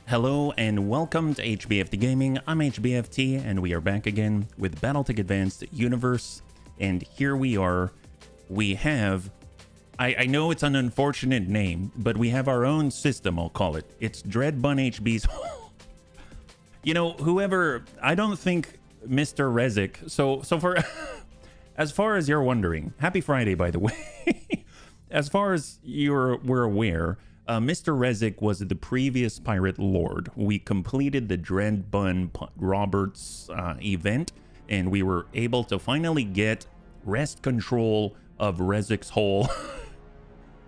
Hello and welcome to HBFT Gaming. I'm HBFT and we are back again with Battletech Advanced Universe. And here we are. We have, I know it's an unfortunate name, but we have our own system, I'll call it. It's Dreadbun HB's. You know, whoever, I don't think Mr. Rezik. So for, as far as you're wondering, happy Friday, by the way. As far as we're aware, Mr. Rezik was the previous Pirate Lord. We completed the Dreadbun Roberts event, and we were able to finally get rest control of Rezik's hole.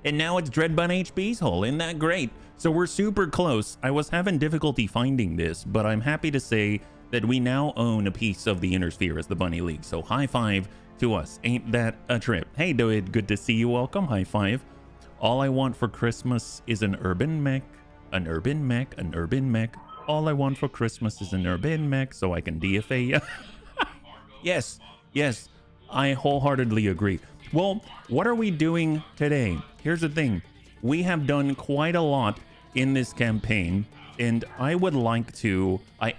And now it's Dreadbun HB's hole. Isn't that great? So we're super close. I was having difficulty finding this, but I'm happy to say that we now own a piece of the Inner Sphere as the Bunny League. So high five to us. Ain't that a trip? Hey, Doid, good to see you. Welcome. High five. All I want for Christmas is an urban mech, an urban mech, an urban mech. All I want for Christmas is an urban mech so I can DFA you. Yes, I wholeheartedly agree. Well, what are we doing today? Here's the thing. We have done quite a lot in this campaign, and I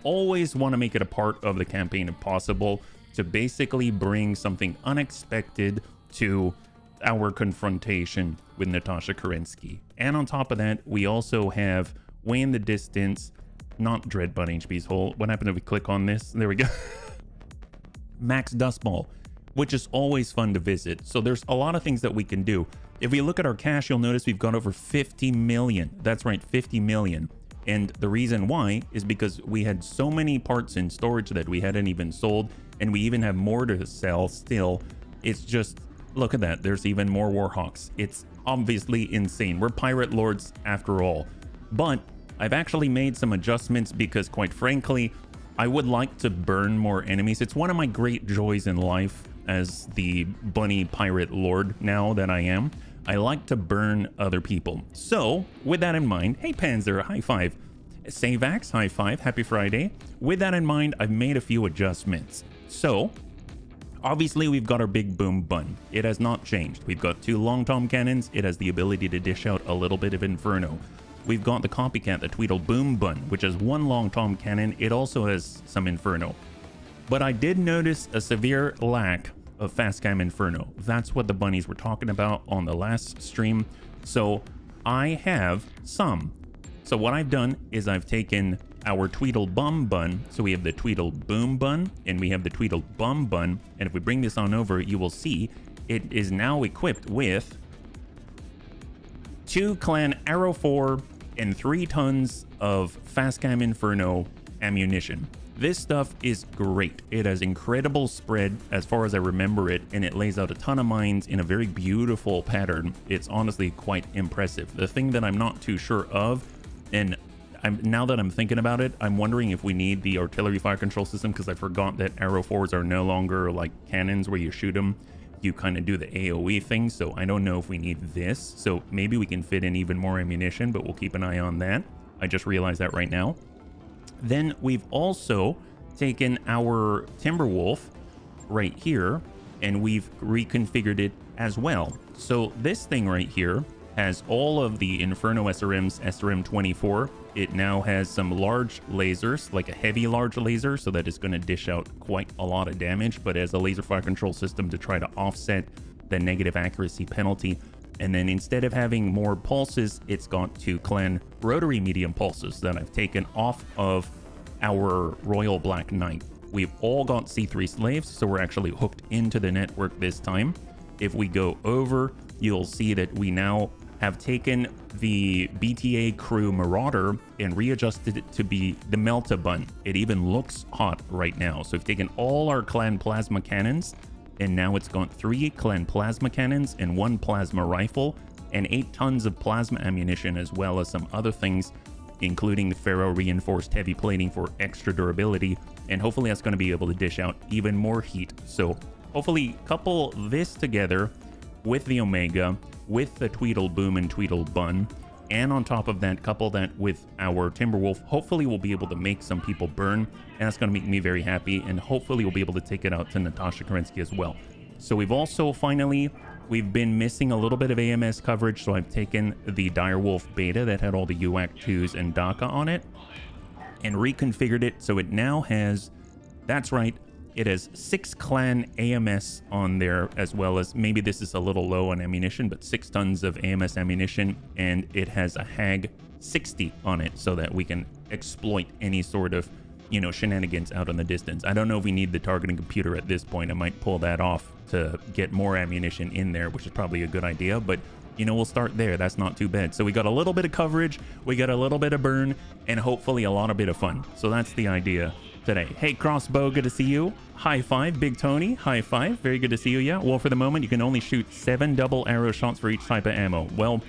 always want to make it a part of the campaign if possible, to basically bring something unexpected to our confrontation with Natasha Kerensky. And on top of that, we also have way in the distance, not Dreadbun HB's hole. What happened if we click on this? There we go. Max Dustball, which is always fun to visit. So there's a lot of things that we can do. If we look at our cash, you'll notice we've got over 50 million. That's right, 50 million. And the reason why is because we had so many parts in storage that we hadn't even sold, and we even have more to sell still. It's just, look at that. There's even more Warhawks. It's obviously insane. We're pirate lords after all. But I've actually made some adjustments because, quite frankly, I would like to burn more enemies. It's one of my great joys in life as the bunny pirate lord now that I am. I like to burn other people. So with that in mind, hey Panzer, high five. Savax, high five. Happy Friday. With that in mind, I've made a few adjustments. So obviously, we've got our big boom bun. It has not changed. We've got 2 long tom cannons. It has the ability to dish out a little bit of inferno. We've got the copycat, the Tweedle boom bun, which has 1 long tom cannon. It also has some inferno. But I did notice a severe lack of fast cam inferno. That's what the bunnies were talking about on the last stream. So I have some. So what I've done is I've taken our Tweedle bum bun. So we have the Tweedle boom bun and we have the Tweedle bum bun. And if we bring this on over, you will see it is now equipped with 2 clan arrow 4 and 3 tons of fast cam inferno ammunition. This stuff is great. It has incredible spread as far as I remember it, and it lays out a ton of mines in a very beautiful pattern. It's honestly quite impressive. The thing that I'm not too sure of, and now that I'm thinking about it, I'm wondering if we need the artillery fire control system, because I forgot that arrow 4s are no longer like cannons where you shoot them. You kind of do the AoE thing, so I don't know if we need this. So maybe we can fit in even more ammunition, but we'll keep an eye on that. I just realized that right now. Then we've also taken our Timberwolf right here, and we've reconfigured it as well. So this thing right here has all of the Inferno SRMs, SRM-24. It now has some large lasers, like a heavy large laser, so that it's going to dish out quite a lot of damage, but as a laser fire control system to try to offset the negative accuracy penalty. And then instead of having more pulses, it's got 2 clan rotary medium pulses that I've taken off of our Royal Black Knight. We've all got C3 slaves, so we're actually hooked into the network this time. If we go over, you'll see that we now have taken the BTA crew Marauder and readjusted it to be the Melta bun. It even looks hot right now. So we've taken all our clan plasma cannons, and now it's got 3 clan plasma cannons and 1 plasma rifle and 8 tons of plasma ammunition, as well as some other things, including the ferro reinforced heavy plating for extra durability. And hopefully that's going to be able to dish out even more heat. So hopefully couple this together with the Omega, with the Tweedle boom and Tweedle bun, and on top of that, couple that with our Timberwolf. Hopefully we'll be able to make some people burn, and that's going to make me very happy, and hopefully we'll be able to take it out to Natasha Kerensky as well. So we've also finally We've been missing a little bit of AMS coverage, so I've taken the Direwolf beta that had all the UAC 2s and DACA on it and reconfigured it so it now has, that's right, it has 6 clan AMS on there, as well as, maybe this is a little low on ammunition, but 6 tons of AMS ammunition, and it has a HAG 60 on it so that we can exploit any sort of, you know, shenanigans out in the distance. I don't know if we need the targeting computer at this point. I might pull that off to get more ammunition in there, which is probably a good idea, but you know, we'll start there. That's not too bad. So we got a little bit of coverage, we got a little bit of burn, and hopefully a lot of bit of fun. So that's the idea today. Hey, Crossbow, good to see you. High five, Big Tony. High five. Very good to see you. Yeah. Well, for the moment, you can only shoot 7 double arrow shots for each type of ammo. Well,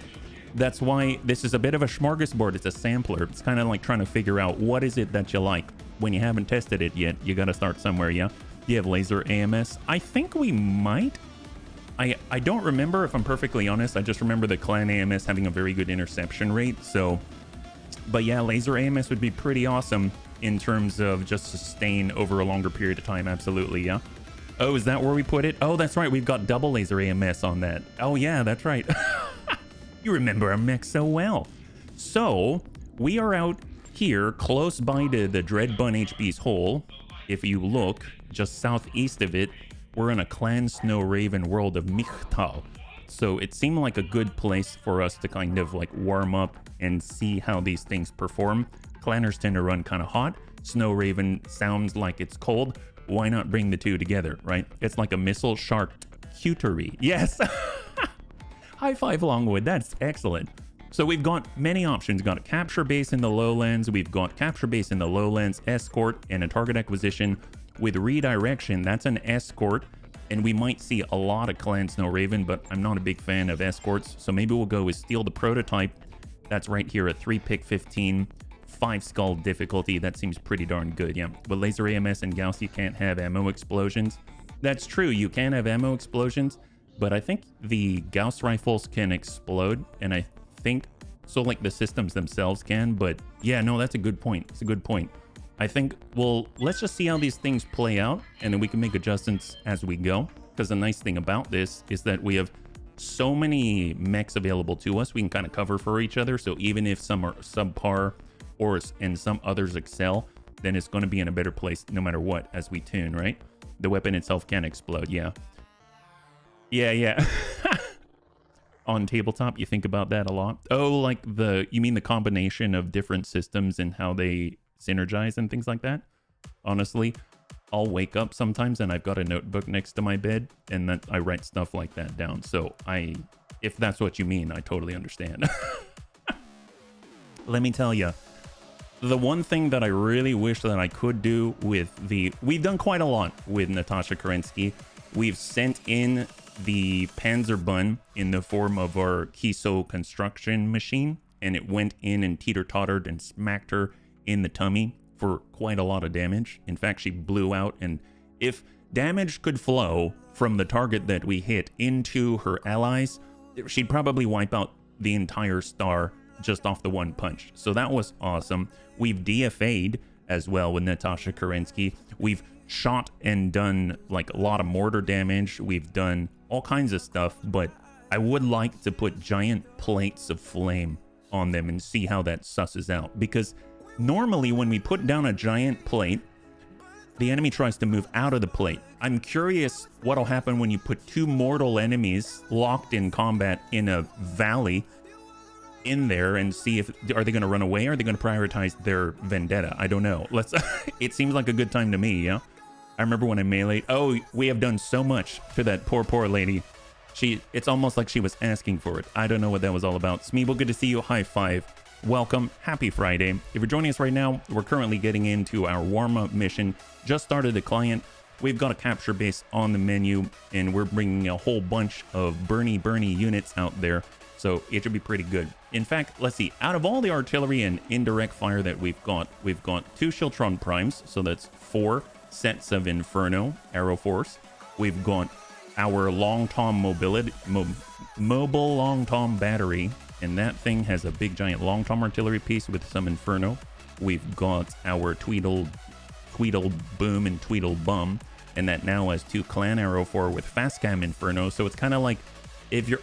that's why this is a bit of a smorgasbord. It's a sampler. It's kind of like trying to figure out what is it that you like. When you haven't tested it yet, you got to start somewhere, yeah? You have laser AMS. I think we might. I don't remember, if I'm perfectly honest. I just remember the clan AMS having a very good interception rate. So, but yeah, laser AMS would be pretty awesome in terms of just sustain over a longer period of time. Absolutely, yeah. Oh, is that where we put it? Oh, that's right. We've got double laser AMS on that. Oh, yeah, that's right. You remember our mech so well. So, we are out here close by to the Dread Bun HB's hole. If you look just southeast of it, we're in a Clan Snow Raven world of Michtal. So it seemed like a good place for us to kind of like warm up and see how these things perform. Clanners tend to run kind of hot. Snow Raven sounds like it's cold. Why not bring the two together, right? It's like a missile shark cutery. Yes. High five, Longwood. That's excellent. So we've got many options. We've got a capture base in the lowlands. We've got capture base in the lowlands, escort, and a target acquisition with redirection. That's an escort, and we might see a lot of Clan Snow Raven, but I'm not a big fan of escorts. So maybe we'll go with steal the prototype. That's right here at 3 pick 15, 5 skull difficulty. That seems pretty darn good, yeah. With laser AMS and Gauss, you can't have ammo explosions. That's true, you can have ammo explosions, but I think the Gauss rifles can explode, and I think so, like the systems themselves can. But yeah, no, that's a good point. It's a good point. I think, well, let's just see how these things play out, and then we can make adjustments as we go. Because the nice thing about this is that we have so many mechs available to us, we can kind of cover for each other. So even if some are subpar and some others excel, then it's going to be in a better place no matter what as we tune, right? The weapon itself can explode, yeah. Yeah. On tabletop, you think about that a lot. Oh, like you mean the combination of different systems and how they synergize and things like that? Honestly, I'll wake up sometimes and I've got a notebook next to my bed and that I write stuff like that down. So if that's what you mean, I totally understand. Let me tell you, the one thing that I really wish that I could do with we've done quite a lot with Natasha Kerensky. We've sent in the Panzer Bun in the form of our Kiso construction machine, and it went in and teeter-tottered and smacked her in the tummy for quite a lot of damage. In fact, she blew out, and if damage could flow from the target that we hit into her allies, she'd probably wipe out the entire star just off the one punch. So that was awesome. We've DFA'd as well with Natasha Kerensky. We've shot and done like a lot of mortar damage. We've done all kinds of stuff, but I would like to put giant plates of flame on them and see how that susses out, because normally when we put down a giant plate, the enemy tries to move out of the plate. I'm curious what'll happen when you put 2 mortal enemies locked in combat in a valley in there, and see if are they going to run away, or are they going to prioritize their vendetta? I don't know. It seems like a good time to me, yeah. I remember when I meleeed. Oh, we have done so much for that poor lady. It's almost like she was asking for it. I don't know what that was all about. Smeeble, good to see you. High five. Welcome. Happy Friday. If you're joining us right now, we're currently getting into our warm-up mission. Just started the client. We've got a capture base on the menu, and we're bringing a whole bunch of Bernie units out there. So it should be pretty good. In fact, let's see. Out of all the artillery and indirect fire that we've got 2 Shiltron Primes. So that's 4 sets of Inferno Arrow Force. We've got our Long Tom mobile Long Tom battery, and that thing has a big giant Long Tom artillery piece with some Inferno. We've got our Tweedle Boom and Tweedle Bum, and that now has 2 Clan Arrow 4 with Fast Cam Inferno. So it's kind of like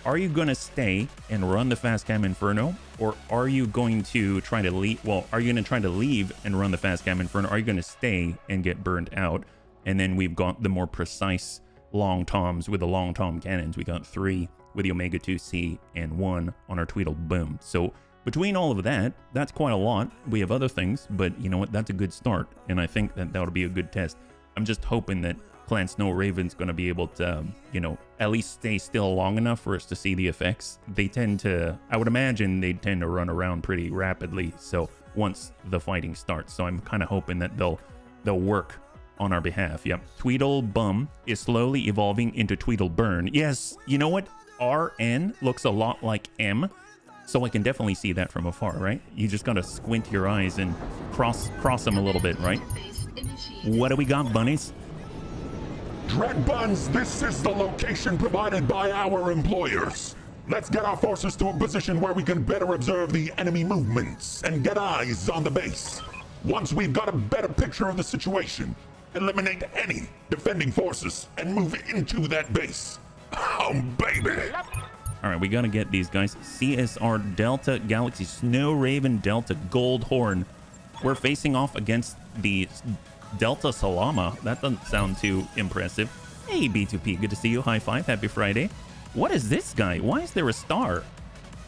Are you going to stay and run the fast cam Inferno, or are you going to try to leave? Well, are you going to try to leave and run the fast cam Inferno? Are you going to stay and get burned out? And then we've got the more precise long toms with the long tom cannons. We got 3 with the Omega 2C and 1 on our Tweedledum. So between all of that, that's quite a lot. We have other things, but you know what? That's a good start. And I think that that'll be a good test. I'm just hoping that Clan Snow Raven's going to be able to, you know, at least stay still long enough for us to see the effects. They tend to, I would imagine they tend to run around pretty rapidly. So once the fighting starts, so I'm kind of hoping that they'll work on our behalf. Yep. Tweedledum is slowly evolving into Tweedleburn. Yes, you know what? RN looks a lot like M. So I can definitely see that from afar, right? You just gotta squint your eyes and cross them a little bit, right? What do we got, bunnies? Dread Buns, this is the location provided by our employers. Let's get our forces to a position where we can better observe the enemy movements and get eyes on the base. Once we've got a better picture of the situation, eliminate any defending forces and move into that base. Oh, baby! All right, we got to get these guys. CSR Delta Galaxy Snow Raven Delta Goldhorn. We're facing off against the Delta Salama. That doesn't sound too impressive. Hey, B2P, good to see you. High five. Happy Friday. What is this guy? Why is there a star?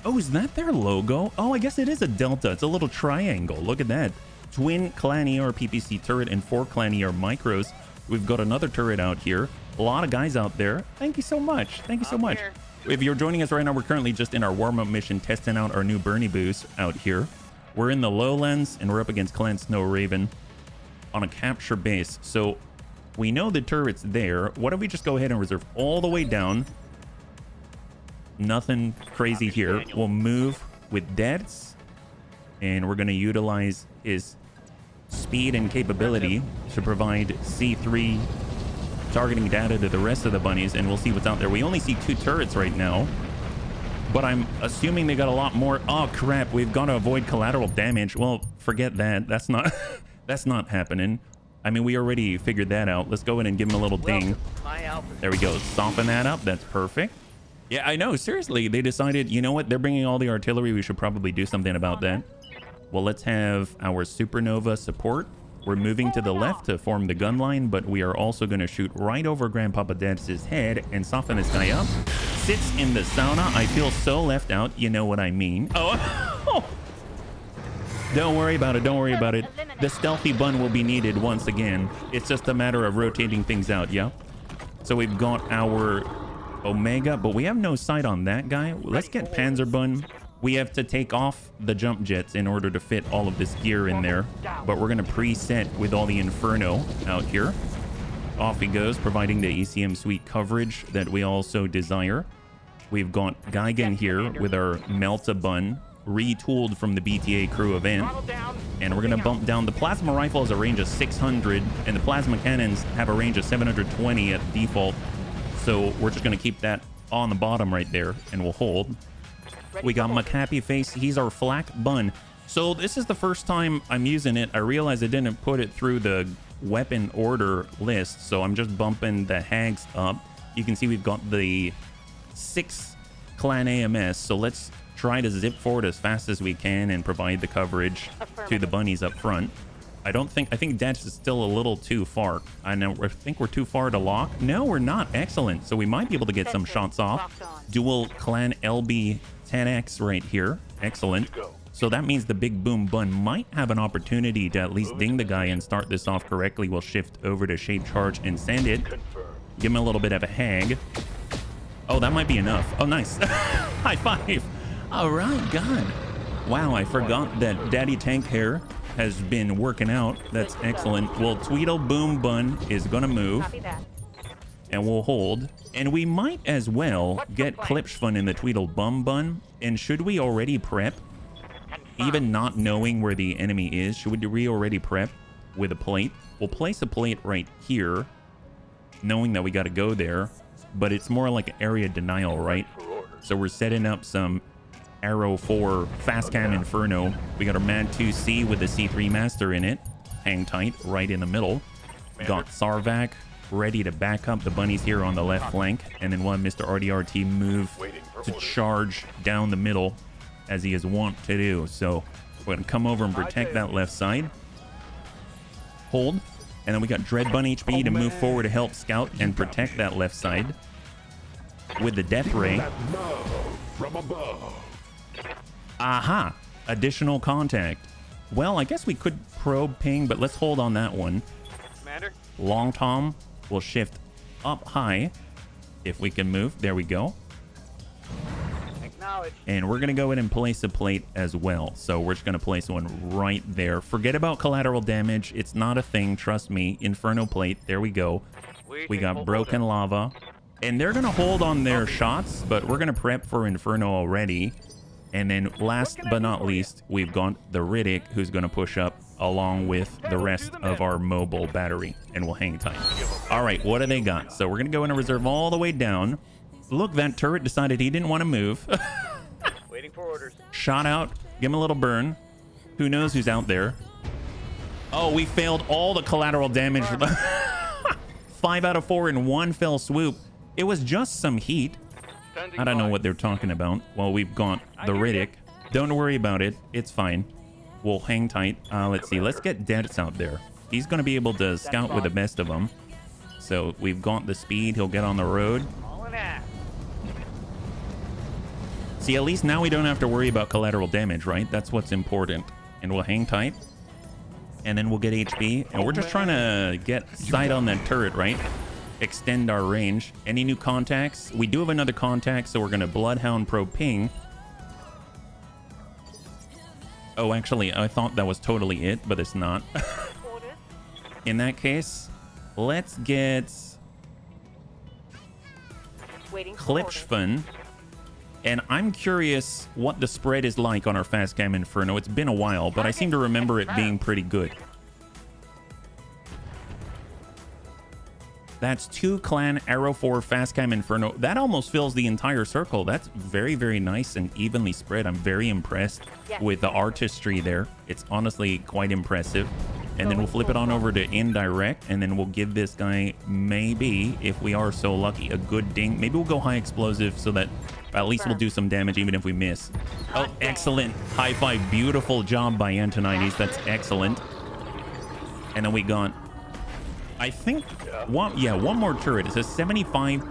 Oh, is that their logo? Oh, I guess it is a Delta. It's a little triangle. Look at that. Twin Clan ER PPC turret and 4 Clan ER micros. We've got another turret out here. A lot of guys out there. Thank you so much. Thank you so much. If you're joining us right now, we're currently just in our warm-up mission testing out our new Bernie boost out here. We're in the lowlands and we're up against Clan Snow Raven on a capture base. So we know the turret's there. What if we just go ahead and reserve all the way down? Nothing crazy here. We'll move with Deads and we're going to utilize his speed and capability to provide C3 targeting data to the rest of the bunnies, and we'll see what's out there. We only see 2 turrets right now, but I'm assuming they got a lot more. Oh crap, we've got to avoid collateral damage. Well, forget that. That's not that's not happening. I mean, we already figured that out. Let's go in and give him a little ding. There we go. Soften that up. That's perfect. Yeah, I know. Seriously, they decided, you know what? They're bringing all the artillery. We should probably do something about that. Well, let's have our Supernova support. We're moving to the left to form the gun line, but we are also going to shoot right over Grandpapa Dad's head and soften this guy up. Sits in the sauna. I feel so left out. You know what I mean. Oh. Don't worry about it. Don't worry about it. The stealthy bun will be needed once again. It's just a matter of rotating things out, yeah? So we've got our Omega, but we have no sight on that guy. Let's get Panzer Bun. We have to take off the jump jets in order to fit all of this gear in there, but we're going to preset with all the Inferno out here. Off he goes, providing the ECM suite coverage that we also desire. We've got Geigen here with our Melta Bun, retooled from the BTA crew event, and we're going to bump down. The plasma rifle has a range of 600, and the plasma cannons have a range of 720 at default, so we're just going to keep that on the bottom right there, and we'll hold. We got McHappy Face. He's our flak bun. So this is the first time I'm using it. I realized I didn't put it through the weapon order list, so I'm just bumping the hags up. You can see we've got the 6 Clan AMS, so let's try to zip forward as fast as we can and provide the coverage to the bunnies up front. I think Dash is still a little too far. I think we're too far to lock. No, we're not. Excellent. So we might be able to get some shots off. Dual Clan LB 10X right here. Excellent. So that means the Big Boom Bun might have an opportunity to at least ding the guy and start this off correctly. We'll shift over to Shape Charge and send it. Give him a little bit of a hag. Oh, that might be enough. Oh, nice. High five. All right, God. Wow, I forgot that Daddy Tank Hair has been working out. That's excellent. Well, Tweedle Boom Bun is going to move. And we'll hold. And we might as well get Klipschfun in the Tweedle Bum Bun. And should we already prep? Even not knowing where the enemy is, should we already prep with a plate? We'll place a plate right here, knowing that we got to go there. But it's more like area denial, right? So we're setting up some Arrow 4 Fast Cam Inferno. We got our Mad 2C with the C3 Master in it. Hang tight, right in the middle. Got Sarvac ready to back up the bunnies here on the left flank, and then we'll have Mr. RDRT move to charge down the middle as he is wont to do. So we're going to come over and protect that left side. Hold. And then we got Dread Bun HP to move forward to help scout and protect that left side with the Death Ray. Aha! Additional contact. Well, I guess we could probe ping, but let's hold on that one. Commander? Long Tom will shift up high if we can move. There we go. Acknowledge. And we're going to go in and place a plate as well. So we're just going to place one right there. Forget about collateral damage. It's not a thing. Trust me. Inferno plate. There we go. We got broken lava. And they're going to hold on their shots, but we're going to prep for Inferno already. And then last but not least, we've got the Riddick, who's going to push up along with the rest of our mobile battery, and we'll hang tight. All right, what do they got? So we're going to go in and reserve all the way down. Look, that turret decided he didn't want to move. Waiting for orders. Shot out. Give him a little burn. Who knows who's out there? Oh, we failed all the collateral damage. 5 out of 4 in one fell swoop. It was just some heat. I don't know what they're talking about. Well, we've got the Riddick. Don't worry about it. It's fine. We'll hang tight. Let's see. Let's get Debs out there. He's going to be able to scout with the best of them. So we've got the speed. He'll get on the road. See, at least now we don't have to worry about collateral damage, right? That's what's important. And we'll hang tight. And then we'll get HP. And we're just trying to get sight on that turret, right? Extend our range. Any new contacts? We do have another contact, so we're going to Bloodhound probe ping. Oh, actually, I thought that was totally it, but it's not. In that case, let's get Klipschfun. And I'm curious what the spread is like on our fast cam Inferno. It's been a while, but I seem to remember it being pretty good. That's 2 clan Arrow 4 fast cam Inferno. That almost fills the entire circle. That's very, very nice and evenly spread. I'm very impressed with the artistry there. It's honestly quite impressive. And then we'll flip it on over to indirect, and then we'll give this guy, maybe, if we are so lucky, a good ding. Maybe we'll go high explosive so that at least we'll do some damage even if we miss. Oh, excellent. High five. Beautiful job by Antonides. That's excellent. And then we got, I think, one more turret. It says 75%.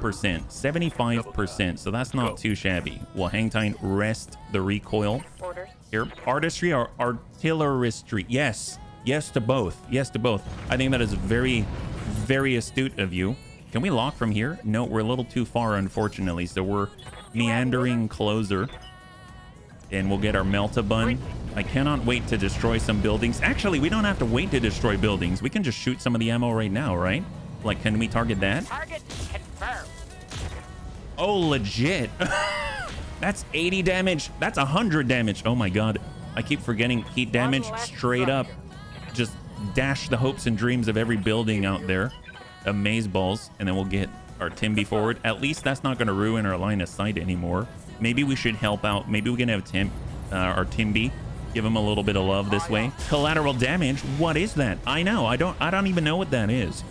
75%. So that's not too shabby. We'll hang tight, rest the recoil. Orders. Here, artistry or artilleristry? Yes. Yes to both. Yes to both. I think that is very, very astute of you. Can we lock from here? No, we're a little too far, unfortunately. So we're meandering closer. And we'll get our Melta-Bun. I cannot wait to destroy some buildings. Actually, we don't have to wait to destroy buildings. We can just shoot some of the ammo right now, right? Like, can we target that? Target confirmed. Oh, legit. That's 80 damage. That's 100 damage. Oh my god. I keep forgetting heat damage straight up. Just dash the hopes and dreams of every building out there. Amaze balls. And then we'll get our Timby forward. At least that's not going to ruin our line of sight anymore. Maybe we should help out. Maybe we can have our Timby. Give him a little bit of love this way. Collateral damage. What is that? I know. I don't even know what that is.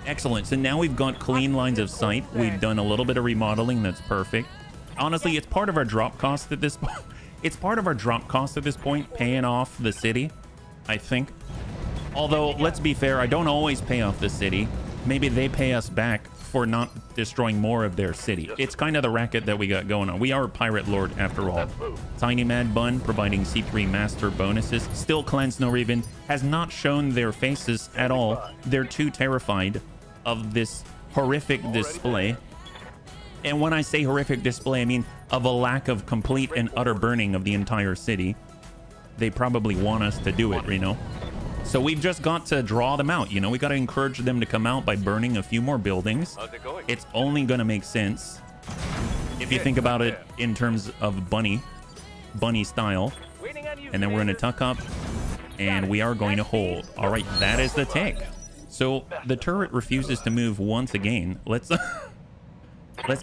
Excellent. So now we've got clean lines of sight. We've done a little bit of remodeling. That's perfect. Honestly, it's part of our drop cost at this point. It's part of our drop cost at this point, paying off the city, I think. Although, let's be fair, I don't always pay off the city. Maybe they pay us back for not destroying more of their city. It's kind of the racket that we got going on. We are a pirate lord after all. Tiny Mad Bun providing C3 master bonuses. Still, Clan Snow Raven has not shown their faces at all. They're too terrified of this horrific display. And when I say horrific display, I mean of a lack of complete and utter burning of the entire city. They probably want us to do it, you know? So we've just got to draw them out, you know? We got to encourage them to come out by burning a few more buildings. It's only going to make sense if you think about it in terms of bunny style. And then we're going to tuck up, and we are going to hold. All right, that is the take. So the turret refuses to move once again. Let's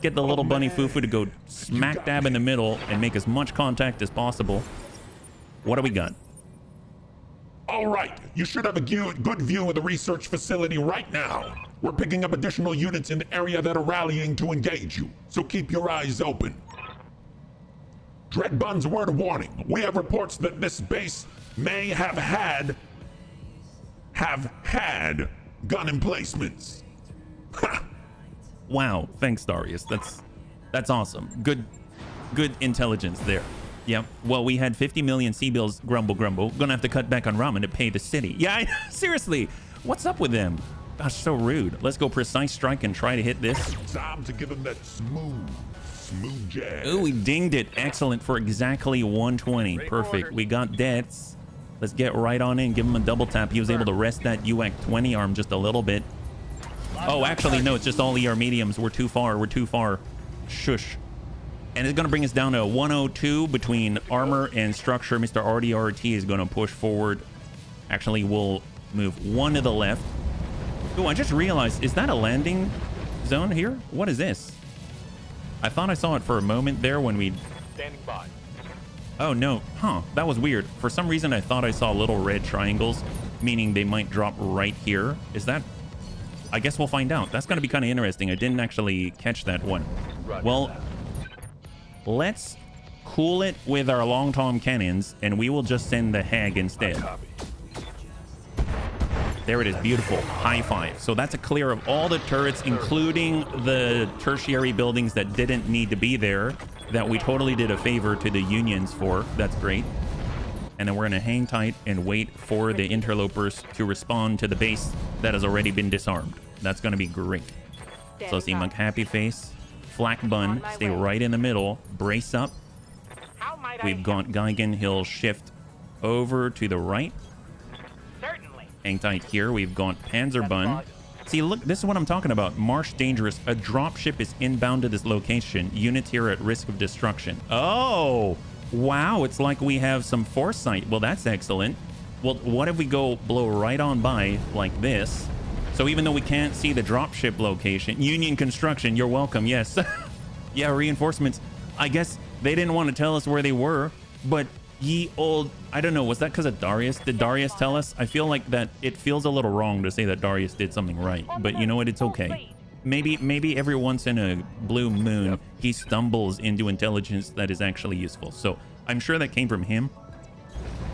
get the little bunny fufu to go smack dab in the middle and make as much contact as possible. What do we got? All right, you should have a good view of the research facility right now. We're picking up additional units in the area that are rallying to engage you, so keep your eyes open. Dreadbun's word of warning. We have reports that this base may have had gun emplacements. Wow, thanks, Darius. That's awesome. Good intelligence there. Yep. Well, we had 50 million C-bills. Grumble. Gonna have to cut back on ramen to pay the city. Yeah, seriously. What's up with them? Gosh, so rude. Let's go precise strike and try to hit this. Time to give him that smooth jab. Ooh, we dinged it. Excellent for exactly 120. Perfect. We got deaths. Let's get right on in. Give him a double tap. He was able to rest that UAC-20 arm just a little bit. Oh, actually, no. It's just all ER mediums. We're too far. Shush. And it's going to bring us down to 102 between armor and structure. Mr. RDRT is going to push forward. Actually, we'll move one to the left. Oh, I just realized, is that a landing zone here? What is this? I thought I saw it for a moment there when we... Standing by. Oh, no. Huh. That was weird. For some reason, I thought I saw little red triangles, meaning they might drop right here. Is that... I guess we'll find out. That's going to be kind of interesting. I didn't actually catch that one. Well, let's cool it with our long tom cannons, and we will just send the Hag instead. There it is. Beautiful. High five. So that's a clear of all the turrets, including the tertiary buildings that didn't need to be there, that we totally did a favor to the unions for. That's great. And then we're going to hang tight and wait for the interlopers to respond to the base that has already been disarmed. That's going to be great. So see Monk Happy Face, Flak Bun, stay right in the middle, brace up. We've got Geigen, he'll shift over to the right. Hang tight here. We've got Panzer Bun. See, look, this is what I'm talking about. Marsh dangerous. A dropship is inbound to this location. Units here at risk of destruction. Oh, wow. It's like we have some foresight. Well, that's excellent. Well, what if we go blow right on by like this? So even though we can't see the dropship location, Union Construction, you're welcome. Yes. Yeah, reinforcements. I guess they didn't want to tell us where they were, but ye old, I don't know, was that because of Darius? Did Darius tell us? I feel like that it feels a little wrong to say that Darius did something right, but you know what? It's okay. Maybe every once in a blue moon, he stumbles into intelligence that is actually useful. So I'm sure that came from him.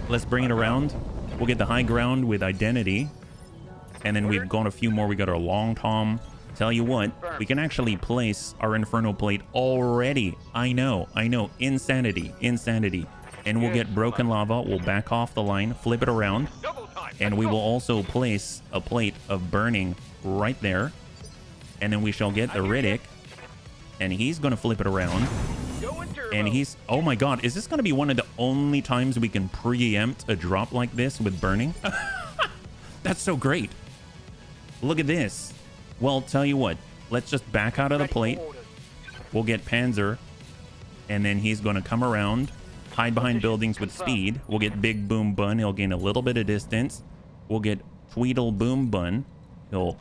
Let's bring it around. We'll get the high ground with identity. And then we've got a few more. We got our long tom. Tell you what, we can actually place our Inferno plate already. I know. Insanity. And we'll get broken lava. We'll back off the line, flip it around. And we will also place a plate of burning right there. And then we shall get the Riddick. And he's going to flip it around. And he's... Oh my god, is this going to be one of the only times we can preempt a drop like this with burning? That's so great. Look at this. Well, tell you what. Let's just back out of the plate. We'll get Panzer. And then he's going to come around. Hide behind buildings with speed. We'll get Big Boom Bun. He'll gain a little bit of distance. We'll get Tweedle Boom Bun. He'll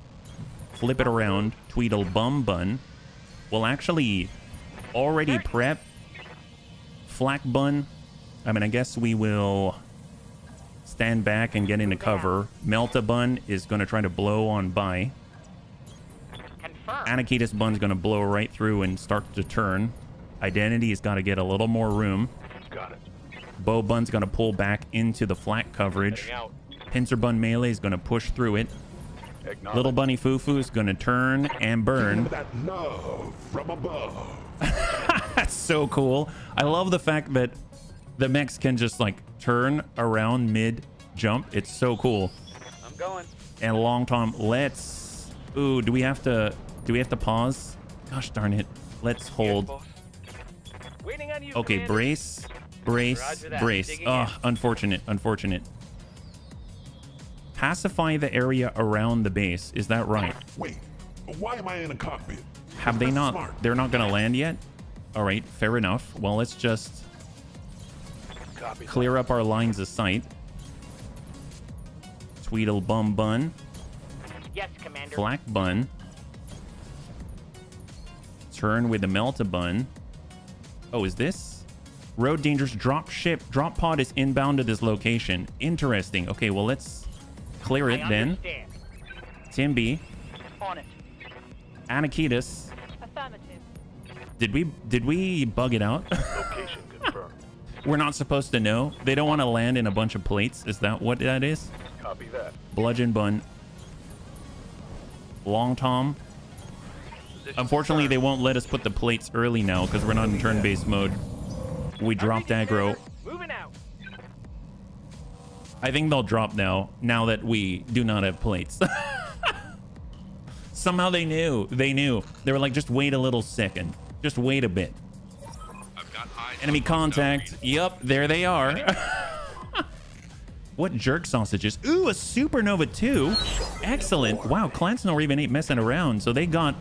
flip it around. Tweedle Bum Bun. We'll actually already prep Flak Bun. I mean, I guess we will stand back and get into cover. Melta Bun is going to try to blow on by. Anakitas Bun's going to blow right through and start to turn. Identity's got to get a little more room. Got it. Bow Bun's going to pull back into the flak coverage. Pincer Bun Melee is going to push through it. Little Bunny Fufu is going to turn and burn. That love from above. That's so cool. I love the fact that the mechs can just like turn around mid jump. It's so cool. I'm going. And long tom, let's... Ooh, do we have to pause? Gosh darn it. Let's hold. Waiting on you, Okay, Commander. brace. Digging Oh, unfortunate. Pacify the area around the base. Is that right? Wait, why am I in a cockpit? Have they That's not? smart. They're not going to land yet? All right, fair enough. Well, let's just clear up our lines of sight. Tweedle Bum Bun. Yes, Commander. Flak Bun. Turn with the Melta Bun. Oh, is this? Road dangerous. Drop ship. Drop pod is inbound to this location. Interesting. Okay, well, let's clear it then. Understand. Timby. On it. Anakitas. Affirmative. Did we bug it out? Location confirmed. We're not supposed to know. They don't want to land in a bunch of plates. Is that what that is? Copy that. Bludgeon Bun. Long Tom. Unfortunately, they won't let us put the plates early now because we're not in turn-based mode. We dropped aggro. Moving out. I think they'll drop now that we do not have plates. Somehow they knew. They knew. They were like, just wait a little second. Just wait a bit. Enemy contact. Yup, there they are. What jerk sausages? Ooh, a Supernova 2. Excellent. Wow, Clansnor even ain't messing around. So they got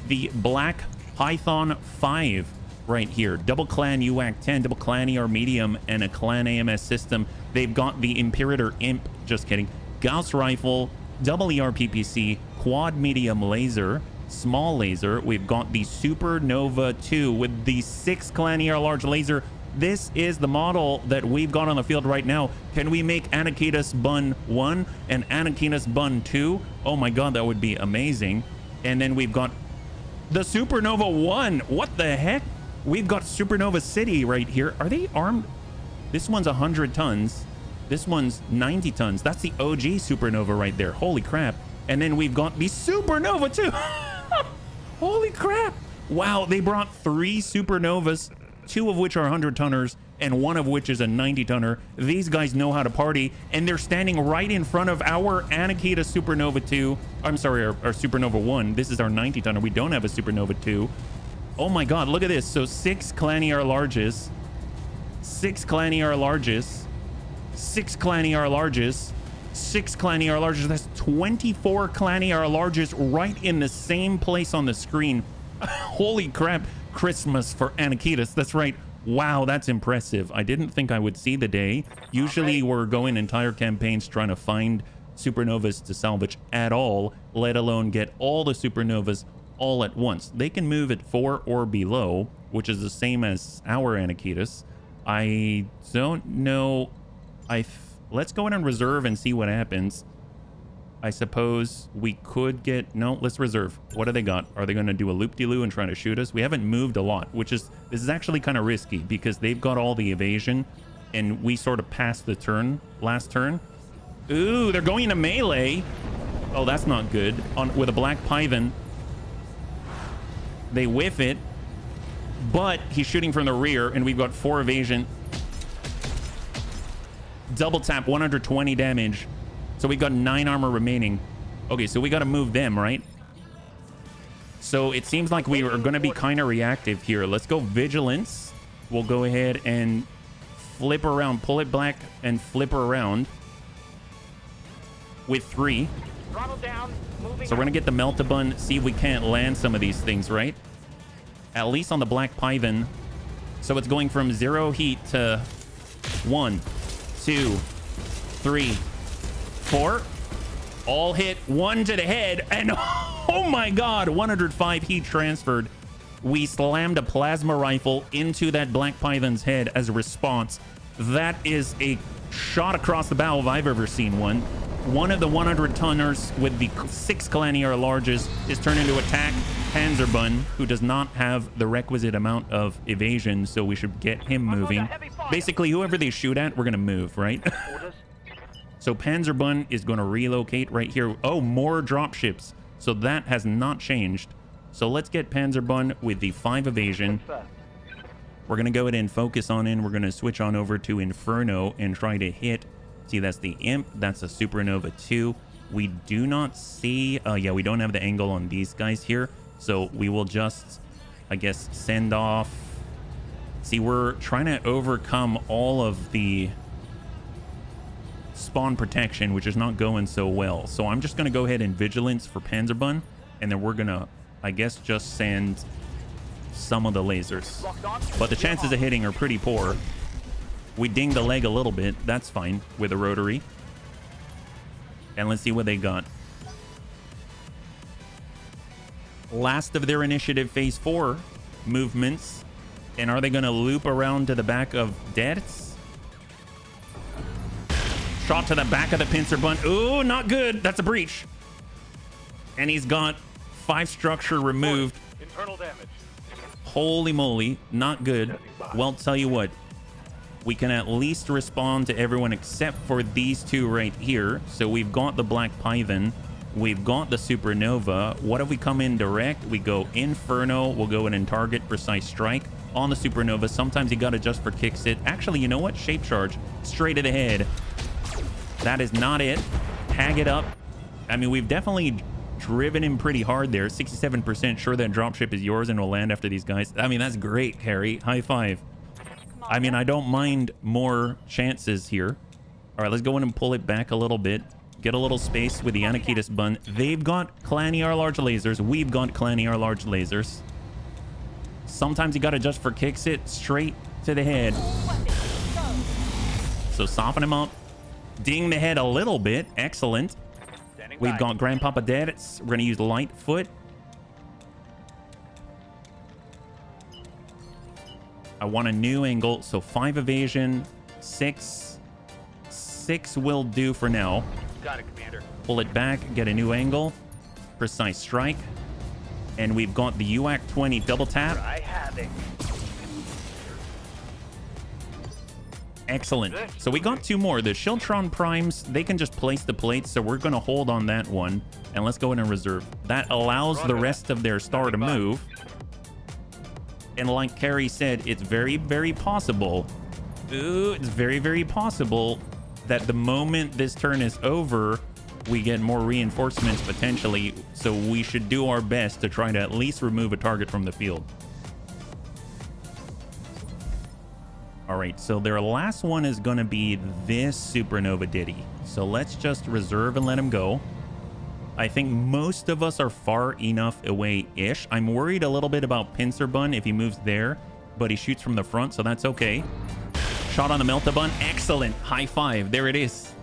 the Black Python 5 right here. Double Clan UAC 10, double Clan ER Medium, and a Clan AMS system. They've got the Imperator Imp. Just kidding. Gauss Rifle, double ER PPC, quad medium laser, small laser. We've got the Supernova 2 with the 6 Clan ER large laser. This is the model that we've got on the field right now. Can we make Anakitas Bun 1 and Anakitas Bun 2? Oh my god, that would be amazing. And then we've got the Supernova 1. What the heck? We've got Supernova City right here. Are they armed? This one's 100 tons. This one's 90 tons. That's the OG Supernova right there. Holy crap. And then we've got the Supernova 2. Holy crap. Wow, they brought 3 Supernovas, 2 of which are 100-tonners, and 1 of which is a 90-tonner. These guys know how to party, and they're standing right in front of our Anakita Supernova 2. I'm sorry, our Supernova 1. This is our 90-tonner. We don't have a Supernova 2. Oh my god, look at this. So 6 Clan ER larges, 6 Clan ER larges, 6 Clan ER larges, 6 Clan ER larges. That's 24 Clan ER larges right in the same place on the screen. Holy crap. Christmas for Anakitas. That's right. Wow, that's impressive. I didn't think I would see the day. Usually we're going entire campaigns trying to find Supernovas to salvage at all, let alone get all the Supernovas all at once. They can move at 4 or below, which is the same as our Anakitas. I don't know. Let's go in and reserve and see what happens. I suppose we could get... No, let's reserve. What do they got? Are they going to do a loop-de-loo and try to shoot us? We haven't moved a lot, which is... This is actually kind of risky because they've got all the evasion and we sort of passed the turn, last turn. Ooh, they're going into melee. Oh, that's not good. With a Black Python. They whiff it, but he's shooting from the rear and we've got 4 evasion. Double tap, 120 damage. So we've got 9 armor remaining. Okay, so we got to move them, right? So it seems like we are going to be kind of reactive here. Let's go Vigilance. We'll go ahead and flip around. Pull it back and flip around with 3. Throttle down. Moving So we're going to get the Melt-A-Bun, see if we can't land some of these things, right? At least on the Black Python. So it's going from 0 heat to 1, 2, 3, 4. All hit. 1 to the head. And oh my god, 105 heat transferred. We slammed a plasma rifle into that Black Python's head as a response. That is a shot across the bow if I've ever seen one. One of the 100-tonners with the 6 Clan ER larges is turned into attack Panzerbun, who does not have the requisite amount of evasion, so we should get him moving. Basically, whoever they shoot at, we're going to move, right? So Panzerbun is going to relocate right here. Oh, more dropships. So that has not changed. So let's get Panzerbun with the 5 evasion. We're going to go ahead and focus on in. We're going to switch on over to Inferno and try to hit. See, that's the Imp. That's a Supernova 2. We do not see... yeah, we don't have the angle on these guys here. So we will just, I guess, send off... See, we're trying to overcome all of the spawn protection, which is not going so well. So I'm just going to go ahead and Vigilance for Panzerbun. And then we're going to, I guess, just send some of the lasers. But the chances of hitting are pretty poor. We dinged the leg a little bit. That's fine with a rotary. And let's see what they got. Last of their initiative phase 4 movements. And are they going to loop around to the back of Deaths? Shot to the back of the pincer bun. Ooh, not good. That's a breach. And he's got 5 structure removed. Internal damage. Holy moly, not good. Well, tell you what, we can at least respond to everyone except for these 2 right here. So we've got the Black Python, we've got the Supernova. What if we come in direct? We go Inferno, we'll go in and target Precise Strike on the Supernova. Sometimes you gotta adjust for kicks it. Actually, you know what? Shape Charge, straight to the head. That is not it. Tag it up. I mean, we've definitely driven him pretty hard there. 67% sure that dropship is yours and will land after these guys. I mean, that's great, Harry. High five. I mean, I don't mind more chances here. All right, let's go in and pull it back a little bit. Get a little space with the Anakitis bun. They've got Claniar large lasers. We've got Claniar large lasers. Sometimes you got to adjust for kicks it straight to the head. So soften him up. Ding the head a little bit. Excellent. We've got Grandpapa dead. We're going to use Lightfoot. I want a new angle. So 5 evasion. 6 will do for now. Got it, Commander. Pull it back. Get a new angle. Precise Strike. And we've got the UAC 20 double tap. I have it. Excellent. So we got 2 more. The Shiltron Primes, they can just place the plates, so we're going to hold on that one. And let's go in and reserve. That allows the rest of their star to move. And like Carrie said, it's very, very possible. Ooh, it's very, very possible that the moment this turn is over, we get more reinforcements potentially. So we should do our best to try to at least remove a target from the field. All right, so their last one is going to be this Supernova Ditty. So let's just reserve and let him go. I think most of us are far enough away-ish. I'm worried a little bit about Pincer Bun if he moves there, but he shoots from the front, so that's okay. Shot on the Melta Bun. Excellent. High five. There it is.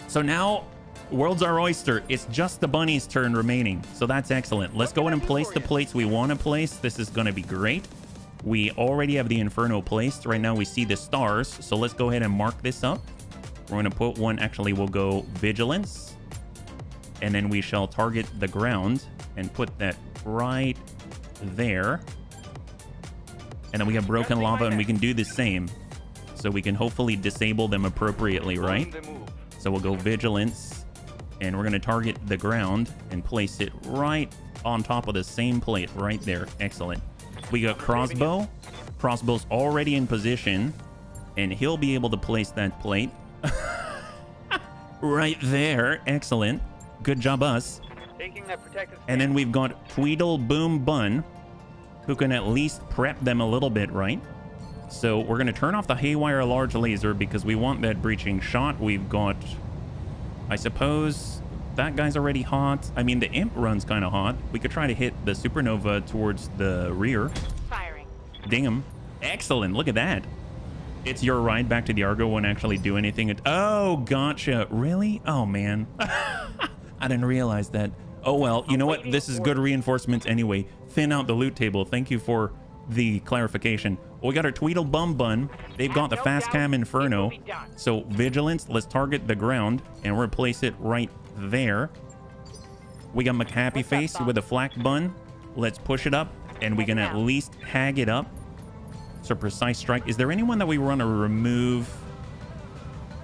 So now, world's our oyster. It's just the bunny's turn remaining, so that's excellent. Let's go in and place the plates we want to place. This is going to be great. We already have the Inferno placed. Right now we see the stars. So let's go ahead and mark this up. We're going to put one. Actually, we'll go Vigilance. And then we shall target the ground and put that right there. And then we have Broken Lava and we can do the same. So we can hopefully disable them appropriately, right? So we'll go Vigilance. And we're going to target the ground and place it right on top of the same plate right there. Excellent. We got Crossbow. Crossbow's already in position, and he'll be able to place that plate right there. Excellent. Good job, us. And then we've got Tweedle Boom Bun, who can at least prep them a little bit, right? So we're going to turn off the Haywire Large Laser because we want that breaching shot. We've got, I suppose, that guy's already hot. I mean, the Imp run's kind of hot. We could try to hit the Supernova towards the rear. Firing. Ding him. Excellent. Look at that. It's your ride back to the Argo. Won't actually do anything. Oh, gotcha. Really? Oh, man. I didn't realize that. Oh, well, you know what? This is good reinforcements anyway. Thin out the loot table. Thank you for the clarification. Well, we got our Tweedle Bum Bun. They've got the Fast Cam Inferno. So Vigilance, let's target the ground and we'll place it right there. We got McHappy Face with a Flak Bun. Let's push it up and we can at least hag it up. So Precise Strike. Is there anyone that we want to remove?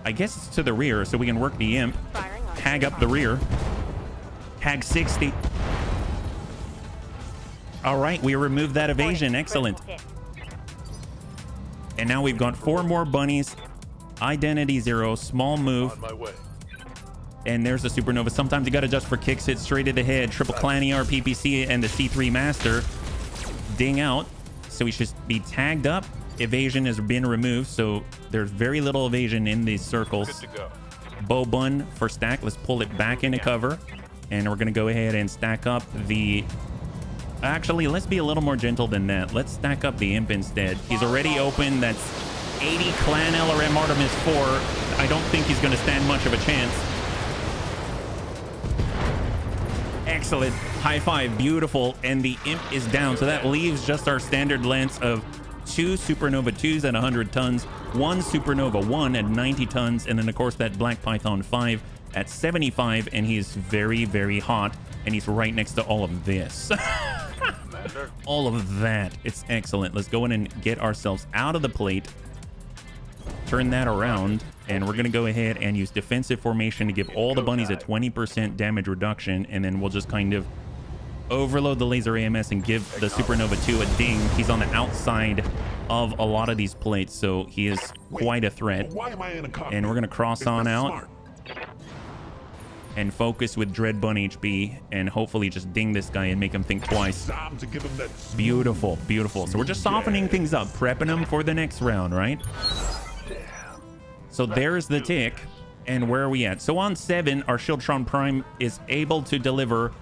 I guess it's to the rear so we can work the Imp. Hag up the rear. Hag 60. All right, we removed that evasion. Excellent. And now we've got 4 more bunnies. Identity 0, small move. On my way. And there's the Supernova. Sometimes you got to adjust for kicks. Hit straight to the head. Triple Claniar, PPC, and the C3 Master. Ding out. So we should be tagged up. Evasion has been removed, so there's very little evasion in these circles. Good to go. Bow Bun for stack. Let's pull it back into cover. And we're going to go ahead and stack up the... Actually, let's be a little more gentle than that. Let's stack up the Imp instead. He's already open. That's 80 Clan LRM Artemis 4. I don't think he's going to stand much of a chance. Excellent. High five. Beautiful. And the Imp is down. So that leaves just our standard lance of 2 Supernova 2s at 100 tons, 1 Supernova 1 at 90 tons, and then, of course, that Black Python 5 at 75, and he's very, very hot, and he's right next to all of this. All of that. It's excellent. Let's go in and get ourselves out of the plate. Turn that around, and we're going to go ahead and use defensive formation to give all the bunnies a 20% damage reduction, and then we'll just kind of overload the laser AMS and give the Supernova 2 a ding. He's on the outside of a lot of these plates, so he is quite a threat. And we're going to cross on out and focus with Dread Bun HP and hopefully just ding this guy and make him think twice. Beautiful, beautiful. So we're just softening things up, prepping him for the next round, right? So there's the tick. And where are we at? So on 7, our Shieldtron Prime is able to deliver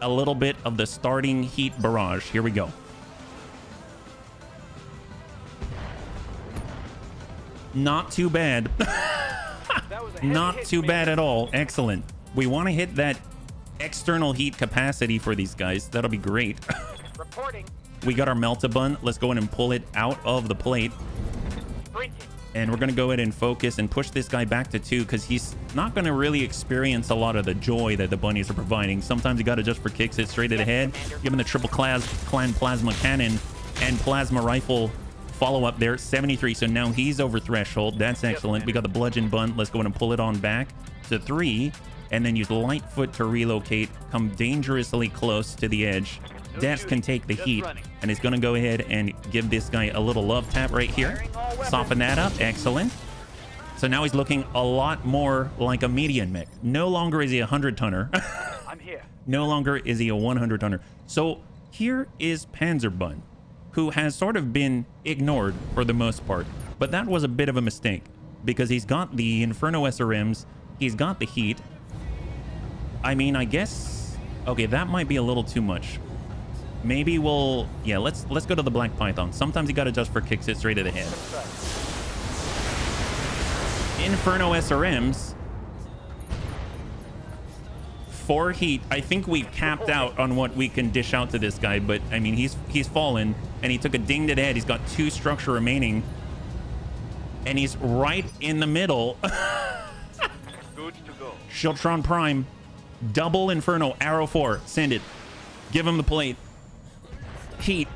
a little bit of the starting heat barrage. Here we go. Not too bad. Not too bad at all. Excellent. We want to hit that external heat capacity for these guys. That'll be great. Reporting. We got our Melt-A-Bun. Let's go in and pull it out of the plate. Sprinting. And we're going to go ahead and focus and push this guy back to 2 because he's not going to really experience a lot of the joy that the bunnies are providing. Sometimes you got to just for kicks it straight to the head. Give him the triple clan plasma cannon and plasma rifle follow-up there. 73. So now he's over threshold. That's excellent. We got the bludgeon bun. Let's go ahead and pull it on back to 3. And then use Lightfoot to relocate. Come dangerously close to the edge. Dex can take the heat, and he's going to go ahead and give this guy a little love tap right here. Soften that up. Excellent. So now he's looking a lot more like a median mech. No longer is he a 100-tonner. I'm here. No longer is he a 100-tonner. So here is Panzerbun, who has sort of been ignored for the most part. But that was a bit of a mistake because he's got the Inferno SRMs. He's got the heat. I mean, I guess... Okay, that might be a little too much. Maybe we'll... Yeah, let's go to the Black Python. Sometimes you got to just for kicks it straight to the head. Inferno SRMs. 4 heat. I think we've capped out on what we can dish out to this guy, but I mean, he's fallen, and he took a ding to the head. He's got 2 structure remaining, and he's right in the middle. Good to go. Shieldtron Prime. Double Inferno. Arrow 4. Send it. Give him the plate. Heat.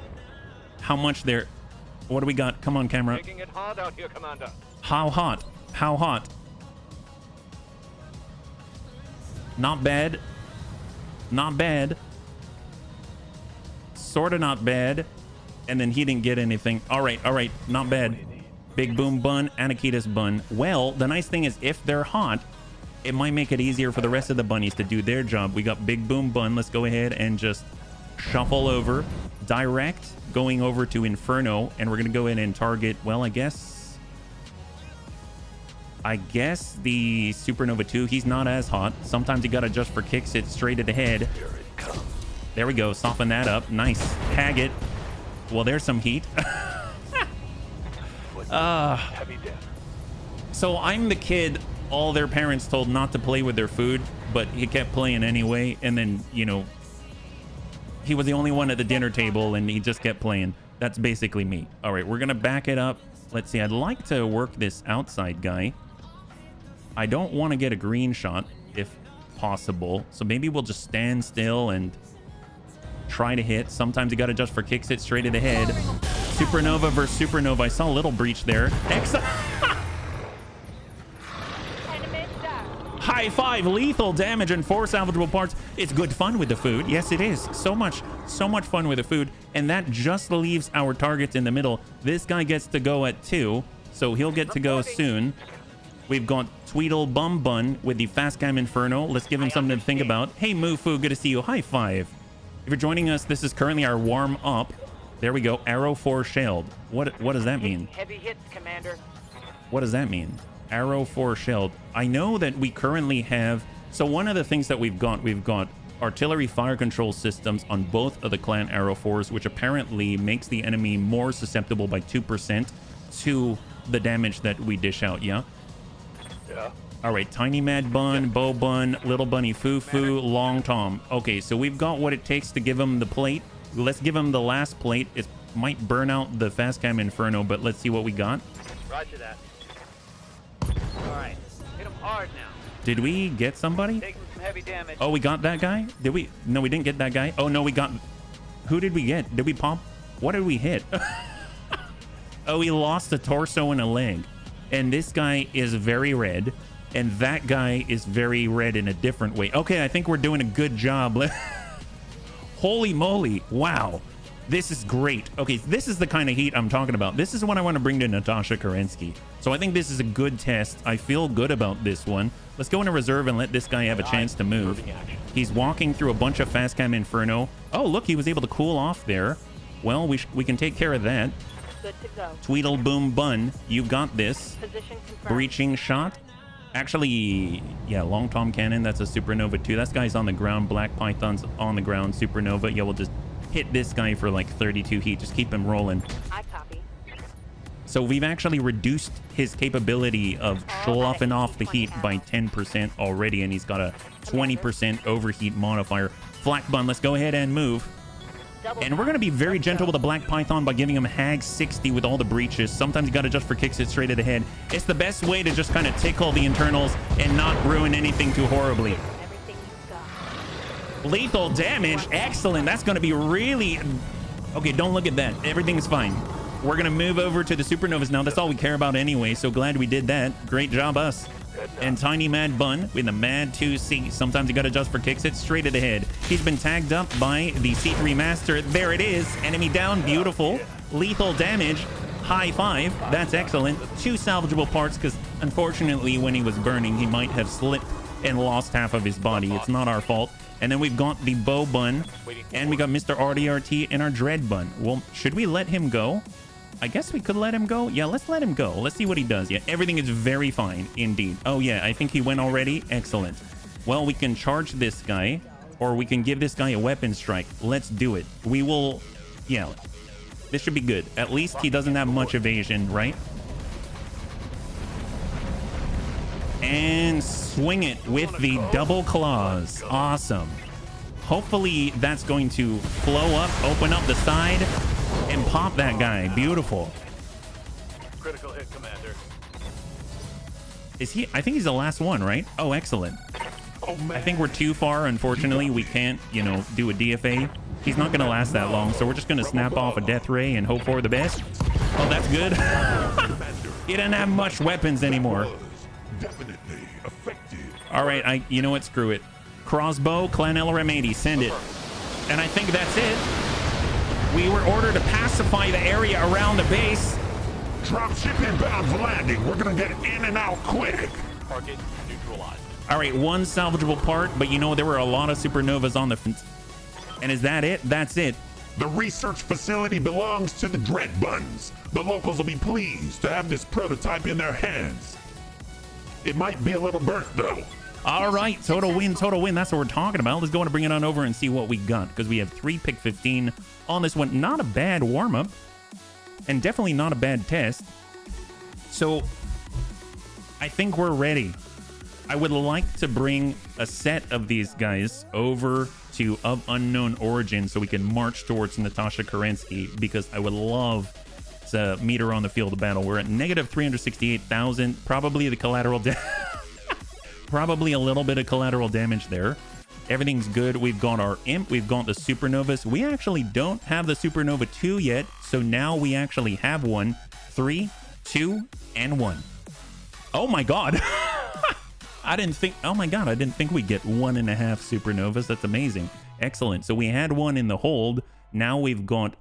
How much there? What do we got? Come on, camera. Making it hard out here, Commander. How hot? How hot? Not bad. Not bad. Sort of not bad. And then he didn't get anything. All right, all right. Not bad. Big Boom Bun, Anakitas Bun. Well, the nice thing is if they're hot, it might make it easier for the rest of the bunnies to do their job. We got Big Boom Bun. Let's go ahead and just shuffle over. Direct going over to Inferno. And we're going to go in and target, well, I guess the Supernova 2. He's not as hot. Sometimes you got to just for kicks it straight at the head. There we go. Soften that up. Nice. Hag it. Well, there's some heat. So I'm the kid all their parents told not to play with their food, but he kept playing anyway. And then, you know, he was the only one at the dinner table and he just kept playing. That's basically me. All right, we're going to back it up. Let's see. I'd like to work this outside guy. I don't want to get a green shot if possible. So maybe we'll just stand still and try to hit. Sometimes you got to just for kicks it straight to the head. Supernova versus Supernova. I saw a little breach there. Excellent. High 5, lethal damage and 4 salvageable parts. It's good fun with the food. Yes, it is. So much fun with the food. And that just leaves our targets in the middle. This guy gets to go at 2, so he'll get to go soon. We've got Tweedle Bum Bun with the Fast Cam Inferno. Let's give him something to think about. Hey, Mufu, good to see you. High 5. If you're joining us, this is currently our warm up. There we go. Arrow 4 shelled. What does that mean? Heavy hits, Commander. What does that mean? Arrow 4 shelled. I know that we currently have... So one of the things that we've got artillery fire control systems on both of the clan Arrow 4s, which apparently makes the enemy more susceptible by 2% to the damage that we dish out, yeah? Yeah. All right, Tiny Mad Bun, Bow Bun, Little Bunny Foo-Foo, Long Tom. Okay, so we've got what it takes to give him the plate. Let's give him the last plate. It might burn out the Fast Cam Inferno, but let's see what we got. Roger that. All right. Hit him hard now. Did we get somebody? Taking some heavy damage. Oh, we got that guy? Did we? No, we didn't get that guy. Oh, no, we got... Who did we get? Did we pop? What did we hit? Oh, he lost a torso and a leg. And this guy is very red. And that guy is very red in a different way. Okay, I think we're doing a good job. Holy moly. Wow. This is great. Okay, this is the kind of heat I'm talking about. This is what I want to bring to Natasha Kerensky. So I think this is a good test. I feel good about this one. Let's go into reserve and let this guy have a chance to move. He's walking through a bunch of fast cam inferno. Oh, look, he was able to cool off there. Well, we can take care of that. Good to go. Tweedleboom bun, you got this. Position confirmed. Breaching shot. Actually, yeah, long Tom cannon. That's a supernova too. That guy's on the ground. Black Python's on the ground. Supernova. Yeah, we'll just hit this guy for like 32 heat. Just keep him rolling. I copy. So we've actually reduced his capability of sloughing off the heat by 10% already, and he's got a 20% overheat modifier. Flak bun, let's go ahead and move. And we're going to be very gentle with the Black Python by giving him Hag 60 with all the breaches. Sometimes you got to just for kicks it straight at the head. It's the best way to just kind of tickle the internals and not ruin anything too horribly. Everything you've got. Lethal damage. Excellent. That's going to be really... Okay, don't look at that. Everything's fine. We're going to move over to the supernovas now. That's all we care about anyway, so glad we did that. Great job, us. And Tiny Mad Bun with the Mad 2C. Sometimes you got to adjust for kicks it straight at the head. He's been tagged up by the C3 Master. There it is. Enemy down. Beautiful. Lethal damage. High five. That's excellent. 2 salvageable parts because unfortunately when he was burning, he might have slipped and lost half of his body. It's not our fault. And then we've got the Bow Bun. And we got Mr. RDRT and our Dread Bun. Well, should we let him go? I guess we could let him go. Yeah, let's let him go. Let's see what he does. Yeah, everything is very fine indeed. Oh, yeah, I think he went already. Excellent. Well, we can charge this guy, or we can give this guy a weapon strike. Let's do it. We will... Yeah, this should be good. At least he doesn't have much evasion, right? And swing it with the double claws. Awesome. Hopefully that's going to flow up, open up the side, and pop that guy. Beautiful. Critical hit, Commander. Is he? I think he's the last one, right? Oh, excellent. Oh, man. I think we're too far. Unfortunately, we can't, you know, do a DFA. He's not going to last that long, so we're just going to snap off a death ray and hope for the best. Oh, that's good. He doesn't have much weapons anymore. Definitely effective. All right, you know what? Screw it. Crossbow, Clan LRM 80, send it. And I think that's it. We were ordered to pacify the area around the base. Dropship inbound for landing. We're gonna get in and out quick. Target neutralized. All right, 1 salvageable part, but you know, there were a lot of supernovas on the front. And is that it? That's it. The research facility belongs to the Dread Buns. The locals will be pleased to have this prototype in their hands. It might be a little burnt though. All right, total win, total win. That's what we're talking about. Let's go and bring it on over and see what we got, because we have 3 pick 15 on this one. Not a bad warm-up, and definitely not a bad test. So I think we're ready. I would like to bring a set of these guys over to Of Unknown Origin so we can march towards Natasha Kerensky, because I would love to meet her on the field of battle. We're at negative 368,000, probably the collateral probably a little bit of collateral damage there. Everything's good. We've got our imp. We've got the supernovas. We actually don't have the supernova 2 yet. So now we actually have one. 3, 2, and 1. Oh my God. I didn't think, oh my God, I didn't think we'd get 1.5 supernovas. That's amazing. Excellent. So we had 1 in the hold. Now we've got,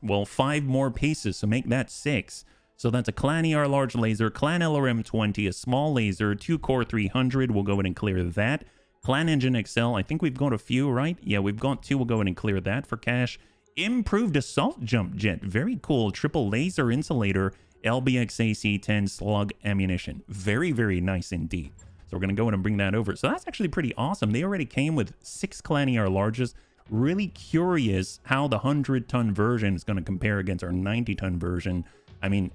well, 5 more pieces. So make that 6. So that's a Clan ER large laser, Clan LRM 20, a small laser, 2 core 300. We'll go ahead and clear that. Clan Engine XL, I think we've got a few, right? Yeah, we've got 2. We'll go ahead and clear that for cash. Improved assault jump jet, very cool. Triple laser insulator, LBX AC-10 slug ammunition. Very, very nice indeed. So we're going to go ahead and bring that over. So that's actually pretty awesome. They already came with 6 Clan ER larges. Really curious how the 100-ton version is going to compare against our 90-ton version. I mean,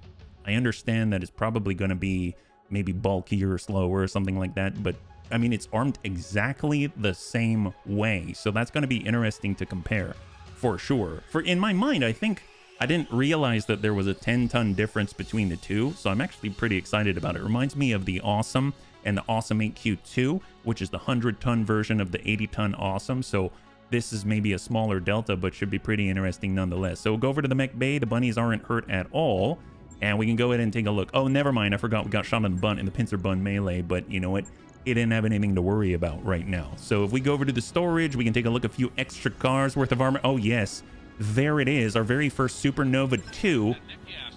I understand that it's probably going to be maybe bulkier or slower or something like that, but I mean, it's armed exactly the same way. So that's going to be interesting to compare for sure. For in my mind, I think I didn't realize that there was a 10-ton difference between the two. So I'm actually pretty excited about it. It reminds me of the awesome and the Awesome 8Q2, which is the 100-ton version of the 80-ton Awesome. So this is maybe a smaller Delta, but should be pretty interesting nonetheless. So we'll go over to the mech bay. The bunnies aren't hurt at all. And we can go ahead and take a look. Oh, never mind. I forgot we got shot in the butt in the pincer bun melee. But you know what? It didn't have anything to worry about right now. So if we go over to the storage, we can take a look at a few extra cars worth of armor. Oh, yes. There it is. Our very first Supernova 2.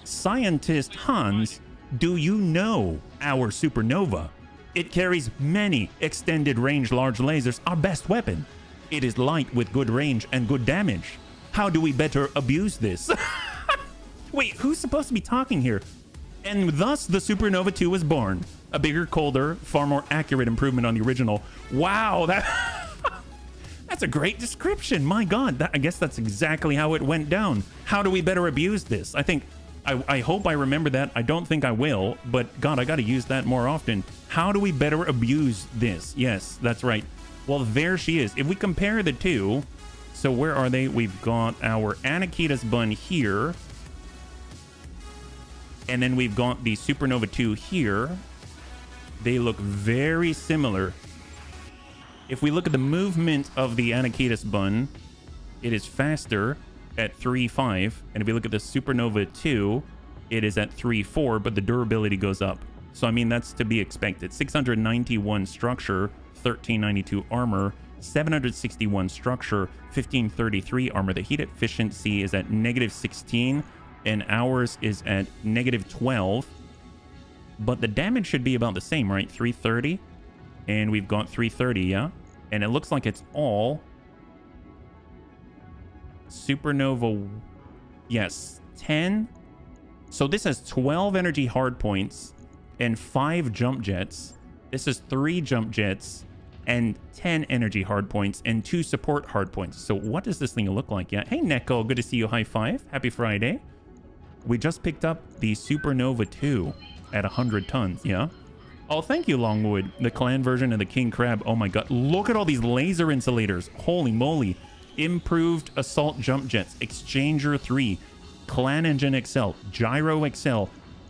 Scientist Hans, do you know our Supernova? It carries many extended range large lasers, our best weapon. It is light with good range and good damage. How do we better abuse this? Wait, who's supposed to be talking here? And thus the Supernova 2 was born. A bigger, colder, far more accurate improvement on the original. Wow, that's a great description. My God, I guess that's exactly how it went down. How do we better abuse this? I hope I remember that. I don't think I will, but God, I got to use that more often. How do we better abuse this? Yes, that's right. Well, there she is. If we compare the two, so where are they? We've got our Anakitas bun here. And then we've got the Supernova 2 here. They look very similar. If we look at the movement of the Anakitas bun, it is faster at 3.5. And if we look at the Supernova 2, it is at 3.4, but the durability goes up. So, I mean, that's to be expected. 691 structure, 1392 armor, 761 structure, 1533 armor. The heat efficiency is at -16, and ours is at -12. But the damage should be about the same, right? 330, and we've got 330, yeah? And it looks like it's all Supernova, yes, 10. So this has 12 energy hard points and 5 jump jets. This is 3 jump jets and 10 energy hard points and 2 support hard points. So what does this thing look like? Yeah. Hey, Neko, good to see you. High five. Happy Friday. We just picked up the Supernova 2 at 100 tons. Yeah. Oh, thank you, Longwood. The clan version of the King Crab. Oh my God. Look at all these laser insulators. Holy moly. Improved assault jump jets. Exchanger 3. Clan engine XL. Gyro XL.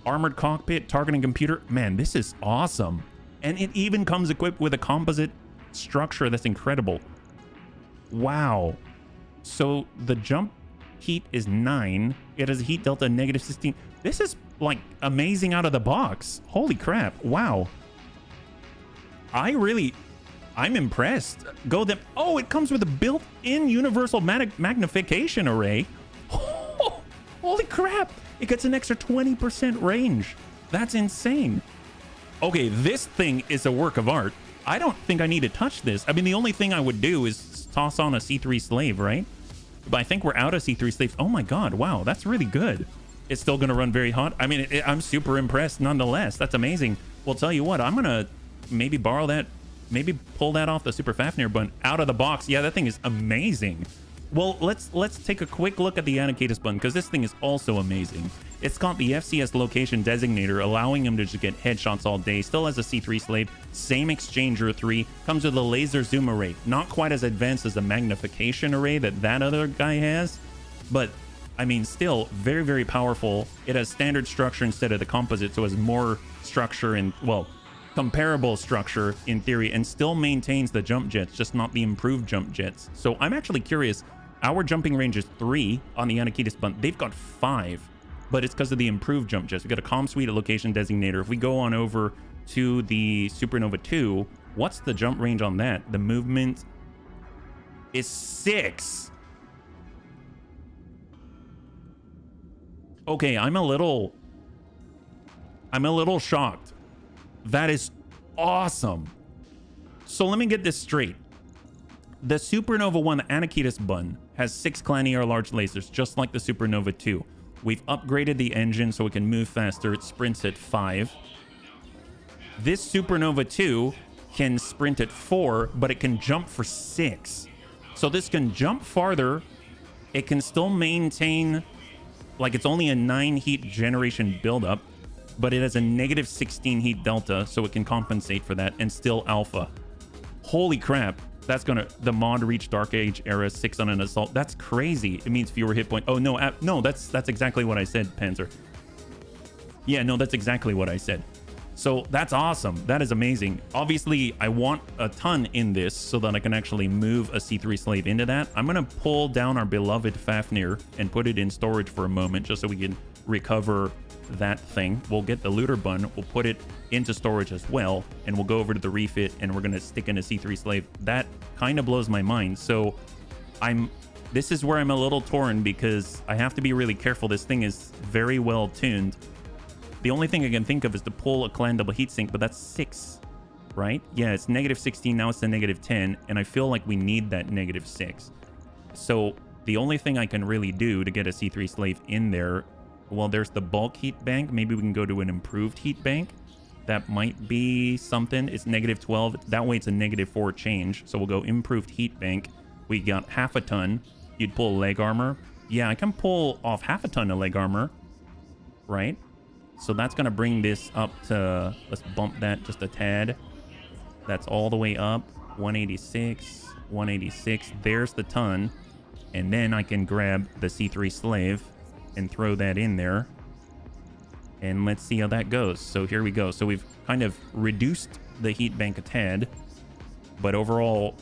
Armored cockpit. Targeting computer. Man, this is awesome. And it even comes equipped with a composite structure that's incredible. Wow. So the jump heat is 9. It has a heat delta -16. This is like amazing out of the box. Holy crap. Wow. I'm impressed. Go them. Oh, it comes with a built-in universal magnification array. Holy crap. It gets an extra 20% range. That's insane. Okay, this thing is a work of art. I don't think I need to touch this. I mean, the only thing I would do is toss on a C3 slave, right? But I think we're out of C3 slaves. Oh my God, wow, that's really good. It's still going to run very hot. I mean, I'm super impressed nonetheless. That's amazing. Well, tell you what, I'm going to maybe borrow that, maybe pull that off the Super Fafnir bun out of the box. Yeah, that thing is amazing. Well, let's take a quick look at the Anakitas bun, because this thing is also amazing. It's got the FCS location designator, allowing him to just get headshots all day. Still has a C3 slave, same exchanger 3, comes with a laser zoom array. Not quite as advanced as the magnification array that other guy has, but I mean, still very, very powerful. It has standard structure instead of the composite, so it has more structure and, well, comparable structure in theory, and still maintains the jump jets, just not the improved jump jets. So I'm actually curious. Our jumping range is 3 on the Anakitas bun. They've got 5, but it's because of the improved jump jets. We've got a comm suite, a location designator. If we go on over to the Supernova 2, what's the jump range on that? The movement is 6. Okay, I'm a little shocked. That is awesome. So let me get this straight. The Supernova 1, the Anakitas bun, has 6 Clan ER large lasers, just like the Supernova 2. We've upgraded the engine so it can move faster. It sprints at 5. This Supernova 2 can sprint at 4, but it can jump for 6. So this can jump farther. It can still maintain, like, it's only a 9 heat generation buildup, but it has a -16 heat delta, so it can compensate for that, and still alpha. Holy crap. That's gonna, the mod reach Dark Age era 6 on an assault. That's crazy. It means fewer hit points. Oh no, no, that's exactly what I said, Panzer. Yeah, no, that's exactly what I said. So that's awesome. That is amazing. Obviously, I want a ton in this so that I can actually move a C3 slave into that. I'm going to pull down our beloved Fafnir and put it in storage for a moment just so we can recover that thing. We'll get the looter bun. We'll put it into storage as well. And we'll go over to the refit and we're going to stick in a C3 slave. That kind of blows my mind. So this is where I'm a little torn because I have to be really careful. This thing is very well tuned. The only thing I can think of is to pull a clan double heatsink, but that's 6, right? Yeah, it's -16, now it's a -10, and I feel like we need that -6. So the only thing I can really do to get a C3 slave in there, well, there's the bulk heat bank. Maybe we can go to an improved heat bank. That might be something. It's -12. That way it's a -4 change. So we'll go improved heat bank. We got half a ton. You'd pull leg armor. Yeah, I can pull off half a ton of leg armor, right? So that's going to bring this up to, let's bump that just a tad. That's all the way up. 186, 186. There's the ton. And then I can grab the C3 slave and throw that in there. And let's see how that goes. So here we go. So we've kind of reduced the heat bank a tad. But overall,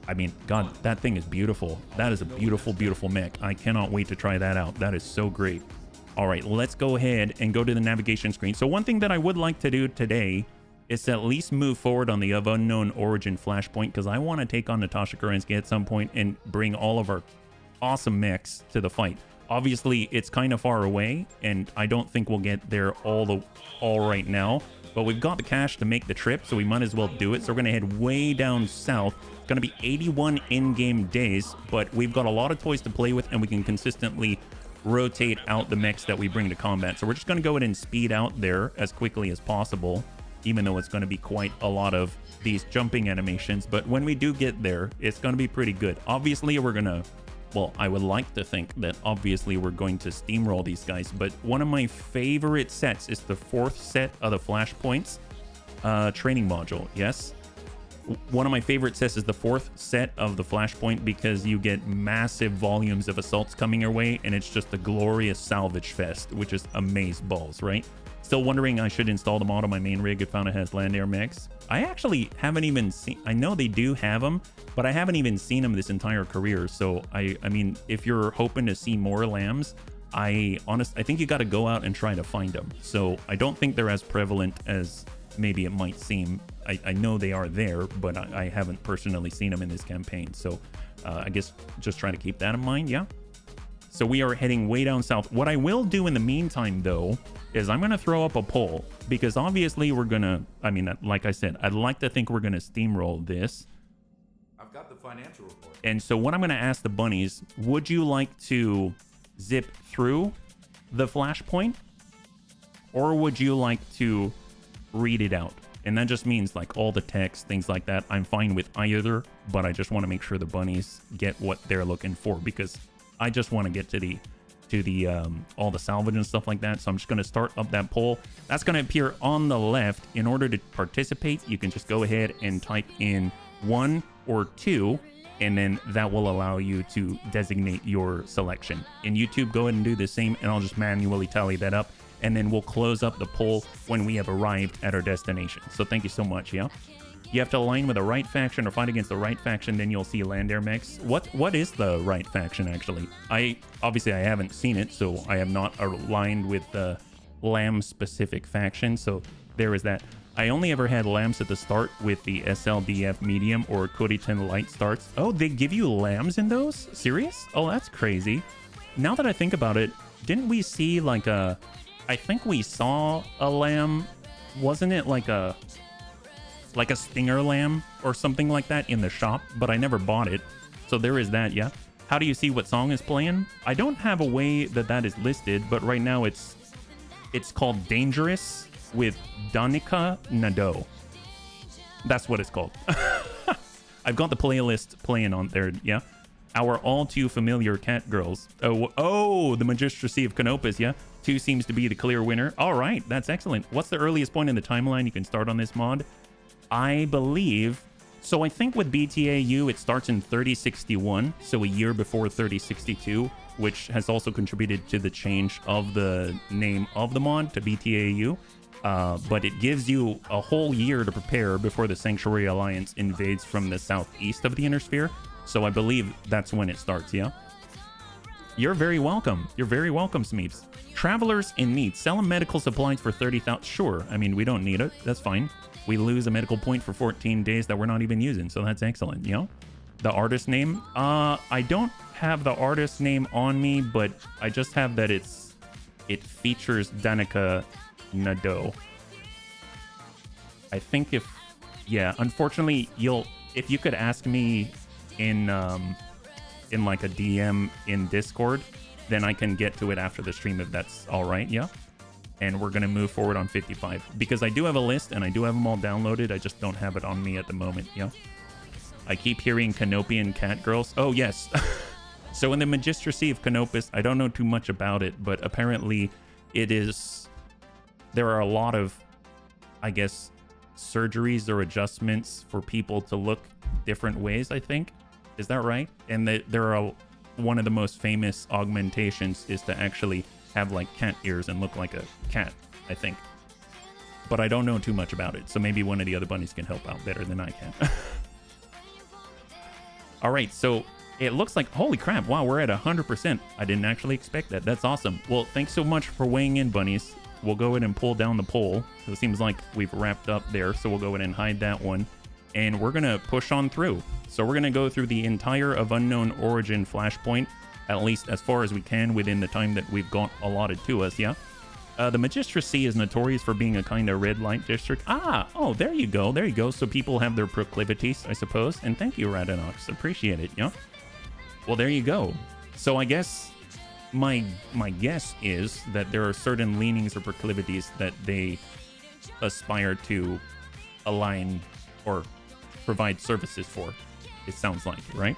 I mean, God, that thing is beautiful. That is a beautiful, beautiful mech. I cannot wait to try that out. That is so great. All right, let's go ahead and go to the navigation screen. So one thing that I would like to do today is to at least move forward on the of unknown origin flashpoint because I want to take on Natasha Kerensky at some point and bring all of our awesome mechs to the fight. Obviously, it's kind of far away, and I don't think we'll get there all right now. But we've got the cash to make the trip, so we might as well do it. So we're going to head way down south. It's going to be 81 in-game days, but we've got a lot of toys to play with, and we can consistently rotate out the mechs that we bring to combat. So we're just going to go ahead and speed out there as quickly as possible, even though it's going to be quite a lot of these jumping animations. But when we do get there, it's going to be pretty good. Obviously, we're going to, well, I would like to think that obviously we're going to steamroll these guys. But one of my favorite sets is the 4th set of the Flashpoints training module. Yes. One of my favorite sets is the 4th set of the Flashpoint because you get massive volumes of assaults coming your way, and it's just a glorious salvage fest, which is amaze balls, right? Still wondering I should install the mod on my main rig if found it has land air mechs. I actually haven't even seen, I know they do have them, but I haven't even seen them this entire career. So I mean, if you're hoping to see more lambs, I think you got to go out and try to find them. So I don't think they're as prevalent as maybe it might seem. I know they are there, but I haven't personally seen them in this campaign. So I guess just try to keep that in mind. Yeah. So we are heading way down south. What I will do in the meantime, though, is I'm going to throw up a poll because obviously we're going to, I mean, like I said, I'd like to think we're going to steamroll this. I've got the financial report. And so what I'm going to ask the bunnies, would you like to zip through the flashpoint or would you like to read it out? And that just means like all the text, things like that. I'm fine with either, but I just want to make sure the bunnies get what they're looking for because I just want to get to the all the salvage and stuff like that. So I'm just going to start up that poll. That's going to appear on the left. In order to participate, you can just go ahead and type in 1 or 2, and then that will allow you to designate your selection. In YouTube, go ahead and do the same, and I'll just manually tally that up. And then we'll close up the poll when we have arrived at our destination. So thank you so much, yeah? You have to align with the right faction or fight against the right faction, then you'll see land air mechs. What is the right faction, actually? Obviously, I haven't seen it, so I have not aligned with the lamb-specific faction, so there is that. I only ever had lambs at the start with the SLDF medium or Kuritan light starts. Oh, they give you lambs in those? Serious? Oh, that's crazy. Now that I think about it, didn't we see like a... I think we saw a lamb, wasn't it like a stinger lamb or something like that in the shop, but I never bought it. So there is that, yeah. How do you see what song is playing? I don't have a way that is listed, but right now it's called Dangerous with Danica Nadeau. That's what it's called. I've got the playlist playing on there, yeah. Our all too familiar cat girls. Oh, the Magistracy of Canopus, yeah. 2 seems to be the clear winner. All right, that's excellent. What's the earliest point in the timeline you can start on this mod? I believe, so I think with BTAU, it starts in 3061, so a year before 3062, which has also contributed to the change of the name of the mod to BTAU. but it gives you a whole year to prepare before the Sanctuary Alliance invades from the southeast of the Inner Sphere. So I believe that's when it starts, yeah? You're very welcome. You're very welcome, Smeeps. Travelers in need. Selling medical supplies for 30,000. Sure. I mean, we don't need it. That's fine. We lose a medical point for 14 days that we're not even using. So that's excellent, you know? The artist name? I don't have the artist name on me, but I just have that it features Danica Nadeau. I think unfortunately, if you could ask me in like a DM in Discord, then I can get to it after the stream if that's all right, yeah? And we're gonna move forward on 55 because I do have a list and I do have them all downloaded. I just don't have it on me at the moment, yeah? I keep hearing Canopian cat girls. Oh, yes. So in the Magistracy of Canopus, I don't know too much about it, but apparently there are a lot of, I guess, surgeries or adjustments for people to look different ways, I think. Is that right? And there are one of the most famous augmentations is to actually have like cat ears and look like a cat, I think. But I don't know too much about it, so maybe one of the other bunnies can help out better than I can. All right, so it looks like, holy crap, wow, we're at 100%. I didn't actually expect that. That's awesome. Well, thanks so much for weighing in, bunnies. We'll go ahead and pull down the poll. It seems like we've wrapped up there, so we'll go ahead and hide that one. And we're going to push on through. So we're going to go through the entire of Unknown Origin Flashpoint, at least as far as we can within the time that we've got allotted to us, yeah? The Magistracy is notorious for being a kind of red light district. Oh, there you go, there you go. So people have their proclivities, I suppose. And thank you, Radinox, appreciate it, yeah? Well, there you go. So I guess my guess is that there are certain leanings or proclivities that they aspire to align or provide services for, it sounds like, right?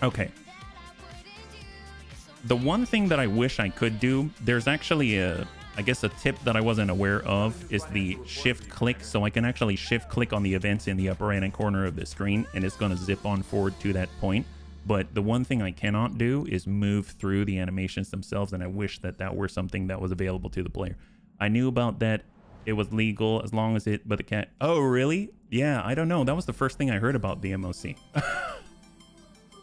Okay. The one thing that I wish I could do, there's actually I guess a tip that I wasn't aware of is the shift click. So I can actually shift click on the events in the upper right hand corner of the screen and it's going to zip on forward to that point. But the one thing I cannot do is move through the animations themselves, and I wish that were something that was available to the player. I knew about that. It was legal as long as but the cat... Oh, really? Yeah, I don't know. That was the first thing I heard about the MOC.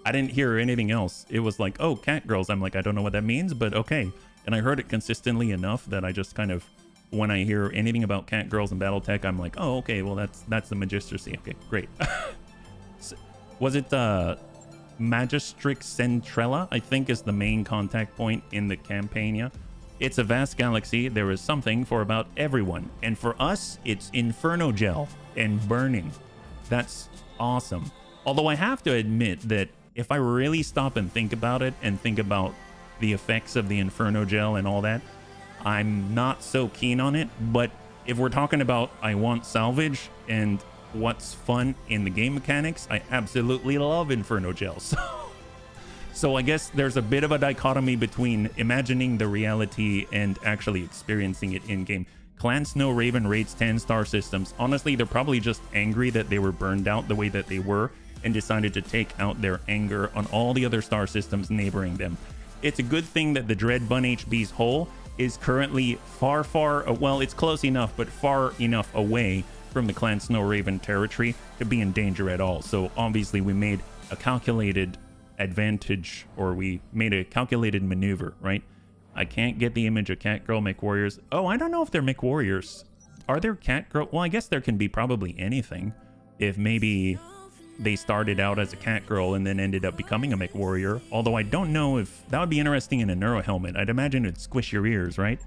I didn't hear anything else. It was like, oh, cat girls. I'm like, I don't know what that means, but okay. And I heard it consistently enough that I just kind of... When I hear anything about cat girls and Battletech, I'm like, oh, okay, well, that's the Magistracy. Okay, great. Was it... Magistrix Centrella, I think, is the main contact point in the Campania. It's a vast galaxy. There is something for about everyone. And for us, it's Inferno Gel and burning. That's awesome. Although I have to admit that if I really stop and think about it and think about the effects of the Inferno Gel and all that, I'm not so keen on it. But if we're talking about I want salvage and what's fun in the game mechanics, I absolutely love Inferno Gels. So I guess there's a bit of a dichotomy between imagining the reality and actually experiencing it in game. Clan Snow Raven rates 10 star systems. Honestly, they're probably just angry that they were burned out the way that they were and decided to take out their anger on all the other star systems neighboring them. It's a good thing that the Dread Bun HB's hull is currently far, well, it's close enough, but far enough away from the Clan Snow Raven territory to be in danger at all. So obviously we made a calculated advantage, or we made a calculated maneuver, right? I can't get the image of cat girl mech warriors. Oh, I don't know if they're mech warriors. Are there cat girl? Well, I guess there can be probably anything. If maybe they started out as a cat girl and then ended up becoming a mech warrior. Although I don't know if that would be interesting in a neuro helmet. I'd imagine it'd squish your ears, right?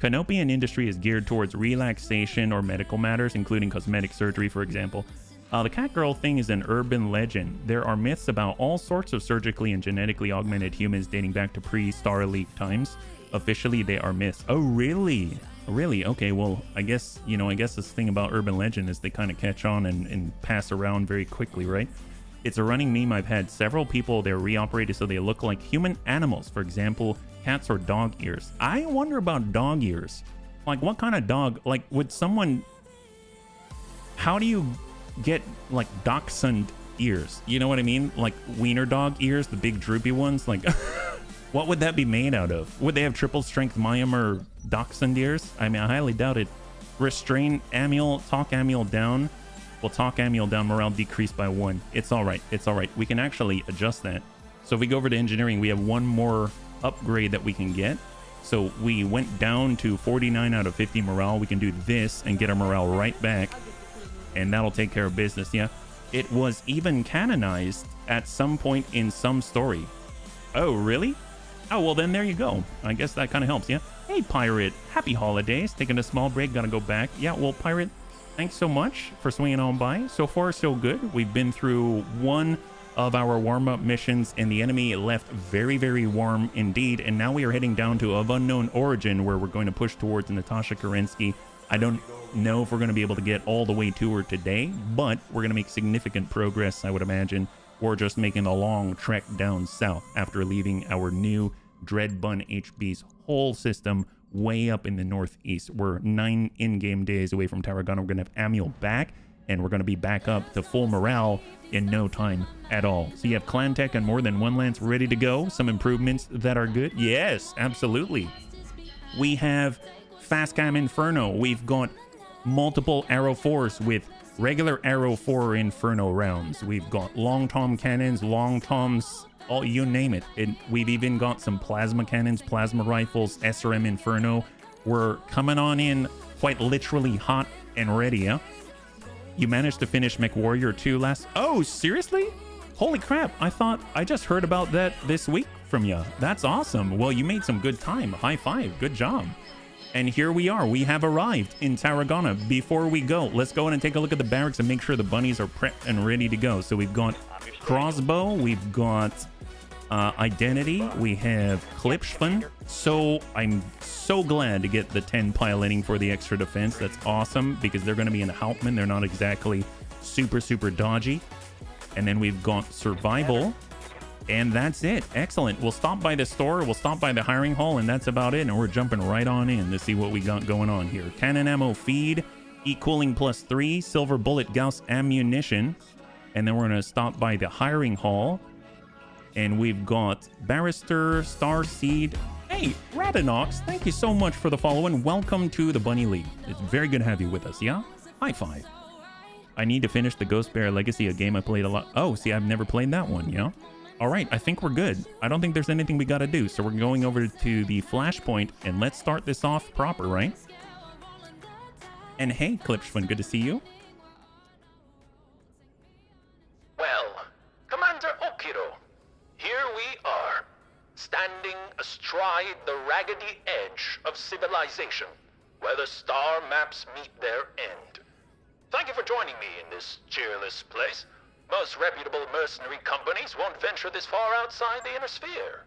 Canopian industry is geared towards relaxation or medical matters, including cosmetic surgery, for example. The cat girl thing is an urban legend. There are myths about all sorts of surgically and genetically augmented humans dating back to pre-Star League times. Officially, they are myths. Oh, really? Really? Okay, well, I guess this thing about urban legend is they kind of catch on and pass around very quickly, right? It's a running meme. I've had several people, they're reoperated so they look like human animals. For example, cats or dog ears. I wonder about dog ears. Like, what kind of dog? Like, would someone... How do you get, like, dachshund ears? You know what I mean? Like, wiener dog ears, the big droopy ones? Like, What would that be made out of? Would they have triple strength Myanmar Dachshundiers? I mean, I highly doubt it. Restrain Amiel, talk Amiel down. We'll talk Amiel down, morale decreased by 1. It's all right. It's all right. We can actually adjust that. So if we go over to engineering, we have one more upgrade that we can get. So we went down to 49 out of 50 morale. We can do this and get our morale right back. And that'll take care of business, yeah. It was even canonized at some point in some story. Oh, really? Oh, well, then there you go. I guess that kind of helps, yeah? Hey, Pirate. Happy holidays. Taking a small break. Gotta go back. Yeah, well, Pirate, thanks so much for swinging on by. So far, so good. We've been through one of our warm-up missions, and the enemy left very, very warm indeed. And now we are heading down to Of Unknown Origin, where we're going to push towards Natasha Kerensky. I don't know if we're going to be able to get all the way to her today, but we're going to make significant progress, I would imagine. We're just making a long trek down south after leaving our new Dreadbun HB's whole system way up in the northeast. We're 9 in-game days away from Tarragona. We're going to have Amiel back, and we're going to be back up to full morale in no time at all. So you have Clan Tech and more than one lance ready to go. Some improvements that are good. Yes, absolutely. We have Fast Cam Inferno. We've got multiple Arrow 4s with regular Arrow 4 Inferno rounds. We've got long tom cannons, long toms, all you name it. And we've even got some plasma cannons, plasma rifles, SRM Inferno. We're coming on in quite literally hot and ready, yeah? You managed to finish MechWarrior 2 last... Oh, seriously? Holy crap, I just heard about that this week from you. That's awesome. Well, you made some good time. High five. Good job. And here we are. We have arrived in Tarragona. Before we go, let's go in and take a look at the barracks and make sure the bunnies are prepped and ready to go. So we've got Crossbow. We've got Identity. We have Klipschfun. So I'm so glad to get the 10 piloting for the extra defense. That's awesome because they're going to be in Hauptmann. They're not exactly super, super dodgy. And then we've got Survival. And that's it. Excellent. We'll stop by the store. We'll stop by the hiring hall. And that's about it. And we're jumping right on in to see what we got going on here. Cannon ammo feed. Heat cooling +3. Silver bullet Gauss ammunition. And then we're going to stop by the hiring hall. And we've got Barrister, Starseed. Hey, Radinox, thank you so much for the follow and welcome to the Bunny League. It's very good to have you with us, yeah? High five. I need to finish the Ghost Bear Legacy, a game I played a lot. Oh, see, I've never played that one, yeah? All right, I think we're good. I don't think there's anything we got to do. So we're going over to the Flashpoint and let's start this off proper, right? And hey, Klipschfun, good to see you. Well, Commander Okiro, here we are, standing astride the raggedy edge of civilization, where the star maps meet their end. Thank you for joining me in this cheerless place. Most reputable mercenary companies won't venture this far outside the inner sphere.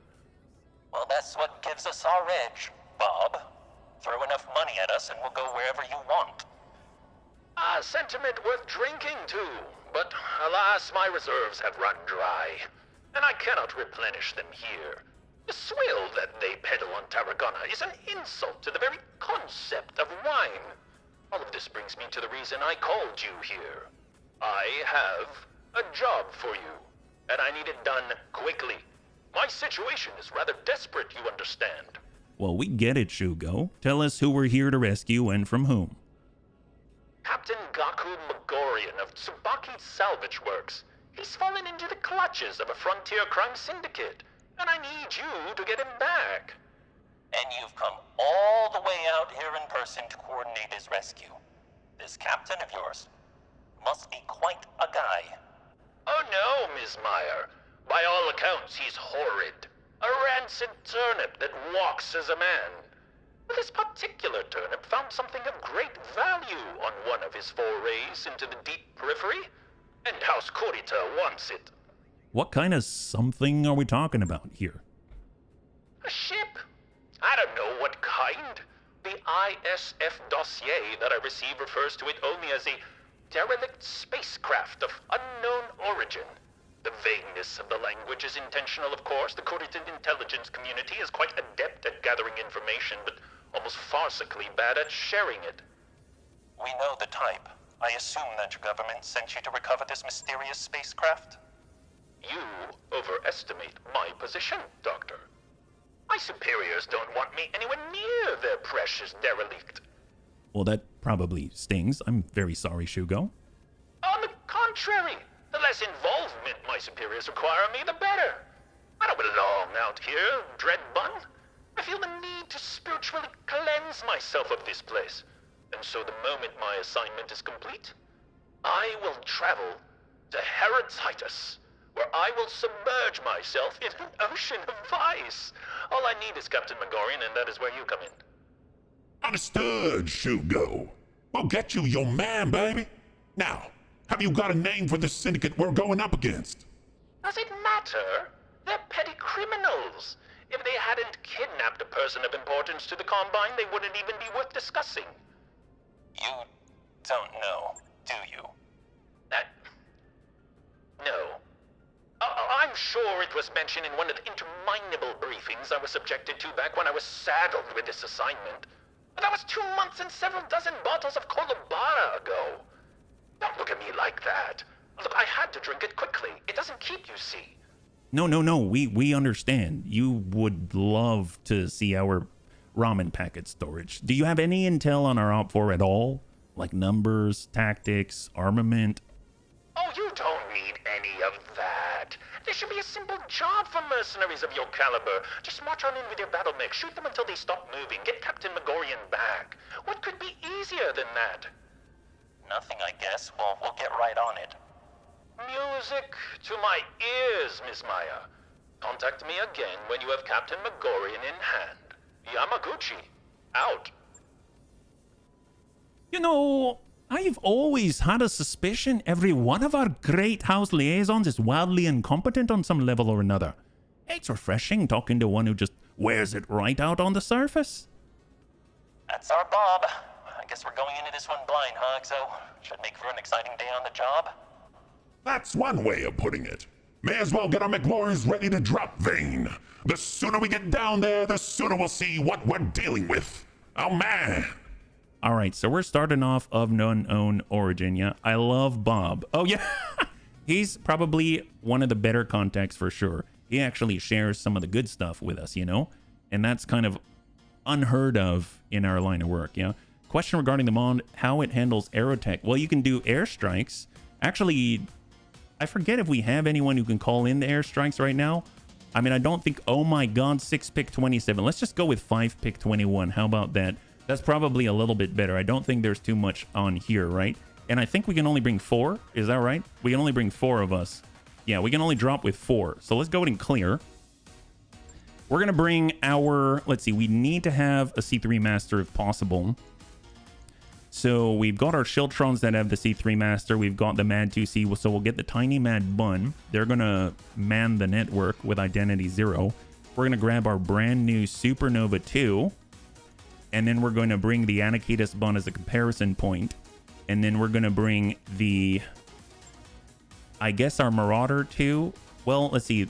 Well, that's what gives us our edge, Bob. Throw enough money at us and we'll go wherever you want. A sentiment worth drinking to, but alas, my reserves have run dry, and I cannot replenish them here. The swill that they peddle on Tarragona is an insult to the very concept of wine. All of this brings me to the reason I called you here. I have a job for you, and I need it done quickly. My situation is rather desperate, you understand. Well, we get it, Shugo. Tell us who we're here to rescue and from whom. Captain Gaku Megorian of Tsubaki Salvage Works. He's fallen into the clutches of a frontier crime syndicate, and I need you to get him back. And you've come all the way out here in person to coordinate his rescue. This captain of yours must be quite a guy. Oh no, Ms. Meyer. By all accounts, he's horrid. A rancid turnip that walks as a man. But this particular turnip found something of great value on one of his forays into the deep periphery, and House Kurita wants it. What kind of something are we talking about here? A ship? I don't know what kind. The ISF dossier that I received refers to it only as a derelict spacecraft of unknown origin. The vagueness of the language is intentional, of course. The Kuritan intelligence community is quite adept at gathering information, but almost farcically bad at sharing it. We know the type. I assume that your government sent you to recover this mysterious spacecraft? You overestimate my position, Doctor. My superiors don't want me anywhere near their precious derelict. Well, that probably stings. I'm very sorry, Shugo. On the contrary, the less involvement my superiors require of me, the better. I don't belong out here, Dread Bun. I feel the need to spiritually cleanse myself of this place. And so the moment my assignment is complete, I will travel to Heretitus, where I will submerge myself in an ocean of vice. All I need is Captain Megorian, and that is where you come in. Understood, Shugo. We'll get you your man, baby. Now, have you got a name for the syndicate we're going up against? Does it matter? They're petty criminals. If they hadn't kidnapped a person of importance to the Combine, they wouldn't even be worth discussing. You don't know, do you? No. I'm sure it was mentioned in one of the interminable briefings I was subjected to back when I was saddled with this assignment. But that was 2 months and several dozen bottles of Colabara ago. Don't look at me like that. Look, I had to drink it quickly. It doesn't keep, you see. No. We understand. You would love to see our ramen packet storage. Do you have any intel on our Op 4 at all? Like numbers, tactics, armament? Oh, you don't need any of that. There should be a simple job for mercenaries of your caliber. Just march on in with your battle mech, shoot them until they stop moving, get Captain Megorian back. What could be easier than that? Nothing, I guess. Well, we'll get right on it. Music to my ears, Miss Maya. Contact me again when you have Captain Megorian in hand. Yamaguchi, out. You know, I've always had a suspicion every one of our great house liaisons is wildly incompetent on some level or another. It's refreshing talking to one who just wears it right out on the surface. That's our Bob. I guess we're going into this one blind, huh, XO? Should make for an exciting day on the job. That's one way of putting it. May as well get our McLauries ready to drop Vane. The sooner we get down there, the sooner we'll see what we're dealing with. Oh, man. All right, so we're starting off of unknown origin, yeah? I love Bob. Oh, yeah. He's probably one of the better contacts for sure. He actually shares some of the good stuff with us, you know? And that's kind of unheard of in our line of work, yeah? Question regarding the mod, how it handles aerotech. Well, you can do airstrikes. Actually, I forget if we have anyone who can call in the airstrikes right now. I mean, I don't think, oh my god, 6-pick 27. Let's just go with 5-pick 21. How about that? That's probably a little bit better. I don't think there's too much on here, right? And I think we can only bring 4. Is that right? We can only bring 4 of us. Yeah, we can only drop with 4. So let's go ahead and clear. We're going to bring our... Let's see. We need to have a C3 Master if possible. So we've got our Shiltrons that have the C3 Master. We've got the Mad 2C. So we'll get the Tiny Mad Bun. They're going to man the network with Identity 0. We're going to grab our brand new Supernova 2. And then we're going to bring the Anakitas Bun as a comparison point. And then we're going to bring the... I guess our Marauder 2. Well, let's see.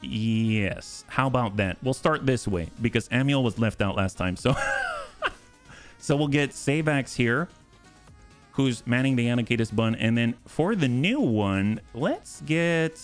Yes. How about that? We'll start this way. Because Amiel was left out last time. So... So we'll get Savax here, who's manning the Anakitas Bun. And then for the new one, let's get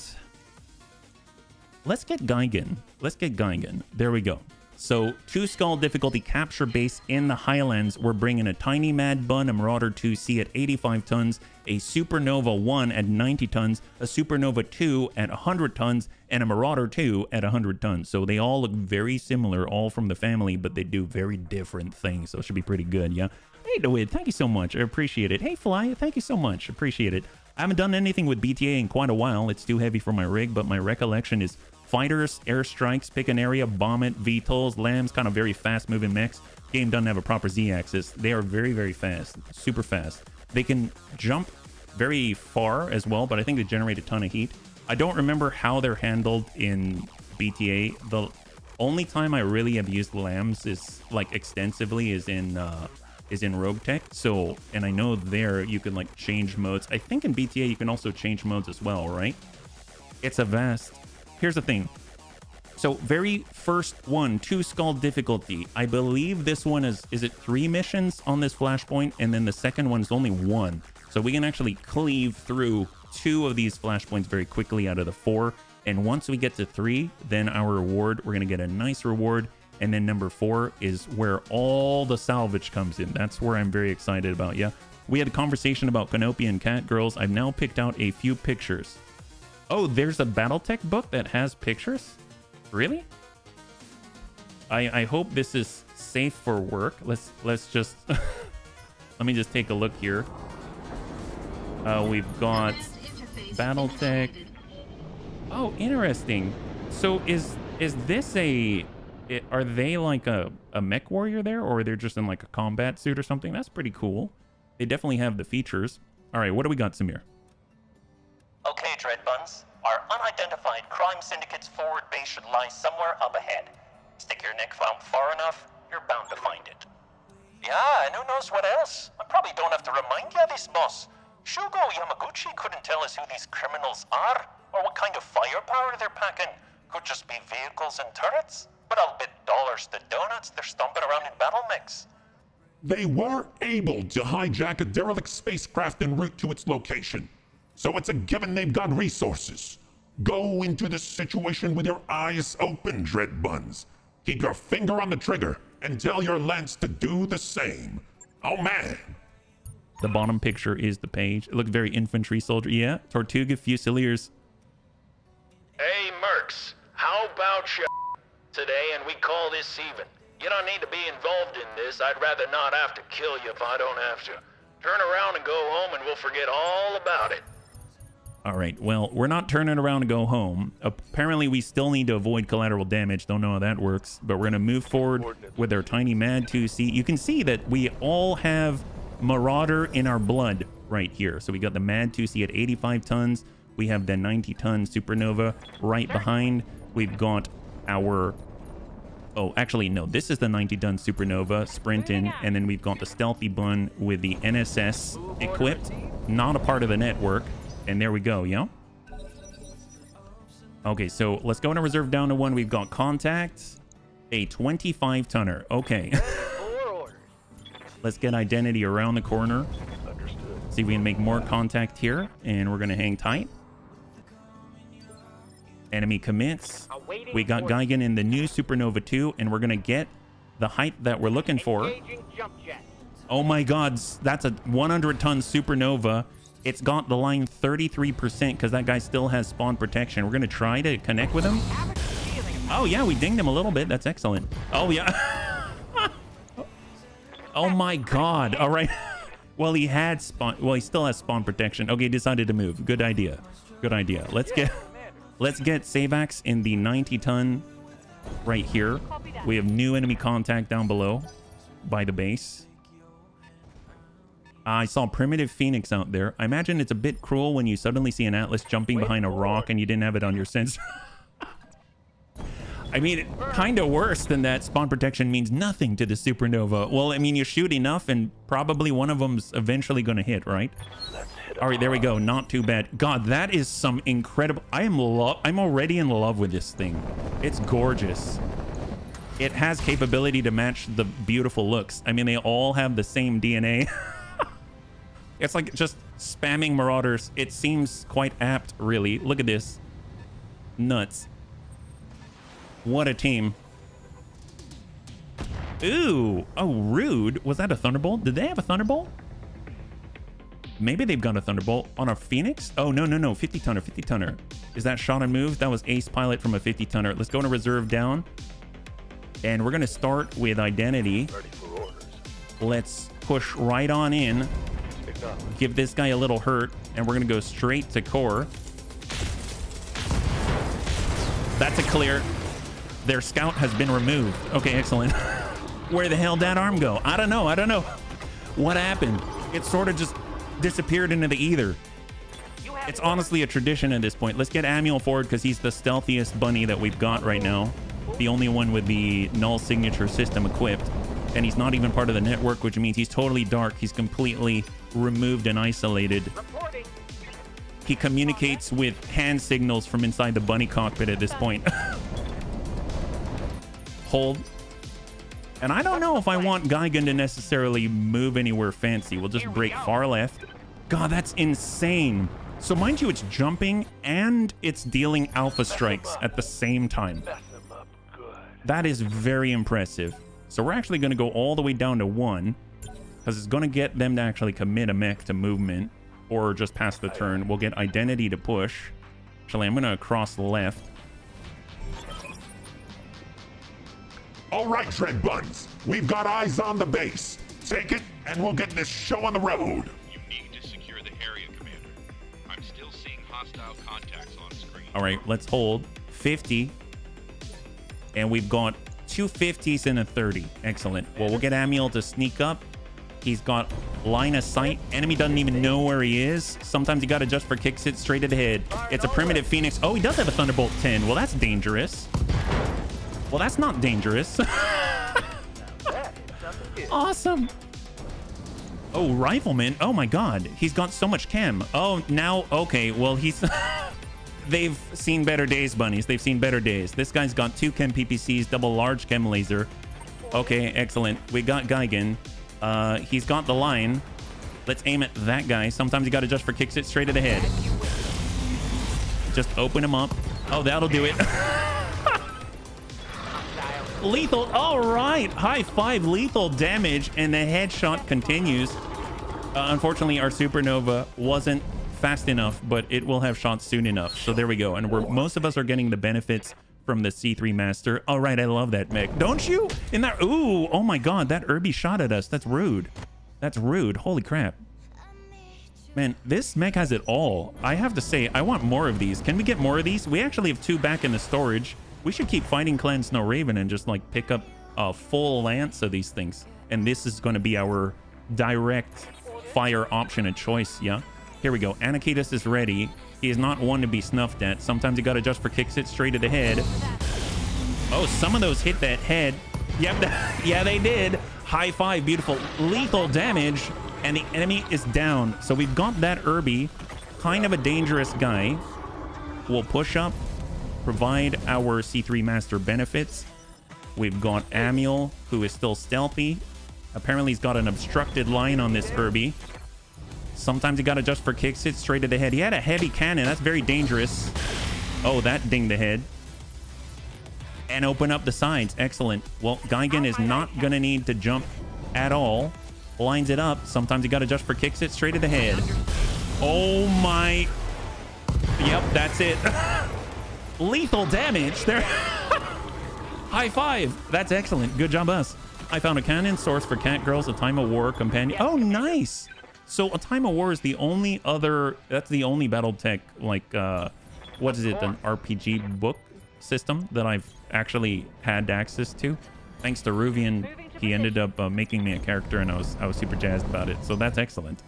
Geigen. Let's get Geigen. There we go. So 2 skull difficulty capture base in the Highlands. We're bringing a Tiny Mad Bun, a Marauder 2C at 85 tons, a Supernova 1 at 90 tons, a Supernova 2 at 100 tons, and a Marauder 2 at 100 tons. So they all look very similar, all from the family, but they do very different things. So it should be pretty good, yeah? Hey, Dawid, thank you so much. I appreciate it. Hey, Fly, thank you so much. Appreciate it. I haven't done anything with BTA in quite a while. It's too heavy for my rig, but my recollection is fighters, airstrikes, pick an area, bomb it, VTOLs, lambs, kind of very fast-moving mechs. Game doesn't have a proper Z-axis. They are very, very fast, super fast. They can jump very far as well, but I think they generate a ton of heat. I don't remember how they're handled in BTA. The only time I really have used lambs is like extensively is in Rogue Tech. So, and I know there you can like change modes. I think in BTA you can also change modes as well, right? It's a vast... Here's the thing. So very first one, 2 skull difficulty. I believe this one is it 3 missions on this flashpoint? And then the second one is only 1. So we can actually cleave through 2 of these flashpoints very quickly out of the 4. And once we get to 3, then our reward, we're going to get a nice reward. And then number 4 is where all the salvage comes in. That's where I'm very excited about. Yeah, we had a conversation about Canopy and Cat Girls. I've now picked out a few pictures. Oh, there's a Battletech book that has pictures? Really? I hope this is safe for work. Let's just let me just take a look here. We've got Battletech. Oh, interesting. So is this are they like a mech warrior there, or they're just in like a combat suit or something? That's pretty cool. They definitely have the features. All right, what do we got, Samir? Okay, Dreadbuns. Our unidentified crime syndicate's forward base should lie somewhere up ahead. Stick your neck out far enough, you're bound to find it. Yeah, and who knows what else? I probably don't have to remind you of this, boss. Shugo Yamaguchi couldn't tell us who these criminals are, or what kind of firepower they're packing. Could just be vehicles and turrets. But I'll bet dollars to donuts they're stomping around in battle mechs. They were able to hijack a derelict spacecraft en route to its location. So it's a given they've got resources. Go into this situation with your eyes open, Dreadbuns. Keep your finger on the trigger and tell your Lance to do the same. Oh man. The bottom picture is the page. It looks very infantry soldier. Yeah, Tortuga Fusiliers. Hey, Mercs, how about you today and we call this even? You don't need to be involved in this. I'd rather not have to kill you if I don't have to. Turn around and go home and we'll forget all about it. All right, well, we're not turning around to go home. Apparently, we still need to avoid collateral damage. Don't know how that works, but we're going to move forward with our tiny Mad 2C. You can see that we all have Marauder in our blood right here. So we got the Mad 2C at 85 tons. We have the 90-ton Supernova right behind. We've got our... Oh, actually, no, this is the 90-ton Supernova sprinting, and then we've got the Stealthy Bun with the NSS equipped, not a part of the network. And there we go, yeah? Okay, so let's go into reserve down to 1. We've got contact, a 25-tonner. Okay. Let's get identity around the corner. See if we can make more contact here, and we're going to hang tight. Enemy commits. We got Geigen in the new Supernova 2, and we're going to get the height that we're looking for. Oh my god, that's a 100-ton Supernova. It's got the line 33% because that guy still has spawn protection. We're going to try to connect with him. Oh, yeah, we dinged him a little bit. That's excellent. Oh, yeah. Oh, my God. All right. Well, he had spawn. Well, he still has spawn protection. Okay, decided to move. Good idea. Good idea. Let's get Savax in the 90-ton right here. We have new enemy contact down below by the base. I saw Primitive Phoenix out there. I imagine it's a bit cruel when you suddenly see an Atlas jumping behind a rock and you didn't have it on your sensor. I mean, kind of worse than that. Spawn protection means nothing to the Supernova. Well, I mean, you shoot enough and probably one of them's eventually going to hit, right? All right, there we go. Not too bad. God, that is some incredible... I'm already in love with this thing. It's gorgeous. It has capability to match the beautiful looks. I mean, they all have the same DNA. It's like just spamming Marauders. It seems quite apt, really. Look at this. Nuts. What a team. Ooh. Oh, rude. Was that a Thunderbolt? Did they have a Thunderbolt? Maybe they've got a Thunderbolt on a Phoenix? Oh, no, no, no. 50-tonner, 50-tonner. Is that shot and move? That was Ace Pilot from a 50-tonner. Let's go to reserve down. And we're going to start with identity. Let's push right on in. Give this guy a little hurt, and we're going to go straight to core. That's a clear. Their scout has been removed. Okay, excellent. Where the hell did that arm go? I don't know. I don't know. What happened? It sort of just disappeared into the ether. It's honestly a tradition at this point. Let's get Amuel forward because he's the stealthiest bunny that we've got right now. The only one with the null signature system equipped. And he's not even part of the network, which means he's totally dark. He's completely removed and isolated. He communicates with hand signals from inside the bunny cockpit at this point. Hold. And I don't know if I want Geigen to necessarily move anywhere fancy. We'll just break far left. God, that's insane. So mind you, it's jumping and it's dealing alpha strikes at the same time. That is very impressive. So we're actually going to go all the way down to 1 because it's going to get them to actually commit a mech to movement or just pass the turn. We'll get identity to push. Actually, I'm going to cross left. All right, Dread Buns. We've got eyes on the base. Take it, and we'll get this show on the road. You need to secure the area, Commander. I'm still seeing hostile contacts on screen. All right, let's hold 50. And we've got 2 50s and a 30. Excellent. Well, we'll get Amiel to sneak up. He's got line of sight. Enemy doesn't even know where he is. Sometimes you got to adjust for kicks it straight at the head. It's a primitive Phoenix. Oh, he does have a Thunderbolt 10. Well, that's dangerous. Well, that's not dangerous. Awesome. Oh, Rifleman. Oh, my God. He's got so much chem. Oh, now, okay. Well, he's... They've seen better days, bunnies. They've seen better days. This guy's got 2 chem PPCs, double large chem laser. Okay, excellent. We got Geigen. He's got the line. Let's aim at that guy. Sometimes you got to adjust for kicks it straight at the head. Just open him up. Oh, that'll do it. Lethal. All right. High 5 lethal damage, and the headshot continues. Unfortunately, our supernova wasn't fast enough, but it will have shots soon enough. So there we go. And most of us are getting the benefits from the C3 Master. All right, I love that mech. Don't you? In that... Ooh, oh my God, that Irby shot at us. That's rude. That's rude. Holy crap. Man, this mech has it all. I have to say, I want more of these. Can we get more of these? We actually have 2 back in the storage. We should keep fighting Clan Snow Raven and just like pick up a full lance of these things. And this is going to be our direct fire option of choice, yeah? Here we go. Anakitis is ready. He is not one to be snuffed at. Sometimes you got to adjust for kicks it straight to the head. Oh, some of those hit that head. Yep, yeah, they did. High 5, beautiful. Lethal damage, and the enemy is down. So we've got that Irby, kind of a dangerous guy. We'll push up, provide our C3 Master benefits. We've got Amiel, who is still stealthy. Apparently he's got an obstructed line on this Irby. Sometimes you got to adjust for kicks it straight to the head. He had a heavy cannon. That's very dangerous. Oh, that dinged the head. And open up the sides. Excellent. Well, Geigen is not going to need to jump at all. Lines it up. Sometimes you got to adjust for kicks it straight to the head. Oh, my. Yep, that's it. Lethal damage. There. High 5. That's excellent. Good job, us. I found a cannon source for Cat Girls, a Time of War companion. Oh, nice. So a Time of War is the only other, that's the only Battletech, like, what is it, an RPG book system that I've actually had access to. Thanks to Ruvian, he ended up making me a character, and I was super jazzed about it. So that's excellent.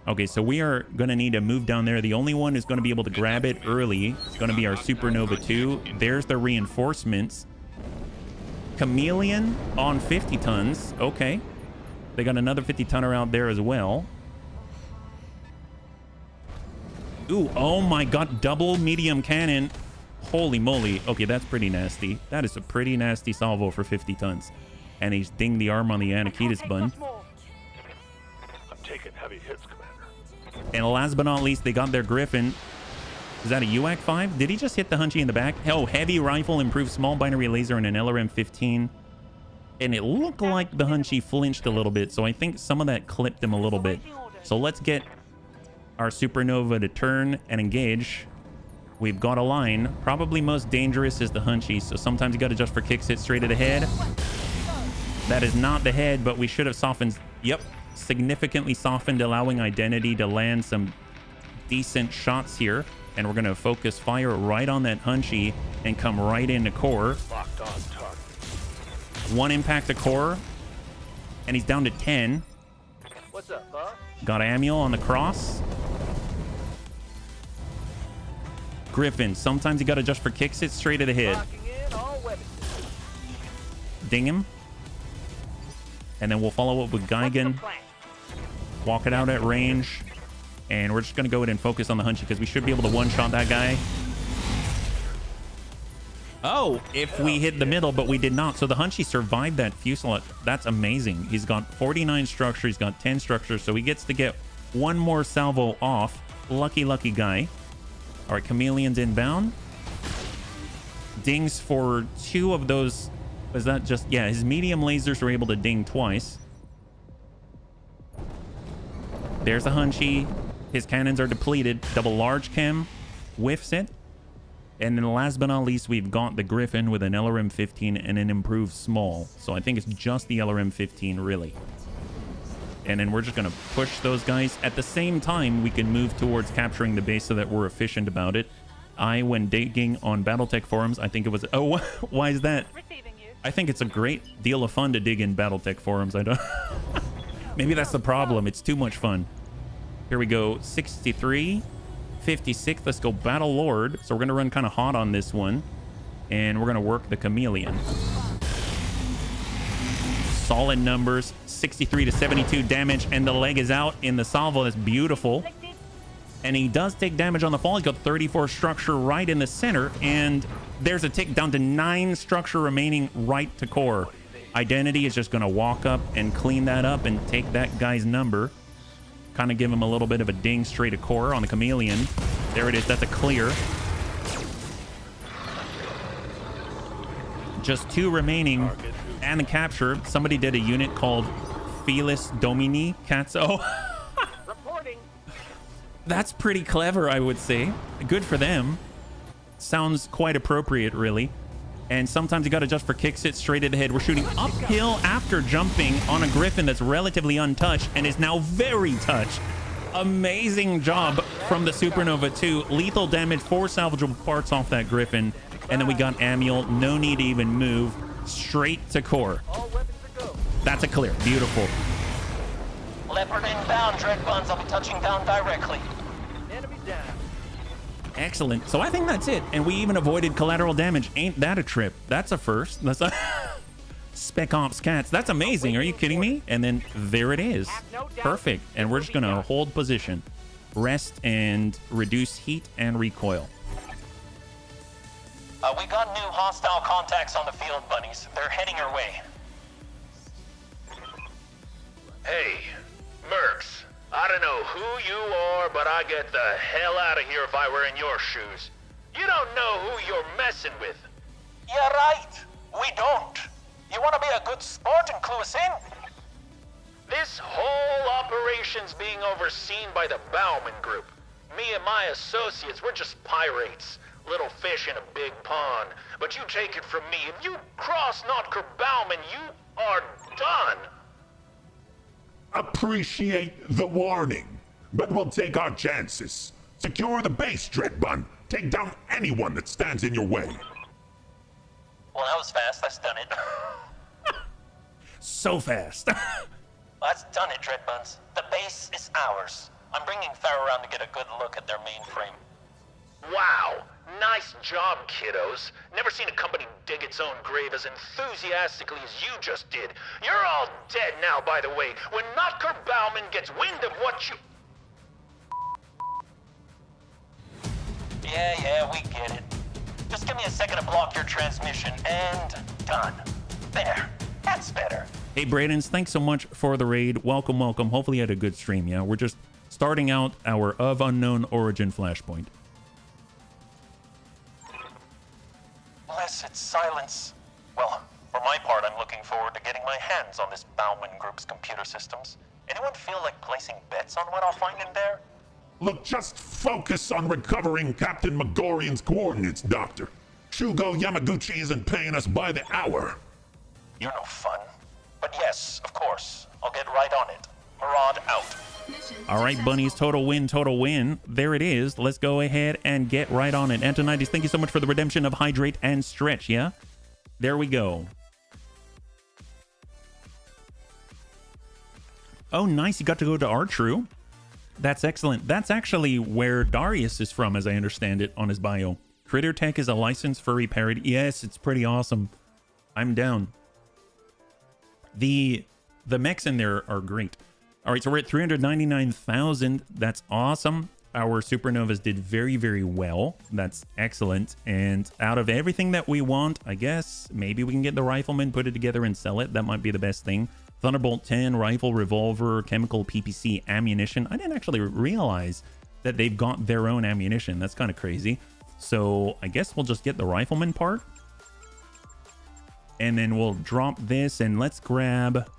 Okay, so we are going to need to move down there. The only one who's going to be able to grab it early is going to be our Supernova 2. There's the reinforcements. Chameleon on 50 tons. Okay. They got another 50 tonner out there as well. Ooh, oh my God, double medium cannon. Holy moly. Okay, that's pretty nasty. That is a pretty nasty salvo for 50 tons. And he's dinged the arm on the Anakitis bun. I'm taking heavy hits, Commander. And last but not least, they got their Griffin. Is that a UAC 5? Did he just hit the Hunchy in the back? Oh, heavy rifle, improved small binary laser, and an LRM 15. And it looked like the Hunchy flinched a little bit, so I think some of that clipped him a little bit. So let's get our Supernova to turn and engage. We've got a line. Probably most dangerous is the Hunchy, so sometimes you got to adjust for kicks hit straight to the head. That is not the head, but we should have softened. Yep, significantly softened, allowing Identity to land some decent shots here. And we're going to focus fire right on that Hunchy and come right into core. Locked on target. 1 impact to core, and he's down to 10. What's up, huh? Got Amiel on the cross. Griffin. Sometimes you got to adjust for kicks it straight to the head. Locking in all weapons. Ding him. And then we'll follow up with Geigen. Walk it out at range. And we're just going to go ahead and focus on the Hunchy because we should be able to one-shot that guy. Oh, if we hit the middle, but we did not. So the Hunchy survived that fuselage. That's amazing. He's got 49 structure. He's got 10 structure. So he gets to get one more salvo off. Lucky guy. All right, Chameleon's inbound. Dings for 2 of those. Is that just... Yeah, his medium lasers were able to ding twice. There's a Hunchy. His cannons are depleted. Double large chem. Whiffs it. And then last but not least, we've got the Griffin with an LRM-15 and an improved small. So I think it's just the LRM-15, really. And then we're just going to push those guys. At the same time, we can move towards capturing the base so that we're efficient about it. When digging on Battletech forums, I think it was... Oh, why is that? Receiving you. I think it's a great deal of fun to dig in Battletech forums. I don't... Maybe that's the problem. It's too much fun. Here we go. 63. 56. Let's go Battle Lord. So we're going to run kind of hot on this one. And we're going to work the Chameleon. Solid numbers. 63 to 72 damage. And the leg is out in the salvo. That's beautiful. And he does take damage on the fall. He's got 34 structure right in the center. And there's a tick down to 9 structure remaining right to core. Identity is just going to walk up and clean that up and take that guy's number. Kind of give him a little bit of a ding straight to core on the Chameleon. There it is. That's a clear. Just 2 remaining. And the capture. Somebody did a unit called Felis Domini Katso. Reporting. That's pretty clever, I would say. Good for them. Sounds quite appropriate, really. And sometimes you got to just for kicks it straight at the head. We're shooting uphill after jumping on a Griffin that's relatively untouched and is now very touched. Amazing job from the Supernova 2. Lethal damage, 4 salvageable parts off that Griffin. And then we got Amiel. No need to even move. Straight to core. All weapons are go. That's a clear. Beautiful. Leopard inbound, Dread Buns. I'll be touching down directly. Enemy down. Excellent. So I think that's it. And we even avoided collateral damage. Ain't that a trip? That's a first. That's a... Spec Ops Cats. That's amazing. Are you kidding me? And then there it is. Perfect. And we're just going to hold position. Rest and reduce heat and recoil. We got new hostile contacts on the field, bunnies. They're heading our way. Hey, Mercs. I don't know who you are, but I'd get the hell out of here if I were in your shoes. You don't know who you're messing with. Yeah, right. We don't. You want to be a good sport and clue us in? This whole operation's being overseen by the Bauman Group. Me and my associates, we're just pirates. Little fish in a big pond. But you take it from me, if you cross Notker Bauman, you are done. Appreciate the warning, but we'll take our chances. Secure the base, Dreadbun. Take down anyone that stands in your way. Well, that was fast. That's done it. So fast. That's done it, Dread Buns. The base is ours. I'm bringing Farrah around to get a good look at their mainframe. Wow. Nice job, kiddos. Never seen a company dig its own grave as enthusiastically as you just did. You're all dead now, by the way. When Notker Bauman gets wind of what you... Yeah, we get it. Just give me a second to block your transmission, and done. There. That's better. Hey, Bradens, thanks so much for the raid. Welcome. Hopefully you had a good stream, yeah? We're just starting out our of unknown origin flashpoint. Blessed silence. Well, for my part, I'm looking forward to getting my hands on this Bauman Group's computer systems. Anyone feel like placing bets on what I'll find in there? Look, just focus on recovering Captain Megorian's coordinates, Doctor. Shugo Yamaguchi isn't paying us by the hour. You're no fun. But yes, of course. I'll get right on it. Maraud out. All right, bunnies, total win. There it is. Let's go ahead and get right on it. Antonides, thank you so much for the redemption of Hydrate and Stretch, yeah? There we go. Oh, nice. You got to go to Artru. That's excellent. That's actually where Darius is from, as I understand it, on his bio. Critter Tech is a licensed furry parody. Yes, it's pretty awesome. I'm down. The mechs in there are great. All right, so we're at 399,000. That's awesome. Our Supernovas did very, very well. That's excellent. And out of everything that we want, I guess maybe we can get the Rifleman, put it together and sell it. That might be the best thing. Thunderbolt 10, rifle, revolver, chemical, PPC, ammunition. I didn't actually realize that they've got their own ammunition. That's kind of crazy. So I guess we'll just get the rifleman part. And then we'll drop this and let's grab,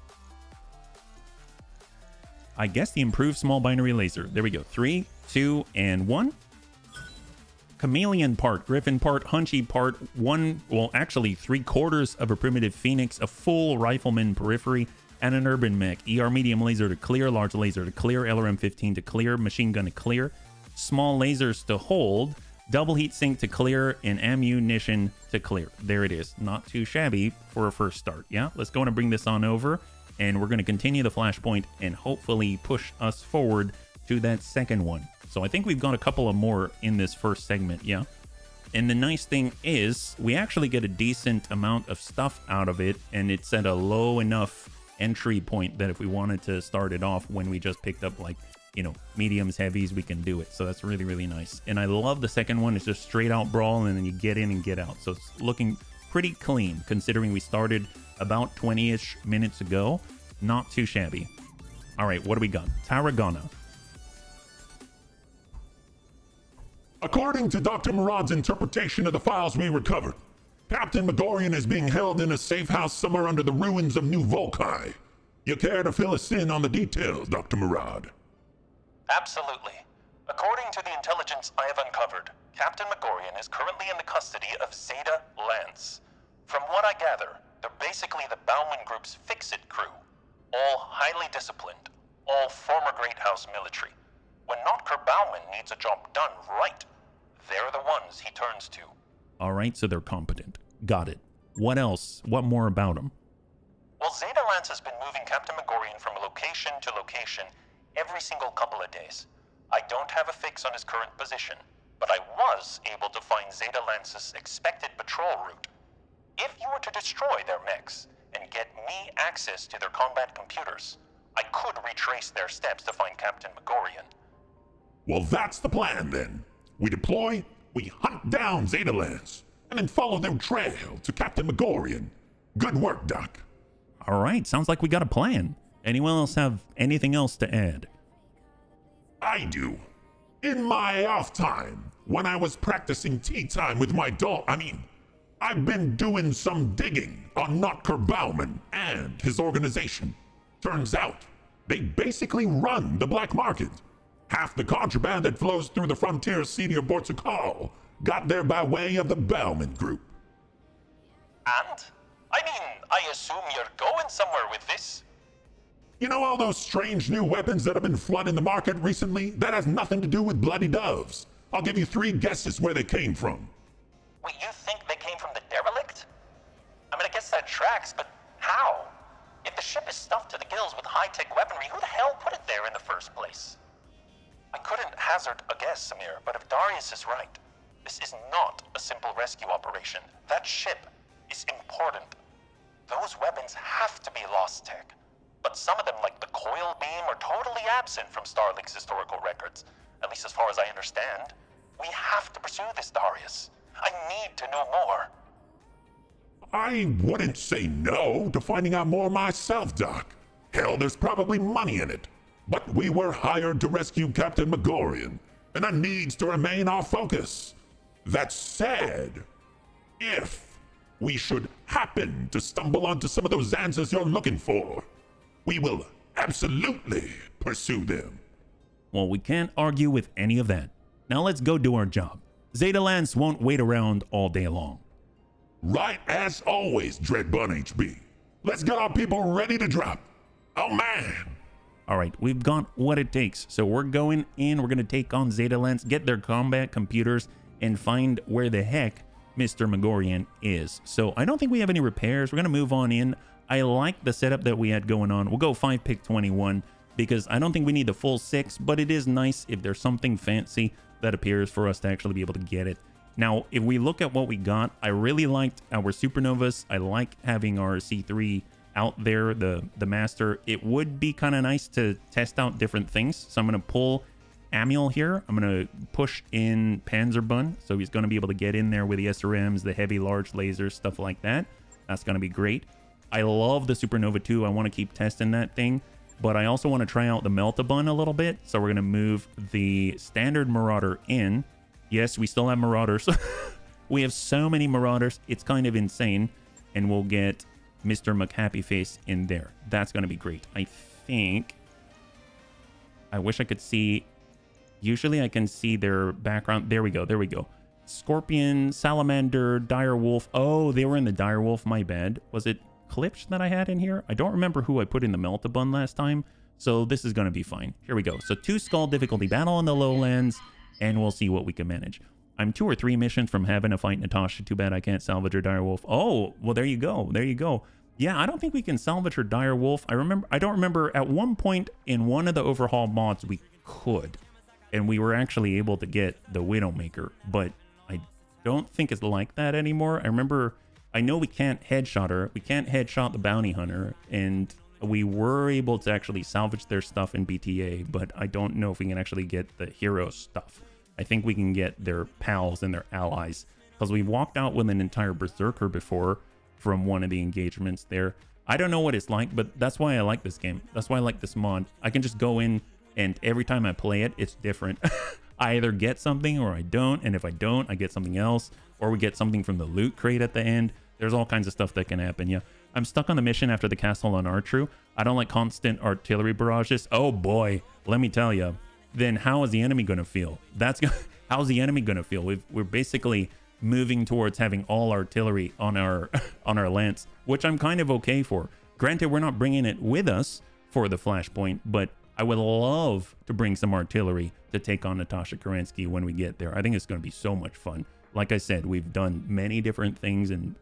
I guess, the improved small binary laser. There we go. 3, 2, and 1. Chameleon part, Griffin part, Hunchy part, 1, well, actually 3/4 of a primitive Phoenix, a full rifleman periphery, and an urban mech. ER medium laser to clear, large laser to clear, LRM-15 to clear, machine gun to clear, small lasers to hold, double heat sink to clear, and ammunition to clear. There it is. Not too shabby for a first start. Yeah, let's go and bring this on over, and we're going to continue the flashpoint and hopefully push us forward to that second one. So I think we've got a couple of more in this first segment, yeah? And the nice thing is we actually get a decent amount of stuff out of it, and it's at a low enough entry point that if we wanted to start it off when we just picked up, like, you know, mediums, heavies, we can do it. So that's really, really nice. And I love the second one. It's just straight out brawl, and then you get in and get out. So it's looking pretty clean considering we started about 20-ish minutes ago. Not too shabby. All right, what do we got? Tarragona. According to Dr. Murad's interpretation of the files we recovered, Captain Megorian is being held in a safe house somewhere under the ruins of New Volkai. You care to fill us in on the details, Dr. Murad? Absolutely. According to the intelligence I have uncovered, Captain Megorian is currently in the custody of Zeta Lance. From what I gather, they're basically the Bauman Group's fix-it crew. All highly disciplined, all former Great House military. When Notker Bauman needs a job done right, they're the ones he turns to. All right, so they're competent. Got it. What else? What more about them? Well, Zeta Lance has been moving Captain Megorian from location to location every single couple of days. I don't have a fix on his current position, but I was able to find Zeta Lance's expected patrol route. If you were to destroy their mechs and get me access to their combat computers, I could retrace their steps to find Captain Megorian. Well, that's the plan then. We deploy, we hunt down Zeta Lance, and then follow their trail to Captain Megorian. Good work, Doc. All right, sounds like we got a plan. Anyone else have anything else to add? I do. In my off time, when I was practicing tea time with my dog, I've been doing some digging on Notker Bauman and his organization. Turns out, they basically run the black market. Half the contraband that flows through the frontier city of Bortukal got there by way of the Bauman Group. And? I assume you're going somewhere with this? You know all those strange new weapons that have been flooding the market recently? That has nothing to do with bloody doves. I'll give you 3 guesses where they came from. Wait, you think they came from the derelict? I guess that tracks, but how? If the ship is stuffed to the gills with high-tech weaponry, who the hell put it there in the first place? I couldn't hazard a guess, Samir, but if Darius is right, this is not a simple rescue operation. That ship is important. Those weapons have to be lost tech. But some of them, like the coil beam, are totally absent from Starlink's historical records, at least as far as I understand. We have to pursue this, Darius. I need to know more. I wouldn't say no to finding out more myself, Doc. Hell, there's probably money in it. But we were hired to rescue Captain Megorian, and that needs to remain our focus. That said, if we should happen to stumble onto some of those answers you're looking for, we will absolutely pursue them. Well, we can't argue with any of that. Now let's go do our job. Zeta Lance won't wait around all day long. Right as always, Dreadbun HB. Let's get our people ready to drop. Oh man! All right, we've got what it takes. So we're going in, we're going to take on Zeta Lance, get their combat computers, and find where the heck Mr. Megorian is. So I don't think we have any repairs. We're going to move on in. I like the setup that we had going on. We'll go 5 pick 21 because I don't think we need the full 6, but it is nice if there's something fancy that appears for us to actually be able to get it. Now, if we look at what we got, I really liked our Supernovas. I like having our C3 out there, the master. It would be kind of nice to test out different things. So I'm going to pull Amiel here. I'm going to push in Panzerbun. So he's going to be able to get in there with the SRMs, the heavy, large lasers, stuff like that. That's going to be great. I love the Supernova 2. I want to keep testing that thing. but I also want to try out the Melt-A-Bun a little bit. So we're going to move the standard Marauder in. Yes, we still have Marauders. We have so many Marauders. It's kind of insane. And we'll get Mr. McHappyface in there. That's going to be great. I think... I wish I could see... Usually I can see their background. There we go. There we go. Scorpion, Salamander, Direwolf. Oh, they were in the Direwolf. My bad. Was it Klipsch that I had in here? I don't remember who I put in the Melt-A-Bun last time. So this is going to be fine. Here we go. So 2 skull difficulty battle on the lowlands. And we'll see what we can manage. I'm 2 or 3 missions from having to fight Natasha. Too bad I can't salvage her Direwolf. Oh, well, there you go. There you go. Yeah, I don't think we can salvage her Direwolf. I don't remember at one point in one of the overhaul mods we could. And we were actually able to get the Widowmaker. But I don't think it's like that anymore. I know we can't headshot her. We can't headshot the Bounty Hunter. And we were able to actually salvage their stuff in BTA. But I don't know if we can actually get the hero stuff. I think we can get their pals and their allies. Because we walked out with an entire Berserker before from one of the engagements there. I don't know what it's like, but that's why I like this game. That's why I like this mod. I can just go in and every time I play it, it's different. I either get something or I don't. And if I don't, I get something else. Or we get something from the loot crate at the end. There's all kinds of stuff that can happen, yeah. I'm stuck on the mission after the castle on Artru. I don't like constant artillery barrages. Oh boy, let me tell you. Then how is the enemy going to feel? How's the enemy going to feel? We're basically moving towards having all artillery on our lance, which I'm kind of okay for. Granted, we're not bringing it with us for the flashpoint, but I would love to bring some artillery to take on Natasha Kerensky when we get there. I think it's going to be so much fun. Like I said, we've done many different things and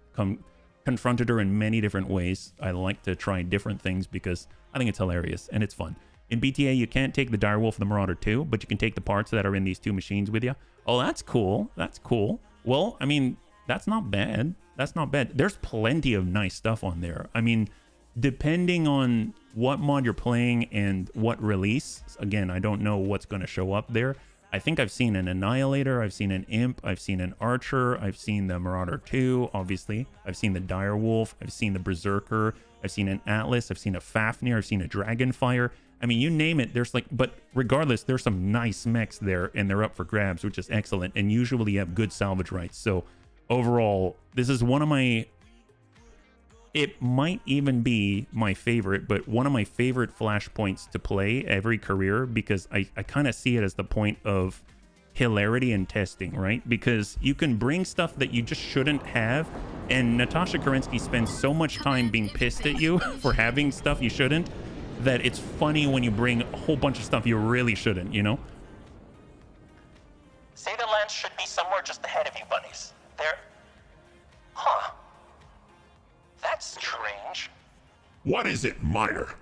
confronted her in many different ways. I like to try different things because I think it's hilarious and it's fun. In BTA, you can't take the Direwolf and the Marauder 2, but you can take the parts that are in these 2 machines with you. Oh, that's cool. That's cool. Well, I mean, that's not bad. That's not bad. There's plenty of nice stuff on there. I mean, depending on what mod you're playing and what release, again, I don't know what's going to show up there. I think I've seen an Annihilator, I've seen an Imp, I've seen an Archer, I've seen the Marauder 2, obviously. I've seen the Direwolf, I've seen the Berserker, I've seen an Atlas, I've seen a Fafnir, I've seen a Dragonfire. I mean, you name it, there's like, but regardless, there's some nice mechs there and they're up for grabs, which is excellent. And usually you have good salvage rights. So overall, this is one of my, it might even be my favorite, but one of my favorite flashpoints to play every career, because I kind of see it as the point of hilarity and testing, right? Because you can bring stuff that you just shouldn't have. And Natasha Kerensky spends so much time being pissed at you for having stuff you shouldn't, that it's funny when you bring a whole bunch of stuff you really shouldn't, you know? Say the lance should be somewhere just ahead of you, bunnies. There... Huh. That's strange. What is it, Miner?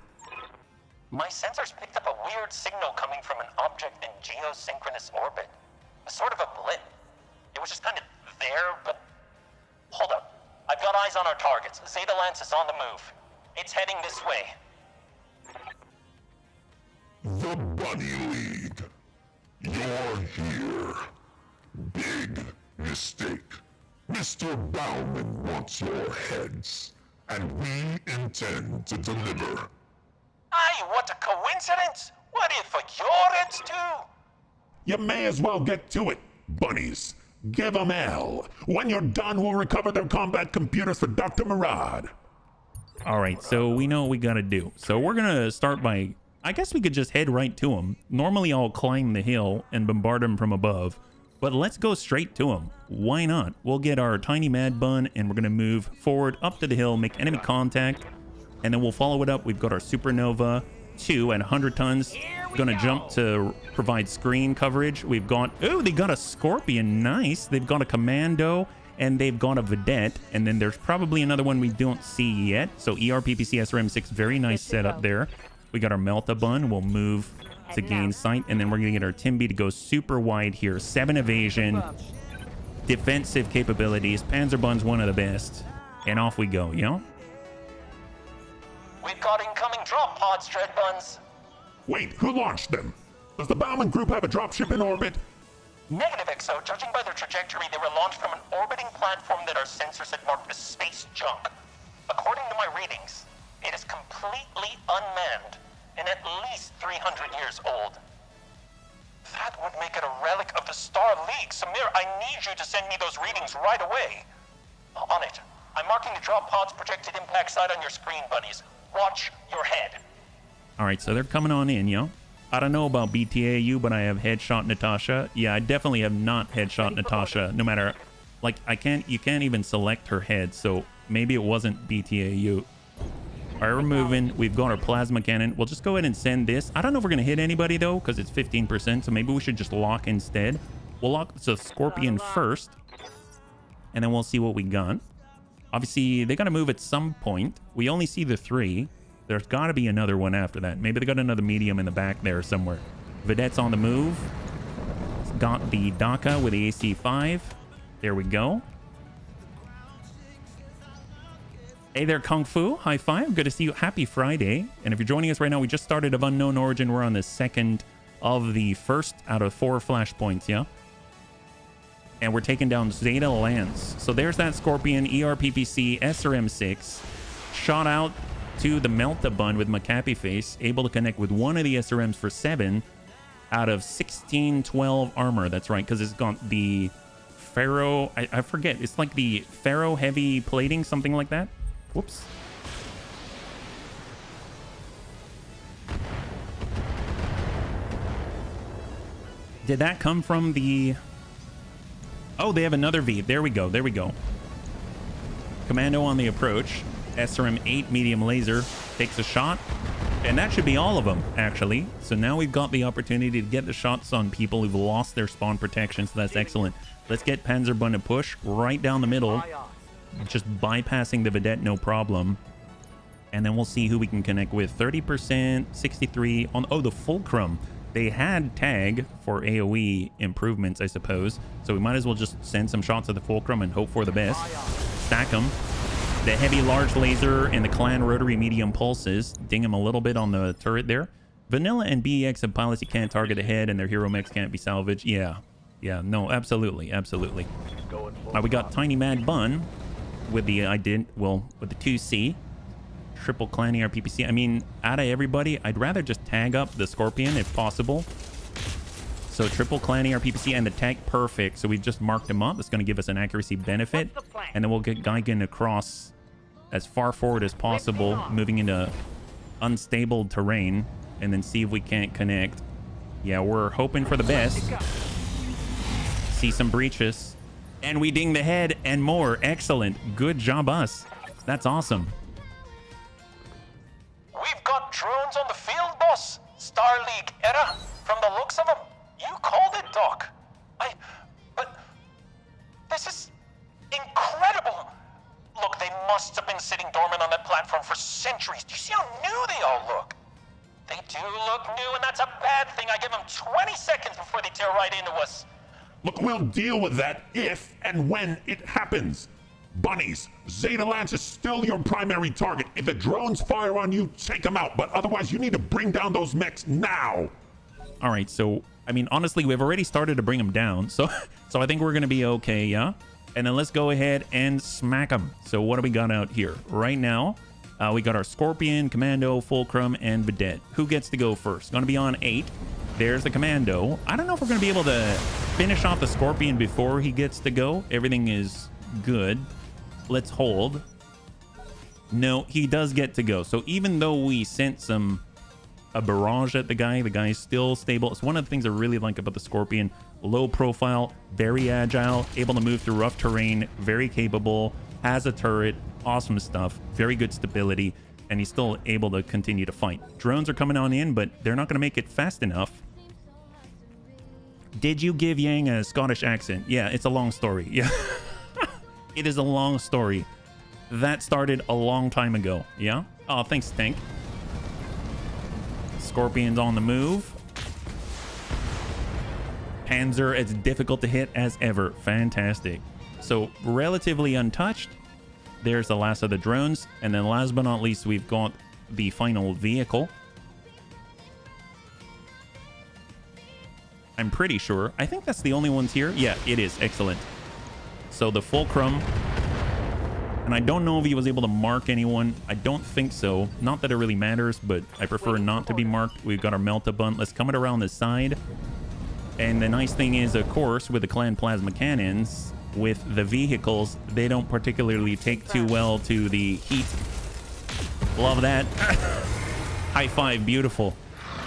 My sensors picked up a weird signal coming from an object in geosynchronous orbit. A sort of a blip. It was just kind of there, but... Hold up. I've got eyes on our targets. Zeta Lance is on the move. It's heading this way. The Bunny League. You're here. Big mistake. Mr. Bauman wants your heads, and we intend to deliver. Aye, what a coincidence! What if for your heads too? You may as well get to it, bunnies. Give 'em hell. When you're done, we'll recover their combat computers for Dr. Murad. All right, so we know what we got to do. So we're going to start by... I guess we could just head right to him. Normally I'll climb the hill and bombard him from above, but let's go straight to him. Why not? We'll get our tiny mad bun and we're going to move forward up to the hill, make enemy contact, and then we'll follow it up. We've got our Supernova 2 at 100 tons. Gonna jump to provide screen coverage. We've got, oh, they got a Scorpion, nice. They've got a Commando and they've got a Vedette, and then there's probably another one we don't see yet. So ERPPC SRM6, very nice setup there. We got our Melt-A-Bun. We'll move to gain sight, and then we're gonna get our Timby to go super wide here. 7 evasion, defensive capabilities. Panzerbun's one of the best, and off we go, you know? We've got incoming drop pods, Dreadbuns. Wait, who launched them? Does the Bauman Group have a dropship in orbit? Negative, XO. Judging by their trajectory, they were launched from an orbiting platform that our sensors had marked as space junk. According to my readings, it is completely unmanned. and at least 300 years old. That would make it a relic of the Star League. Samir, I need you to send me those readings right away. On it. I'm marking the drop pod's projected impact site on your screen, bunnies. Watch your head. All right, so they're coming on in, yo. I don't know about BTA, but I have headshot Natasha. Yeah, I definitely have not headshot Natasha. No matter, like, you can't even select her head, so maybe it wasn't BTA. All right, we're moving. We've got our plasma cannon. We'll just go ahead and send this. I don't know if we're gonna hit anybody though, because it's 15%. So maybe we should just lock instead. We'll lock the Scorpion first, and then we'll see what we got. Obviously, they got to move at some point. We only see the 3. There's got to be another one after that. Maybe they got another medium in the back there somewhere. Vedette's on the move. It's got the DACA with the AC-5. There we go. Hey there, Kung Fu. High five. Good to see you. Happy Friday. And if you're joining us right now, we just started of Unknown Origin. We're on the second of the first out of 4 flashpoints, yeah? And we're taking down Zeta Lance. So there's that Scorpion, ERPPC, SRM-6. Shot out to the Melt-A-Bun with Macapi Face. Able to connect with one of the SRMs for 7 out of 1612 armor. That's right, because it's got the Ferro... I forget. It's like the Ferro heavy plating, something like that. Whoops. Did that come from the... Oh, they have another V. There we go. There we go. Commando on the approach. SRM-8 medium laser takes a shot. And that should be all of them, actually. So now we've got the opportunity to get the shots on people who've lost their spawn protection. So that's excellent. Let's get Panzerbun to push right down the middle. Just bypassing the Vedette, no problem. And then we'll see who we can connect with. 30%, 63 on... Oh, the Fulcrum. They had tag for AoE improvements, I suppose. So we might as well just send some shots at the Fulcrum and hope for the best. Stack them. The heavy large laser and the clan rotary medium pulses. Ding him a little bit on the turret there. Vanilla and BEX have pilots you can't target ahead and their hero mechs can't be salvaged. Yeah. Yeah, no, absolutely. Absolutely. We got Tiny Mad Bun with the with the 2C. Triple clan ERPPC. I mean, out of everybody, I'd rather just tag up the Scorpion if possible. So triple clan ERPPC and the tag, perfect. So we've just marked him up. That's going to give us an accuracy benefit. And then we'll get Geigen across as far forward as possible, moving into unstable terrain, and then see if we can't connect. Yeah, we're hoping for the best. See some breaches. And we ding the head and more. Excellent. Good job, us. That's awesome. We've got drones on the field, boss. Star League era. From the looks of them, you called it, Doc. But this is incredible. Look, they must have been sitting dormant on that platform for centuries. Do you see how new they all look? They do look new, and that's a bad thing. I give them 20 seconds before they tear right into us. Look, we'll deal with that if and when it happens. Bunnies, Zeta Lance is still your primary target. If the drones fire on you, take them out. But otherwise, you need to bring down those mechs now. All right, so, I mean, honestly, we've already started to bring them down. So I think we're going to be okay, yeah? And then let's go ahead and smack them. So what do we got out here? Right now, we got our Scorpion, Commando, Fulcrum, and Vedette. Who gets to go first? Going to be on 8. There's the Commando. I don't know if we're going to be able to finish off the Scorpion before he gets to go. Everything is good. Let's hold. No, he does get to go. So even though we sent a barrage at the guy is still stable. It's one of the things I really like about the Scorpion. Low profile, very agile, able to move through rough terrain, very capable, has a turret, awesome stuff, very good stability, and he's still able to continue to fight. Drones are coming on in, but they're not going to make it fast enough. Did you give Yang a Scottish accent? Yeah, it's a long story. Yeah. It is a long story. That started a long time ago. Yeah? Oh, thanks, Tank. Scorpion's on the move. Panzer as difficult to hit as ever. Fantastic. So, relatively untouched. There's the last of the drones. And then last but not least, we've got the final vehicle. I'm pretty sure. I think that's the only ones here. Yeah, it is. Excellent. So the Fulcrum And I don't know if he was able to mark anyone. I don't think so. Not that it really matters, but I prefer not to be marked. We've got our Melt-A-Bun. Let's come it around the side. And the nice thing is, of course, with the Clan Plasma Cannons, with the vehicles, they don't particularly take too well to the heat. Love that. High five, beautiful.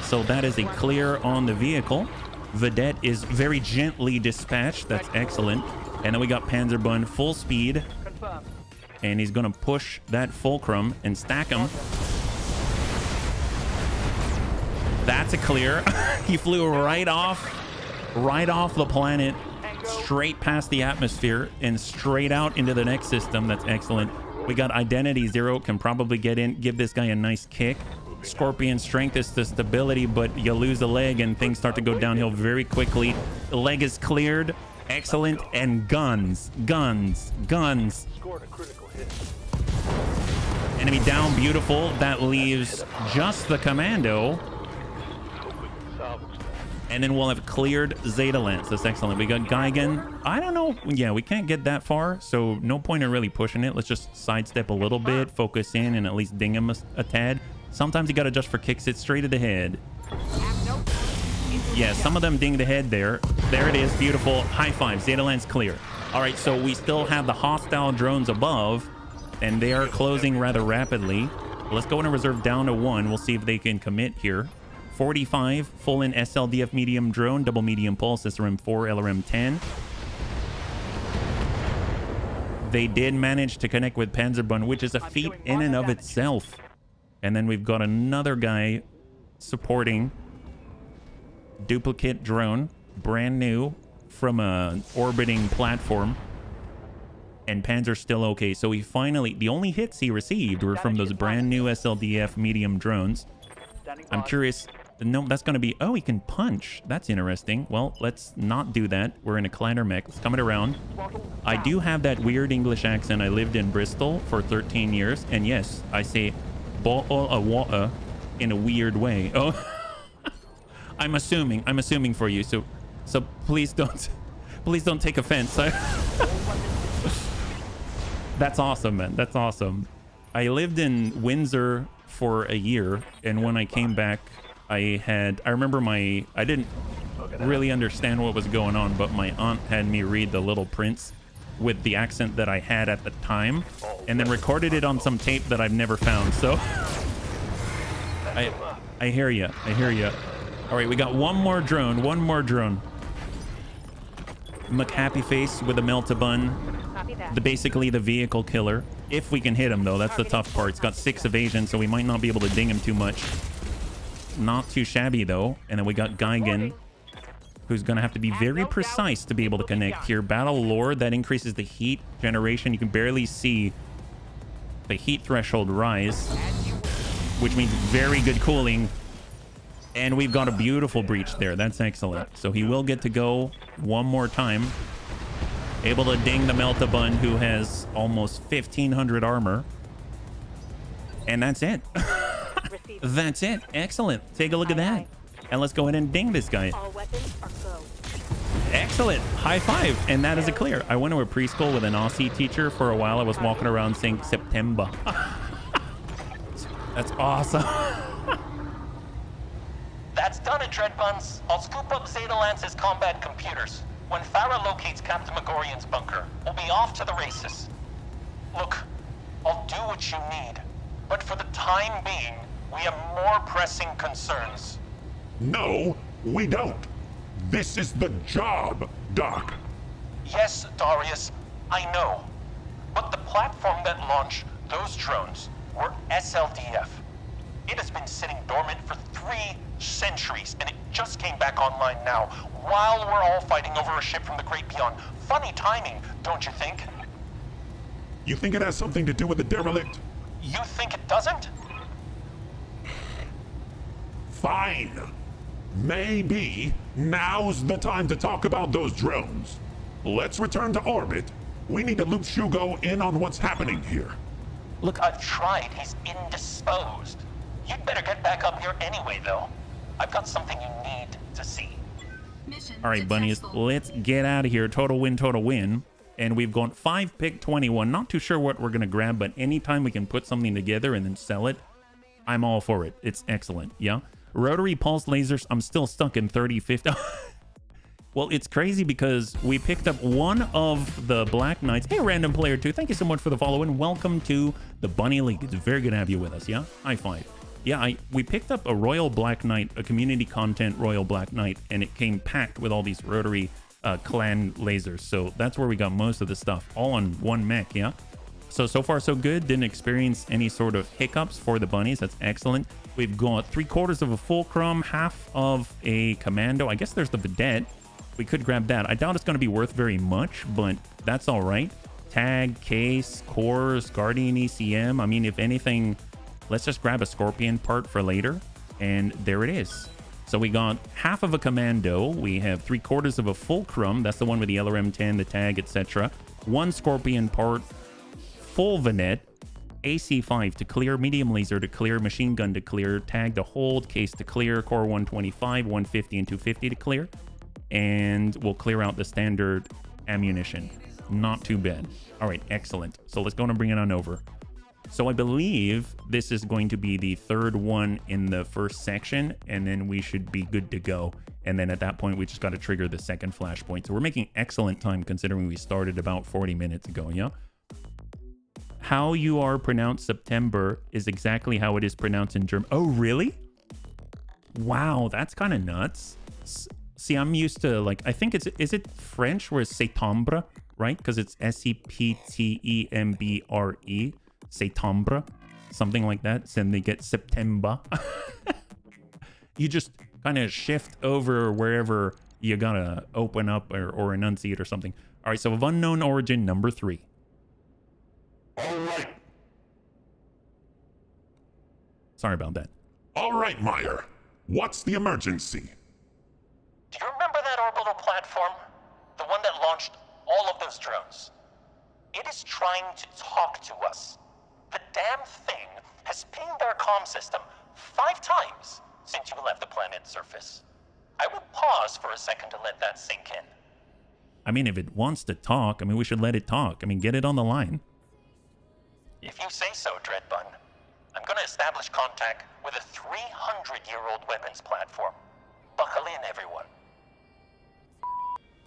So that is a clear on the vehicle. Vedette is very gently dispatched. That's excellent. And then we got Panzerbun full speed. And he's going to push that Fulcrum and stack him. That's a clear. He flew right off the planet, straight past the atmosphere, and straight out into the next system. That's excellent. We got Identity Zero, can probably get in, give this guy a nice kick. Scorpion Strength is the stability, but you lose a leg and things start to go downhill very quickly. The leg is cleared. Excellent. And guns. Scored a critical hit. Enemy down, beautiful. That leaves just the commando. Hope we can salvage that. And then we'll have cleared Zeta Lance. That's excellent. We got Geigen. I don't know. Yeah, we can't get that far, so no point in really pushing it. Let's just sidestep a little bit, focus in, and at least ding him a tad. Sometimes you got to just for kicks it straight to the head. Yeah, some of them ding the head there. There it is. Beautiful. High five. Zeta Lance clear. All right, so we still have the hostile drones above, and they are closing rather rapidly. Let's go into reserve down to 1. We'll see if they can commit here. 45, full in SLDF medium drone, double medium pulse, SRM 4, LRM 10. They did manage to connect with Panzerbun, which is a feat in and of itself. And then we've got another guy supporting duplicate drone, brand new from a orbiting platform. And Panzer's still okay. So he finally, the only hits he received were from those brand new SLDF medium drones. I'm curious. No, that's going to be, oh, he can punch. That's interesting. Well, let's not do that. We're in a Kleiner mech. Let's come it around. I do have that weird English accent. I lived in Bristol for 13 years. And yes, I say bo'ol a water in a weird way. Oh, I'm assuming for you. So please don't take offense. That's awesome, man. That's awesome. I lived in Windsor for a year, and when I came back, I remember I didn't really understand what was going on, but my aunt had me read The Little Prince with the accent that I had at the time, and then recorded it on some tape that I've never found. So I hear you. All right, we got one more drone. McHappy Face with a Melt-A-Bun. Basically the vehicle killer. If we can hit him, though, that's the tough part. It's got 6 evasion, so we might not be able to ding him too much. Not too shabby, though. And then we got Geigen, who's going to have to be very precise to be able to connect here. Battle Lord, that increases the heat generation. You can barely see the heat threshold rise, which means very good cooling. And we've got a beautiful breach there. That's excellent. So he will get to go one more time. Able to ding the Melt-A-Bun, who has almost 1,500 armor. And that's it. That's it. Excellent. Take a look at that. And let's go ahead and ding this guy. All weapons are go. Excellent. High five. And that is a clear. I went to a preschool with an Aussie teacher for a while. I was walking around saying September. That's awesome. That's done it, Dreadbuns. I'll scoop up Zeta Lance's combat computers. When Farah locates Captain Megorian's bunker, we'll be off to the races. Look, I'll do what you need, but for the time being, we have more pressing concerns. No, we don't. This is the job, Doc. Yes, Darius, I know. But the platform that launched those drones were SLDF. It has been sitting dormant for 3 centuries, and it just came back online now, while we're all fighting over a ship from the Great Beyond. Funny timing, don't you think? You think it has something to do with the derelict? You think it doesn't? Fine. Maybe now's the time to talk about those drones. Let's return to orbit. We need to loop Shugo in on what's happening here. Look, I've tried. He's indisposed. You'd better get back up here anyway, though. I've got something you need to see. All right, bunnies, let's get out of here. Total win, total win. And we've gone 5 pick 21. Not too sure what we're going to grab, but anytime we can put something together and then sell it, I'm all for it. It's excellent. Yeah. Rotary pulse lasers. I'm still stuck in 3050. Well, it's crazy because we picked up one of the Black Knights. Hey, Random Player 2, thank you so much for the follow and welcome to the Bunny League. It's very good to have you with us. Yeah. High five. Yeah, we picked up a Royal Black Knight, a community content Royal Black Knight, and it came packed with all these rotary clan lasers. So that's where we got most of the stuff, all on one mech. Yeah. So far so good. Didn't experience any sort of hiccups for the bunnies. That's excellent. We've got 3/4 of a fulcrum, half of a commando. I guess there's the vedette. We could grab that. I doubt it's going to be worth very much, but that's all right. Tag, case, cores, guardian ECM. I mean, if anything, let's just grab a scorpion part for later. And there it is. So we got half of a commando. We have 3/4 of a fulcrum. That's the one with the LRM-10, the tag, etc. One scorpion part, full vignette, AC5 to clear, medium laser to clear, machine gun to clear, tag to hold, case to clear, core 125, 150, and 250 to clear. And we'll clear out the standard ammunition. Not too bad. All right, excellent. So let's go and bring it on over. So I believe this is going to be the third one in the first section, and then we should be good to go. And then at that point, we just got to trigger the second flashpoint. So we're making excellent time considering we started about 40 minutes ago, yeah? How you are pronounced September is exactly how it is pronounced in German. Oh, really? Wow, that's kind of nuts. See, I'm used to, like, I think is it French where it's septembre, right? Because it's septembre, septembre, something like that. So then they get September. You just kind of shift over wherever you gotta open up or enunciate or something. All right, so of unknown origin, number 3. All right. Sorry about that. All right, Meyer. What's the emergency? Do you remember that orbital platform? The one that launched all of those drones? It is trying to talk to us. The damn thing has pinged our comm system 5 times since you left the planet's surface. I will pause for a second to let that sink in. I mean, if it wants to talk, I mean, we should let it talk. I mean, get it on the line. If you say so, Dreadbun. I'm going to establish contact with a 300-year-old weapons platform. Buckle in, everyone.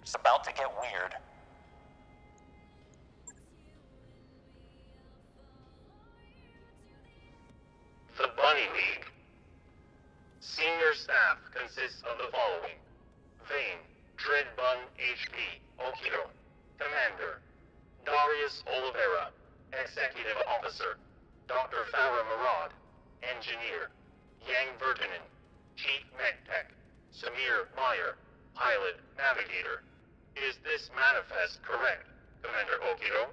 It's about to get weird. The Bunny League. Senior staff consists of the following: Vane, Dreadbun HP, Okiro, Commander, Darius Oliveira, Executive Officer, Dr. Farah Murad, Engineer, Yang Vertinen, Chief MechTech, Samir Meyer, Pilot Navigator. Is this manifest correct, Commander Okiro?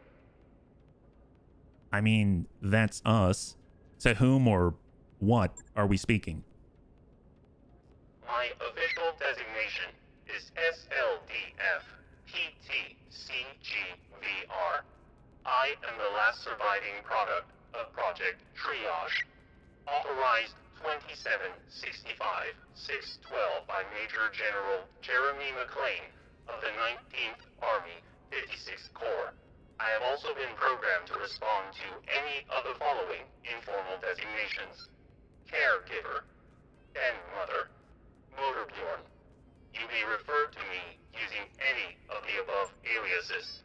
I mean, that's us. To whom or what are we speaking? My official designation is SLDF PTCGVR. I am the last surviving product of Project Triage, authorized 2765-612 by Major General Jeremy McLean of the 19th Army, 56th Corps. I have also been programmed to respond to any of the following informal designations: Caregiver, Den Mother, Motorbjorn. You may refer to me using any of the above aliases.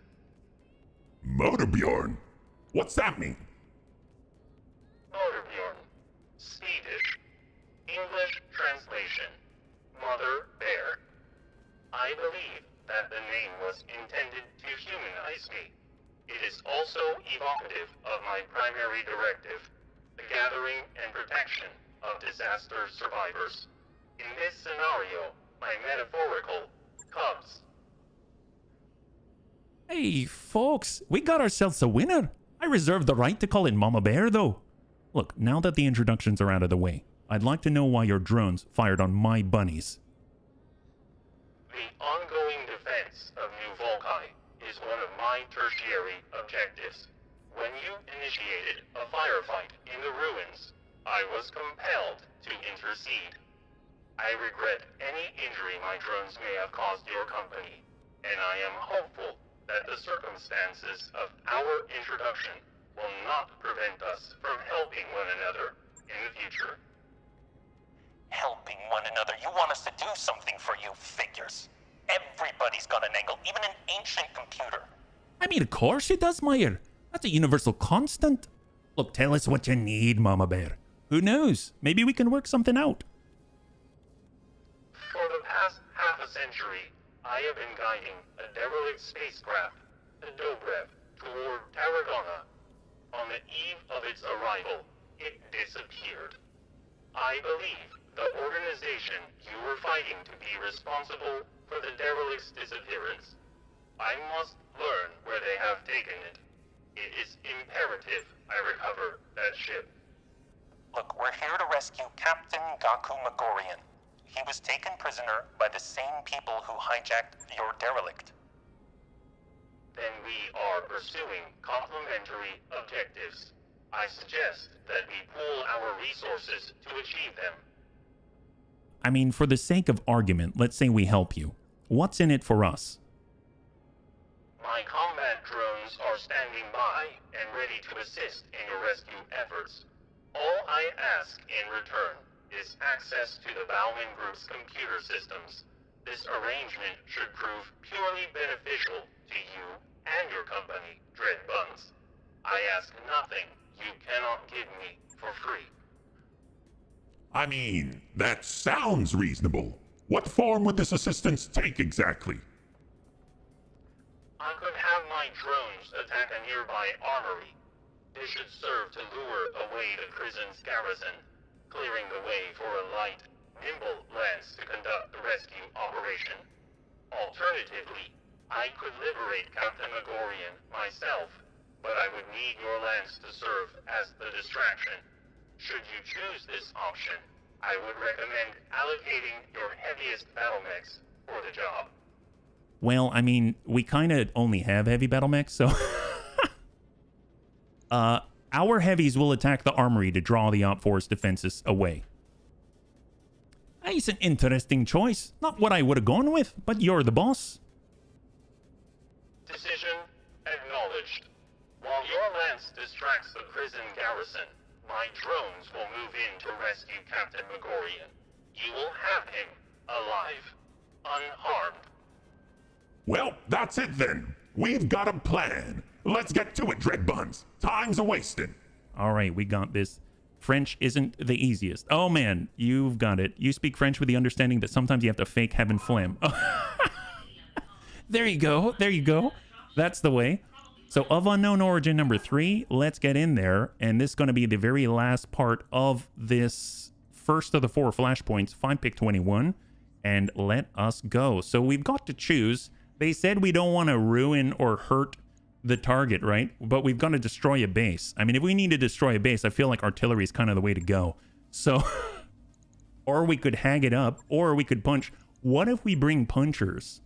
Motorbjorn? What's that mean? Motorbjorn, Swedish, English translation, Mother Bear. I believe that the name was intended to humanize me. It is also evocative of my primary directive, the gathering and protection of disaster survivors. In this scenario, my metaphorical cubs. Hey, folks, we got ourselves a winner. I reserve the right to call it Mama Bear, though. Look, now that the introductions are out of the way, I'd like to know why your drones fired on my bunnies. The ongoing defense of New Volkai is one of my tertiary objectives. When you initiated a firefight in the ruins, I was compelled to intercede. I regret any injury my drones may have caused your company, and I am hopeful that the the circumstances of our introduction will not prevent us from helping one another in the future. Helping one another. You want us to do something for you, figures. Everybody's got an angle, even an ancient computer. I mean, of course it does, Meyer. That's a universal constant. Look, tell us what you need, Mama Bear. Who knows? Maybe we can work something out. For the past half a century, I have been guiding a derelict spacecraft, the Dobrev, toward Tarragona. On the eve of its arrival, it disappeared. I believe the organization you were fighting to be responsible for the derelict's disappearance. I must learn where they have taken it. It is imperative I recover that ship. Look, we're here to rescue Captain Gaku Magorian. He was taken prisoner by the same people who hijacked your derelict. Then we are pursuing complementary objectives. I suggest that we pool our resources to achieve them. I mean, for the sake of argument, let's say we help you. What's in it for us? My combat drones are standing by and ready to assist in your rescue efforts. All I ask in return is access to the Bauman Group's computer systems. This arrangement should prove purely beneficial to you and your company, Dread Buns. I ask nothing you cannot give me for free. I mean, that sounds reasonable. What form would this assistance take exactly? I could have my drones attack a nearby armory. This should serve to lure away the prison's garrison, clearing the way for a light, nimble lance to conduct the rescue operation. Alternatively, I could liberate Captain Magorian myself, but I would need your lance to serve as the distraction. Should you choose this option, I would recommend allocating your heaviest battle mechs for the job. Well, I mean, we kind of only have heavy battle mechs, so... our heavies will attack the armory to draw the Op Force defenses away. It's an interesting choice. Not what I would have gone with, but you're the boss. Decision acknowledged. While your lance distracts the prison garrison, my drones will move in to rescue Captain Magorian. You will have him alive, unharmed. Well, that's it then. We've got a plan. Let's get to it, Dread Buns. Time's a-wasting. All right, we got this. French isn't the easiest. Oh, man, you've got it. You speak French with the understanding that sometimes you have to fake having phlegm. There you go. There you go. That's the way. So, of unknown origin number 3, let's get in there. And this is going to be the very last part of this first of the 4 flashpoints, 5-pick-21. And let us go. So, we've got to choose. They said we don't want to ruin or hurt the target, right? But we've got to destroy a base. I mean, if we need to destroy a base, I feel like artillery is kind of the way to go. So, or we could hag it up, or we could punch. What if we bring punchers?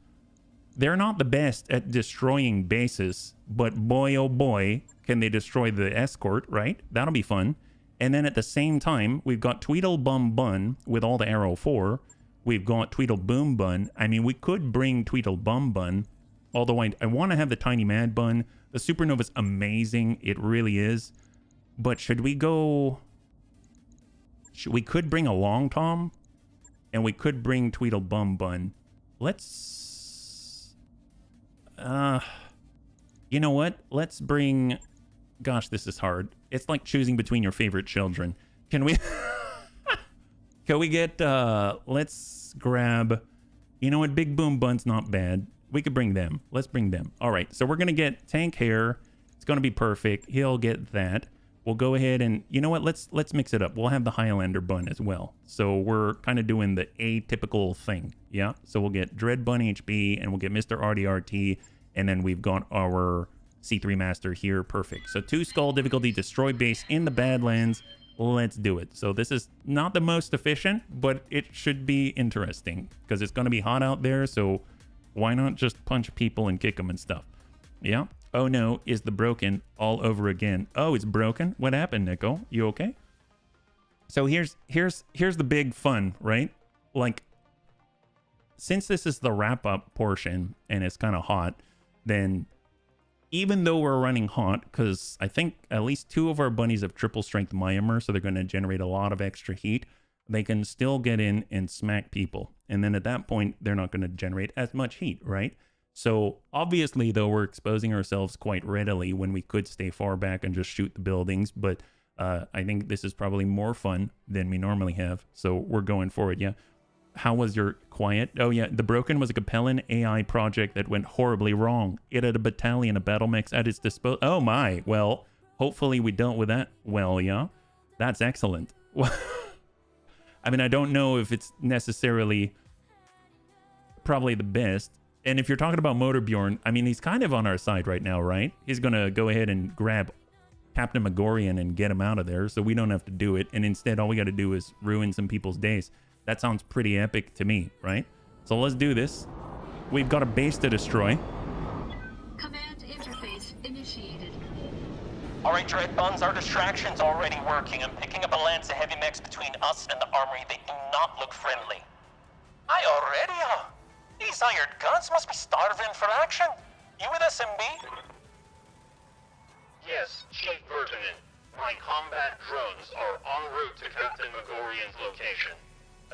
They're not the best at destroying bases, but boy, oh boy, can they destroy the escort, right? That'll be fun. And then at the same time, we've got Tweedlebum Bun with all the Arrow 4. We've got Tweedleboom Bun. I mean, we could bring Tweedlebum Bun, although I want to have the Tiny Mad Bun. The Supernova's amazing. It really is. But should we go... We could bring a Long Tom, and we could bring Tweedlebum Bun. Let's... you know what? Let's bring... Gosh, this is hard. It's like choosing between your favorite children. Can we... Can we get... Let's grab... You know what? Big Boom Bun's not bad. We could bring them. Let's bring them. All right. So we're going to get Tank Hair. It's going to be perfect. He'll get that. We'll go ahead and... You know what? Let's mix it up. We'll have the Highlander Bun as well. So we're kind of doing the atypical thing. Yeah? So we'll get Dread Bun HB, and we'll get Mr. RDRT, and then we've got our C3 Master here. Perfect. So 2 skull difficulty, destroy base in the Badlands. Let's do it. So this is not the most efficient, but it should be interesting because it's going to be hot out there. So why not just punch people and kick them and stuff? Yeah. Oh no, is the broken all over again? Oh, it's broken. What happened, Nico? You okay? So here's the big fun, right? Like, since this is the wrap up portion and it's kind of hot, then even though we're running hot, because I think at least 2 of our bunnies have triple strength Myanmar, so they're going to generate a lot of extra heat, they can still get in and smack people. And then at that point, they're not going to generate as much heat, right? So obviously, though, we're exposing ourselves quite readily when we could stay far back and just shoot the buildings. But I think this is probably more fun than we normally have. So we're going for it, yeah. How was your quiet? Oh, yeah. The Broken was a compelling AI project that went horribly wrong. It had a battalion of battle mechs at its disposal. Oh, my. Well, hopefully we dealt with that well, yeah. That's excellent. I mean, I don't know if it's necessarily probably the best. And if you're talking about Motorbjorn, I mean, he's kind of on our side right now, right? He's going to go ahead and grab Captain Megorian and get him out of there, so we don't have to do it. And instead, all we got to do is ruin some people's days. That sounds pretty epic to me, right? So let's do this. We've got a base to destroy. Command interface initiated. All right, Dread Buns, our distraction's already working. I'm picking up a lance of heavy mechs between us and the armory. They do not look friendly. I already are. These hired guns must be starving for action. You with SMB? Yes, Chief Vertinen. My combat drones are en route to Captain Megorian's location.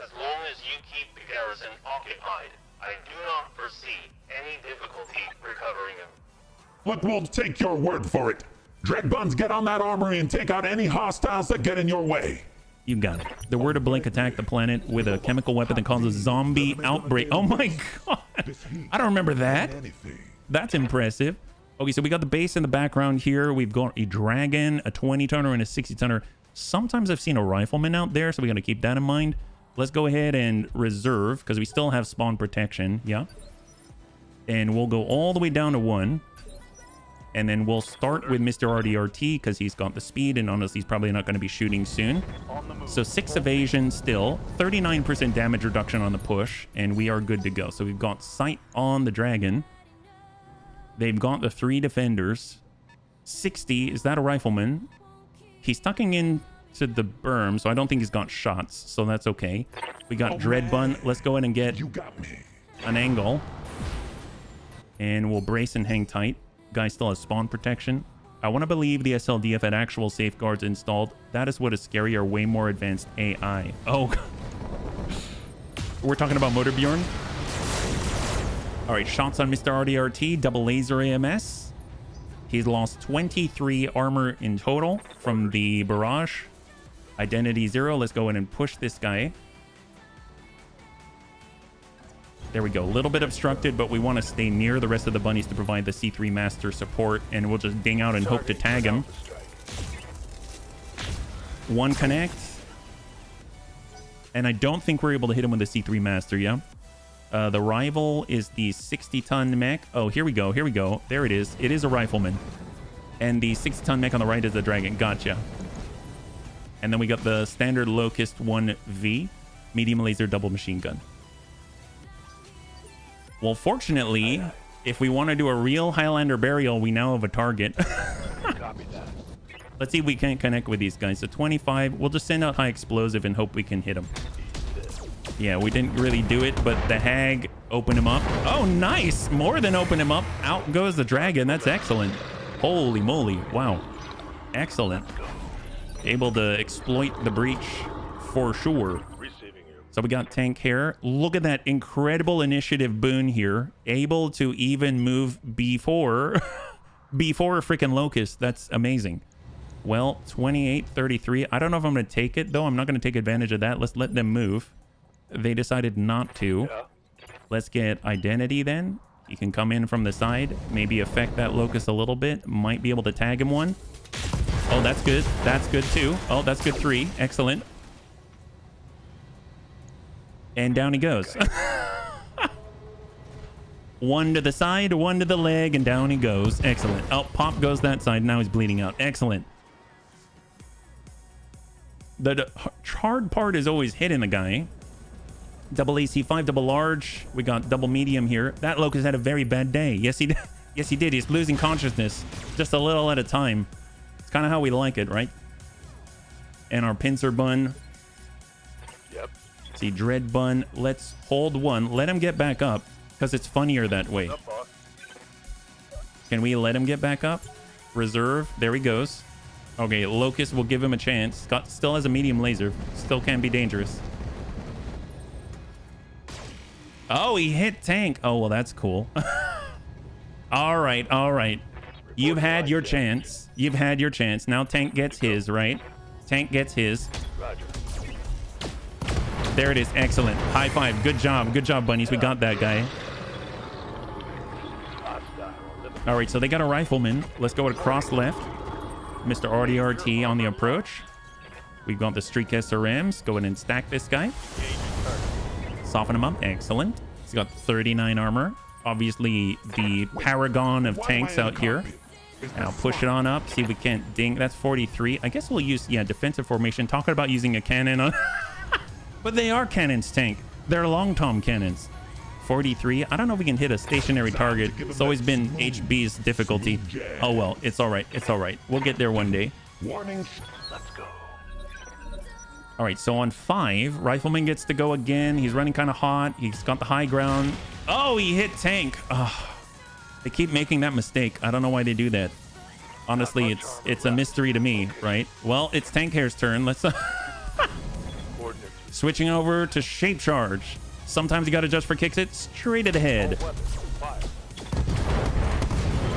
As long as you keep the garrison occupied, I do not foresee any difficulty recovering him. Look, we'll take your word for it. Dreadbuns, get on that armory and take out any hostiles that get in your way. You got it. The word of Blink attacked the planet with a chemical weapon that causes zombie outbreak. Oh my god. I don't remember that. That's impressive. Okay, so we got the base in the background here. We've got a dragon, a 20-tonner, and a 60-tonner. Sometimes I've seen a rifleman out there, so we got to keep that in mind. Let's go ahead and reserve, because we still have spawn protection. Yeah. And we'll go all the way down to 1. And then we'll start with Mr. RDRT because he's got the speed, and honestly, he's probably not going to be shooting soon. So 6 evasion still, 39% damage reduction on the push, and we are good to go. So we've got sight on the dragon. They've got the 3 defenders. 60, is that a rifleman? He's tucking into the berm, so I don't think he's got shots, so that's okay. We got Dreadbun. Let's go ahead and get an angle. And we'll brace and hang tight. Guy still has spawn protection. I want to believe the SLDF had actual safeguards installed. That is what is scary, or way more advanced AI. Oh, we're talking about Motorbjorn. All right, shots on Mr. RDRT, double laser AMS. He's lost 23 armor in total from the barrage. Identity 0. Let's go in and push this guy. There we go. A little bit obstructed, but we want to stay near the rest of the bunnies to provide the C3 master support, and we'll just ding out and hope to tag him. 1 connect. And I don't think we're able to hit him with the C3 master, yeah? The rival is the 60-ton mech. Oh, here we go. Here we go. There it is. It is a rifleman. And the 60-ton mech on the right is the dragon. Gotcha. And then we got the standard Locust 1V, medium laser double machine gun. Well, fortunately, if we want to do a real Highlander burial, we now have a target. Copy that. Let's see if we can connect with these guys. So 25. We'll just send out high explosive and hope we can hit them. Yeah, we didn't really do it, but the hag opened him up. Oh, nice. More than open him up. Out goes the dragon. That's excellent. Holy moly. Wow. Excellent. Able to exploit the breach for sure. So we got tank here. Look at that incredible initiative boon here. Able to even move before before a freaking locust. That's amazing. Well, 28-33. I don't know if I'm going to take it, though. I'm not going to take advantage of that. Let's let them move. They decided not to. Yeah. Let's get identity then. You can come in from the side. Maybe affect that locust a little bit. Might be able to tag him one. Oh, that's good. That's good, too. Oh, that's good 3. Excellent. And down he goes. 1 to the side, 1 to the leg, and down he goes. Excellent. Oh, pop goes that side. Now he's bleeding out. Excellent. The hard part is always hitting the guy. Double AC5, double large. We got double medium here. That locust had a very bad day. Yes, he did. Yes, he did. He's losing consciousness just a little at a time. It's kind of how we like it, right? And our pincer bun. Yep. See, dread bun. Let's hold 1. Let him get back up because it's funnier that way. Can we let him get back up? Reserve. There he goes. Okay, Locust will give him a chance. Scott still has a medium laser. Still can be dangerous. Oh, he hit tank. Oh, well, that's cool. All right, all right. You've had your chance. You've had your chance. Now tank gets his, right? Tank gets his. Roger. There it is. Excellent. High five. Good job. Good job, bunnies. We got that guy. All right, so they got a rifleman. Let's go across left. Mr. RDRT on the approach. We've got the Streak SRMs. Go ahead and stack this guy. Soften him up. Excellent. He's got 39 armor. Obviously, the paragon of tanks out here. Now push it on up. See if we can't ding. That's 43. I guess we'll use, yeah, defensive formation. Talking about using a cannon on... But they are cannons, tank. They're long tom cannons. 43. I don't know if we can hit a stationary target. It's always been HB's difficulty. Oh, well, it's all right. It's all right. We'll get there one day. Warning. Let's go. All right, so on 5, Rifleman gets to go again. He's running kind of hot. He's got the high ground. Oh, he hit tank. Oh, they keep making that mistake. I don't know why they do that. Honestly, it's a mystery to me, right? Well, it's Tank Hair's turn. Let's switching over to Shape Charge. Sometimes you got to adjust for kicks it straight at the head.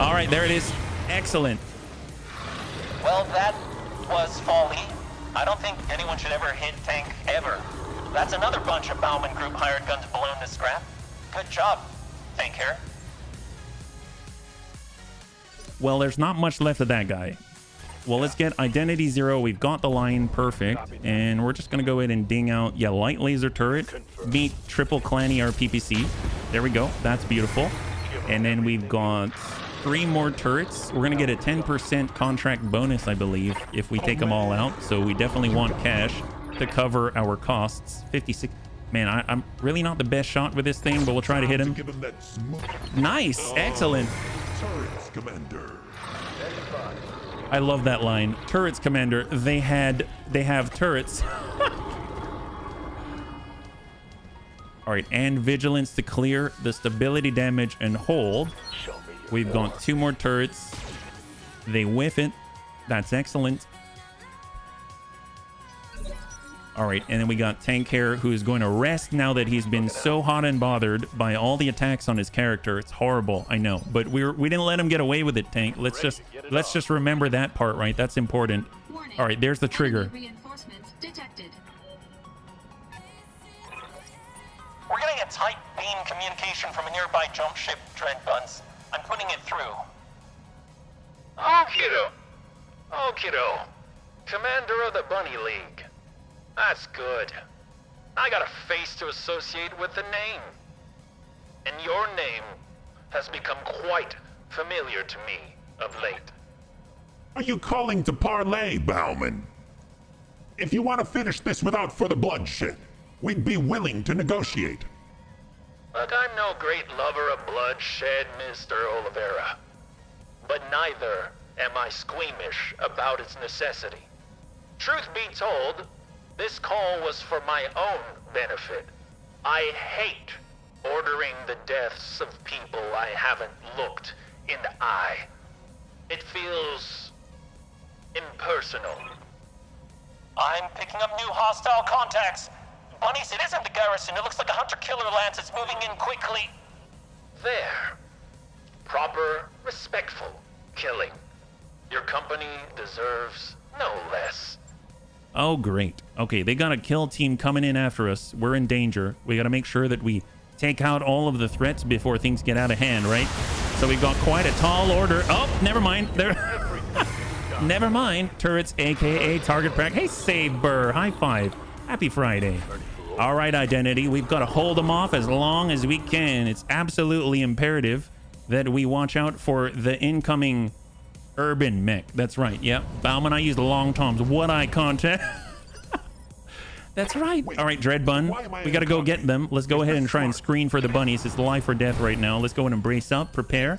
All right, there it is. Excellent. Well, that was folly. I don't think anyone should ever hit tank ever. That's another bunch of Bauman Group hired guns blown to scrap. Good job, Tank Hair. Well, there's not much left of that guy. Well, let's get Identity 0. We've got the line perfect. And we're just going to go ahead and ding out, yeah, light laser turret. Meet triple clanny RPPC. There we go. That's beautiful. And then we've got 3 more turrets. We're going to get a 10% contract bonus, I believe, if we take them all out. So we definitely want cash to cover our costs. 56. Man, I'm really not the best shot with this thing, but we'll try to hit him. Nice. Excellent. Turrets, Commander. I love that line. Turrets, Commander. They have turrets. All right, and vigilance to clear the stability damage and hold. We've got 2 more turrets. They whiff it. That's excellent. All right, and then we got Tank Hair, who is going to rest now that he's been so hot and bothered by all the attacks on his character. It's horrible, I know, but we didn't let him get away with it, Tank. Let's just remember that part, right? That's important. All right, there's the trigger. Reinforcements detected. We're getting a tight beam communication from a nearby jump ship, Dread Buns. I'm putting it through. Okido. Okido. Commander of the Bunny League. That's good. I got a face to associate with the name. And your name has become quite familiar to me of late. Are you calling to parley, Bauman? If you want to finish this without further bloodshed, we'd be willing to negotiate. Look, I'm no great lover of bloodshed, Mr. Oliveira. But neither am I squeamish about its necessity. Truth be told, this call was for my own benefit. I hate ordering the deaths of people I haven't looked in the eye. It feels impersonal. I'm picking up new hostile contacts. Bunnies, it isn't the garrison. It looks like a hunter-killer lance. It's moving in quickly. There. Proper, respectful killing. Your company deserves no less. Oh, great. Okay, they got a kill team coming in after us. We're in danger. We got to make sure that we take out all of the threats before things get out of hand, right? So we've got quite a tall order. Oh, never mind. There. Never mind. Turrets, a.k.a. target practice. Hey, Save Burr. High five. Happy Friday. All right, Identity. We've got to hold them off as long as we can. It's absolutely imperative that we watch out for the incoming urban mech. That's right. Yep. Bauman, I use the long toms. What eye contact. That's right. All right, Dreadbun. We got to go get them. Let's go ahead and try and screen for the bunnies. It's life or death right now. Let's go and embrace up. Prepare.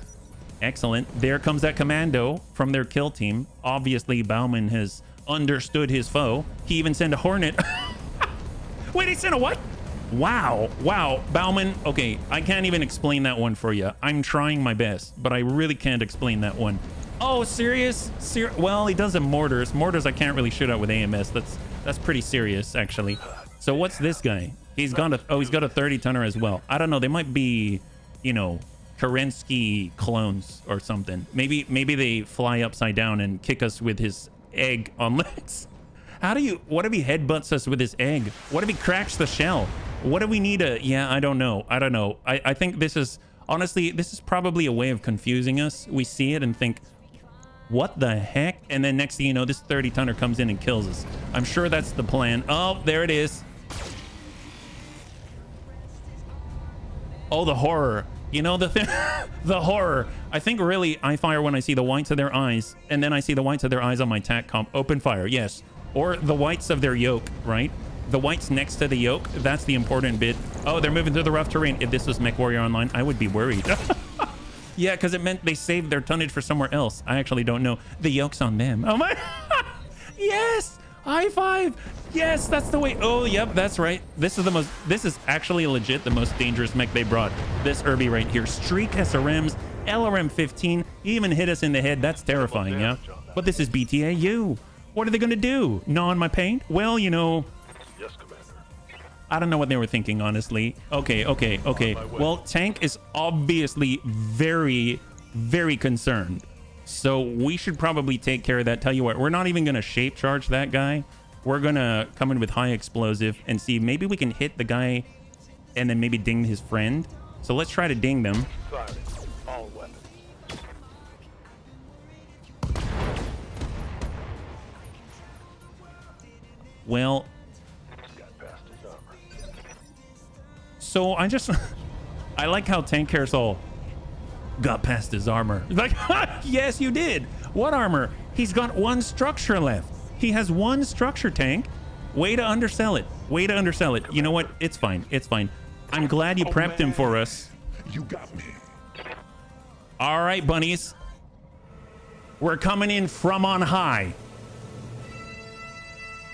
Excellent. There comes that commando from their kill team. Obviously, Bauman has understood his foe. He even sent a Hornet. Wait, he sent a what? Wow. Wow. Bauman. Okay. I can't even explain that one for you. I'm trying my best, but I really can't explain that one. Oh, serious? Well, he does have mortars. Mortars I can't really shoot out with AMS. That's pretty serious, actually. So what's this guy? He's got a 30-tonner as well. I don't know. They might be, you know, Kerensky clones or something. Maybe they fly upside down and kick us with his egg on legs. What if he headbutts us with his egg? What if he cracks the shell? What do we need yeah, I don't know. I think this is, honestly, this is probably a way of confusing us. We see it and think, what the heck? And then next thing you know, this 30-tonner comes in and kills us. I'm sure that's the plan. Oh, there it is. Oh, the horror. You know, the thing, the horror. I think really I fire when I see the whites of their eyes, and then I see the whites of their eyes on my TAC comp. Open fire, yes. Or the whites of their yoke, right? The whites next to the yoke, that's the important bit. Oh, they're moving through the rough terrain. If this was Mech Warrior Online, I would be worried. Yeah, because it meant they saved their tonnage for somewhere else. I actually don't know. The yoke's on them. Oh my. Yes. High five. Yes, that's the way. Oh, yep, that's right. This is actually legit the most dangerous mech they brought. This Irby right here. Streak SRMs, LRM 15. He even hit us in the head. That's terrifying, yeah? But this is BTA. What are they going to do? Gnaw on my paint? Well, you know. Yes, Commander. I don't know what they were thinking, honestly. Okay. Well, Tank is obviously very, very concerned. So we should probably take care of that. Tell you what, we're not even going to shape charge that guy. We're going to come in with high explosive and see maybe we can hit the guy and then maybe ding his friend. So let's try to ding them. Firing. All weapons. Well, Got past his armor. so I like how Tank Carousel got past his armor. Like, yes, you did. What armor? He's got one structure left. He has one structure, Tank. Way to undersell it. Way to undersell it. You know what? It's fine. It's fine. I'm glad you prepped him for us. You got me. All right, bunnies. We're coming in from on high.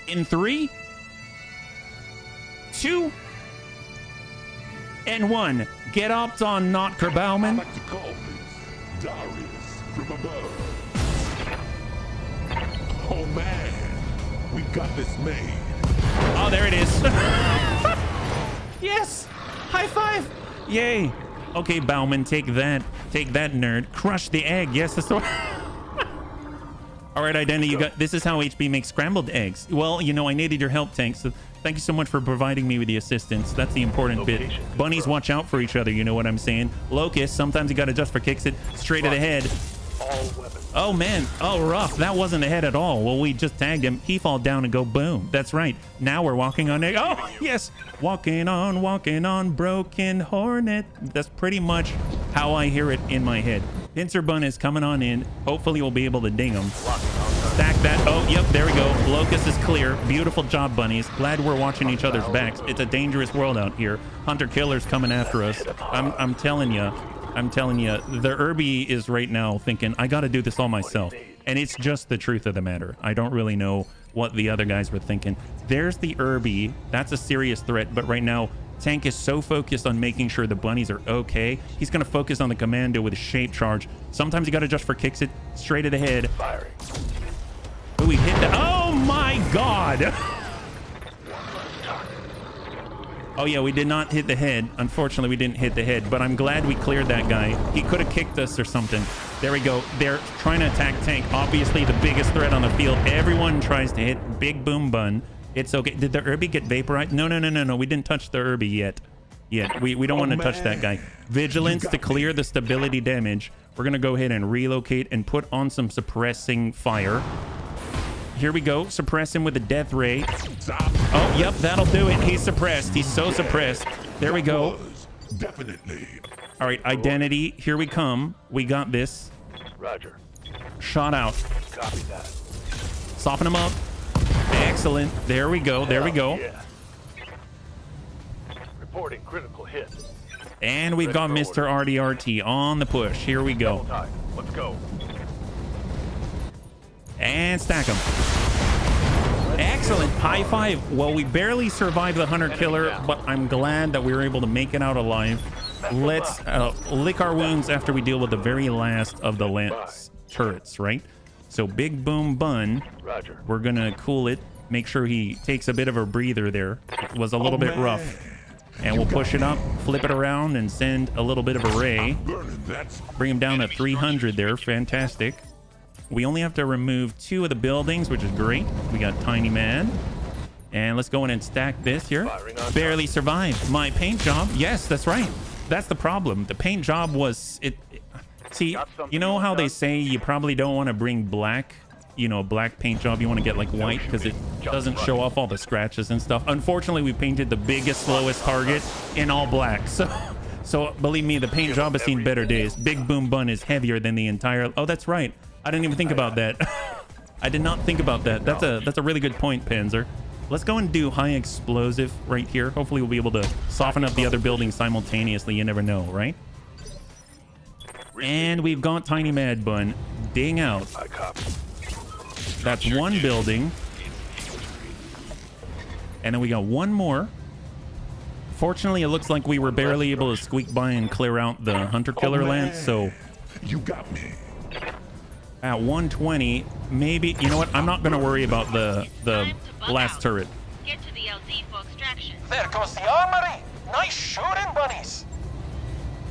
In 3, 2, and 1. Get up on not I Kerbauman. like to call this Darius from above. Oh man, we got this made. Oh, there it is. Yes. High five. Yay. Okay, Bauman, take that. Take that, nerd. Crush the egg. Yes, that's the All right, Identity, you got. This is how HB makes scrambled eggs. Well, you know, I needed your help, Tank. So thank you so much for providing me with the assistance. That's the important bit. Bunnies watch out for each other. You know what I'm saying? Locust, sometimes you got to just for kicks it straight to the head. All weapons. Oh, man. Oh, rough. That wasn't a head at all. Well, we just tagged him. He fall down and go boom. That's right. Now we're walking on egg. Oh, yes. Walking on broken hornet. That's pretty much how I hear it in my head. Pincer Bun is coming on in. Hopefully we'll be able to ding him. Stack that. Oh, yep, there we go. Locust is clear. Beautiful job, bunnies. Glad we're watching each other's backs. It's a dangerous world out here. Hunter killers coming after us. I'm telling you. The Irby is right now thinking, I got to do this all myself. And it's just the truth of the matter. I don't really know what the other guys were thinking. There's the Irby. That's a serious threat. But right now, Tank is so focused on making sure the bunnies are okay. He's going to focus on the commando with a shape charge. Sometimes you got to just for kicks it straight to the head. Firing. Oh, we hit the... Oh, my God. Oh, yeah, we did not hit the head. Unfortunately, we didn't hit the head, but I'm glad we cleared that guy. He could have kicked us or something. There we go. They're trying to attack Tank. Obviously, the biggest threat on the field. Everyone tries to hit Big Boom Bun. It's okay. Did the Irby get vaporized? No. We didn't touch the Irby yet. We don't want to touch that guy. Vigilance to clear the stability damage. We're going to go ahead and relocate and put on some suppressing fire. Here we go. Suppress him with a death ray. Oh, yep, that'll do it. He's suppressed. He's so suppressed. There we go. Definitely. All right, Identity. Here we come. We got this. Roger. Shot out. Copy that. Soften him up. Excellent. There we go. There we go. Yeah. Reporting critical hit. And we've got Mr. RDRT on the push. Here we go. Double time. Let's go. And stack him. Excellent. High five. Well, we barely survived the hunter killer, but I'm glad that we were able to make it out alive. Let's lick our wounds after we deal with the very last of the lance turrets, right? So Big Boom Bun, Roger. we're going to cool it. Make sure he takes a bit of a breather there. It was a little bit rough. And we'll push it up, flip it around, and send a little bit of a ray. Bring him down to 300 there. Fantastic. We only have to remove 2 of the buildings, which is great. We got Tiny Man. And let's go in and stack this here. Barely survived. My paint job. Yes, that's right. That's the problem. The paint job was... See, you know how they say you probably don't want to bring black, you know, black paint job. You want to get like white because it doesn't show off all the scratches and stuff. Unfortunately, we painted the biggest, slowest target in all black. So believe me, the paint job has seen better days. Big Boom Bun is heavier than the entire... Oh, that's right. I didn't even think about that. I did not think about that. That's a really good point, Panzer. Let's go and do high explosive right here. Hopefully we'll be able to soften up the other buildings simultaneously. You never know, right? And we've got Tiny Mad Bun. Ding out. I copy. That's one building. And then we got one more. Fortunately, it looks like we were barely able to squeak by and clear out the hunter killer lance. So you got me. At 120, maybe, you know what? I'm not going to worry about the last turret. Get to the LZ for extraction. There goes the armory. Nice shooting, bunnies.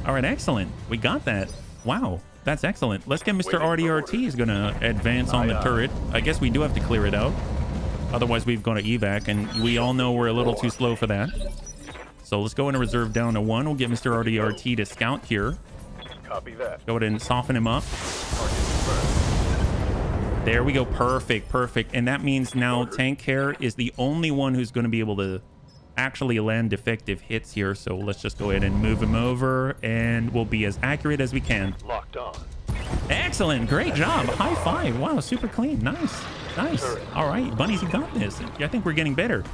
All right, excellent. We got that. Wow, that's excellent. Let's get Mr. RDRT is going to advance on the turret. I guess we do have to clear it out. Otherwise, we've got to evac, and we all know we're a little too slow for that. So let's go into reserve down to 1. We'll get Mr. RDRT to scout here. Copy that. Go ahead and soften him up. There we go. Perfect, perfect. And that means now Tank Hair is the only one who's going to be able to actually land effective hits here. So let's just go ahead and move him over, and we'll be as accurate as we can. Locked on. Excellent. Great job. High five. Wow, super clean. Nice. Nice. All right, bunnies, you got this. I think we're getting better.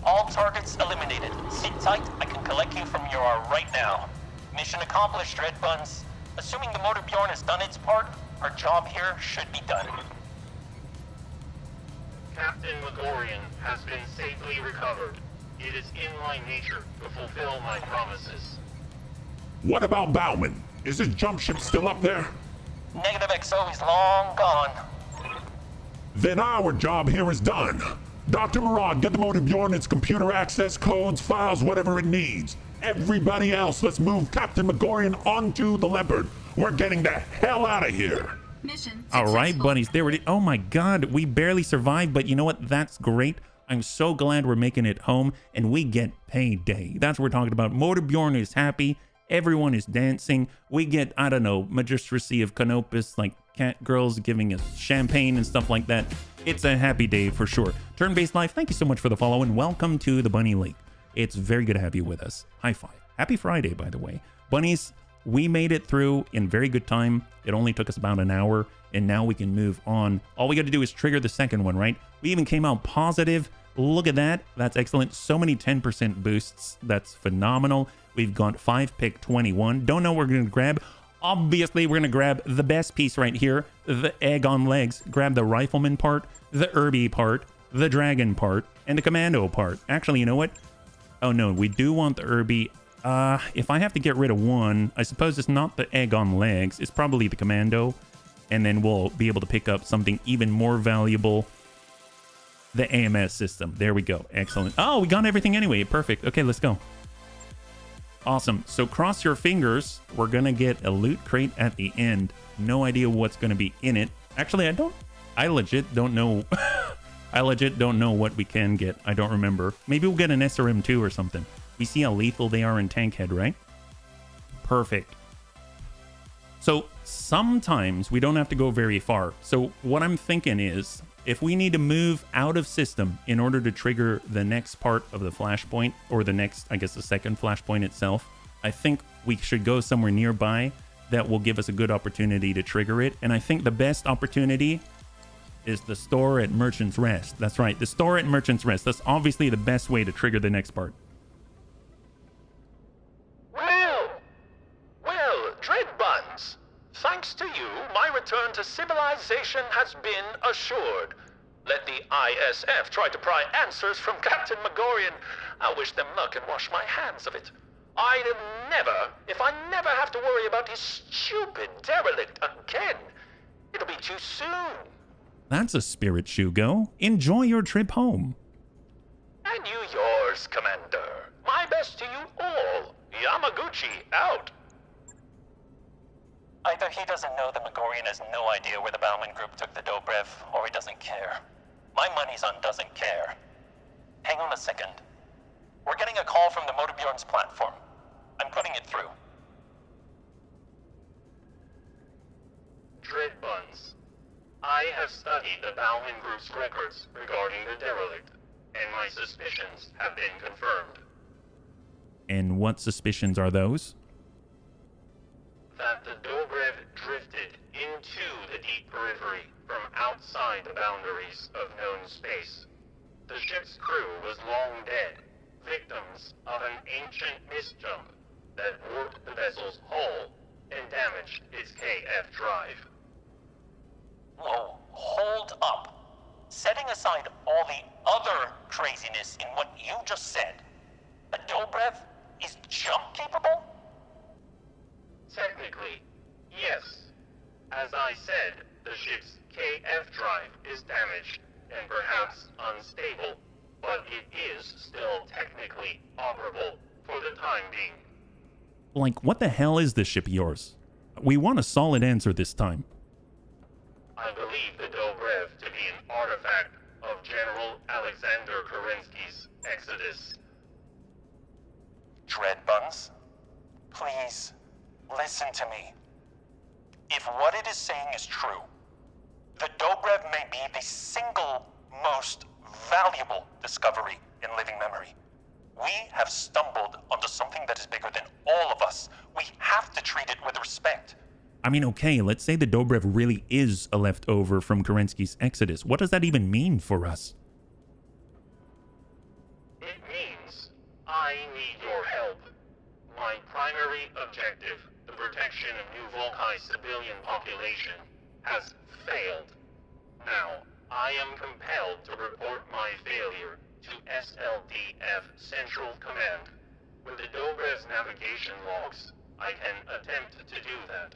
All targets eliminated. Sit tight. I can collect you from your right now. Mission accomplished, Red Buns. Assuming the motor Bjorn has done its part, our job here should be done. Captain Megorian has been safely recovered. It is in my nature to fulfill my promises. What about Bauman? Is his jump ship still up there? Negative XO is long gone. Then our job here is done. Dr. Murad, get the motor Bjorn its computer access codes, files, whatever it needs. Everybody else, let's move Captain Megorian onto the Leopard. We're getting the hell out of here. Mission All right, successful. bunnies. There we Oh my God, we barely survived, but you know what? That's great. I'm so glad we're making it home, and we get payday. That's what we're talking about. Motor Bjorn is happy. Everyone is dancing. We get, I don't know, Magistracy of Canopus, like cat girls giving us champagne and stuff like that. It's a happy day for sure. Turn-Based Life, thank you so much for the follow, and welcome to the Bunny Lake. It's very good to have you with us. High five. Happy Friday, by the way. Bunnies, we made it through in very good time. It only took us about an hour, and now we can move on. All we got to do is trigger the second one, right? We even came out positive. Look at that. That's excellent. So many 10% boosts. That's phenomenal. We've got 5 pick 21. Don't know what we're going to grab. Obviously, we're going to grab the best piece right here, the egg on legs. Grab the rifleman part, the Irby part, the dragon part, and the commando part. Actually, you know what? Oh, no, we do want the Irby. If I have to get rid of one, I suppose it's not the egg on legs. It's probably the commando. And then we'll be able to pick up something even more valuable. The AMS system. There we go. Excellent. Oh, we got everything anyway. Perfect. Okay, let's go. Awesome. So cross your fingers. We're going to get a loot crate at the end. No idea what's going to be in it. Actually, I legit don't know. I legit don't know what we can get. I don't remember. Maybe we'll get an SRM2 or something. We see how lethal they are in Tankhead, right? Perfect. So sometimes we don't have to go very far. So what I'm thinking is, if we need to move out of system in order to trigger the next part of the flashpoint, or the next, I guess the second flashpoint itself, I think we should go somewhere nearby that will give us a good opportunity to trigger it. And I think the best opportunity is the store at Merchant's Rest. That's right, the store at Merchant's Rest. That's obviously the best way to trigger the next part. Well, Dread Buns. Thanks to you, my return to civilization has been assured. Let the ISF try to pry answers from Captain Megorian. I wish them luck and wash my hands of it. I'd if I never have to worry about his stupid derelict again. It'll be too soon. That's a spirit, Shugo. Enjoy your trip home. And you yours, Commander. My best to you all. Yamaguchi out. Either he doesn't know that Megorian has no idea where the Bauman group took the Dobrev, or he doesn't care. My money's on doesn't care. Hang on a second. We're getting a call from the Motorbjorn's platform. I'm putting it through. Dreadbuns. I have studied the Bauman group's records regarding the derelict, and my suspicions have been confirmed. And what suspicions are those? That the Dobrev drifted into the deep periphery from outside the boundaries of known space. The ship's crew was long dead, victims of an ancient misjump that warped the vessel's hull and damaged its KF drive. Whoa, hold up. Setting aside all the other craziness in what you just said, a Dobrev is jump capable? Technically, yes. As I said, the ship's KF drive is damaged and perhaps unstable, but it is still technically operable for the time being. Like, what the hell is this ship of yours? We want a solid answer this time. I believe the Dobrev to be an artifact of General Alexander Kerensky's Exodus. Dreadbuns, please listen to me. If what it is saying is true, the Dobrev may be the single most valuable discovery in living memory. We have stumbled onto something that is bigger than all of us. We have to treat it with respect. I mean, okay, let's say the Dobrev really is a leftover from Kerensky's Exodus. What does that even mean for us? It means I need your help. My primary objective, the protection of New Volkai's civilian population, has failed. Now, I am compelled to report my failure to SLDF Central Command. With the Dobrev's navigation logs, I can attempt to do that.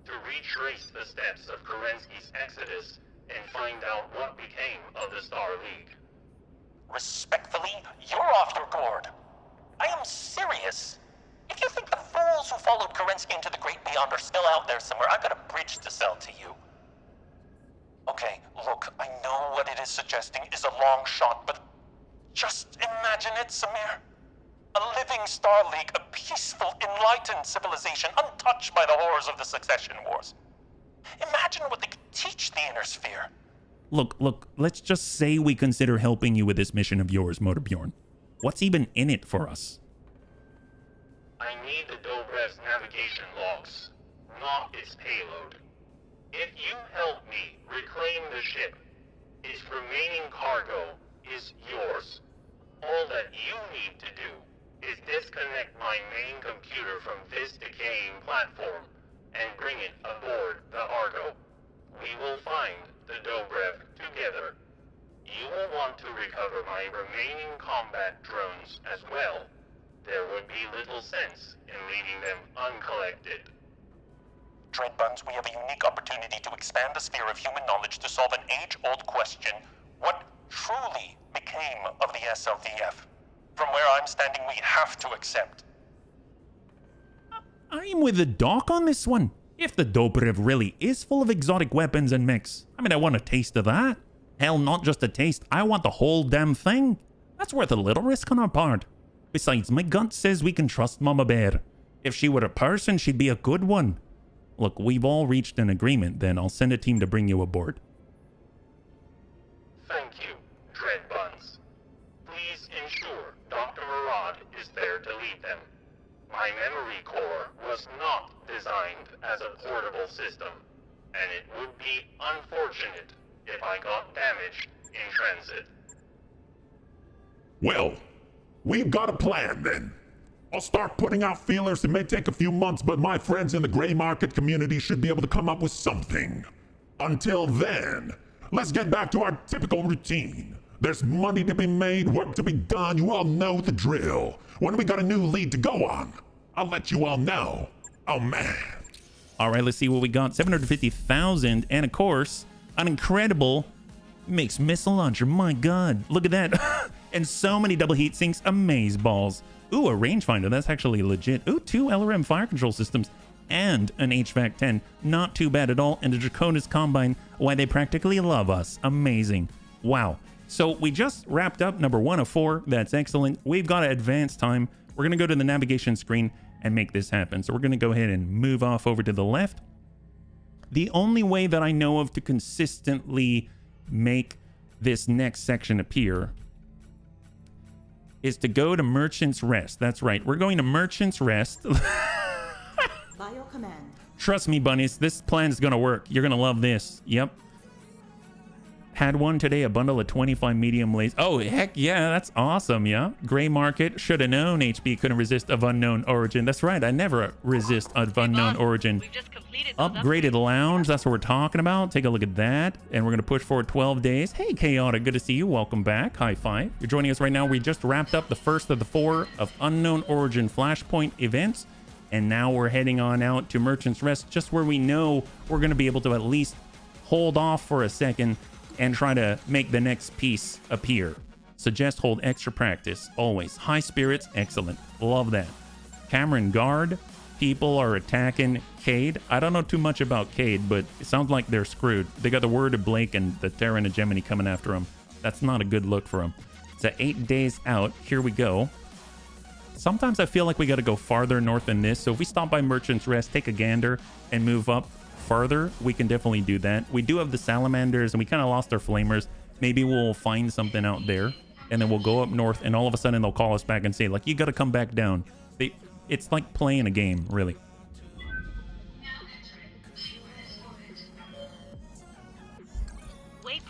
To retrace the steps of Kerensky's Exodus and find out what became of the Star League. Respectfully, you're off your gourd. I am serious. If you think the fools who followed Kerensky into the great beyond are still out there somewhere, I've got a bridge to sell to you. Okay, look, I know what it is suggesting is a long shot, but just imagine it, Samir. A living Star League, a peaceful, enlightened civilization, untouched by the horrors of the succession wars. Imagine what they could teach the Inner Sphere. Look, let's just say we consider helping you with this mission of yours, Motorbjorn. What's even in it for us? I need the Dobrev's navigation logs, not its payload. If you help me reclaim the ship, its remaining cargo is yours. All that you need to do is disconnect my main computer from this decaying platform and bring it aboard the Argo. We will find the Dobrev together. You will want to recover my remaining combat drones as well. There would be little sense in leaving them uncollected. Dreadbuns, we have a unique opportunity to expand the sphere of human knowledge to solve an age-old question. What truly became of the SLDF? From where I'm standing, we have to accept. I'm with the doc on this one. If the Dobrev really is full of exotic weapons and mechs, I mean, I want a taste of that. Hell, not just a taste, I want the whole damn thing. That's worth a little risk on our part. Besides, my gut says we can trust Mama Bear. If she were a person, she'd be a good one. Look, we've all reached an agreement, then I'll send a team to bring you aboard. Thank you, Dreadbuns. Please ensure Dr. Murad is there to lead them. My memory core was not designed as a portable system, and it would be unfortunate if I got damaged in transit. Well, we've got a plan then. I'll start putting out feelers. It may take a few months, but my friends in the gray market community should be able to come up with something. Until then, let's get back to our typical routine. There's money to be made, work to be done. You all know the drill. When we got a new lead to go on, I'll let you all know. Oh, man. All right, let's see what we got. 750,000, and of course, an incredible mixed missile launcher. My God, look at that. And so many double heat sinks, amaze balls. Ooh, a rangefinder, that's actually legit. Ooh, 2 LRM fire control systems and an HVAC 10. Not too bad at all. And a Draconis Combine, why they practically love us. Amazing. Wow. So we just wrapped up number 1 of 4. That's excellent. We've got advanced time. We're going to go to the navigation screen and make this happen. So we're going to go ahead and move off over to the left. The only way that I know of to consistently make this next section appear is to go to Merchant's Rest. That's right. We're going to Merchant's Rest. Bio command. Trust me, bunnies. This plan is going to work. You're going to love this. Yep. Had one today, a bundle of 25 medium lays. Oh, heck yeah, that's awesome, yeah. Gray market, should have known HB couldn't resist of unknown origin. That's right, I never resist of unknown origin. We've just completed Upgraded lounge, that's what we're talking about. Take a look at that. And we're going to push forward 12 days. Hey, Chaotic, good to see you. Welcome back. High five. You're joining us right now. We just wrapped up the first of the 4 of unknown origin flashpoint events. And now we're heading on out to Merchant's Rest, just where we know we're going to be able to at least hold off for a second and try to make the next piece appear. Suggest hold extra practice, always. High spirits, excellent. Love that. Cameron Guard, people are attacking Cade. I don't know too much about Cade, but it sounds like they're screwed. They got the Word of Blake and the Terran Hegemony coming after them. That's not a good look for them. It's at 8 days out. Here we go. Sometimes I feel like we got to go farther north than this. So if we stop by Merchant's Rest, take a gander, and move up farther, we can definitely do that. We do have the salamanders and we kind of lost our flamers. Maybe we'll find something out there and then we'll go up north and all of a sudden they'll call us back and say like, you got to come back down. It's like playing a game, really.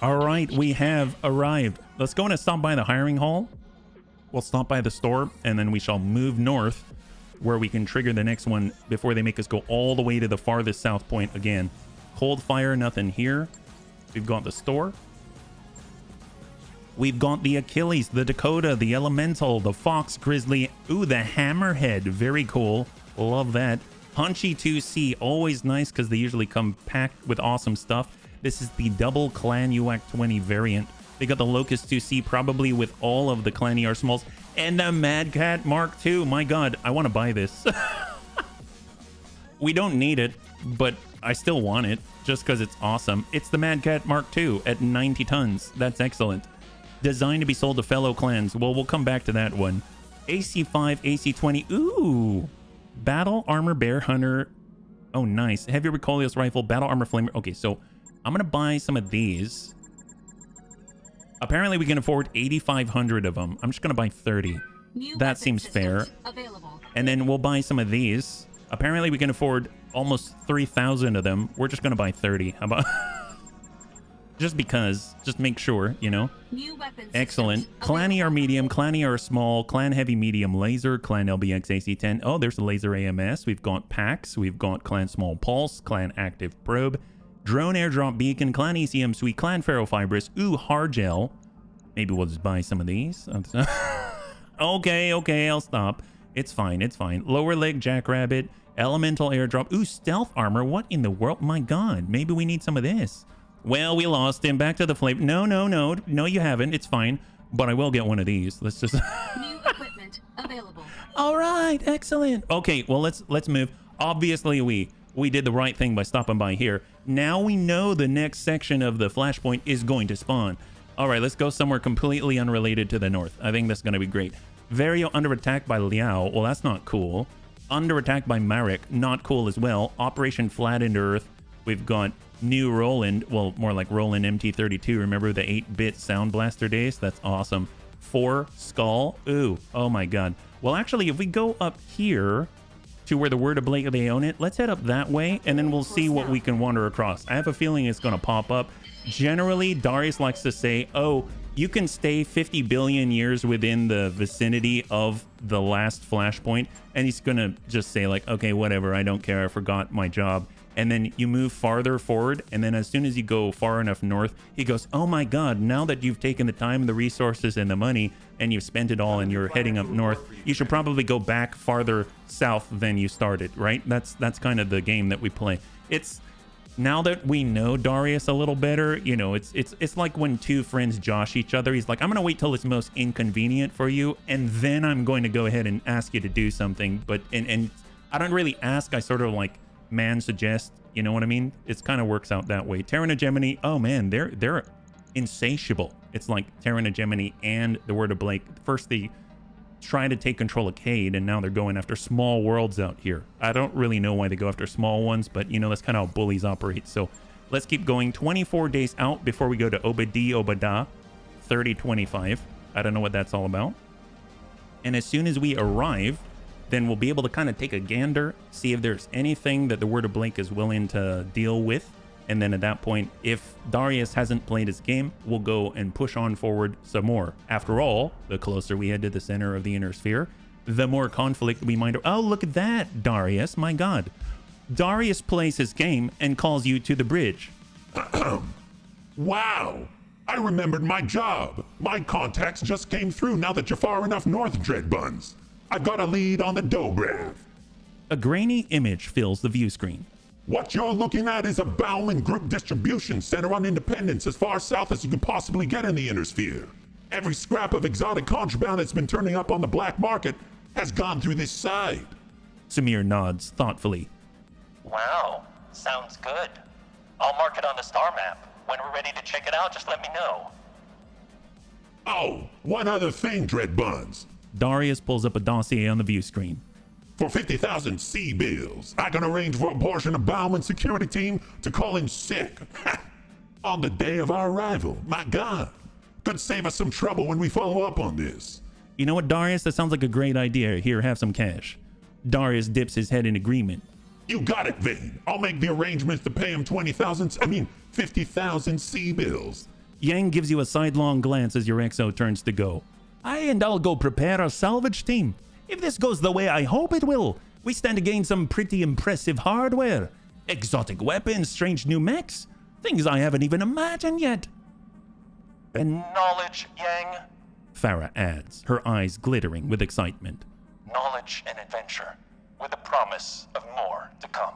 All right, we have arrived. Let's go and stop by the hiring hall. We'll stop by the store and then we shall move north, where we can trigger the next one before they make us go all the way to the farthest south point again. Cold fire, nothing here. We've got the store. We've got the Achilles, the Dakota, the Elemental, the Fox, Grizzly. Ooh, the Hammerhead. Very cool. Love that. Punchy 2C, always nice because they usually come packed with awesome stuff. This is the double Clan UAC 20 variant. They got the Locust 2C, probably with all of the Clan ER smalls. And the Mad Cat Mark II. My God, I want to buy this. We don't need it, but I still want it just because it's awesome. It's the Mad Cat Mark II at 90 tons. That's excellent. Designed to be sold to fellow clans. Well, we'll come back to that one. AC5, AC20. Ooh. Battle Armor Bear Hunter. Oh, nice. Heavy Recoilless Rifle, Battle Armor Flamer. Okay, so I'm going to buy some of these. Apparently, we can afford 8,500 of them. I'm just going to buy 30. That seems fair. Available. And then we'll buy some of these. Apparently, we can afford almost 3,000 of them. We're just going to buy 30. How about... just because. Just make sure, you know. New weapons. Excellent. Clan ER medium, Clan ER small, Clan heavy medium laser, Clan LBX AC10. Oh, there's the laser AMS. We've got PAX. We've got Clan small pulse, Clan active probe. Drone airdrop beacon, Clan ECM suite, Clan ferrofibrous. Ooh, Hargel. Maybe we'll just buy some of these. Okay, I'll stop. It's fine, it's fine. Lower leg jackrabbit, elemental airdrop. Ooh, stealth armor. What in the world? My God, maybe we need some of this. Well, we lost him. Back to the flame. No, you haven't. It's fine. But I will get one of these. Let's just... New equipment available. All right, excellent. Okay, well, let's move. Obviously, we did the right thing by stopping by here. Now we know the next section of the flashpoint is going to spawn. All right, let's go somewhere completely unrelated to the north. I think that's going to be great. Vario under attack by Liao. Well, that's not cool. Under attack by Marek. Not cool as well. Operation Flattened Earth. We've got New Roland. Well, more like Roland MT32. Remember the 8-bit Sound Blaster days? That's awesome. 4 Skull. Ooh, oh my God. Well, actually, if we go up here to where the Word of Blake, they own it, let's head up that way, and then we'll see what we can wander across. I have a feeling it's going to pop up. Generally, Darius likes to say, oh, you can stay 50 billion years within the vicinity of the last flashpoint, and he's going to just say like, okay, whatever, I don't care, I forgot my job. and then you move farther forward, and then as soon as you go far enough north, he goes, oh my god, now that you've taken the time, the resources, and the money, and you've spent it all and you're heading up north, you should probably go back farther south than you started, right? That's kind of the game that we play. It's now that we know Darius a little better, you know, it's like when two friends josh each other. He's like, I'm gonna wait till it's most inconvenient for you, and then I'm going to go ahead and ask you to do something. But and I don't really ask, I sort of like man suggest, you know what I mean? It kind of works out that way. Terran Hegemony, oh man, they're insatiable. It's like Terran Hegemony and the Word of Blake. First they try to take control of Cade, and now they're going after small worlds out here. I don't really know why they go after small ones, but you know, that's kind of how bullies operate. So let's keep going. 24 days out before we go to Obadah 3025. I don't know what that's all about. And as soon as we arrive, then we'll be able to kind of take a gander, see if there's anything that the Word of Blake is willing to deal with. And then at that point, if Darius hasn't played his game, we'll go and push on forward some more. After all, the closer we head to the center of the inner sphere, the more conflict we might... Oh, look at that, Darius. My god. Darius plays his game and calls you to the bridge. Wow. I remembered my job. My contacts just came through now that you're far enough north, Dreadbuns. I've got a lead on the Dobrev. A grainy image fills the view screen. What you're looking at is a Bauman Group distribution center on Independence, as far south as you can possibly get in the Inner Sphere. Every scrap of exotic contraband that's been turning up on the black market has gone through this side. Samir nods thoughtfully. Wow, sounds good. I'll mark it on the star map. When we're ready to check it out, just let me know. Oh, one other thing, Dreadbuns. Darius pulls up a dossier on the view screen. For 50,000 C-bills, I can arrange for a portion of Bauman's security team to call in sick. On the day of our arrival. My god. Could save us some trouble when we follow up on this. You know what, Darius? That sounds like a great idea. Here, have some cash. Darius dips his head in agreement. You got it, Vane. I'll make the arrangements to pay him 50,000 C-bills. Yang gives you a sidelong glance as your XO turns to go. And I'll go prepare our salvage team. If this goes the way I hope it will, we stand to gain some pretty impressive hardware. Exotic weapons, strange new mechs, things I haven't even imagined yet. And knowledge, Yang? Farah adds, her eyes glittering with excitement. Knowledge and adventure, with the promise of more to come.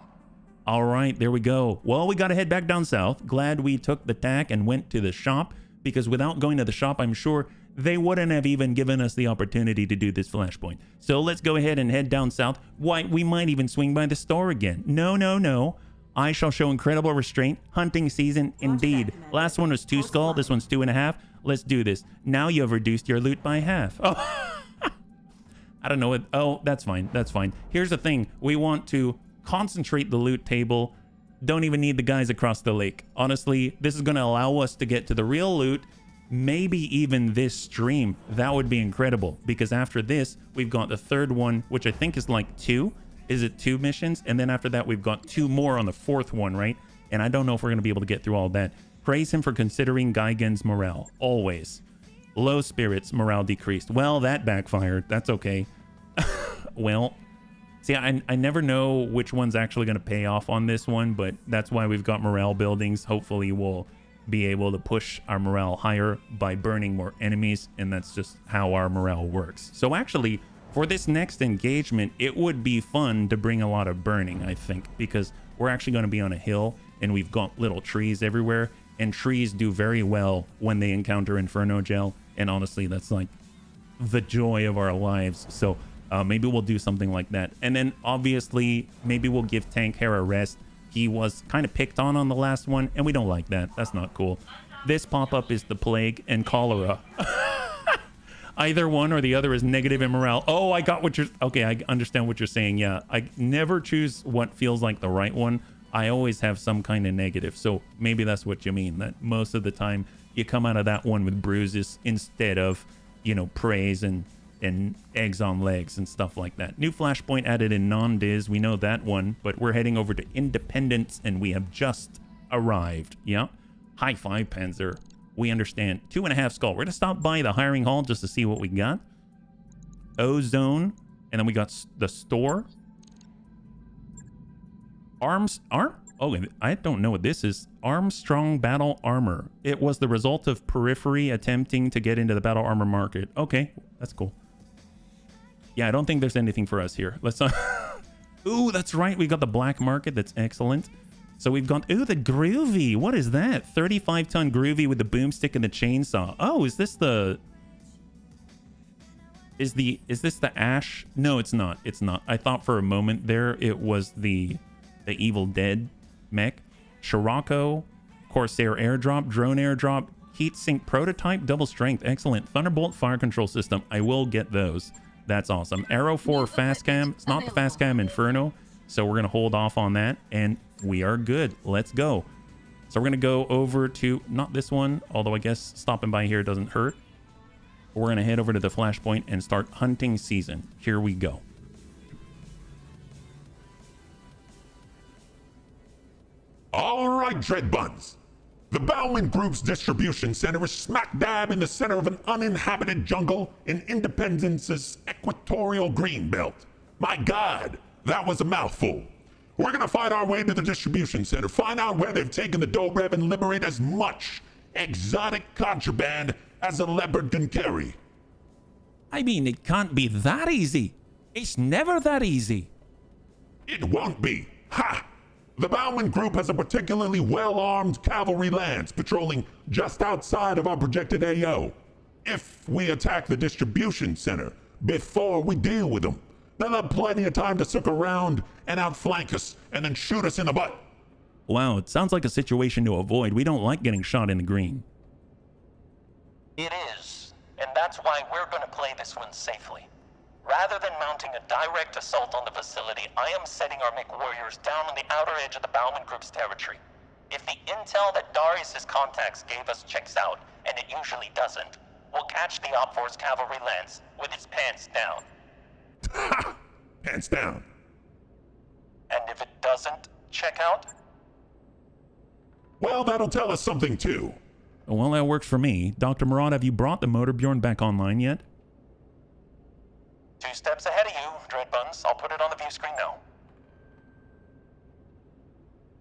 All right, there we go. Well, we gotta head back down south. Glad we took the tack and went to the shop, because without going to the shop, I'm sure they wouldn't have even given us the opportunity to do this flashpoint. So let's go ahead and head down south. Why, we might even swing by the store again. No. I shall show incredible restraint. Hunting season, indeed. Last one was 2 skull. This one's 2.5. Let's do this. Now you have reduced your loot by half. Oh, I don't know what. Oh, that's fine. That's fine. Here's the thing. We want to concentrate the loot table. Don't even need the guys across the lake. Honestly, this is going to allow us to get to the real loot. Maybe even this stream. That would be incredible, because after this we've got the third one, which I think is like 2. Is it 2 missions? And then after that we've got 2 more on the 4th one, right? And I don't know if we're going to be able to get through all that. Praise him for considering Gaigen's morale. Always. Low spirits, morale decreased. Well, that backfired. That's okay. Well, see, I never know which one's actually going to pay off on this one, but that's why we've got morale buildings. Hopefully we'll be able to push our morale higher by burning more enemies, and that's just how our morale works. So actually, for this next engagement, it would be fun to bring a lot of burning, I think, because we're actually going to be on a hill, and we've got little trees everywhere, and trees do very well when they encounter Inferno Gel, and honestly, that's like the joy of our lives. So maybe we'll do something like that. And then obviously, maybe we'll give Tank Hair a rest. He was kind of picked on the last one, and we don't like that. That's not cool. This pop-up is the plague and cholera. Either one or the other is negative in morale. Oh, I got what you're... Okay, I understand what you're saying. Yeah, I never choose what feels like the right one. I always have some kind of negative. So maybe that's what you mean, that most of the time you come out of that one with bruises instead of, you know, praise and eggs on legs and stuff like that. New flashpoint added in non-Diz. We know that one, but we're heading over to Independence, and we have just arrived. Yeah. High five, Panzer. We understand. 2.5 skull. We're going to stop by the hiring hall just to see what we got. Ozone. And then we got the store. Arms. Oh, I don't know what this is. Armstrong Battle Armor. It was the result of Periphery attempting to get into the battle armor market. Okay, that's cool. Yeah, I don't think there's anything for us here. Let's Ooh, that's right. We got the black market. That's excellent. So we've got, ooh, the Groovy. What is that? 35-ton Groovy with the boomstick and the chainsaw. Oh, is this the... Is this the Ash? No, it's not. It's not. I thought for a moment there it was the Evil Dead mech. Scirocco, Corsair airdrop, drone airdrop, heatsink prototype, double strength. Excellent. Thunderbolt fire control system. I will get those. That's awesome. Arrow 4 fast cam. It's not the fast cam Inferno, so we're going to hold off on that, and we are good. Let's go. So we're going to go over to, not this one, although I guess stopping by here doesn't hurt. We're going to head over to the flashpoint and start hunting season. Here we go. All right, Dread Buns. The Bauman Group's distribution center is smack dab in the center of an uninhabited jungle in Independence's equatorial greenbelt. My God, that was a mouthful. We're gonna fight our way to the distribution center, find out where they've taken the Dobrev, and liberate as much exotic contraband as a leopard can carry. I mean, it can't be that easy. It's never that easy. It won't be. Ha! The Bauman Group has a particularly well-armed cavalry lance patrolling just outside of our projected AO. If we attack the distribution center before we deal with them, they'll have plenty of time to circle around and outflank us and then shoot us in the butt. Wow, it sounds like a situation to avoid. We don't like getting shot in the green. It is, and that's why we're going to play this one safely. Rather than mounting a direct assault on the facility, I am setting our McWarriors down on the outer edge of the Bauman Group's territory. If the intel that Darius's contacts gave us checks out, and it usually doesn't, we'll catch the Op 4's cavalry lance with its pants down. Ha! Pants down. And if it doesn't check out? Well, that'll tell us something too. Well, that works for me. Dr. Murad, have you brought the Motor Bjorn back online yet? 2 steps ahead of you, Dread Buns. I'll put it on the view screen now.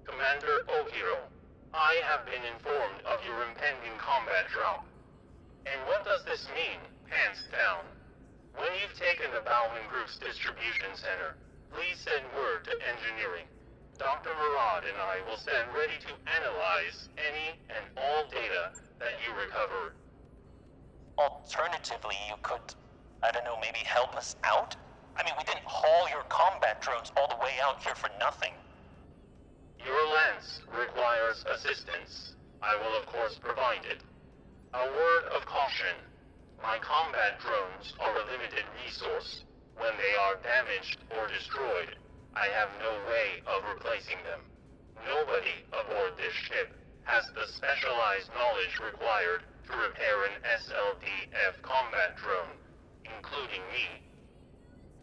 Commander Ohiro, I have been informed of your impending combat drop. And what does this mean, pants down? When you've taken the Bauman Group's distribution center, please send word to engineering. Dr. Murad and I will stand ready to analyze any and all data that you recover. Alternatively, you could, I don't know, maybe help us out? I mean, we didn't haul your combat drones all the way out here for nothing. Your lance requires assistance. I will of course provide it. A word of caution. My combat drones are a limited resource. When they are damaged or destroyed, I have no way of replacing them. Nobody aboard this ship has the specialized knowledge required to repair an SLDF combat drone, including me.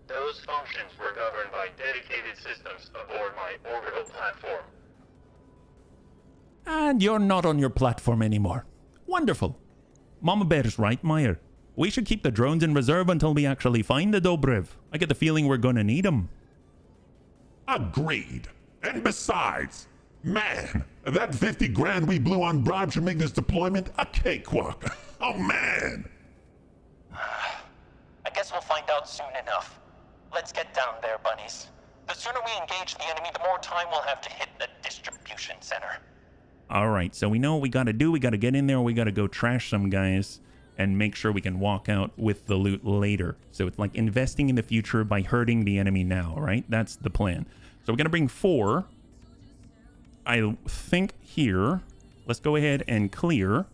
Those functions were governed by dedicated systems aboard my orbital platform. And you're not on your platform anymore. Wonderful. Mama Bear's right, Meyer. We should keep the drones in reserve until we actually find the Dobrev. I get the feeling we're gonna need them. Agreed. And besides, man, that 50 grand we blew on bribes should make this deployment a cakewalk. Oh man. I guess we'll find out soon enough. Let's get down there, bunnies. The sooner we engage the enemy, the more time we'll have to hit the distribution center. All right, so we know what we gotta do. We gotta get in there. We gotta go trash some guys and make sure we can walk out with the loot later. So it's like investing in the future by hurting the enemy now, right? That's the plan. So we're gonna bring 4. I think here. Let's go ahead and clear.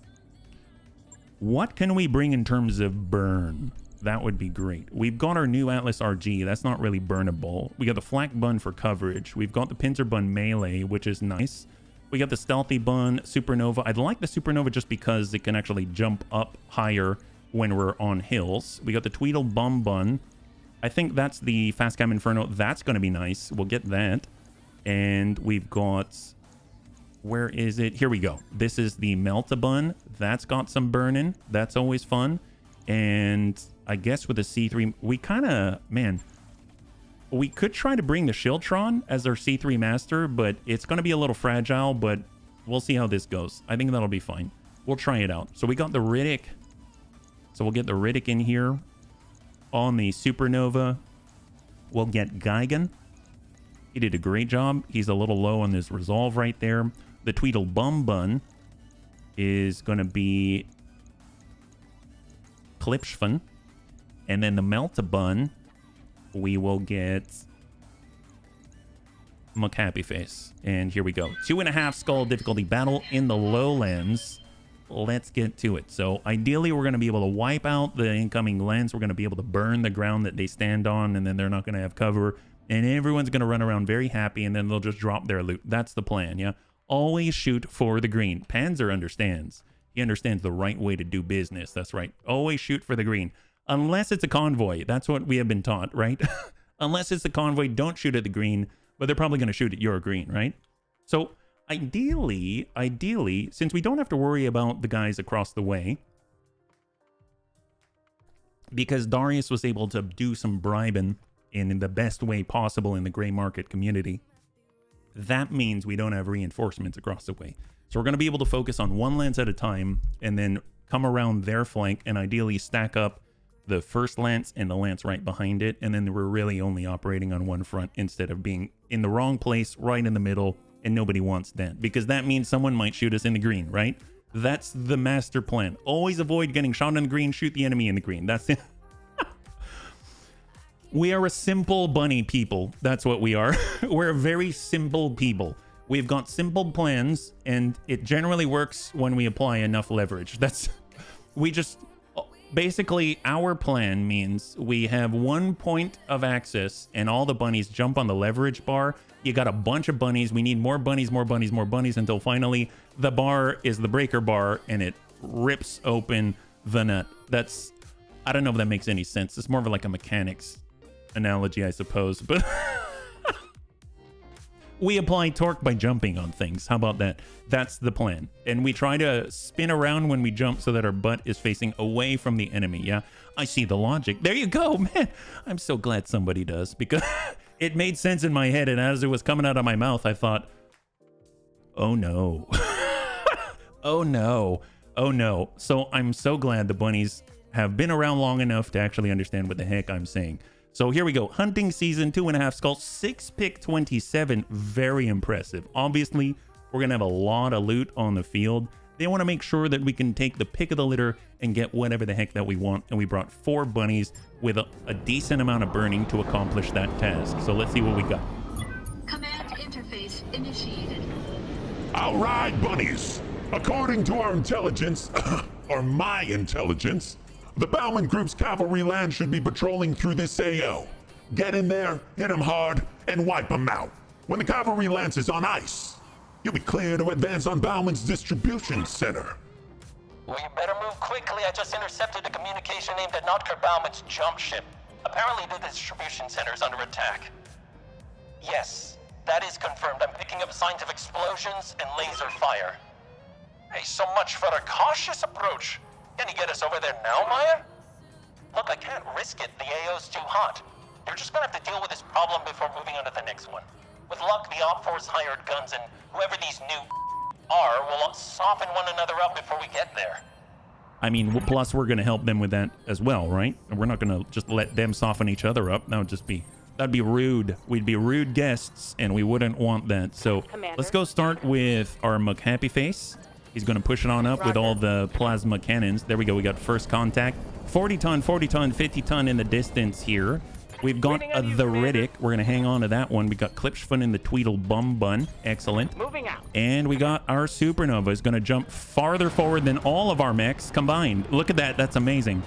What can we bring in terms of burn? That would be great. We've got our new Atlas RG. That's not really burnable. We got the flak bun for coverage. We've got the pincer bun melee, which is nice. We got the stealthy bun supernova. I'd like the supernova just because it can actually jump up higher when we're on hills. We got the Tweedle bum bun. I think that's the fast cam inferno. That's going to be nice. We'll get that. And we've got... Where is it? Here we go. This is the Melta bun. That's got some burning. That's always fun. And I guess with the C3, we kind of, man, we could try to bring the Shieldtron as our C3 master, but it's going to be a little fragile, but we'll see how this goes. I think that'll be fine. We'll try it out. So we got the Riddick. So we'll get the Riddick in here on the Supernova. We'll get Gigan. He did a great job. He's a little low on his resolve right there. The Tweedle Bum Bun is going to be Klipschvan. And then the Melta-Bun, we will get McHappy Face. And here we go. 2.5 skull difficulty battle in the lowlands. Let's get to it. So ideally, we're going to be able to wipe out the incoming lens. We're going to be able to burn the ground that they stand on, and then they're not going to have cover. And everyone's going to run around very happy, and then they'll just drop their loot. That's the plan, yeah? Always shoot for the green. Panzer understands. He understands the right way to do business. That's right. Always shoot for the green. Unless it's a convoy. That's what we have been taught, right? Unless it's a convoy, don't shoot at the green, but they're probably going to shoot at your green, right? So ideally, since we don't have to worry about the guys across the way, because Darius was able to do some bribing in the best way possible in the gray market community, that means we don't have reinforcements across the way. So we're going to be able to focus on one lance at a time and then come around their flank and ideally stack up the first lance and the lance right behind it. And then we're really only operating on one front instead of being in the wrong place, right in the middle. And nobody wants that because that means someone might shoot us in the green, right? That's the master plan. Always avoid getting shot in the green, shoot the enemy in the green. That's it. We are a simple bunny people. That's what we are. We're a very simple people. We've got simple plans, and it generally works when we apply enough leverage. Basically, our plan means we have one point of access, and all the bunnies jump on the leverage bar. You got a bunch of bunnies. We need more bunnies, more bunnies, more bunnies, until finally the bar is the breaker bar, and it rips open the nut. I don't know if that makes any sense. It's more of like a mechanics analogy, I suppose, but we apply torque by jumping on things. How about that? That's the plan. And we try to spin around when we jump so that our butt is facing away from the enemy. Yeah, I see the logic. There you go, man. I'm so glad somebody does, because it made sense in my head, and as it was coming out of my mouth, I thought, oh no. Oh no. Oh no. So I'm so glad the bunnies have been around long enough to actually understand what the heck I'm saying. So here we go. Hunting season, 2.5 skulls, 6 pick 27. Very impressive. Obviously, we're going to have a lot of loot on the field. They want to make sure that we can take the pick of the litter and get whatever the heck that we want. And we brought 4 bunnies with a decent amount of burning to accomplish that task. So let's see what we got. Command interface initiated. All right, bunnies. According to our intelligence, or my intelligence, the Bauman Group's cavalry land should be patrolling through this AO. Get in there, hit them hard, and wipe them out. When the cavalry lance is on ice, you'll be clear to advance on Bauman's distribution center. We better move quickly. I just intercepted a communication aimed at Notker Bauman's jump ship. Apparently the distribution center is under attack. Yes, that is confirmed. I'm picking up signs of explosions and laser fire. Hey, so much for a cautious approach. Can you get us over there now, Meyer? Look, I can't risk it. The AO's too hot. You're just gonna have to deal with this problem before moving on to the next one. With luck, the Op Force hired guns, and whoever these new are will soften one another up before we get there. I mean, plus we're going to help them with that as well, right? And we're not going to just let them soften each other up. That'd be rude. We'd be rude guests, and we wouldn't want that. So Commander. Let's go start with our McHappy Face. He's going to push it on up with all the plasma cannons. There we go. We got first contact. 40 ton, 40 ton, 50 ton in the distance here. We've got the Riddick. We're going to hang on to that one. We got Klipschvan in the Tweedle Bum Bun. Excellent. Moving out. And we got our Supernova is going to jump farther forward than all of our mechs combined. Look at that. That's amazing.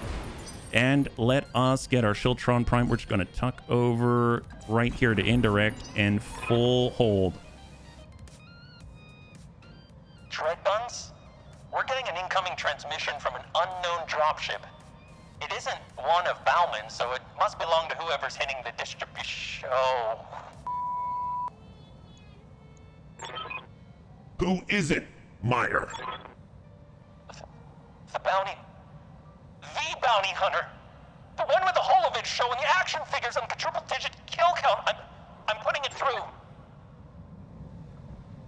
And let us get our Shieldtron Prime. We're just going to tuck over right here to indirect and full hold. Tread buns? We're getting an incoming transmission from an unknown dropship. It isn't one of Bauman, so it must belong to whoever's hitting the distribution. Oh. Who is it, Meyer? The bounty hunter. The one with the Holovich showing action figures on quadruple digit kill count. I'm putting it through.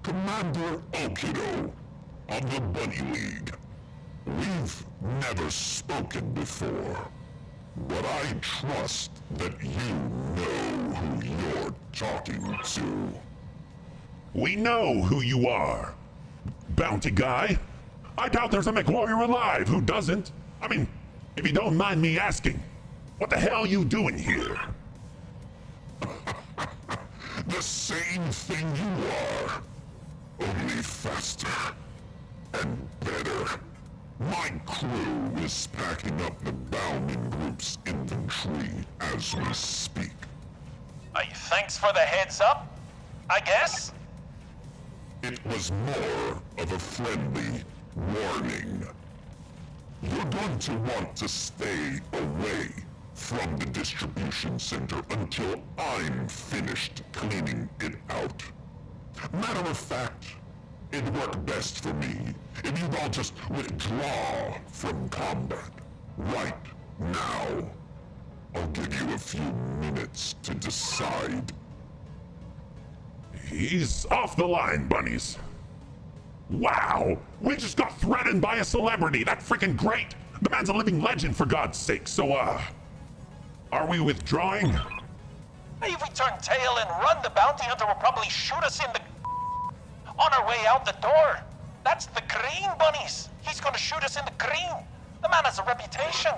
Commander Okido of the Bunny League. We've never spoken before, but I trust that you know who you're talking to. We know who you are, Bounty Guy. I doubt there's a McWarrior alive who doesn't. I mean, if you don't mind me asking, what the hell are you doing here? The same thing you are, only faster and better. My crew is packing up the Bowman Group's inventory as we speak. Thanks for the heads up, I guess? It was more of a friendly warning. You're going to want to stay away from the distribution center until I'm finished cleaning it out. Matter of fact, it'd work best for me if you'd all just withdraw from combat right now. I'll give you a few minutes to decide. He's off the line, bunnies. Wow, we just got threatened by a celebrity. That's freaking great. The man's a living legend, for God's sake. So, are we withdrawing? Hey, if we turn tail and run, the bounty hunter will probably shoot us in the... on our way out the door. That's the green bunnies. He's gonna shoot us in the green. The man has a reputation.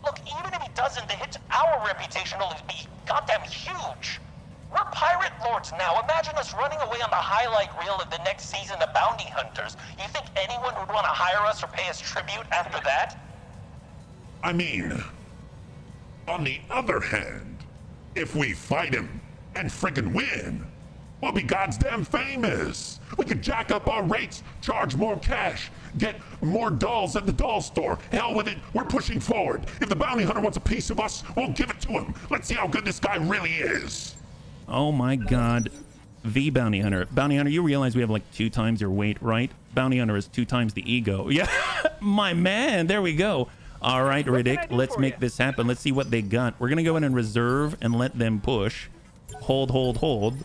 Look, even if he doesn't, the hit's our reputation will be goddamn huge. We're pirate lords now. Imagine us running away on the highlight reel of the next season of Bounty Hunters. You think anyone would want to hire us or pay us tribute after that? I mean, on the other hand, if we fight him and friggin' win, we'll be goddamn famous. We could jack up our rates, charge more cash, get more dolls at the doll store. Hell with it, we're pushing forward. If the bounty hunter wants a piece of us, we'll give it to him. Let's see how good this guy really is. Oh my God. The Bounty Hunter. Bounty Hunter, you realize we have like 2 times your weight, right? Bounty Hunter is 2 times the ego. Yeah, my man. There we go. All right, Riddick, let's make this happen. Let's see what they got. We're going to go in and reserve and let them push. Hold, hold, hold.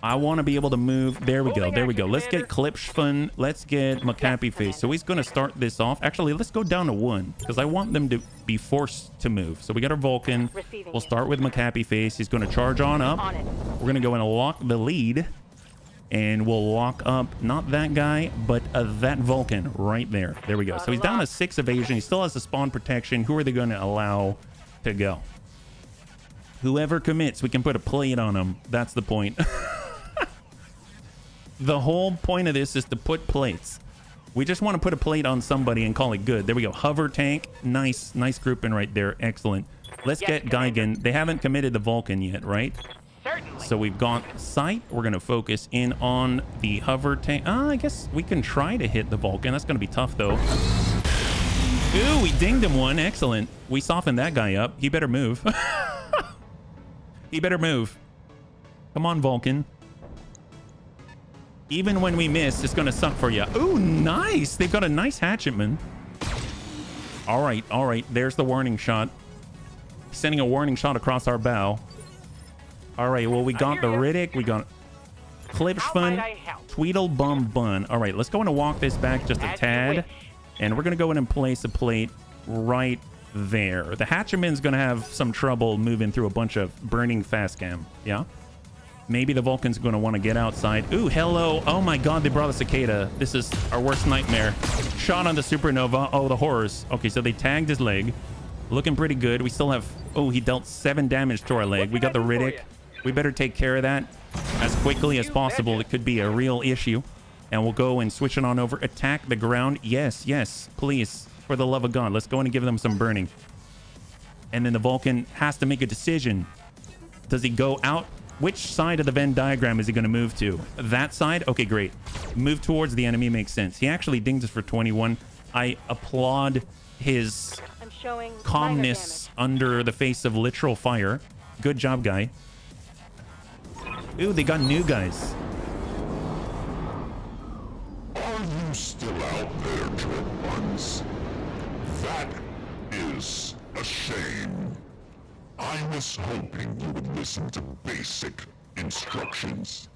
I want to be able to move. There we go. There we go. Let's get Klipschfun. Let's get McCappy Face. So he's going to start this off. Actually, let's go down to 1 because I want them to be forced to move. So we got our Vulcan. We'll start with McCappy Face. He's going to charge on up. We're going to go and lock the lead. And we'll lock up not that guy, but that Vulcan right there. There we go. So he's down to 6 evasion. He still has the spawn protection. Who are they going to allow to go? Whoever commits, we can put a plate on him. That's the point. The whole point of this is to put plates. We just want to put a plate on somebody and call it good. There we go. Hover tank. Nice. Nice grouping right there. Excellent. Let's get Geigen. They haven't committed the Vulcan yet, right? Certainly. So we've got sight. We're going to focus in on the hover tank. I guess we can try to hit the Vulcan. That's going to be tough, though. Ooh, we dinged him one. Excellent. We softened that guy up. He better move. He better move. Come on, Vulcan. Even when we miss, it's going to suck for you. Ooh, nice. They've got a nice hatchetman. All right. All right. There's the warning shot. Sending a warning shot across our bow. All right. Well, we got the Riddick. We got Klipschfun. Tweedledum Bun. All right. Let's go in and walk this back just a tad. And we're going to go in and place a plate right there. The hatchetman's going to have some trouble moving through a bunch of burning fast cam. Yeah. Maybe the Vulcan's going to want to get outside. Ooh, hello. Oh my God, they brought a cicada. This is our worst nightmare. Shot on the supernova. Oh, the horrors. Okay, so they tagged his leg. Looking pretty good. We still have... Oh, he dealt 7 damage to our leg. We got the Riddick. We better take care of that as quickly as possible. It could be a real issue. And we'll go and switch it on over. Attack the ground. Yes, yes. Please. For the love of God. Let's go in and give them some burning. And then the Vulcan has to make a decision. Does he go out? Which side of the Venn diagram is he going to move to? That side? Okay, great. Move towards the enemy makes sense. He actually dinged us for 21. I applaud his calmness under the face of literal fire. Good job, guy. Ooh, they got new guys. Are you still out there, Dread Buns? That is a shame. I was hoping you would listen to basic instructions.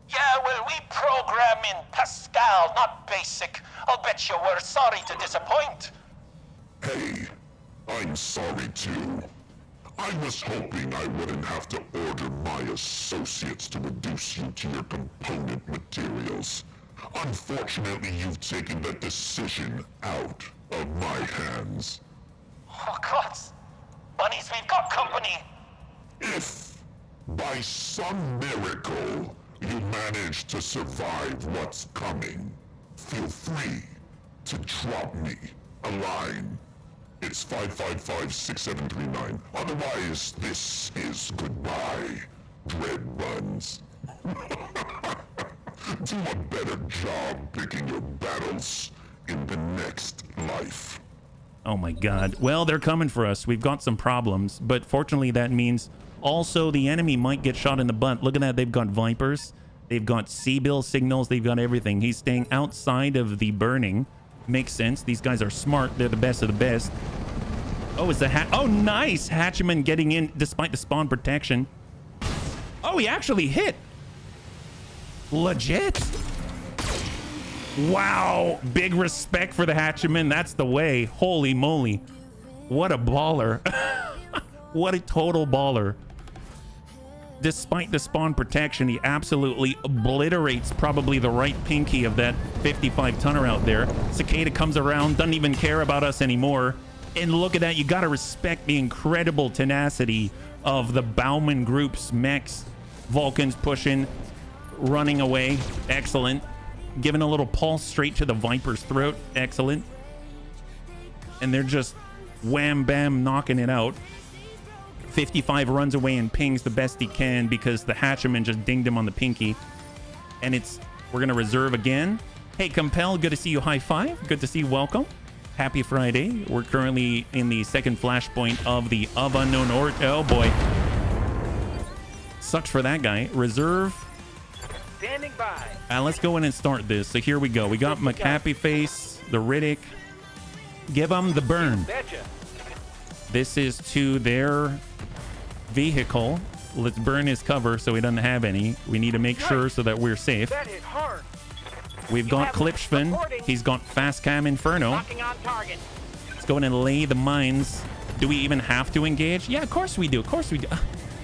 Yeah, well, we program in Pascal, not BASIC. I'll bet you we're sorry to disappoint. Hey, I'm sorry too. I was hoping I wouldn't have to order my associates to reduce you to your component materials. Unfortunately, you've taken that decision out of my hands. Oh, gods. Bunnies, we've got company. If, by some miracle, you manage to survive what's coming, feel free to drop me a line. It's 555-6739. Otherwise, this is goodbye, Dread Buns. Do a better job picking your battles in the next life. Oh my god. Well, they're coming for us. We've got some problems, but fortunately that means also the enemy might get shot in the butt. Look at that. They've got Vipers. They've got C-bill signals. They've got everything. He's staying outside of the burning. Makes sense. These guys are smart. They're the best of the best. Oh, is the oh, nice. Hatchman getting in despite the spawn protection. Oh, he actually hit. Legit. Wow. Big respect for the Hatchman. That's the way. Holy moly. What a baller. What a total baller. Despite the spawn protection, he absolutely obliterates probably the right pinky of that 55 tonner out there. Cicada comes around, doesn't even care about us anymore. And look at that. You got to respect the incredible tenacity of the Bauman group's mechs. Vulcans pushing, running away. Excellent. Giving a little pulse straight to the Viper's throat. Excellent. And they're just wham bam knocking it out. 55 runs away and pings the best he can because the Hatchman just dinged him on the pinky. And we're going to reserve again. Hey, Compel, good to see you. High five. Good to see you. Welcome. Happy Friday. We're currently in the second flashpoint of the of unknown or oh boy. Sucks for that guy. Reserve. Standing by. Let's go in and start this. So here we go. We got McHappy Face, the Riddick. Give them the burn. Betcha. This is to their vehicle. Let's burn his cover so he doesn't have any. We need to make sure so that we're safe. That hit hard. We've got Clipschvin. He's got Fast Cam Inferno. Locking on target. Let's go in and lay the mines. Do we even have to engage? Yeah, of course we do. Of course we do.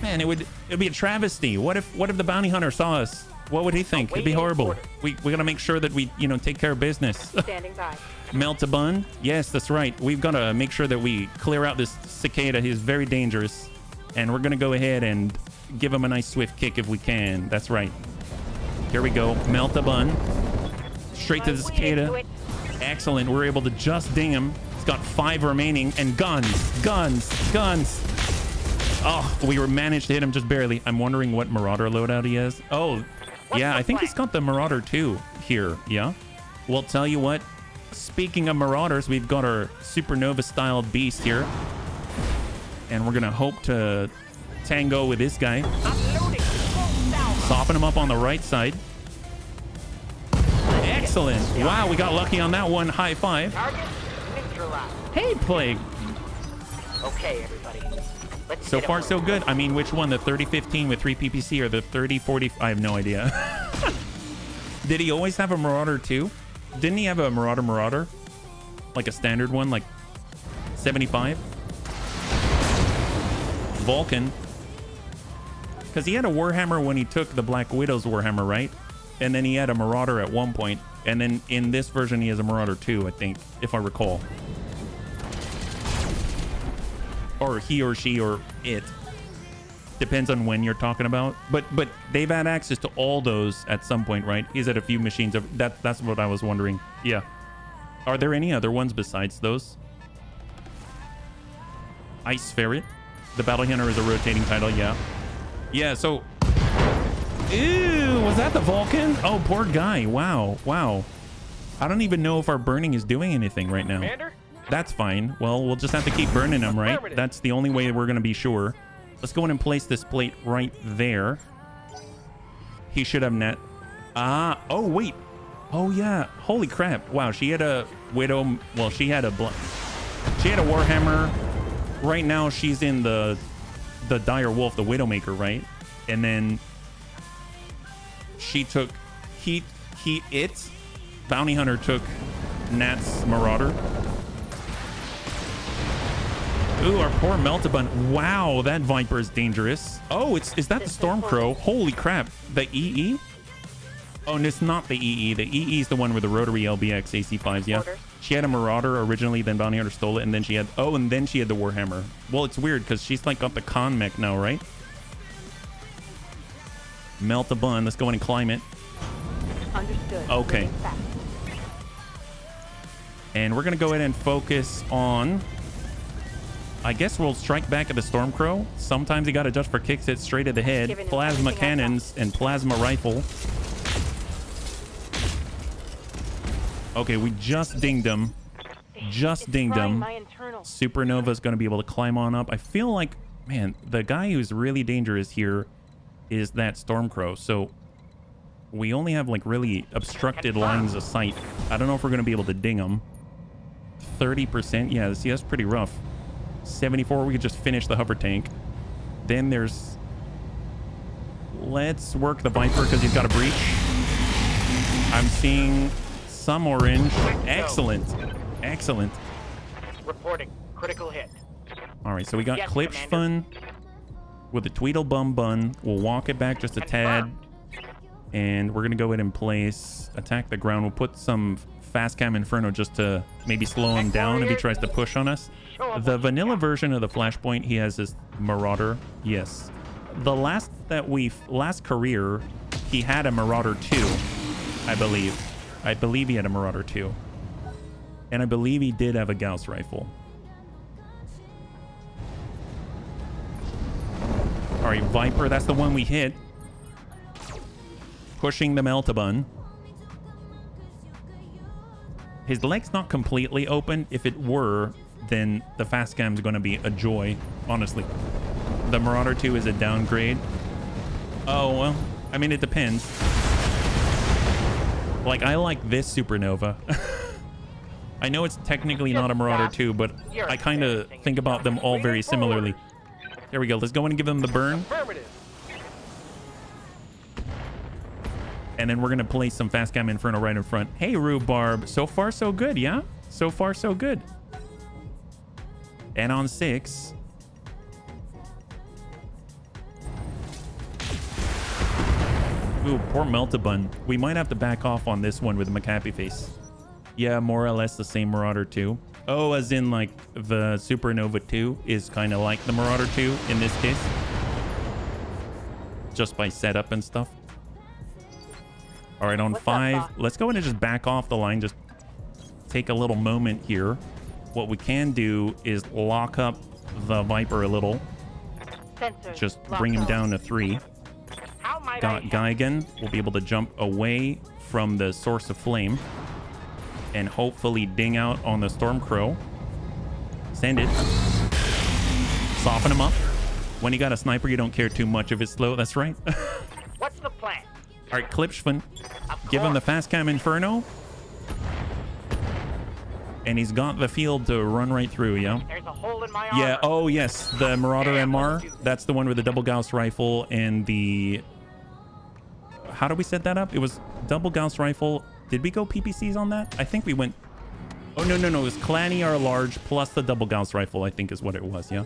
Man, it'd be a travesty. What if the bounty hunter saw us? What would he think? It'd be horrible. We got to make sure that we, take care of business. Standing by. Melt a bun. Yes, that's right. We've got to make sure that we clear out this cicada. He's very dangerous. And we're going to go ahead and give him a nice swift kick if we can. That's right. Here we go. Melt a bun. Straight to the cicada. Excellent. We're able to just ding him. He's got 5 remaining. And guns. Oh, we managed to hit him just barely. I'm wondering what Marauder loadout he has. Oh, yeah. I think he's got the Marauder 2 here. Yeah. Well, tell you what. Speaking of Marauders, we've got our Supernova-styled beast here. And we're going to hope to tango with this guy. Soften him up on the right side. Excellent. Wow, we got lucky on that one. High five. Hey, Plague. Okay, everybody. So far, so good. I mean, which one? The 3015 with 3 PPC or the 3040? I have no idea. Did he always have a Marauder too? Didn't he have a Marauder? Like a standard one, like 75? Vulcan. Because he had a Warhammer when he took the Black Widow's Warhammer, right? And then he had a Marauder at one point. And then in this version, he has a Marauder 2, I think, if I recall. Or he or she or it. Depends on when you're talking about. But they've had access to all those at some point, right? He's at a few machines. That's what I was wondering. Yeah. Are there any other ones besides those? Ice Ferret. The Battle Hunter is a rotating title, yeah. Yeah, so... Ew, was that the Vulcan? Oh, poor guy. Wow. I don't even know if our burning is doing anything right now. Commander? That's fine. Well, we'll just have to keep burning them, right? That's the only way we're going to be sure. Let's go in and place this plate right there. He should have net. Oh, wait. Oh, yeah. Holy crap. Wow, she had a Widow. Well, she had a Warhammer. Right now, she's in the the Dire Wolf, the Widowmaker, right? And then she took Bounty Hunter took Nat's Marauder. Ooh, our poor Meltabun. Wow, that Viper is dangerous. Oh, is that the Stormcrow? Holy crap. The EE? Oh, and it's not the EE. The EE is the one with the rotary LBX AC5s, yeah. She had a Marauder originally, then Bounty Hunter stole it, and then she had... Oh, and then she had the Warhammer. Well, it's weird, because she's like got the con mech now, right? Meltabun. Let's go in and climb it. Understood. Okay. And we're going to go ahead and focus on... I guess we'll strike back at the Stormcrow. Sometimes you got to adjust for kicks hit straight at the head. Plasma cannons and plasma rifle. Okay, we just dinged him. Just dinged him. Supernova's going to be able to climb on up. I feel like, man, the guy who's really dangerous here is that Stormcrow. So we only have like really obstructed lines of sight. I don't know if we're going to be able to ding him. 30%. Yeah, see, that's pretty rough. 74, we could just finish the hover tank. Then there's... Let's work the Viper because he's got a breach. I'm seeing some orange. Excellent. Excellent. Reporting. Critical hit. All right, so we got Klipschfun with the Tweedledum Bun. We'll walk it back just a tad. And we're going to go ahead and place Attack the Ground. We'll put some Fast Cam Inferno just to maybe slow him down if he tries to push on us. The vanilla version of the Flashpoint, he has his Marauder. Yes. The last career, he had a Marauder 2, I believe. I believe he had a Marauder 2. And I believe he did have a Gauss rifle. All right, Viper, that's the one we hit. Pushing the Meltabun. His leg's not completely open. If it were, then the fast cam's going to be a joy, honestly. The Marauder 2 is a downgrade. Oh, well, I mean, it depends. Like, I like this Supernova. I know it's technically not a Marauder 2, but I kind of think about them all very similarly. There we go. Let's go in and give them the burn. And then we're going to place some Fast Cam Inferno right in front. Hey, Rhubarb. So far, so good, yeah? So far, so good. And on 6. Ooh, poor Meltabun. We might have to back off on this one with the McAppy face. Yeah, more or less the same Marauder 2. Oh, as in, like, the Supernova 2 is kind of like the Marauder 2 in this case. Just by setup and stuff. All right, on 5, let's go in and just back off the line. Just take a little moment here. What we can do is lock up the Viper a little. Just bring him down to 3. Got Geigen. We'll be able to jump away from the source of flame. And hopefully ding out on the Stormcrow. Send it. Soften him up. When you got a sniper, you don't care too much if it's slow. That's right. What's the plan? All right, Klipschfun. Give him the Fast Cam Inferno. And he's got the field to run right through, yeah? There's a hole in my armor. Yeah, oh yes, the Marauder MR. That's the one with the double Gauss rifle and the... How do we set that up? It was double Gauss rifle. Did we go PPCs on that? I think we went... Oh, no. It was Clanny R large plus the double Gauss rifle, I think is what it was, yeah?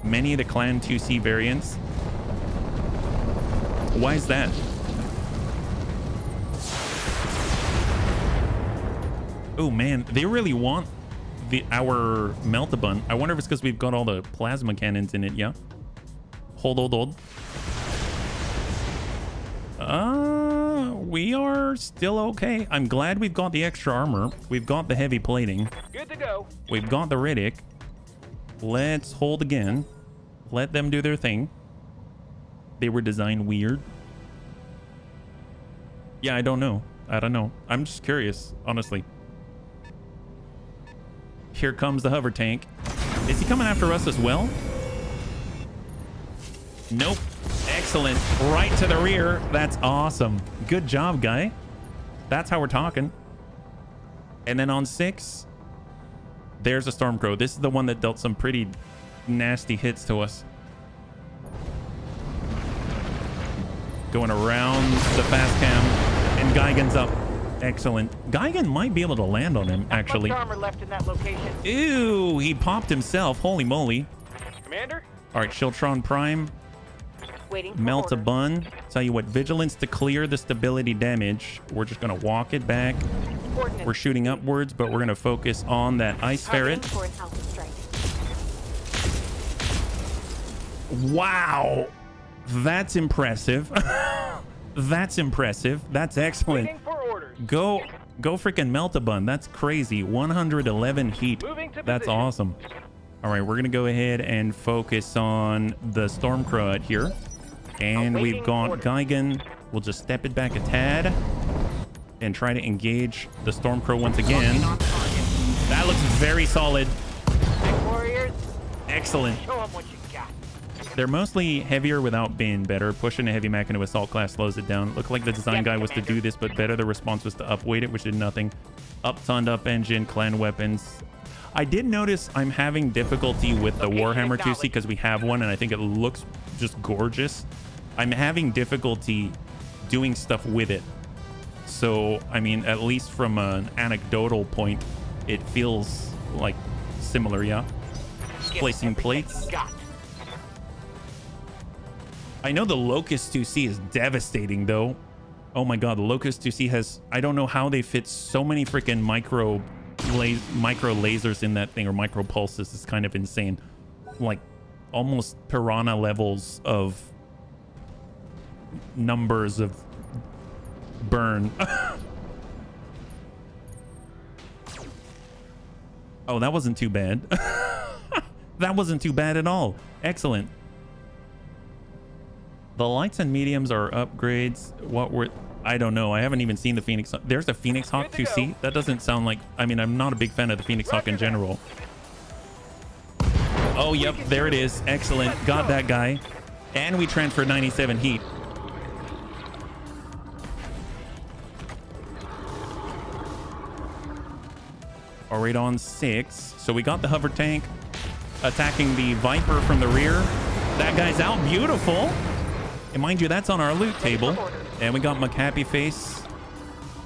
Many of the Clan 2C variants. Why is that? Oh man, they really want our Meltabun. I wonder if it's because we've got all the plasma cannons in it, yeah? Hold. We are still okay. I'm glad we've got the extra armor. We've got the heavy plating. Good to go. We've got the Riddick. Let's hold again. Let them do their thing. They were designed weird. Yeah, I don't know. I'm just curious, honestly. Here comes the hover tank. Is he coming after us as well? Nope. Excellent. Right to the rear. That's awesome. Good job, guy. That's how we're talking. And then on 6, There's a Stormcrow. This is the one that dealt some pretty nasty hits to us. Going around the fast cam, and Geigen's up. Excellent. Geigen might be able to land on him, actually. Armor left in that location. Ew, he popped himself. Holy moly. Commander? All right, Shiltron Prime. Waiting for Melt a orders. bun. Tell you what, Vigilance to clear the stability damage. We're just going to walk it back. Coordinates. We're shooting upwards, but we're going to focus on that Ice Targeting Ferret. for an alpha strike. Wow. That's impressive. That's impressive. That's excellent. Waiting for orders. Go freaking melt a bun. That's crazy. 111 heat. Moving to That's position. awesome. All right, we're going to go ahead and focus on the Stormcrow here. And we've Awaiting got orders. Geigen. We'll just step it back a tad and try to engage the Stormcrow once again. On target. That looks very solid. Warriors, Excellent. show them what you got. They're mostly heavier without being better. Pushing a heavy mech into assault class slows it down. Looked like the design guy was to do this, but better. The response was to upweight it, which did nothing. Up-tonned up engine, clan weapons. I did notice I'm having difficulty with the Warhammer 2C because we have one, and I think it looks just gorgeous. I'm having difficulty doing stuff with it. So, I mean, at least from an anecdotal point, it feels like similar, yeah? Placing plates. Got. I know the Locust 2C is devastating, though. Oh my god, the Locust 2C has... I don't know how they fit so many freaking micro lasers in that thing, or micro pulses. It's kind of insane. Like, almost piranha levels of numbers of burn. Oh, that wasn't too bad. That wasn't too bad at all. Excellent. The lights and mediums are upgrades. What were... I don't know. I haven't even seen the Phoenix. There's a Phoenix Hawk 2C. That doesn't sound like... I mean, I'm not a big fan of the Phoenix Hawk in general. Oh, yep. There it is. Excellent. Got that guy. And we transferred 97 heat. All right, on 6. So we got the hover tank attacking the Viper from the rear. That guy's out. Beautiful. And mind you, that's on our loot table. And we got McHappy Face.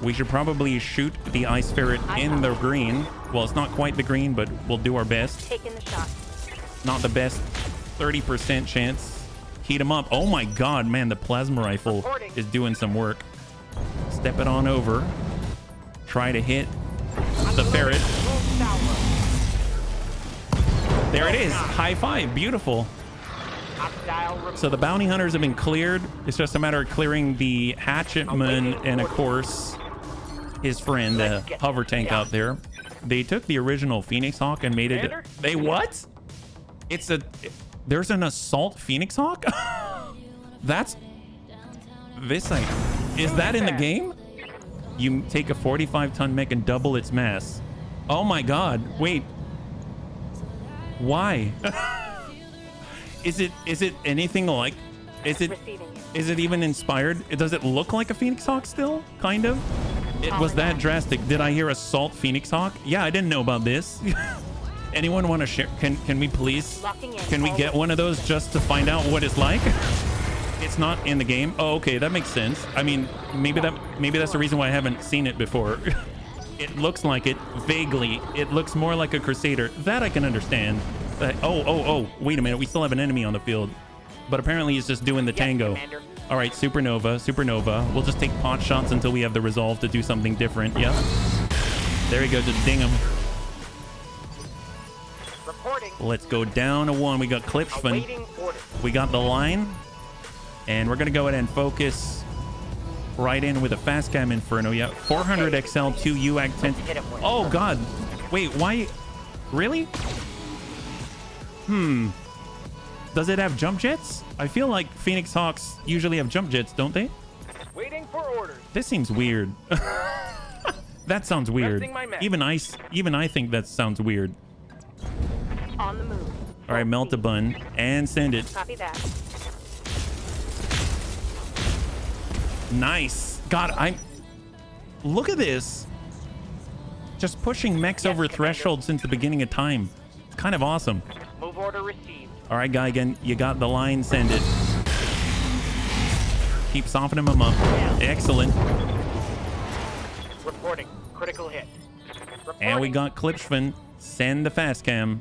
We should probably shoot the Ice Ferret in the green. Well, it's not quite the green, but we'll do our best. Taking the shot. Not the best. 30% chance. Heat him up. Oh my god, man, the plasma rifle is doing some work. Step it on over. Try to hit the ferret. There it is. High five. Beautiful. So the bounty hunters have been cleared. It's just a matter of clearing the hatchetman and, of course, his friend, the hover tank out there. They took the original Phoenix Hawk and made it... They what? It's a... There's an assault Phoenix Hawk? That's... This thing... Is that in the game? You take a 45-ton mech and double its mass. Oh my god. Wait. Why? Is it anything like... Is it even inspired? Does it look like a Phoenix Hawk still? Kind of? It was that drastic. Did I hear assault Phoenix Hawk? Yeah, I didn't know about this. Anyone want to share? Can we please? Can we get one of those just to find out what it's like? It's not in the game. Oh, okay, that makes sense. I mean, maybe that's the reason why I haven't seen it before. It looks like it vaguely. It looks more like a Crusader. That I can understand. Oh, wait a minute. We still have an enemy on the field. But apparently he's just doing the tango. All right, Supernova. We'll just take pot shots until we have the resolve to do something different. Yep. There we go, just ding him. Reporting. Let's go down to 1. We got Klipschvan. We got the line. And we're going to go ahead and focus right in with a fast cam Inferno. Yeah, 400 XL 2 UAG 10. Oh, God. Wait, why? Really? Does it have jump jets? I feel like Phoenix Hawks usually have jump jets, don't they? Waiting for orders. This seems weird. That sounds weird. Even I think that sounds weird. On the move. All right, melt a bun and send it. Copy that. Nice. God, look at this. Just pushing mechs over threshold since the beginning of time. It's kind of awesome. Move order received. All right, Geigen, you got the line. Send it. Keep softening them up. Excellent. Reporting. Critical hit. Reporting. And we got Klipschman. Send the fast cam.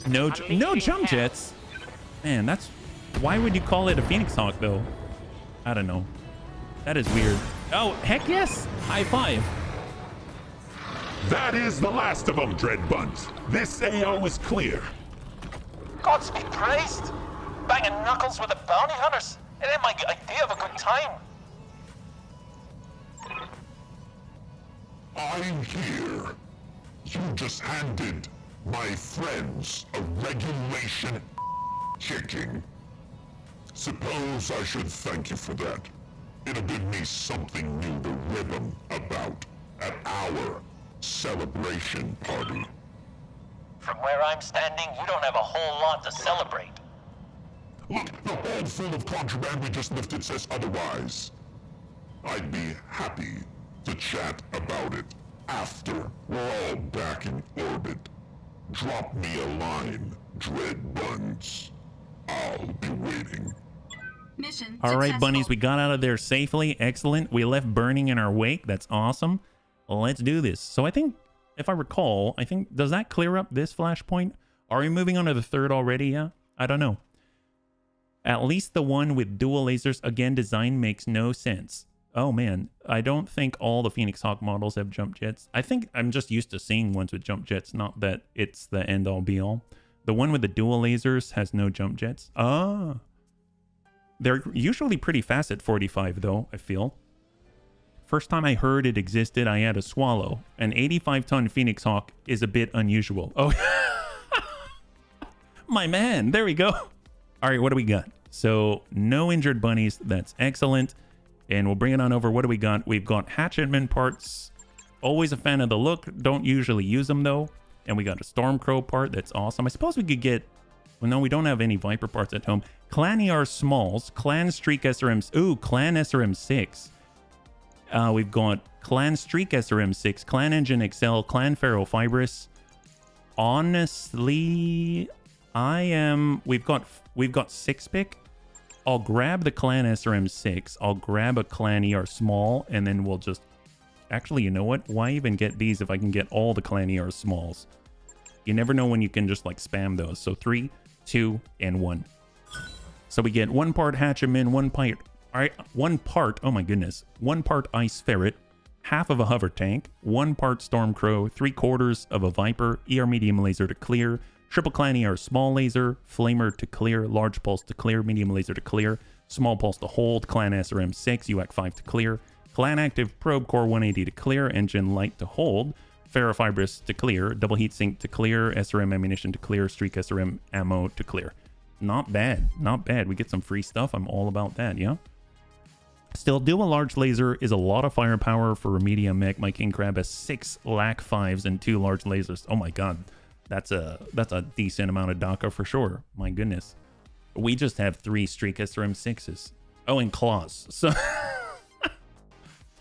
No jump jets. Man, that's... Why would you call it a Phoenix Hawk, though? I don't know. That is weird. Oh, heck yes! High five. That is the last of them, Dread Buns. This AO is clear. Gods be praised! Banging knuckles with the bounty hunters. It ain't my idea of a good time. I'm here. You just handed my friends a regulation kicking. Suppose I should thank you for that. It'll give me something new to ribbon about at our celebration party. From where I'm standing, you don't have a whole lot to celebrate. Look, the hold full of contraband we just lifted says otherwise. I'd be happy to chat about it after we're all back in orbit. Drop me a line, Dread Buns. I'll be waiting. Mission All right, successful. bunnies, we got out of there safely. Excellent. We left burning in our wake. That's awesome. Let's do this. So I think, if I recall, does that clear up this flashpoint? Are we moving on to the third already? Yeah? I don't know. At least the one with dual lasers. Again, design makes no sense. Oh, man. I don't think all the Phoenix Hawk models have jump jets. I think I'm just used to seeing ones with jump jets, not that it's the end-all be-all. The one with the dual lasers has no jump jets. Ah. They're usually pretty fast at 45, though, I feel. First time I heard it existed, I had to swallow. An 85-ton Phoenix Hawk is a bit unusual. Oh, my man. There we go. All right, what do we got? So, no injured bunnies. That's excellent. And we'll bring it on over. What do we got? We've got hatchetman parts. Always a fan of the look. Don't usually use them, though. And we got a Stormcrow part. That's awesome. I suppose we could get... Well, no, we don't have any Viper parts at home. Clan ER Smalls. Clan Streak SRM... Ooh, Clan SRM6. We've got Clan Streak SRM6. Clan Engine XL. Clan Ferrofibrous. Honestly... We've got 6-pick. I'll grab the Clan SRM6. I'll grab a Clan ER Small, and then we'll just... Actually, you know what? Why even get these if I can get all the Clan ER Smalls? You never know when you can just, like, spam those. So 3, 2, and 1. So we get 1 part Hatcheman, 1 part... Oh my goodness. 1 part Ice Ferret, half of a Hover Tank, 1 part Stormcrow, 3/4 of a Viper, ER Medium Laser to clear, Triple Clan ER Small Laser, Flamer to clear, Large Pulse to clear, Medium Laser to clear, Small Pulse to hold, Clan SRM6, UAC 5 to clear, Clan Active Probe Core 180 to clear, Engine Light to hold, Ferrofibrous to clear, Double Heat Sink to clear, SRM Ammunition to clear, Streak SRM Ammo to clear. Not bad. Not bad. We get some free stuff. I'm all about that, yeah? Still, dual large laser is a lot of firepower for a medium mech. My King Crab has 6 LAC 5s and 2 large lasers. Oh my god. That's a decent amount of DACA for sure. My goodness. We just have 3 Streak SRM6s. Oh, and claws. So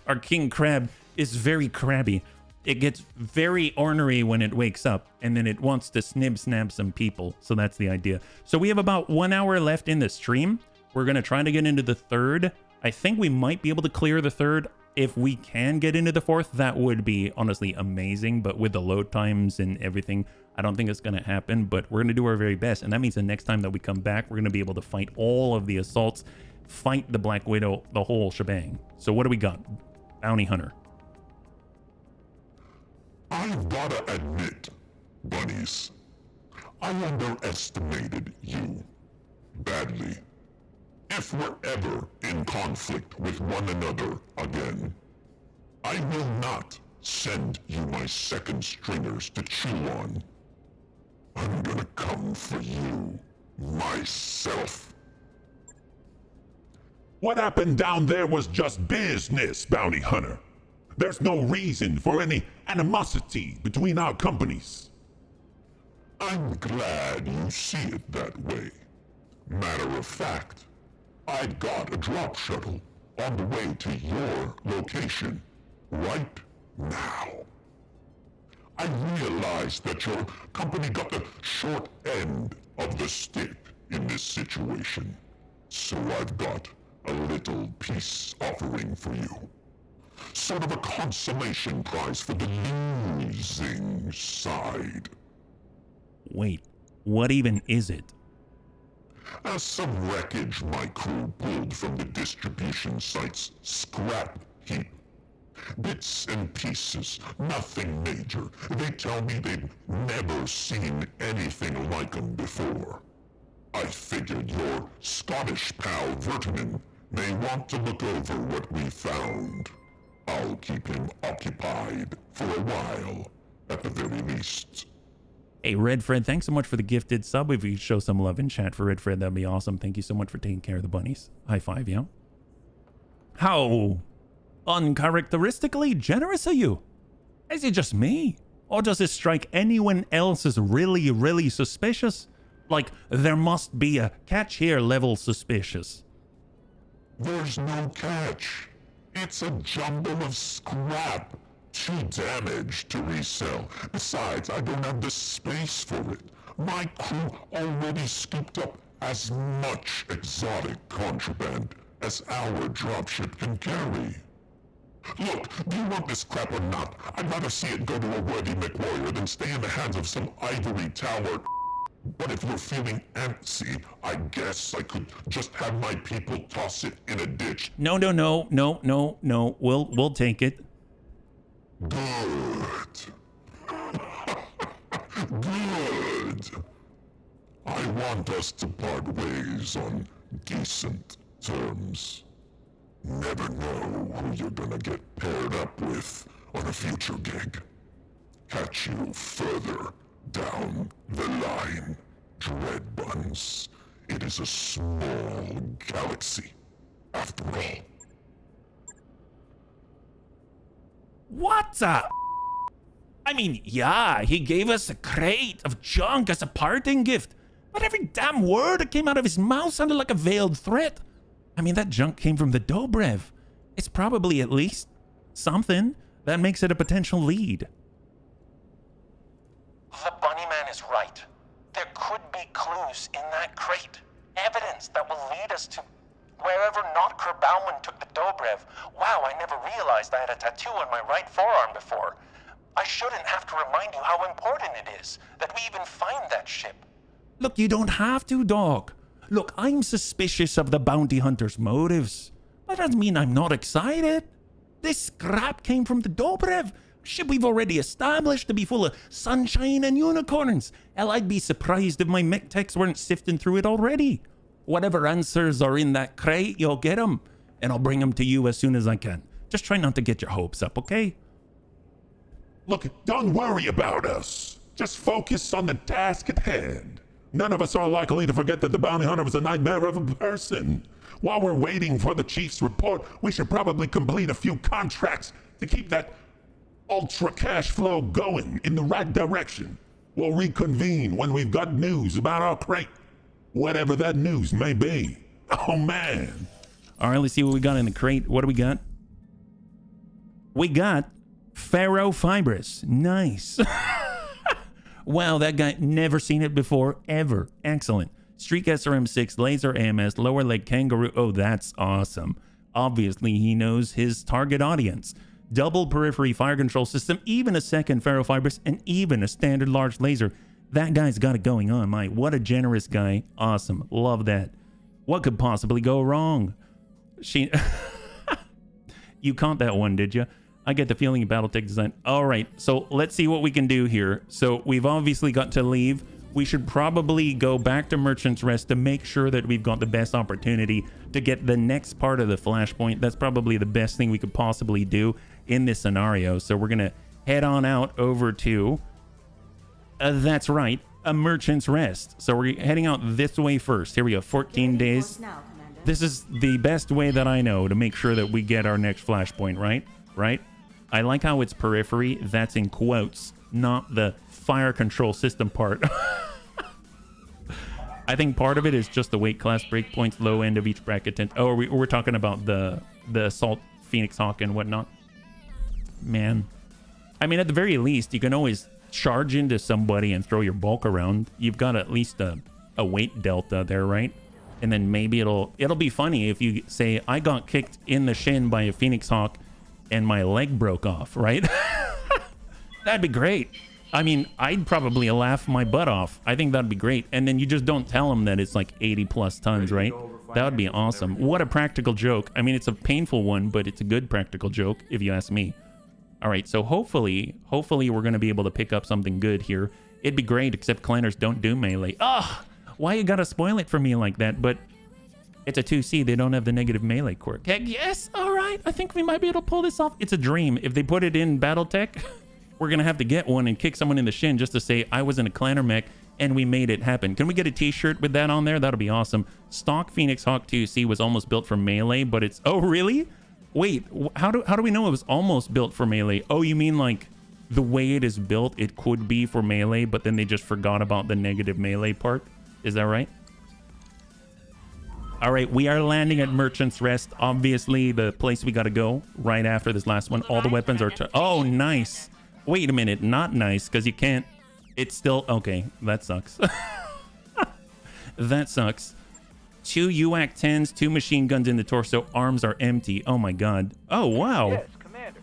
our King Crab is very crabby. It gets very ornery when it wakes up, and then it wants to snab some people. So that's the idea. So we have about 1 hour left in the stream. We're going to try to get into the third. I think we might be able to clear the third. If we can get into the fourth, that would be honestly amazing. But with the load times and everything, I don't think it's going to happen. But we're going to do our very best. And that means the next time that we come back, we're going to be able to fight all of the assaults, fight the Black Widow, the whole shebang. So what do we got? Bounty Hunter. I've gotta admit, bunnies, I underestimated you badly. If we're ever in conflict with one another again, I will not send you my second stringers to chew on. I'm gonna come for you myself. What happened down there was just business, Bounty Hunter. There's no reason for any animosity between our companies. I'm glad you see it that way. Matter of fact, I've got a drop shuttle on the way to your location right now. I realize that your company got the short end of the stick in this situation. So I've got a little peace offering for you. Sort of a consolation prize for the losing side. Wait, what even is it? Some wreckage my crew pulled from the distribution site's scrap heap. Bits and pieces, nothing major. They tell me they've never seen anything like them before. I figured your Scottish pal Vertinen may want to look over what we found. I'll keep him occupied for a while, at the very least. Hey, Red Fred, thanks so much for the gifted sub. If you could show some love in chat for Red Fred, that'd be awesome. Thank you so much for taking care of the bunnies. High five, yeah? How uncharacteristically generous are you? Is it just me? Or does it strike anyone else as really, really suspicious? Like, there must be a catch here level suspicious. There's no catch. It's a jumble of scrap. Too damaged to resell. Besides, I don't have the space for it. My crew already scooped up as much exotic contraband as our dropship can carry. Look, do you want this crap or not? I'd rather see it go to a worthy McWarrior than stay in the hands of some ivory tower. But if you're feeling antsy, I guess I could just have my people toss it in a ditch. No. We'll take it. Good. Good. I want us to part ways on decent terms. Never know who you're gonna get paired up with on a future gig. Catch you further down the line, Dread Buns. It is a small galaxy, after all. What the? I mean, yeah, he gave us a crate of junk as a parting gift, but every damn word that came out of his mouth sounded like a veiled threat. I mean, that junk came from the Dobrev. It's probably at least something that makes it a potential lead. The bunny man is right. There could be clues in that crate. Evidence that will lead us to wherever Notker Bauman took the Dobrev. Wow, I never realized I had a tattoo on my right forearm before. I shouldn't have to remind you how important it is that we even find that ship. Look, you don't have to, dog. Look, I'm suspicious of the bounty hunter's motives. That doesn't mean I'm not excited. This scrap came from the Dobrev, a ship we've already established to be full of sunshine and unicorns. Hell, I'd be surprised if my mech techs weren't sifting through it already. Whatever answers are in that crate, you'll get them, and I'll bring them to you as soon as I can. Just try not to get your hopes up, okay? Look, don't worry about us. Just focus on the task at hand. None of us are likely to forget that the bounty hunter was a nightmare of a person. While we're waiting for the chief's report, we should probably complete a few contracts to keep that ultra cash flow going in the right direction. We'll reconvene when we've got news about our crate. Whatever that news may be. Oh, man. All right, let's see what we got in the crate. What do we got? We got ferrofibrous. Nice. Wow, that guy, never seen it before, ever. Excellent. Streak SRM6, laser AMS, lower leg kangaroo. Oh, that's awesome. Obviously, he knows his target audience. Double periphery fire control system, even a second ferrofibrous, and even a standard large laser. That guy's got it going on, Mike. What a generous guy. Awesome. Love that. What could possibly go wrong? You caught that one, did you? I get the feeling Battletech design. All right, so let's see what we can do here. So we've obviously got to leave. We should probably go back to Merchant's Rest to make sure that we've got the best opportunity to get the next part of the flashpoint. That's probably the best thing we could possibly do in this scenario. So we're going to head on out over to... that's right, a Merchant's Rest. So we're heading out this way first. Here we go, 14 days. This is the best way that I know to make sure that we get our next flashpoint, right? Right? I like how it's periphery. That's in quotes, not the fire control system part. I think part of it is just the weight class breakpoints, low end of each bracket. Oh, we're talking about the Assault Phoenix Hawk and whatnot. Man. I mean, at the very least, you can always charge into somebody and throw your bulk around. You've got at least a weight delta there, right? And then maybe it'll be funny if you say, I got kicked in the shin by a Phoenix Hawk and my leg broke off, right? That'd be great. I mean, I'd probably laugh my butt off. I think that'd be great. And then you just don't tell them that it's like 80 plus tons, right? That would be awesome. What a practical joke. I mean, it's a painful one, but it's a good practical joke, if you ask me. All right, so hopefully we're going to be able to pick up something good here. It'd be great, except clanners don't do melee. Ugh, why you got to spoil it for me like that? But it's a 2C. They don't have the negative melee quirk. Heck yes, all right. I think we might be able to pull this off. It's a dream. If they put it in Battletech, we're going to have to get one and kick someone in the shin just to say, I was in a clanner mech and we made it happen. Can we get a t-shirt with that on there? That'll be awesome. Stock Phoenix Hawk 2C was almost built for melee, but it's... Oh, really? Wait, how do we know it was almost built for melee? Oh, you mean like the way it is built, it could be for melee, but then they just forgot about the negative melee part? Is that right? All right, we are landing at Merchant's Rest. Obviously, the place we got to go right after this last one. All the weapons are... Oh, nice. Wait a minute. Not nice, because you can't... It's still... Okay, that sucks. That sucks. 2 UAC 10s, 2 machine guns in the torso. Arms are empty. Oh, my God. Oh, wow. Yes, Commander.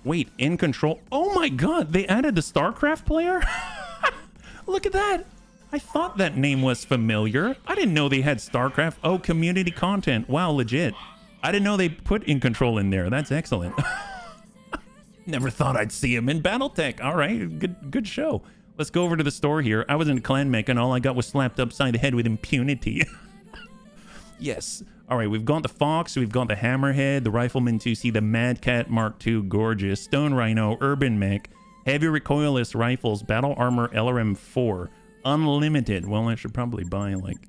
Wait, in control. Oh, my God. They added the StarCraft player? Look at that. I thought that name was familiar. I didn't know they had StarCraft. Oh, community content. Wow, legit. I didn't know they put in control in there. That's excellent. Never thought I'd see him in Battletech. All right, good show. Let's go over to the store here. I was in a clan mech and all I got was slapped upside the head with impunity. Yes. All right, we've got the Fox, we've got the Hammerhead, the Rifleman 2C, the Mad Cat Mark II, gorgeous, Stone Rhino, Urban Mech, Heavy Recoilless Rifles, Battle Armor LRM 4, Unlimited. Well, I should probably buy like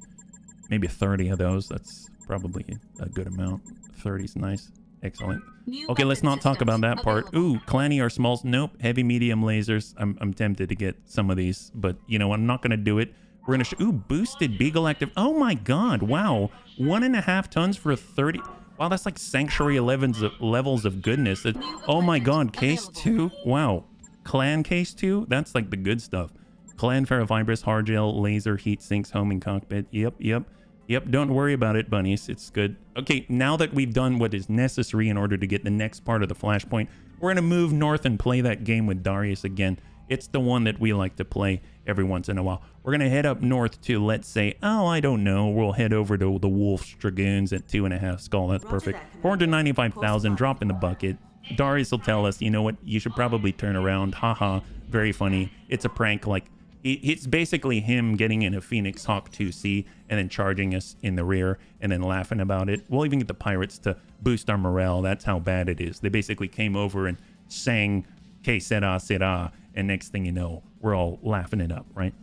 maybe 30 of those. That's probably a good amount. 30's nice. Excellent. Okay, let's not talk about that part. Ooh, Clanny or Smalls. Nope. Heavy, medium lasers. I'm tempted to get some of these, but you know, I'm not going to do it. We're going to ooh, boosted Beagle Active. Oh my God. Wow. 1.5 tons for 30. Wow, that's like Sanctuary 11's levels of goodness. Oh my God. Case 2. Wow. Clan Case 2. That's like the good stuff. Clan Ferrofibrous, Hard Gel, Laser, Heat Sinks, Homing Cockpit. Yep, don't worry about it, bunnies. It's good. Okay, now that we've done what is necessary in order to get the next part of the Flashpoint, we're going to move north and play that game with Darius again. It's the one that we like to play every once in a while. We're going to head up north to, let's say, oh, I don't know. We'll head over to the Wolf's Dragoons at 2.5 skull. That's perfect. 495,000, drop in the bucket. Darius will tell us, you know what, you should probably turn around. Haha, very funny. It's a prank, like... It's basically him getting in a Phoenix Hawk 2C and then charging us in the rear and then laughing about it. We'll even get the pirates to boost our morale. That's how bad it is. They basically came over and sang Que sera sera, and next thing you know, we're all laughing it up, right?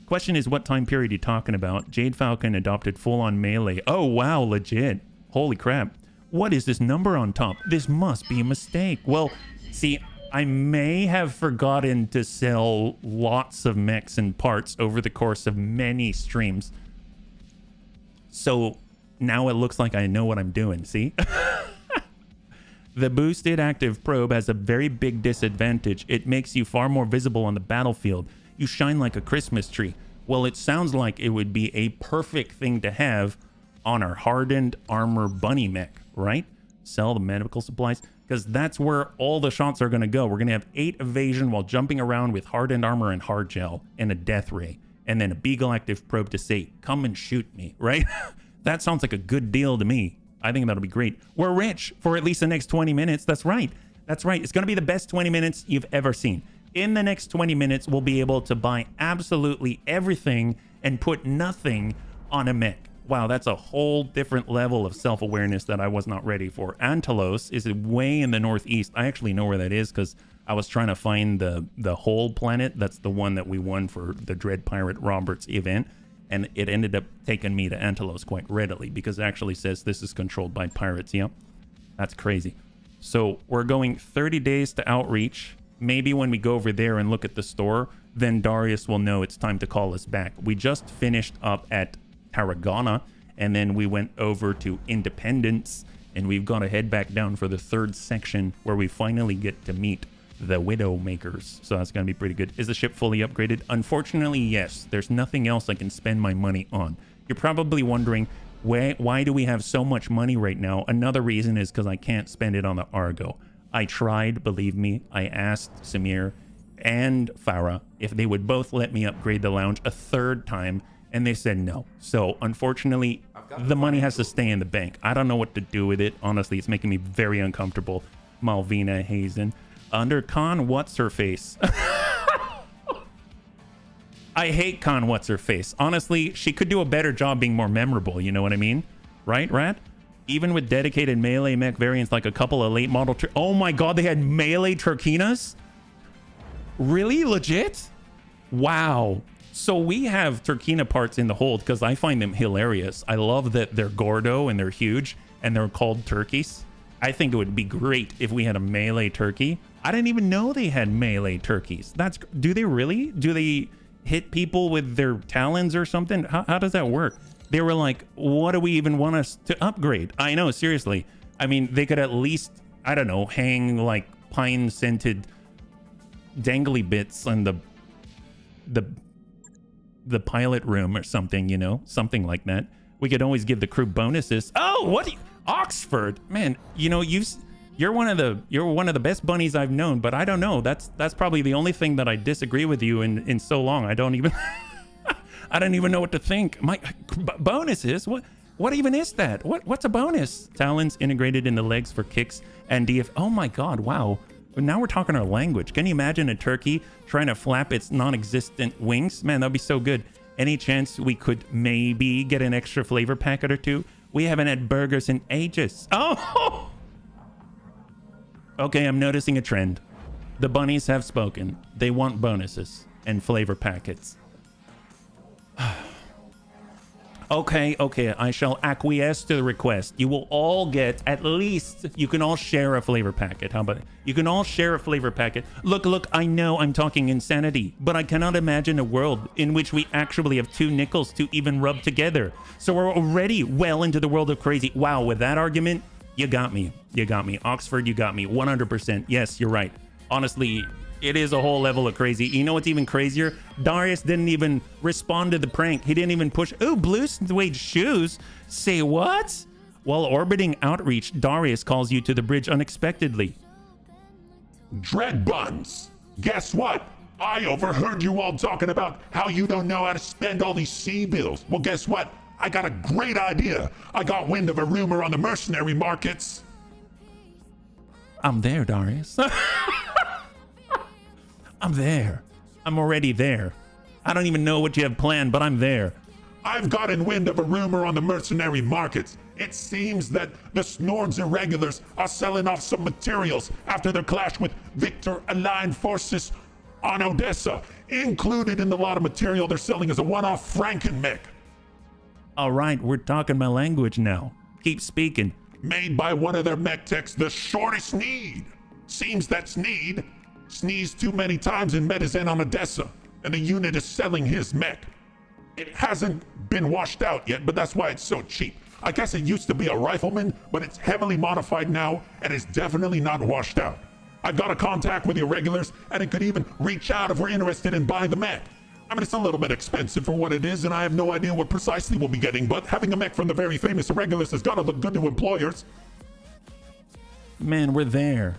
Question is, what time period are you talking about? Jade Falcon adopted full-on melee. Oh, wow, legit. Holy crap. What is this number on top? This must be a mistake. Well, see... I may have forgotten to sell lots of mechs and parts over the course of many streams. So now it looks like I know what I'm doing, see? The boosted active probe has a very big disadvantage. It makes you far more visible on the battlefield. You shine like a Christmas tree. Well, it sounds like it would be a perfect thing to have on our hardened armor bunny mech, right? Sell the medical supplies. Because that's where all the shots are going to go. We're going to have 8 evasion while jumping around with hardened armor and hard gel and a death ray. And then a Beagle active probe to say, come and shoot me, right? That sounds like a good deal to me. I think that'll be great. We're rich for at least the next 20 minutes. That's right. That's right. It's going to be the best 20 minutes you've ever seen. In the next 20 minutes, we'll be able to buy absolutely everything and put nothing on a mech. Wow, that's a whole different level of self-awareness that I was not ready for. Antelos is way in the northeast. I actually know where that is because I was trying to find the whole planet. That's the one that we won for the Dread Pirate Roberts event. And it ended up taking me to Antelos quite readily because it actually says this is controlled by pirates. Yep, that's crazy. So we're going 30 days to outreach. Maybe when we go over there and look at the store, then Darius will know it's time to call us back. We just finished up at Tarragona, and then we went over to Independence, and we've got to head back down for the 3rd section where we finally get to meet the Widowmakers. So that's going to be pretty good. Is the ship fully upgraded? Unfortunately, yes. There's nothing else I can spend my money on. You're probably wondering, why do we have so much money right now? Another reason is because I can't spend it on the Argo. I tried, believe me. I asked Samir and Farah if they would both let me upgrade the lounge a third time, and they said no. So unfortunately, the money has to stay in the bank. I don't know what to do with it. Honestly, it's making me very uncomfortable. Malvina Hazen. Under Con What's-Her-Face. I hate Con What's-Her-Face. Honestly, she could do a better job being more memorable, you know what I mean? Right, Rat? Even with dedicated melee mech variants like a couple of late model... Oh my god, they had melee Turkinas? Really? Legit? Wow. So we have Turkina parts in the hold because I find them hilarious. I love that they're Gordo and they're huge and they're called turkeys. I think it would be great if we had a melee turkey. I didn't even know they had melee turkeys. Do they really? Do they hit people with their talons or something? How does that work? They were like, what do we even want us to upgrade? I know, seriously. I mean, they could at least, I don't know, hang like pine scented dangly bits on the pilot room or something, you know, something like that. We could always give the crew bonuses. Oh, what? Oxford, man, you know, you're one of the best bunnies I've known, but I don't know. That's probably the only thing that I disagree with you in so long. I don't even I don't even know what to think. My bonuses? What even is that? What's a bonus? Talons integrated in the legs for kicks and DF. Oh my god, wow. Now we're talking our language. Can you imagine a turkey trying to flap its non-existent wings? Man, that'd be so good. Any chance we could maybe get an extra flavor packet or two? We haven't had burgers in ages. Oh! Okay, I'm noticing a trend. The bunnies have spoken. They want bonuses and flavor packets. Okay, I shall acquiesce to the request. You will all get at least, you can all share a flavor packet. How about it? You can all share a flavor packet. Look, I know I'm talking insanity, but I cannot imagine a world in which we actually have 2 nickels to even rub together. So we're already well into the world of crazy. Wow, with that argument, you got me. Oxford, you got me. 100%. Yes, you're right. Honestly, it is a whole level of crazy. You know what's even crazier? Darius didn't even respond to the prank. He didn't even push. Ooh, blue suede shoes. Say what? While orbiting outreach, Darius calls you to the bridge unexpectedly. Dread Buns, guess what? I overheard you all talking about how you don't know how to spend all these sea bills. Well, guess what? I got a great idea. I got wind of a rumor on the mercenary markets. I'm there, Darius. I'm there. I'm already there. I don't even know what you have planned, but I'm there. I've gotten wind of a rumor on the mercenary markets. It seems that the Snords Irregulars are selling off some materials after their clash with Victor aligned forces on Odessa. Included in the lot of material they're selling is a one-off Franken-mech. All right, we're talking my language now. Keep speaking. Made by one of their mech techs, the Shorty Sneed. Seems that Sneed sneezed too many times in Medicine on Odessa, and the unit is selling his mech. It hasn't been washed out yet, but that's why it's so cheap. I guess it used to be a rifleman, but it's heavily modified now, and it's definitely not washed out. I've got a contact with the Irregulars, and it could even reach out if we're interested in buying the mech. I mean, it's a little bit expensive for what it is, and I have no idea what precisely we'll be getting, but having a mech from the very famous Irregulars has got to look good to employers. Man, we're there.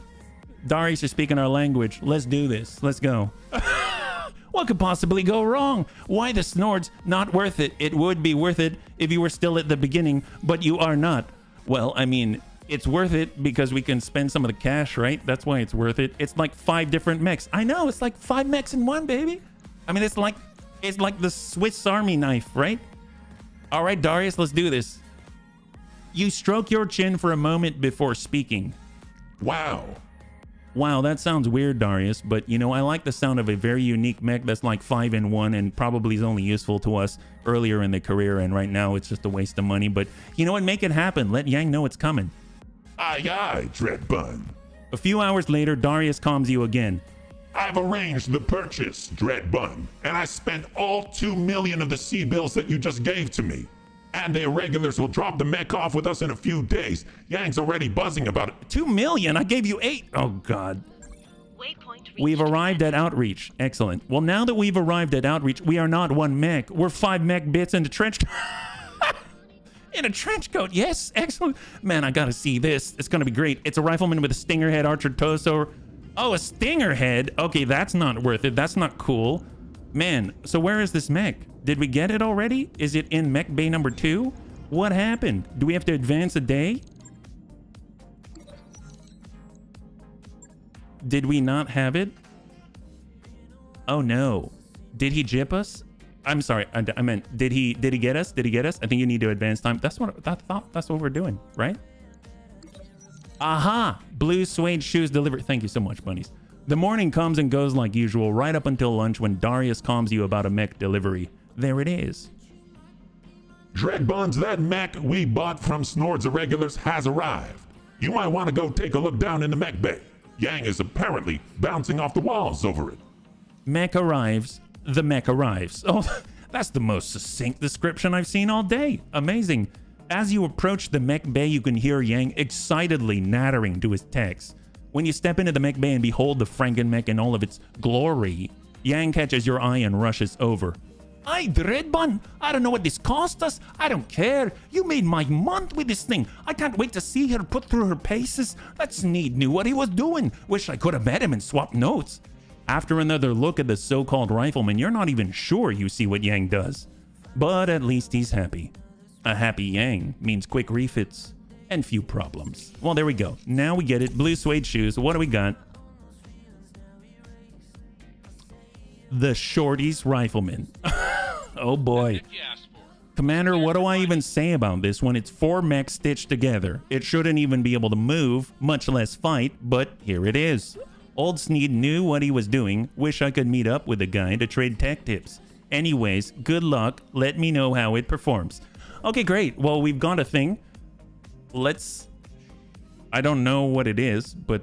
Darius is speaking our language. Let's do this. Let's go. What could possibly go wrong? Why the Snords? Not worth it. It would be worth it if you were still at the beginning, but you are not. Well, I mean, it's worth it because we can spend some of the cash, right? That's why it's worth it. It's like 5 different mechs. I know, it's like 5 mechs in one, baby. I mean, it's like the Swiss Army knife, right? All right, Darius, let's do this. You stroke your chin for a moment before speaking. Wow, that sounds weird, Darius, but you know, I like the sound of a very unique mech that's like 5-in-1 and probably is only useful to us earlier in the career, and right now it's just a waste of money, but you know what? Make it happen. Let Yang know it's coming. Aye, Dread Bun. A few hours later, Darius calms you again. I've arranged the purchase, Dread Bun, and I spent all 2 million of the sea bills that you just gave to me. And the Irregulars will drop the mech off with us in a few days. Yang's already buzzing about it. 2 million? I gave you 8. Oh, God. Waypoint We've arrived at Outreach. Excellent. Well, now that we've arrived at Outreach, we are not one mech. We're 5 mech bits in a trench coat. In a trench coat. Yes, excellent. Man, I gotta see this. It's gonna be great. It's a rifleman with a stinger head, archer torso. Oh, a stinger head? Okay, that's not worth it. That's not cool. Man, so where is this mech? Did we get it already? Is it in mech bay number 2? What happened? Do we have to advance a day? Did we not have it? Oh no. Did he jip us? I'm sorry. I meant, did he get us? Did he get us? I think you need to advance time. That's what we're doing, right? Aha! Blue suede shoes delivered. Thank you so much, bunnies. The morning comes and goes like usual, right up until lunch when Darius calms you about a mech delivery. There it is. Dread Buns, that mech we bought from Snords Irregulars has arrived. You might want to go take a look down in the mech bay. Yang is apparently bouncing off the walls over it. Mech arrives. The mech arrives. Oh, that's the most succinct description I've seen all day. Amazing. As you approach the mech bay, you can hear Yang excitedly nattering to his techs. When you step into the mech bay and behold the Franken-mech in all of its glory, Yang catches your eye and rushes over. Aye, Dreadbun, I don't know what this cost us. I don't care. You made my month with this thing. I can't wait to see her put through her paces. That Sneed knew what he was doing. Wish I could have met him and swapped notes. After another look at the so-called rifleman, you're not even sure you see what Yang does. But at least he's happy. A happy Yang means quick refits and few problems. Well, there we go. Now we get it. Blue suede shoes. What do we got? The Shorty's Rifleman. Oh boy. Commander, what do I even say about this when it's 4 mechs stitched together? It shouldn't even be able to move, much less fight, but here it is. Old Sneed knew what he was doing. Wish I could meet up with the guy to trade tech tips. Anyways, good luck. Let me know how it performs. Okay, great. Well, we've got a thing. I don't know what it is, but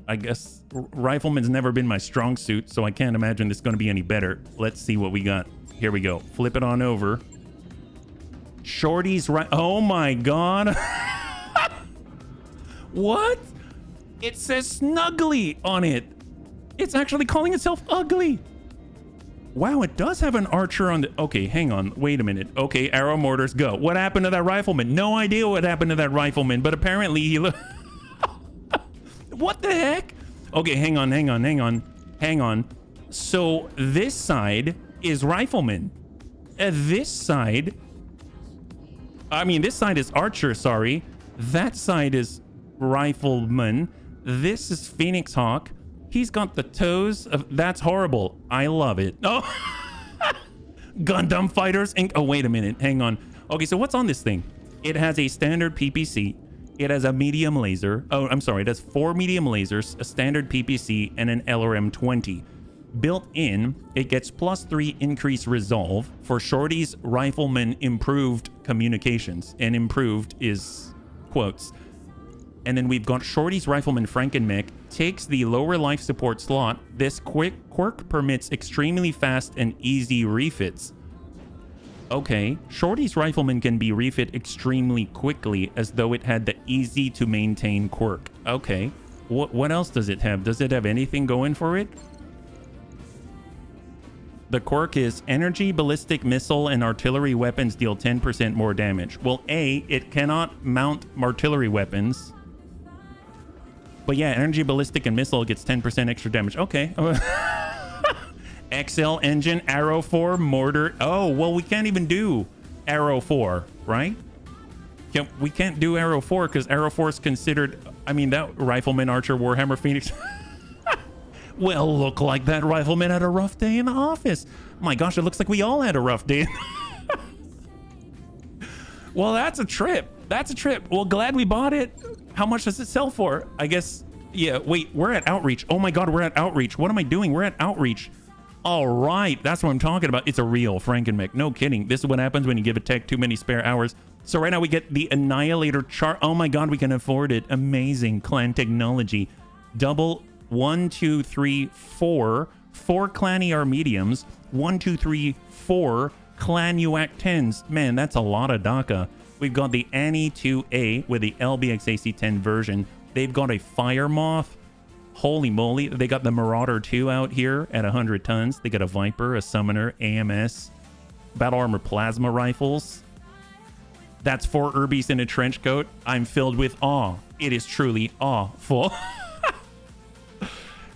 I guess rifleman's never been my strong suit, so I can't imagine this is going to be any better. Let's see what we got. Here we go. Flip it on over. Shorty's right. Oh my god. What? It says Snuggly on it. It's actually calling itself Ugly. Wow, it does have an archer on the... Okay, hang on. Wait a minute. Okay, arrow mortars, go. What happened to that rifleman? No idea what happened to that rifleman, but apparently he... What the heck? Okay, hang on. So this side is rifleman. This side... this side is archer, sorry. That side is rifleman. This is Phoenix Hawk. He's got the toes of... That's horrible. I love it. Oh! Gundam Fighters Inc. Oh, wait a minute. Hang on. Okay, so what's on this thing? It has a standard PPC. It has a medium laser. Oh, I'm sorry. It has 4 medium lasers, a standard PPC, and an LRM-20. Built in, it gets +3 increased resolve for Shorty's Rifleman improved communications. And improved is quotes. And then we've got Shorty's Rifleman Franken-mech takes the lower life support slot. This quirk permits extremely fast and easy refits. Okay, Shorty's Rifleman can be refit extremely quickly as though it had the easy to maintain quirk. Okay, what else does it have? Does it have anything going for it? The quirk is energy, ballistic missile, and artillery weapons deal 10% more damage. Well, A, it cannot mount artillery weapons. But yeah, energy, ballistic, and missile gets 10% extra damage. Okay. XL engine, arrow 4, mortar. Oh, well, we can't even do arrow 4, right? We can't do arrow 4 because arrow 4 is considered... that rifleman, archer, warhammer, phoenix... Well, look like that rifleman had a rough day in the office. My gosh, it looks like we all had a rough day. Well, that's a trip. That's a trip. Well, glad we bought it. How much does it sell for? I guess, yeah, wait, we're at Outreach. Oh my God, we're at Outreach. What am I doing? We're at Outreach. All right, that's what I'm talking about. It's a real Franken-mech. No kidding. This is what happens when you give a tech too many spare hours. So right now we get the Annihilator chart. Oh my God, we can afford it. Amazing clan technology. Double 1, 2, 3, 4. 4 Clan ER mediums. 1, 2, 3, 4 Clan UAC 10s. Man, that's a lot of DACA. We've got the Annie 2A with the LBX AC-10 version. They've got a Fire Moth. Holy moly. They got the Marauder 2 out here at 100 tons. They got a Viper, a Summoner, AMS, Battle Armor Plasma Rifles. That's 4 Urbies in a trench coat. I'm filled with awe. It is truly awful.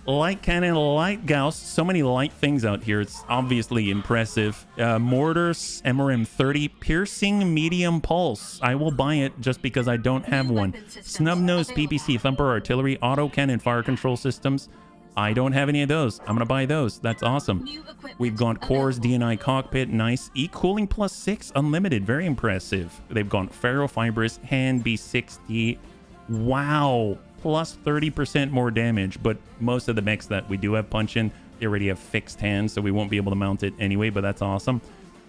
Light cannon, light Gauss. So many light things out here. It's obviously impressive. Mortars, MRM 30, piercing medium pulse. I will buy it just because I don't have one. Snub nose, PPC, thumper, artillery, auto cannon, fire control systems. I don't have any of those. I'm gonna buy those. That's awesome. We've got cores, DNI cockpit, nice. E-cooling plus 6, unlimited, very impressive. They've gone ferrofibrous, hand B60. Wow. Plus 30% more damage, but most of the mechs that we do have punch in, they already have fixed hands, so we won't be able to mount it anyway, but that's awesome.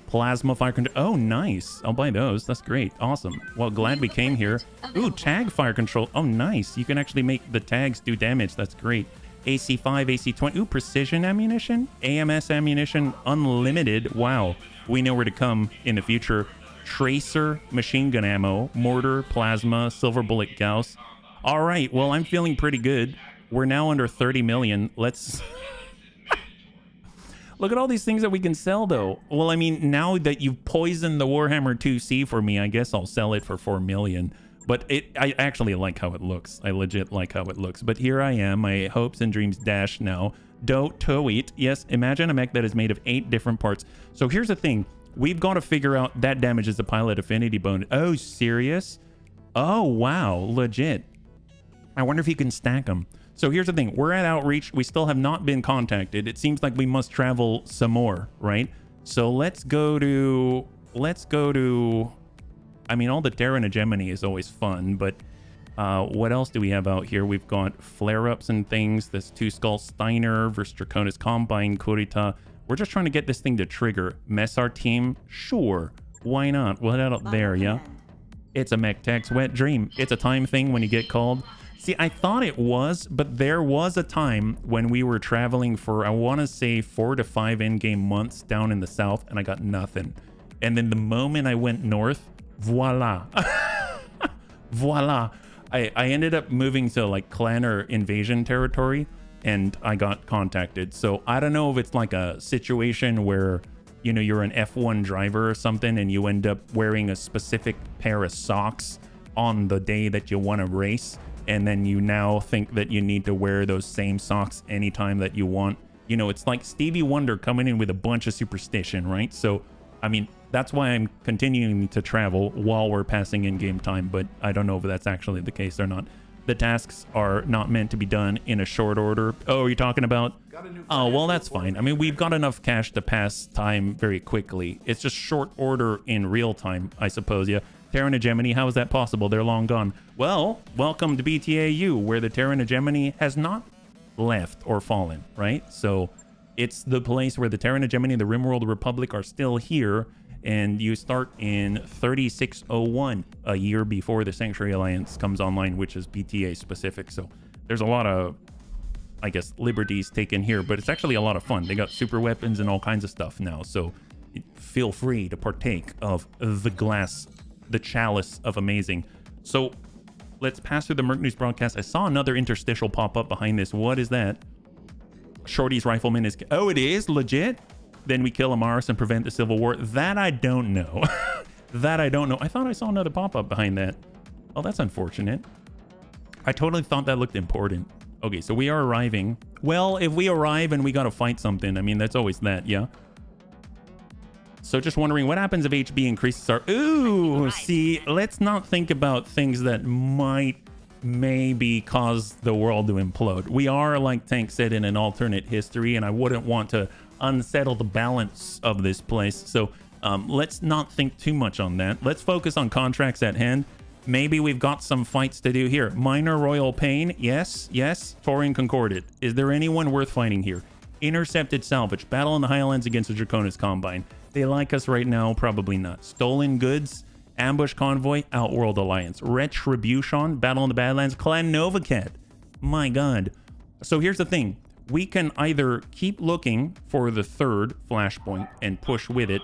Plasma fire control. Oh, nice. I'll buy those. That's great. Awesome. Well, glad we came here. Ooh, tag fire control. Oh, nice. You can actually make the tags do damage. That's great. AC5, AC20. Ooh, precision ammunition. AMS ammunition. Unlimited. Wow. We know where to come in the future. Tracer, machine gun ammo, mortar, plasma, silver bullet Gauss. All right, well, I'm feeling pretty good. We're now under 30 million. Let's look at all these things that we can sell, though. Well, I mean, now that you've poisoned the Warhammer 2C for me, I guess I'll sell it for 4 million. But I actually like how it looks. I legit like how it looks. But here I am, my hopes and dreams dashed now. Do-to-eat. Yes, imagine a mech that is made of 8 different parts. So here's the thing. We've got to figure out that damages the pilot affinity bonus. Oh, serious? Oh, wow. Legit. I wonder if you can stack them. So here's the thing. We're at outreach. We still have not been contacted. It seems like we must travel some more, right? So let's go to... I mean, all the Terra and Hegemony is always fun, but what else do we have out here? We've got flare-ups and things. This 2 Skull Steiner versus Draconis Combine, Kurita. We're just trying to get this thing to trigger. Mess our team? Sure. Why not? We'll head out there, yeah? It's a mech tech's wet dream. It's a time thing when you get called. See, I thought it was, but there was a time when we were traveling for, I want to say, 4 to 5 in-game months down in the south, and I got nothing. And then the moment I went north, voila. Voila. I ended up moving to, like, clan or invasion territory, and I got contacted. So I don't know if it's like a situation where, you know, you're an F1 driver or something, and you end up wearing a specific pair of socks on the day that you want to race. And then you now think that you need to wear those same socks anytime that you want. You know, it's like Stevie Wonder coming in with a bunch of superstition, right? So, I mean, that's why I'm continuing to travel while we're passing in-game time, but I don't know if that's actually the case or not. The tasks are not meant to be done in a short order. Oh, are you talking about? Oh, well, that's fine. I mean, we've got enough cash to pass time very quickly. It's just short order in real time, I suppose, yeah. Terran Hegemony, how is that possible? They're long gone. Well, welcome to BTAU, where the Terran Hegemony has not left or fallen, right? So it's the place where the Terran Hegemony and the Rimworld Republic are still here, and you start in 3601, a year before the Sanctuary Alliance comes online, which is BTA specific. So there's a lot of, I guess, liberties taken here, but it's actually a lot of fun. They got super weapons and all kinds of stuff now, so feel free to partake of the chalice of amazing. So let's pass through the Merc News broadcast. I saw another interstitial pop up behind this. What is that? Shorty's rifleman is... Oh, it is? Legit? Then we kill Amaris and prevent the Civil War. That I don't know. That I don't know. I thought I saw another pop up behind that. Oh, that's unfortunate. I totally thought that looked important. Okay, so we are arriving. Well, if we arrive and we gotta fight something, I mean, that's always that, yeah? So just wondering, what happens if HB increases our... Ooh, see, let's not think about things that might maybe cause the world to implode. We are, like Tank said, in an alternate history, and I wouldn't want to unsettle the balance of this place. So let's not think too much on that. Let's focus on contracts at hand. Maybe we've got some fights to do here. Minor Royal Pain, yes, yes. Taurian Concordat. Is there anyone worth fighting here? Intercepted Salvage. Battle in the Highlands against the Draconis Combine. They like us right now? Probably not. Stolen Goods. Ambush Convoy. Outworld Alliance. Retribution. Battle in the Badlands. Clan Novacat. My god. So here's the thing. We can either keep looking for the 3rd flashpoint and push with it,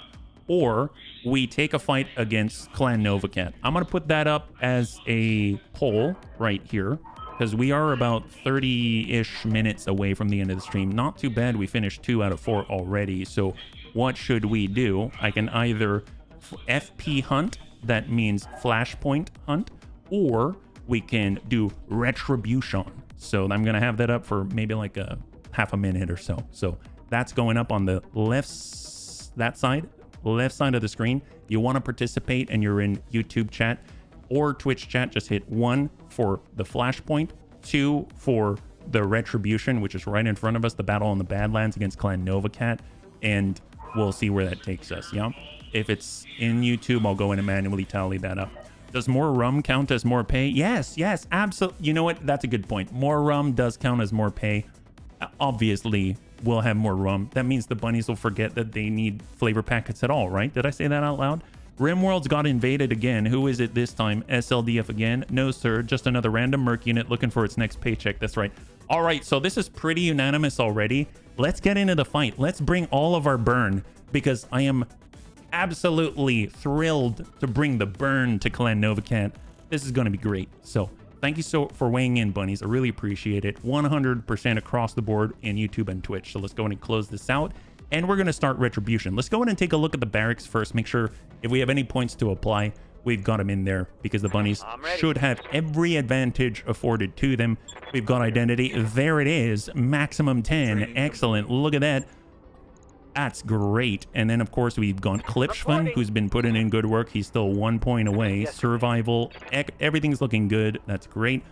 or we take a fight against Clan Novacat. I'm going to put that up as a poll right here. because we are about 30-ish minutes away from the end of the stream. Not too bad. We finished 2 out of 4 already. So what should we do? I can either FP hunt, that means flashpoint hunt, or we can do retribution. So I'm going to have that up for maybe like a half a minute or so. So that's going up on the left side of the screen. You want to participate and you're in YouTube chat or Twitch chat, just hit 1 for the flashpoint, 2 for the retribution, which is right in front of us, the battle on the Badlands against Clan Novacat, and we'll see where that takes us. Yeah, if it's in YouTube, I'll go in and manually tally that up. Does more rum count as more pay? Yes, absolutely. You know what? That's a good point. More rum does count as more pay. Obviously, we'll have more rum. That means the bunnies will forget that they need flavor packets at all, right? Did I say that out loud? Rimworld's got invaded again. Who is it this time? SLDF again? No, sir. Just another random merc unit looking for its next paycheck. That's right. All right, so this is pretty unanimous already. Let's get into the fight. Let's bring all of our burn, because I am absolutely thrilled to bring the burn to Clan Novacat. This is going to be great. So thank you for weighing in, bunnies. I really appreciate it. 100% across the board in YouTube and Twitch. So let's go and close this out, and we're going to start retribution. Let's go in and take a look at the barracks first. Make sure if we have any points to apply, we've got them in there, because the bunnies should have every advantage afforded to them. We've got identity. There it is. Maximum 10. Excellent. Look at that. That's great. And then, of course, we've got Klipschvan, who's been putting in good work. He's still 1 point away. Survival. Everything's looking good. That's great.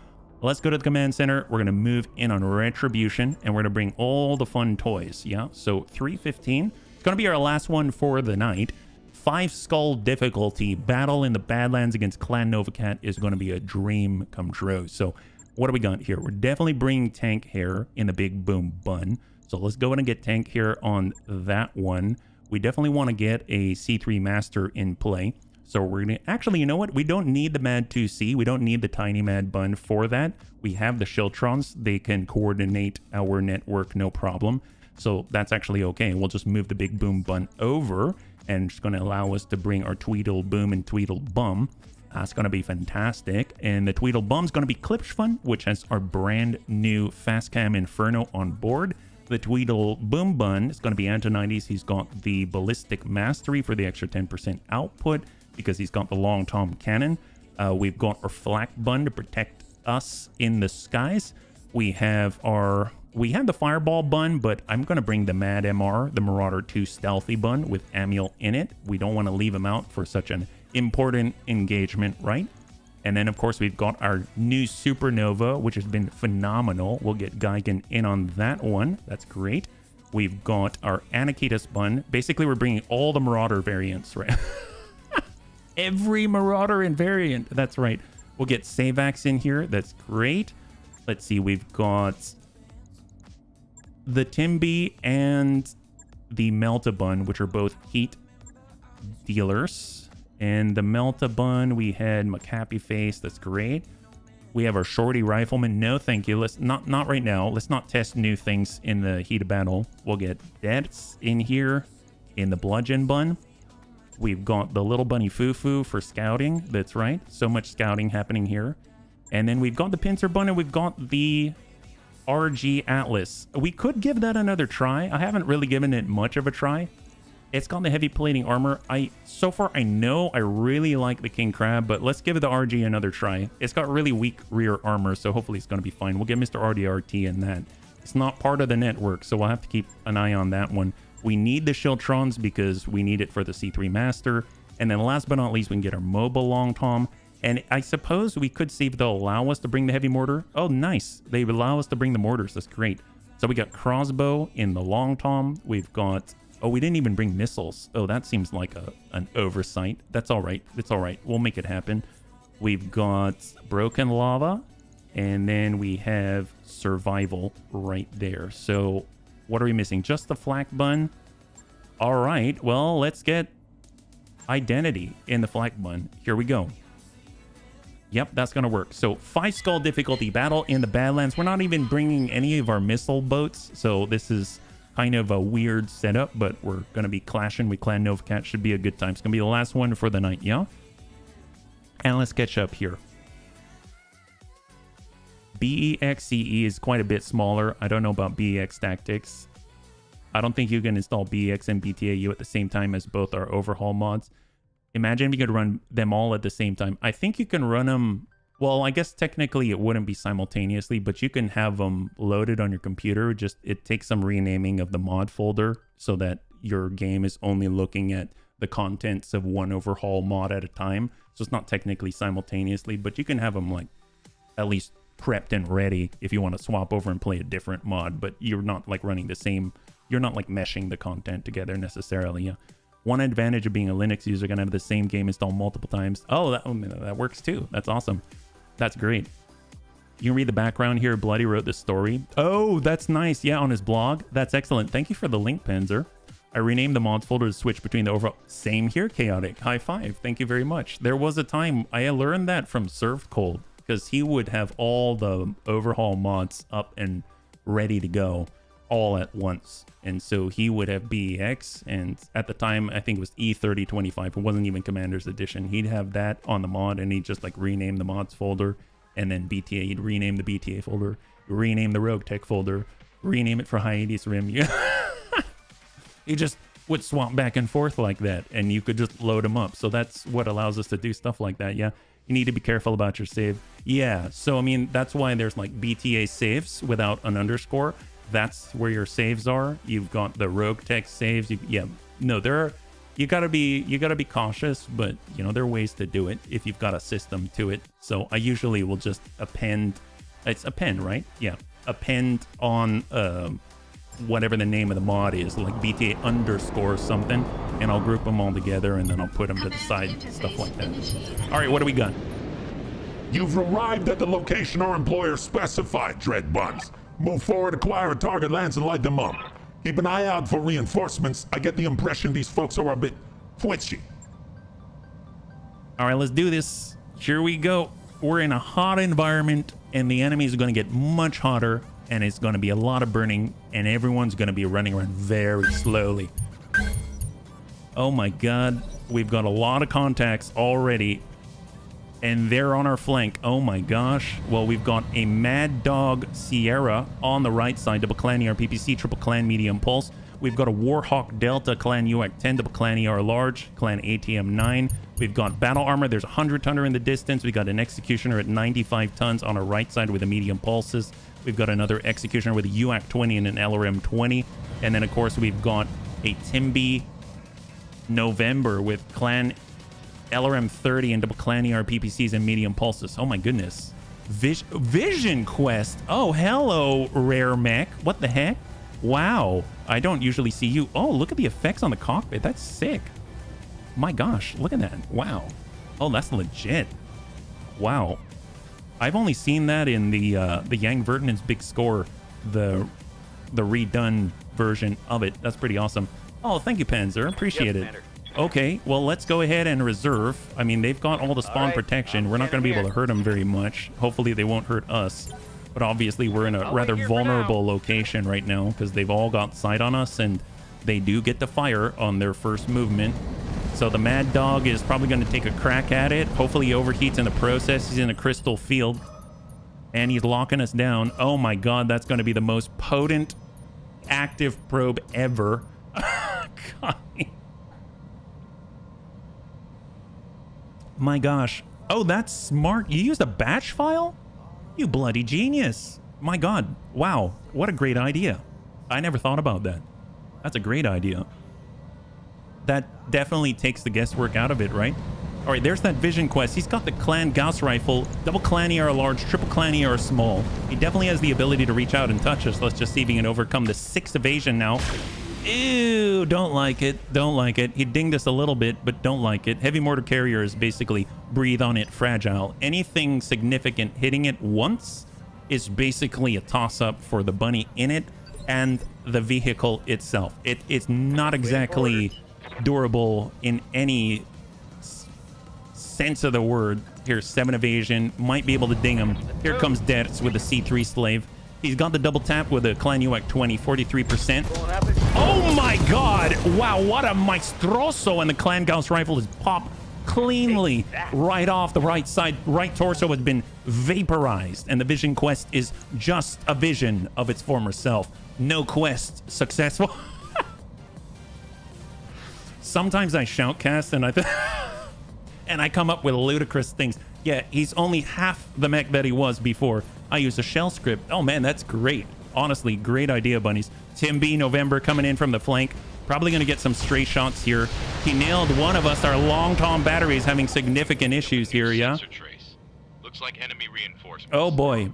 Let's go to the command center. We're going to move in on retribution, and we're going to bring all the fun toys. Yeah, so 315. It's going to be our last one for the night. 5 skull difficulty. Battle in the Badlands against Clan Novacat is going to be a dream come true. So what do we got here? We're definitely bringing tank hair in the big boom bun. So let's go ahead and get tank here on that one. We definitely want to get a C3 master in play. So we're going to... Actually, you know what? We don't need the Mad 2C. We don't need the tiny Mad bun for that. We have the Shiltrons. They can coordinate our network, no problem. So that's actually okay. We'll just move the big boom bun over, and it's going to allow us to bring our Tweedle Boom and Tweedle Bum. That's going to be fantastic. And the Tweedle Bum's going to be Klipschvan, which has our brand new Fastcam Inferno on board. The Tweedle Boom Bun is going to be Antonides. He's got the Ballistic Mastery for the extra 10% output, because he's got the Long Tom Cannon. We've got our Flak Bun to protect us in the skies. We have the Fireball Bun, but I'm going to bring the Mad MR, the Marauder 2 Stealthy Bun with Amiel in it. We don't want to leave him out for such an important engagement, right? And then, of course, we've got our new Supernova, which has been phenomenal. We'll get Geigen in on that one. That's great. We've got our Anakitas Bun. Basically, we're bringing all the Marauder variants, right? Every Marauder invariant. That's right. We'll get Savax in here. That's great. Let's see. We've got the Timby and the Melta Bun, which are both heat dealers. And the Melta Bun, we had McHappy Face. That's great. We have our Shorty Rifleman. No, thank you. Let's not right now. Let's not test new things in the heat of battle. We'll get Debts in here in the Bludgeon Bun. We've got the Little Bunny Fufu for scouting. That's right. So much scouting happening here. And then we've got the Pincer Bun, and we've got the RG Atlas. We could give that another try. I haven't really given it much of a try. It's got the heavy plating armor. So far, I know I really like the King Crab, but let's give the RG another try. It's got really weak rear armor, so hopefully it's going to be fine. We'll get Mr. RDRT in that. It's not part of the network, so we'll have to keep an eye on that one. We need the Shiltrons because we need it for the C3 Master. And then last but not least, we can get our Mobile Long Tom. And I suppose we could see if they'll allow us to bring the heavy mortar. Oh, nice. They allow us to bring the mortars. That's great. So we got Crossbow in the Long Tom. We've got... Oh, we didn't even bring missiles. Oh, that seems like an oversight. That's all right. It's all right. We'll make it happen. We've got Broken Lava. And then we have Survival right there. So what are we missing? Just the Flak Bun. All right. Well, let's get Identity in the Flak Bun. Here we go. Yep, that's going to work. So 5 skull difficulty battle in the Badlands. We're not even bringing any of our missile boats. So this is kind of a weird setup, but we're going to be clashing with Clan Novacat. Should be a good time. It's going to be the last one for the night, yeah? And let's catch up here. BEXCE is quite a bit smaller. I don't know about BEX Tactics. I don't think you can install BEX and BTAU at the same time, as both are overhaul mods. Imagine if you could run them all at the same time. I think you can run them... Well, I guess technically it wouldn't be simultaneously, but you can have them loaded on your computer. Just it takes some renaming of the mod folder so that your game is only looking at the contents of one overhaul mod at a time. So it's not technically simultaneously, but you can have them like at least prepped and ready if you want to swap over and play a different mod, but you're not like running the same, you're not like meshing the content together necessarily. Yeah. One advantage of being a Linux user, gonna have the same game installed multiple times. Oh, that works too. That's awesome. That's great. You can read the background here. Bloody wrote this story. Oh, that's nice. Yeah, on his blog. That's excellent. Thank you for the link, Panzer. I renamed the mods folder to switch between the overall... Same here, Chaotic. High five. Thank you very much. There was a time I learned that from Served Cold, because he would have all the overhaul mods up and ready to go all at once. And so he would have BEX, and at the time, I think it was E3025. It wasn't even Commander's Edition. He'd have that on the mod, and he'd just like rename the mods folder, and then BTA, he'd rename the BTA folder, rename the Rogue Tech folder, rename it for Hiatus Rim. He just would swap back and forth like that, and you could just load them up. So that's what allows us to do stuff like that. Yeah, you need to be careful about your save. Yeah, so I mean, that's why there's like BTA saves without an underscore. That's where your saves are. You've got the Rogue Tech saves. You gotta be cautious, but you know, there are ways to do it if you've got a system to it. So I usually will just append, it's append, right? Yeah, append on whatever the name of the mod is, like BTA underscore something, and I'll group them all together, and then I'll put them to the side, stuff like that. All right, what do we got? You've arrived at the location our employer specified, Dread Buns. Move forward, acquire a target lands, and light them up. Keep an eye out for reinforcements. I get the impression these folks are a bit twitchy. All right, let's do this. Here we go. We're in a hot environment, and the enemies are going to get much hotter, and it's going to be a lot of burning, and everyone's going to be running around very slowly. Oh my god, we've got a lot of contacts already, and they're on our flank. Oh my gosh. Well, we've got a Mad Dog Sierra on the right side, double clan ER PPC, triple clan medium pulse. We've got a Warhawk Delta, clan UAC 10, double clan ER large, clan ATM 9. We've got battle armor. There's a 100-tonner in the distance. We got an Executioner at 95 tons on our right side with a medium pulses. We've got another Executioner with a UAC 20 and an LRM 20. And then, of course, we've got a Timby November with clan LRM 30 and double clan ER PPCs and medium pulses. Oh my goodness. Vision Quest. Oh, hello, Rare Mech. What the heck? Wow. I don't usually see you. Oh, look at the effects on the cockpit. That's sick. My gosh, look at that. Wow. Oh, that's legit. Wow. I've only seen that in the Yang Vertinen's Big Score, the redone version of it. That's pretty awesome. Oh, thank you, Panzer. Appreciate it. Okay, well, let's go ahead and reserve. I mean, they've got all the spawn protection. We're not going to be able to hurt them very much. Hopefully, they won't hurt us. But obviously, we're in a rather vulnerable location right now because they've all got sight on us, and they do get to fire on their first movement. So the Mad Dog is probably going to take a crack at it. Hopefully, he overheats in the process. He's in a crystal field, and he's locking us down. Oh my god, that's going to be the most potent active probe ever. God. My gosh. Oh, that's smart. You used a batch file? You bloody genius. My god. Wow. What a great idea. I never thought about that. That's a great idea. That definitely takes the guesswork out of it, right? All right, there's that vision quest. He's got the clan Gauss rifle, double clan ER large, triple clan ER small. He definitely has the ability to reach out and touch us. Let's just see if he can overcome the 6 evasion now. Ew, don't like it. Don't like it. He dinged us a little bit, but don't like it. Heavy mortar carrier is basically breathe on it, fragile. Anything significant hitting it once is basically a toss-up for the bunny in it and the vehicle itself. It's not exactly durable in any sense of the word. Here's 7 evasion. Might be able to ding him. Here comes Dertz with the C3 slave. He's got the double tap with a clan UAC 20, 43%. Oh my god! Wow, what a maestroso! And the clan Gauss rifle is pop. cleanly right off the right side. Right torso has been vaporized, and the vision quest is just a vision of its former self. No quest successful. Sometimes I shoutcast and and I come up with ludicrous things. Yeah, he's only half the mech that he was before. I use a shell script. Oh man, that's great. Honestly, great idea, bunnies. Tim B. November coming in from the flank. Probably going to get some stray shots here. He nailed one of us. Our long Tom battery is having significant issues here, yeah? Trace. Looks like enemy reinforcements. Oh boy.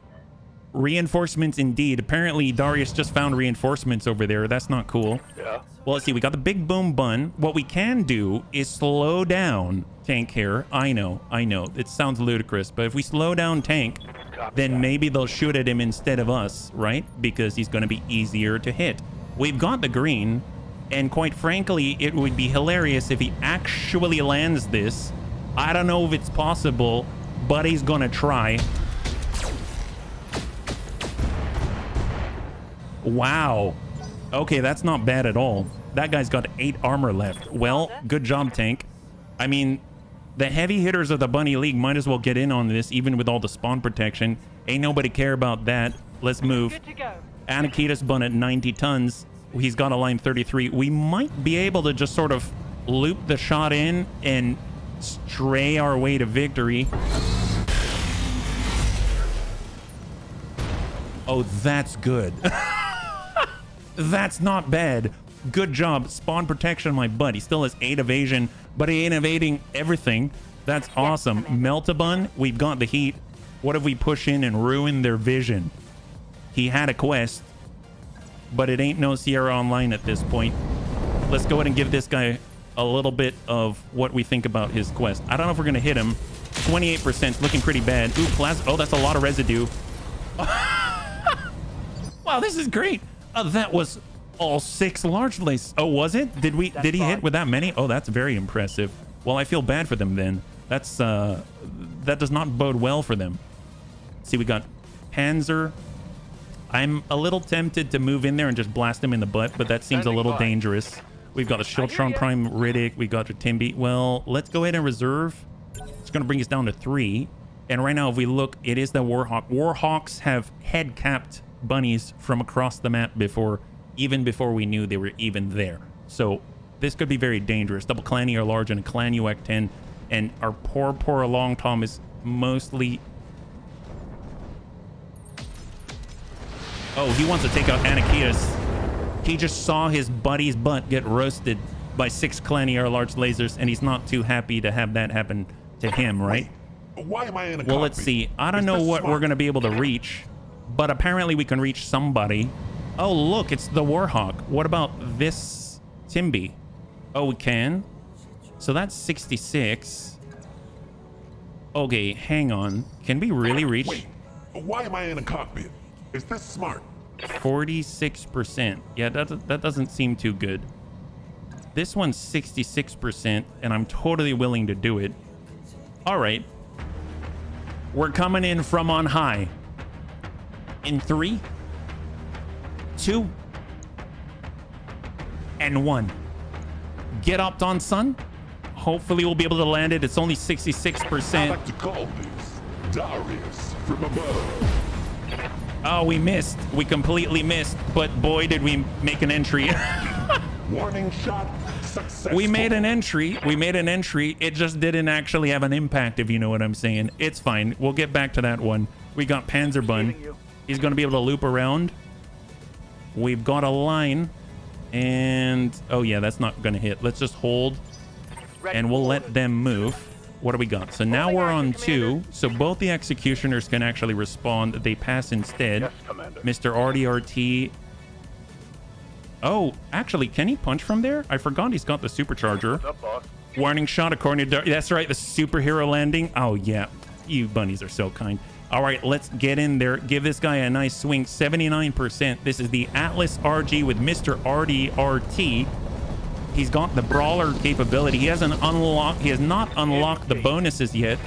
Reinforcements indeed. Apparently, Darius just found reinforcements over there. That's not cool. Yeah. Well, let's see. We got the big boom bun. What we can do is slow down Tank here. I know. It sounds ludicrous, but if we slow down Tank, then maybe they'll shoot at him instead of us, right? Because he's going to be easier to hit. We've got the green, and quite frankly, it would be hilarious if he actually lands this. I don't know if it's possible, but he's going to try. Wow. Okay, that's not bad at all. That guy's got 8 armor left. Well, good job, Tank. I mean, the heavy hitters of the Bunny League might as well get in on this, even with all the spawn protection. Ain't nobody care about that. Let's move. Good to go. Anakitas Bun at 90 tons. He's got a line 33. We might be able to just sort of loop the shot in and stray our way to victory. Oh, that's good. That's not bad. Good job. Spawn protection, my butt. He still has 8 evasion, but he ain't evading everything. That's awesome. Meltabun, we've got the heat. What if we push in and ruin their vision? He had a quest, but it ain't no Sierra Online at this point. Let's go ahead and give this guy a little bit of what we think about his quest. I don't know if we're going to hit him. 28%, looking pretty bad. Ooh, plasma. Oh, that's a lot of residue. Wow, this is great. That was all 6 large lace. Oh, was it? Did he hit with that many? Oh, that's very impressive. Well, I feel bad for them then. That's that does not bode well for them. See, we got Panzer. I'm a little tempted to move in there and just blast him in the butt, but that seems a little dangerous. We've got a Shiltron Prime Riddick. We got a Timby. Well, let's go ahead and reserve. It's going to bring us down to 3. And right now, if we look, it is the Warhawk. Warhawks have head-capped bunnies from across the map even before we knew they were even there. So this could be very dangerous. Double Clanny are large and a Clan UAC 10, and our poor Long Tom is mostly... Oh, he wants to take out Anakitas. He just saw his buddy's butt get roasted by 6 Clanny or large lasers, and he's not too happy to have that happen to him, right? Why am I in a Well, let's see. I don't know what we're going to be able to reach, but apparently we can reach somebody. Oh, look, it's the Warhawk. What about this Timby? Oh, we can? So that's 66. Okay, hang on. Can we really reach? Wait, why am I in a cockpit? Is this smart? 46%. Yeah, that doesn't seem too good. This one's 66%, and I'm totally willing to do it. All right. We're coming in from on high. In 3, 2, and 1. Get up, on son. Hopefully we'll be able to land it. It's only 66%. I like to call this Darius from above. Oh, we missed. We completely missed. But boy, did we make an entry. Warning shot successful. We made an entry. It just didn't actually have an impact, if you know what I'm saying. It's fine. We'll get back to that one. We got Panzerbun. He's going to be able to loop around. We've got a line. And, oh yeah, that's not going to hit. Let's just hold. And we'll let them move. What do we got? So now we're on 2. So both the executioners can actually respond. They pass instead. Yes, Commander. Mr. RDRT. Oh, actually, can he punch from there? I forgot he's got the supercharger. What's up, boss? Warning shot according to... That's right, the superhero landing. Oh, yeah. You bunnies are so kind. All right, let's get in there. Give this guy a nice swing. 79%. This is the Atlas RG with Mr. RDRT. He's got the brawler capability. He has not unlocked the bonuses yet.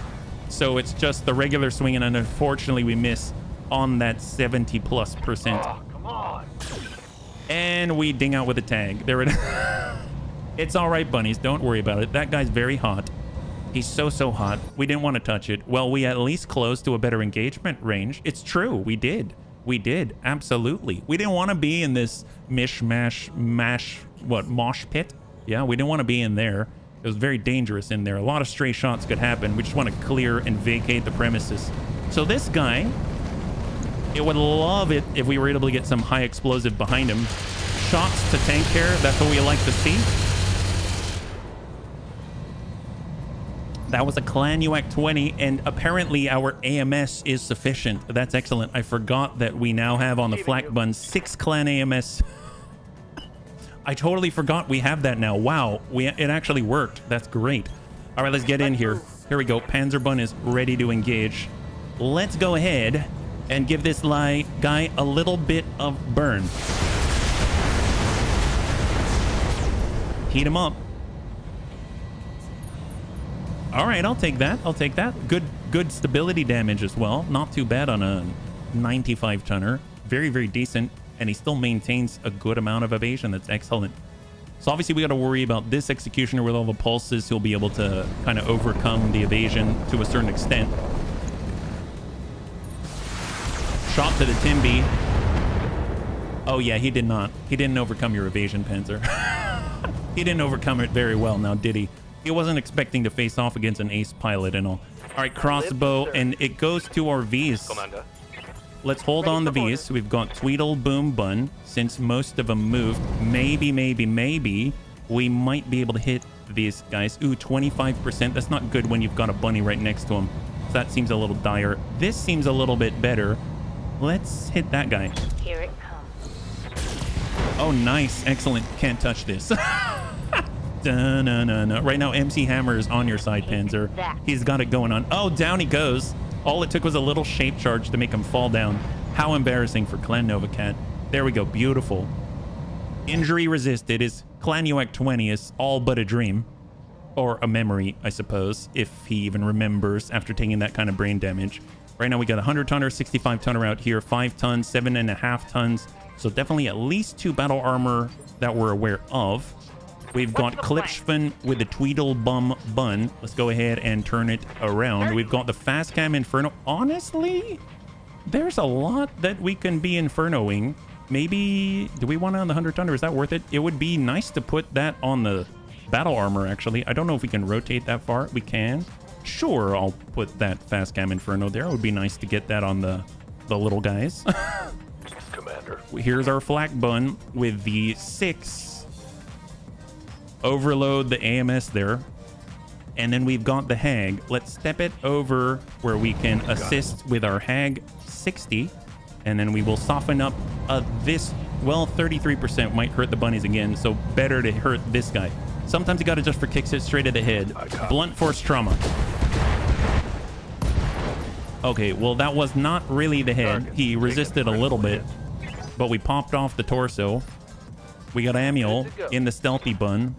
So it's just the regular swing, and unfortunately we miss on that 70+%. Oh, come on. And we ding out with a tag. There it is. It's all right, bunnies. Don't worry about it. That guy's very hot. He's so hot. We didn't want to touch it. Well, we at least close to a better engagement range. It's true. We did. We did. Absolutely. We didn't want to be in this mosh pit? Yeah, we didn't want to be in there. It was very dangerous in there. A lot of stray shots could happen. We just want to clear and vacate the premises. So this guy, it would love it if we were able to get some high explosive behind him. Shots to tank care. That's what we like to see. That was a Clan UAC 20, and apparently our AMS is sufficient. That's excellent. I forgot that we now have on the flak bun 6 Clan AMS. I totally forgot we have that now. Wow, it actually worked. That's great. All right, let's get in here. Here we go. Panzerbun is ready to engage. Let's go ahead and give this guy a little bit of burn. Heat him up. All right, I'll take that. I'll take that. Good stability damage as well. Not too bad on a 95 tonner. Very, very decent. And he still maintains a good amount of evasion. That's excellent. So obviously we got to worry about this executioner with all the pulses. He'll be able to kind of overcome the evasion to a certain extent. Shot to the Timby. Oh yeah, he did not. He didn't overcome your evasion, Panzer. He didn't overcome it very well now, did he? He wasn't expecting to face off against an ace pilot and all. All right, crossbow, and it goes to our Vs. Let's hold on the Vs. We've got Tweedle, Boom, Bun. Since most of them moved, maybe we might be able to hit these guys. Ooh, 25%. That's not good when you've got a bunny right next to him. So that seems a little dire. This seems a little bit better. Let's hit that guy. Here it comes. Oh, nice. Excellent. Can't touch this. No. Right now, MC Hammer is on your side, Panzer. He's got it going on. Oh, down he goes. All it took was a little shape charge to make him fall down. How embarrassing for Clan Novacat. There we go. Beautiful. Injury resisted. His Clan UAC 20 is all but a dream. Or a memory, I suppose, if he even remembers after taking that kind of brain damage. Right now, we got a 100 tonner, 65 tonner out here, 5 tons, 7.5 tons. So definitely at least 2 battle armor that we're aware of. We've got Klipschven with the Tweedle Bum Bun. Let's go ahead and turn it around. We've got the Fast Cam Inferno. Honestly, there's a lot that we can be infernoing. Maybe, do we want it on the 100 tonner? Is that worth it? It would be nice to put that on the battle armor, actually. I don't know if we can rotate that far. We can. Sure, I'll put that Fast Cam Inferno there. It would be nice to get that on the little guys. Commander. Here's our flak bun with the 6. Overload the AMS there. And then we've got the Hag. Let's step it over where we can assist with our Hag 60. And then we will soften up this. Well, 33% might hurt the bunnies again. So better to hurt this guy. Sometimes you got to just for kicks it straight at the head. Blunt force trauma. Okay, well, that was not really the head. He resisted a little bit. But we popped off the torso. We got Amiel in the stealthy bun.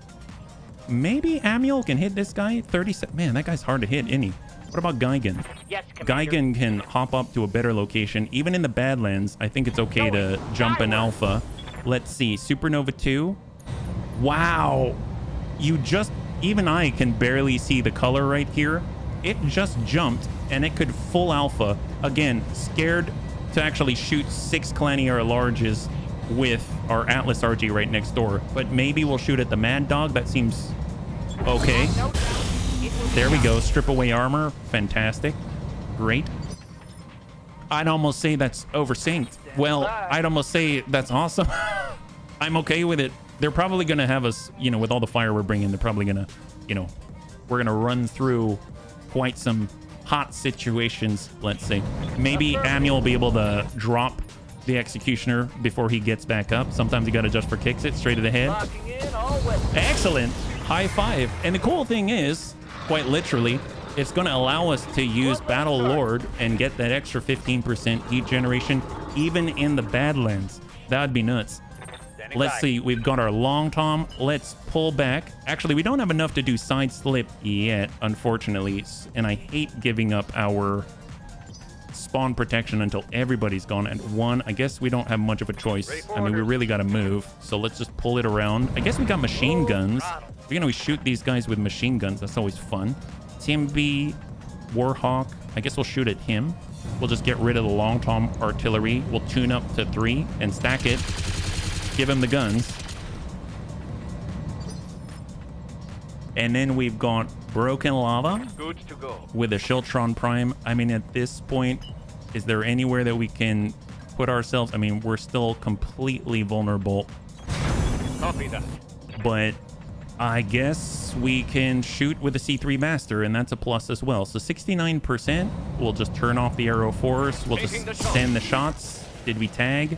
Maybe Amiel can hit this guy. 37. Man, that guy's hard to hit, isn't he? What about Geigen? Yes, Commander. Geigen can hop up to a better location. Even in the Badlands, I think it's okay to jump an alpha. Let's see. Supernova 2. Wow. Even I can barely see the color right here. It just jumped, and it could full alpha. Again, scared to actually shoot 6 Clanier larges with our Atlas RG right next door. But maybe we'll shoot at the Mad Dog. That seems okay. There we go. Strip away armor. Fantastic. Great. I'd almost say that's oversynced. Well, I'd almost say that's awesome. I'm okay with it. They're probably going to have us, with all the fire we're bringing, they're probably going to, we're going to run through quite some hot situations, let's say. Maybe Amiel will be able to drop the executioner before he gets back up. Sometimes you got to just for kicks it straight to the head. Excellent. High five. And the cool thing is, quite literally, it's going to allow us to use Battle Lord and get that extra 15% heat generation even in the Badlands. That would be nuts. Let's see. We've got our long tom. Let's pull back. Actually, we don't have enough to do side slip yet, unfortunately. And I hate giving up our spawn protection until everybody's gone at 1. I guess we don't have much of a choice. I mean, we really got to move. So let's just pull it around. I guess we got machine guns. We're going to shoot these guys with machine guns. That's always fun. Tim B, Warhawk. I guess we'll shoot at him. We'll just get rid of the long tom artillery. We'll tune up to 3 and stack it. Give him the guns. And then we've got Broken Lava Good to go. with a Shiltron Prime. I mean, at this point, is there anywhere that we can put ourselves? I mean, we're still completely vulnerable. Copy that. But I guess we can shoot with a C3 Master, and that's a plus as well. So 69%. We'll just turn off the arrow force. We'll just send the shots. Did we tag?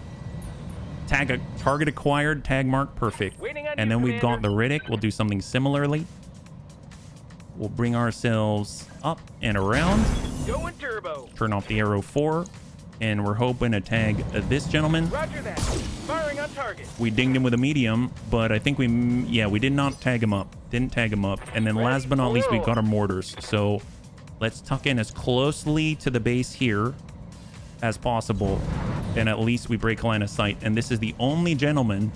Tag a target acquired, tag mark, perfect. And then we've got the Riddick. We'll do something similarly. We'll bring ourselves up and around. Going turbo. Turn off the arrow 4. And we're hoping to tag this gentleman. Roger that. Firing on target. We dinged him with a medium, but I think we did not tag him up. Didn't tag him up. And then last but not least, we got our mortars. So let's tuck in as closely to the base here as possible. And at least we break line of sight. And this is the only gentleman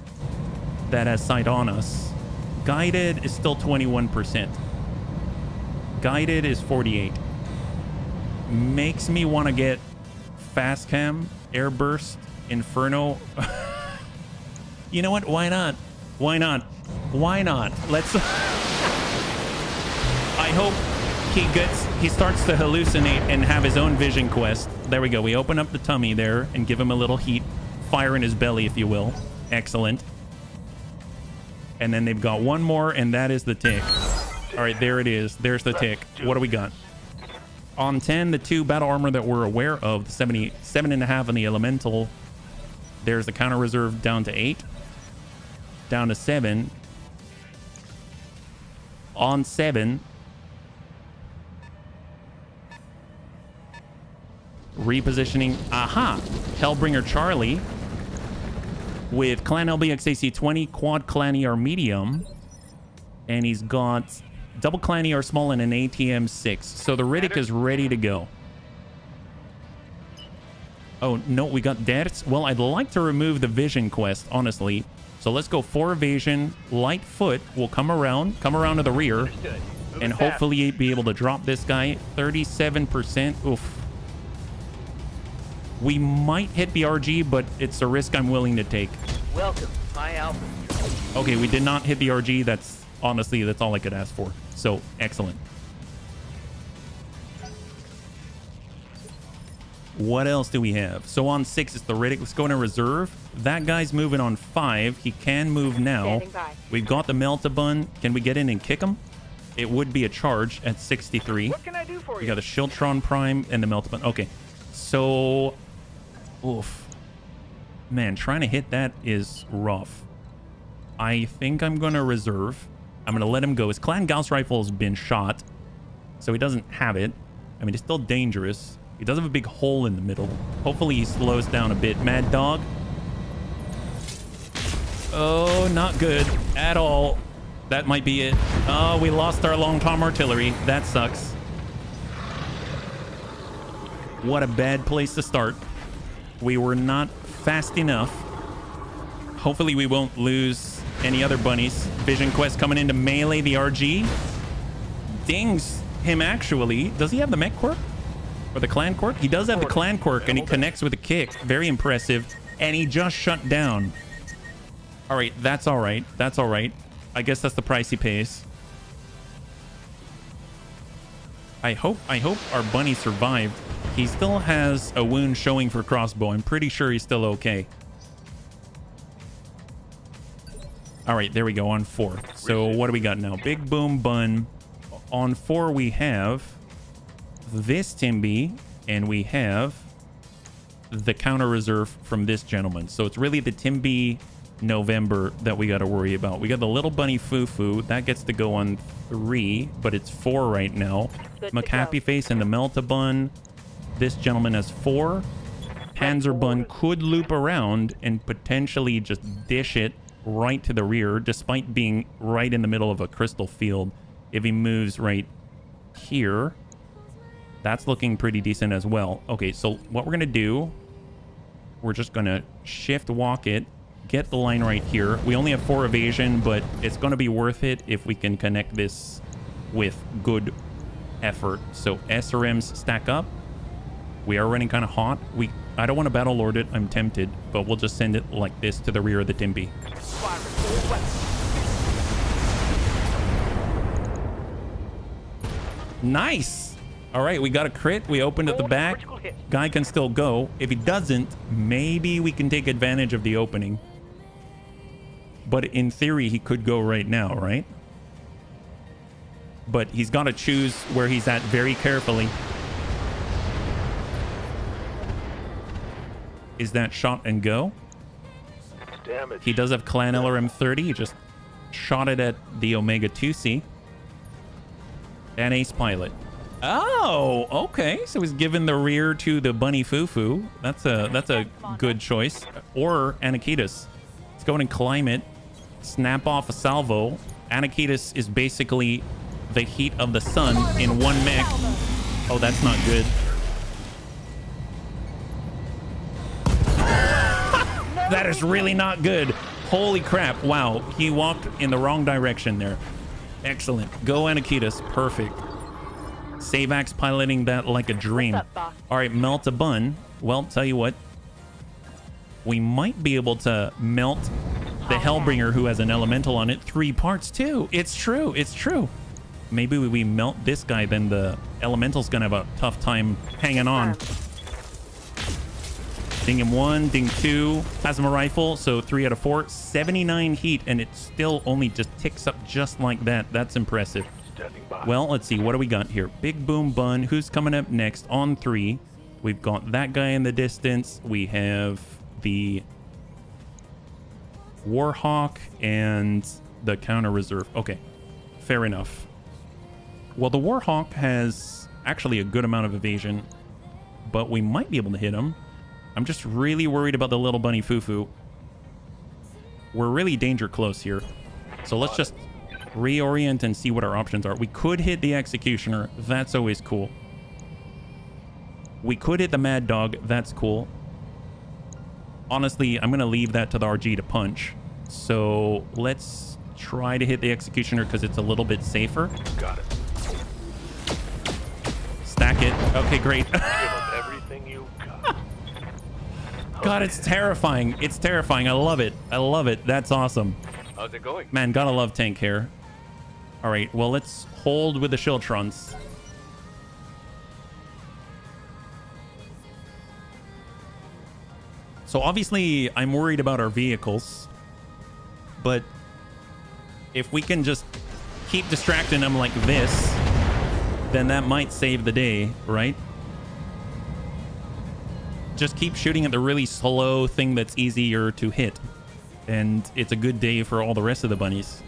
that has sight on us. Guided is still 21%. Guided is 48. Makes me want to get fast cam, airburst, inferno. You know what? Why not? Why not? Why not? Let's. I hope he starts to hallucinate and have his own vision quest. There we go. We open up the tummy there and give him a little heat. Fire in his belly, if you will. Excellent. And then they've got one more, and that is the tick. All right, there it is. There's the tick. What do we got? On 10, the 2 battle armor that we're aware of, the 77.5 on the elemental. There's the counter reserve down to 8. Down to 7. On 7. Repositioning. Aha! Hellbringer Charlie. With Clan LBX AC-20, Quad Clan ER Medium. And he's got double Clan ER Small and an ATM-6. So the Riddick is ready to go. Oh, no, we got Darts. Well, I'd like to remove the vision quest, honestly. So let's go 4 evasion. Light foot will come around to the rear. And hopefully be able to drop this guy. 37%. Oof. We might hit the RG, but it's a risk I'm willing to take. Welcome, my alpha. Okay, we did not hit the RG. Honestly, that's all I could ask for. So, excellent. What else do we have? So on 6, it's the Riddick. Let's go into reserve. That guy's moving on 5. He can move now. We've got the Melt-A-Bun. Can we get in and kick him? It would be a charge at 63. What can I do for you? We got the Shiltron Prime and the Melt-A-Bun. Okay, so... Oof. Man, trying to hit that is rough. I think I'm going to reserve. I'm going to let him go. His Clan Gauss rifle has been shot, so he doesn't have it. I mean, it's still dangerous. He does have a big hole in the middle. Hopefully he slows down a bit. Mad Dog. Oh, not good at all. That might be it. Oh, we lost our long tom artillery. That sucks. What a bad place to start. We were not fast enough. Hopefully we won't lose any other bunnies. Vision quest coming into melee. The RG dings him actually. Does he have the mech quirk? Or the clan quirk? He does have the clan quirk, and he connects with a kick. Very impressive. And he just shut down. All right, that's all right. That's all right. I guess that's the price he pays. I hope our bunny survived. He still has a wound showing for crossbow. I'm pretty sure he's still okay. All right, there we go on 4. So what do we got now? Big Boom Bun. On 4, we have this Timby, and we have the counter reserve from this gentleman. So it's really the Timby November that we got to worry about. We got the little bunny Fufu. That gets to go on 3, but it's 4 right now. McHappy Face and the Melt-A-Bun. This gentleman has 4. Panzer Bun could loop around and potentially just dish it right to the rear, despite being right in the middle of a crystal field. If he moves right here, that's looking pretty decent as well. Okay, so what we're gonna do, we're just gonna shift walk it, get the line right here. We only have 4 evasion, but it's gonna be worth it if we can connect this with good effort. So SRMs stack up. We are running kind of hot. I don't want to battle lord it. I'm tempted, but we'll just send it like this to the rear of the Timpy. Nice. All right, we got a crit. We opened up the back. Guy can still go. If he doesn't, maybe we can take advantage of the opening. But in theory, he could go right now, right? But he's got to choose where he's at very carefully. Is that shot and go? Damage. He does have Clan LRM-30. He just shot it at the Omega 2C. And Ace Pilot. Oh, okay. So he's given the rear to the Bunny Fufu. That's a good choice. Or Anakitas. Let's go and climb it. Snap off a salvo. Anakitas is basically the heat of the sun in one mech. Oh, that's not good. That is really not good. Holy crap. Wow. He walked in the wrong direction there. Excellent. Go Anakitas. Perfect. Savax piloting that like a dream. All right, melt a bun. Well, tell you what. We might be able to melt the Hellbringer who has an elemental on it 3 parts too. It's true. It's true. Maybe we melt this guy, then the elemental's gonna have a tough time hanging on. Ding him 1, ding 2. Plasma rifle, so 3 out of 4. 79 heat, and it still only just ticks up just like that. That's impressive. Well, let's see. What do we got here? Big Boom Bun. Who's coming up next? On 3. We've got that guy in the distance. We have the Warhawk and the counter reserve. Okay, fair enough. Well, the Warhawk has actually a good amount of evasion, but we might be able to hit him. I'm just really worried about the little bunny Fufu. We're really danger close here. So let's just reorient and see what our options are. We could hit the Executioner. That's always cool. We could hit the Mad Dog. That's cool. Honestly, I'm going to leave that to the RG to punch. So let's try to hit the Executioner because it's a little bit safer. Got it. Stack it. Okay, great. Give up everything you got. God, it's terrifying. It's terrifying. I love it. I love it. That's awesome. How's it going? Man, gotta love tank hair. All right, well, let's hold with the Shiltrons. So obviously, I'm worried about our vehicles. But if we can just keep distracting them like this, then that might save the day, right? Just keep shooting at the really slow thing that's easier to hit. And it's a good day for all the rest of the bunnies.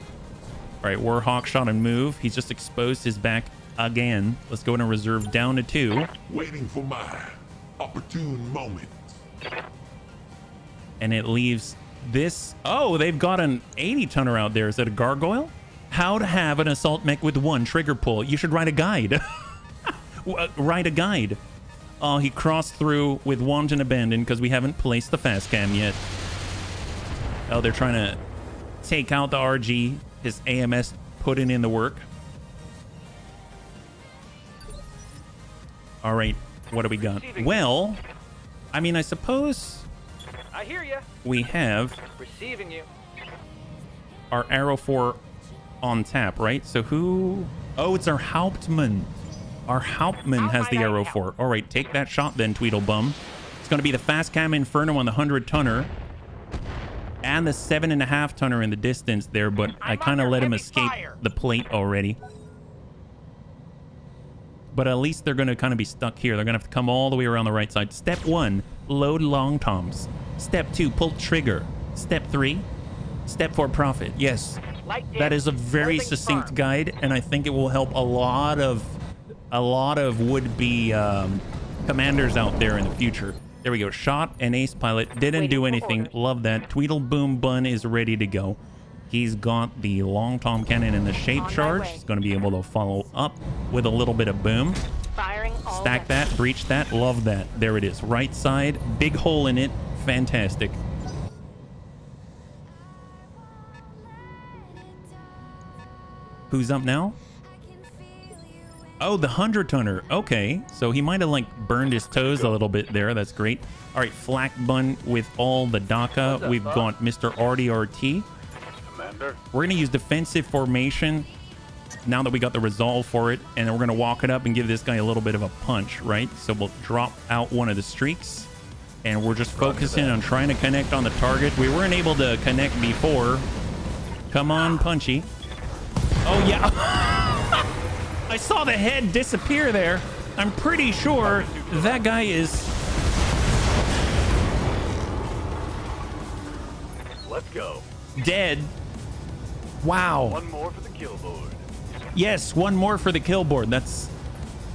All right, Warhawk shot and move. He's just exposed his back again. Let's go into reserve down to 2. Waiting for my opportune moment. And it leaves this. Oh, they've got an 80-tonner out there. Is that a gargoyle? How to have an assault mech with 1 trigger pull. You should write a guide. Write a guide. Oh, he crossed through with Wanton Abandon because we haven't placed the fast cam yet. Oh, they're trying to take out the RG. His AMS putting in the work. All right, what do we got? Well, I mean, I suppose I hear you. we have Receiving you. our Arrow 4 on tap, right? So who? Oh, it's our Hauptmann. Our Hauptmann has the Arrow 4. All right, take that shot then, Tweedlebum. It's going to be the fast cam Inferno on the 100-tonner. And the 7.5-tonner in the distance there, but I kind of let him escape the plate already. But at least they're going to kind of be stuck here. They're going to have to come all the way around the right side. Step 1, load long toms. Step 2, pull trigger. Step 3, step 4, profit. Yes, that is a very succinct guide, and I think it will help a lot of would-be commanders out there in the future. There we go. Shot and Ace Pilot. Didn't do anything. Love that. Tweedleboom Bun is ready to go. He's got the long tom cannon and the shape charge. He's going to be able to follow up with a little bit of boom. Stack that. Breach that. Love that. There it is. Right side. Big hole in it. Fantastic. Who's up now? Oh, the 100-tonner. Okay, so he might have like burned his toes a little bit there. That's great. All right, Flak Bun with all the DACA. We've got Mr. RDRT. Commander. We're gonna use defensive formation now that we got the resolve for it, and then we're gonna walk it up and give this guy a little bit of a punch, right? So we'll drop out one of the streaks, and we're just focusing on trying to connect on the target. We weren't able to connect before. Come on, Punchy. Oh yeah. I saw the head disappear there. I'm pretty sure that guy is... Let's go. dead. Wow. One more for the kill board. Yes, one more for the kill board. That's...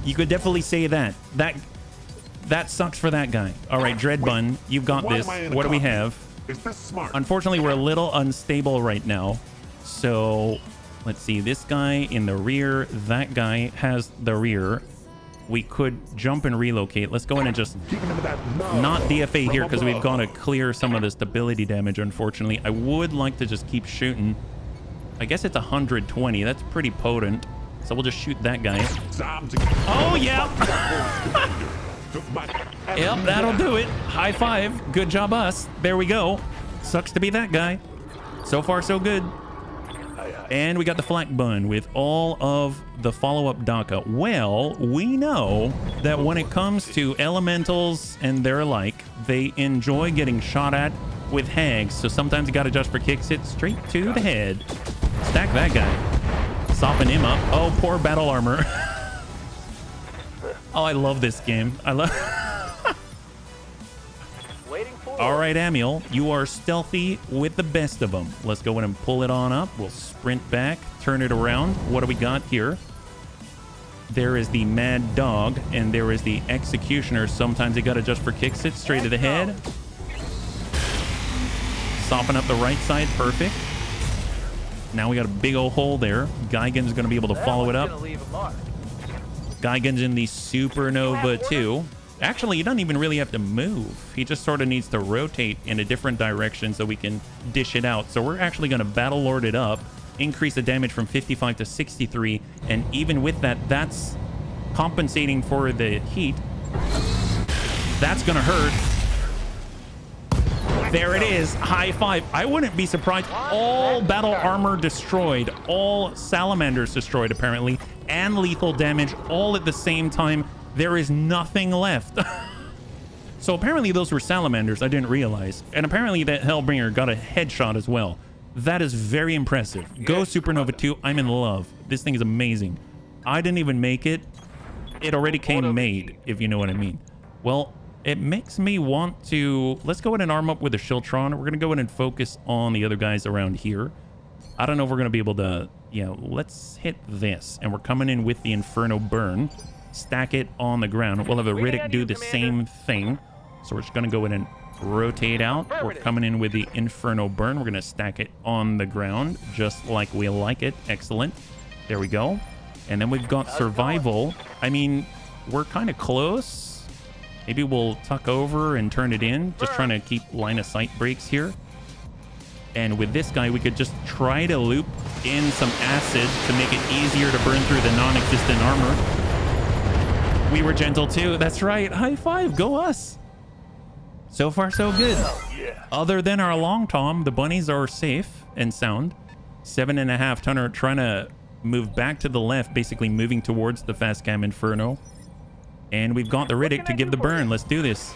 you could definitely say that. That sucks for that guy. All right, Dreadbun, you've got this. What do we have? Is this smart? Unfortunately, we're a little unstable right now. So... let's see, this guy in the rear, that guy has the rear. We could jump and relocate. Let's go in and just not DFA here because we've got to clear some of the stability damage, unfortunately. I would like to just keep shooting. I guess it's 120. That's pretty potent. So we'll just shoot that guy. Oh, yeah. Yep, that'll do it. High five. Good job, us. There we go. Sucks to be that guy. So far, so good. And we got the Flak Bun with all of the follow-up DACA. Well, we know that when it comes to elementals and their like, they enjoy getting shot at with hags. So sometimes you got to just for kicks it straight to the head. Stack that guy. Soften him up. Oh, poor battle armor. Oh, I love this game. I love... All right, Amiel, you are stealthy with the best of them. Let's go in and pull it on up. We'll sprint back, turn it around. What do we got here? There is the Mad Dog, and there is the Executioner. Sometimes you got to just for kicks it straight to the head. Soften up the right side. Perfect. Now we got a big old hole there. Geigen's going to be able to follow it up. Geigen's in the Supernova too. Actually, he doesn't even really have to move. He just sort of needs to rotate in a different direction so we can dish it out. So we're actually going to Battle Lord it up, increase the damage from 55 to 63. And even with that, that's compensating for the heat. That's going to hurt. There it is. High five. I wouldn't be surprised. All battle armor destroyed. All salamanders destroyed, apparently. And lethal damage all at the same time. There is nothing left. So apparently those were salamanders. I didn't realize. And apparently that Hellbringer got a headshot as well. That is very impressive. Go Supernova 2. I'm in love. This thing is amazing. I didn't even make it. It already came made, if you know what I mean. Well, it makes me want to... let's go ahead and arm up with a Shiltron. We're going to go ahead and focus on the other guys around here. I don't know if we're going to be able to... yeah, let's hit this. And we're coming in with the Inferno Burn. Stack it on the ground. We'll have a Riddick do the same thing. So we're just going to go in and rotate out. We're coming in with the Inferno Burn. We're going to stack it on the ground just like we like it. Excellent. There we go. And then we've got Survival. I mean, we're kind of close. Maybe we'll tuck over and turn it in. Just trying to keep line of sight breaks here. And with this guy, we could just try to loop in some acid to make it easier to burn through the non-existent armor. We were gentle too. That's right. High five. Go us. So far, so good. Yeah. Other than our long tom, the bunnies are safe and sound. 7.5 tonner trying to move back to the left, basically moving towards the fast cam Inferno. And we've got the Riddick to give the burn. Let's do this.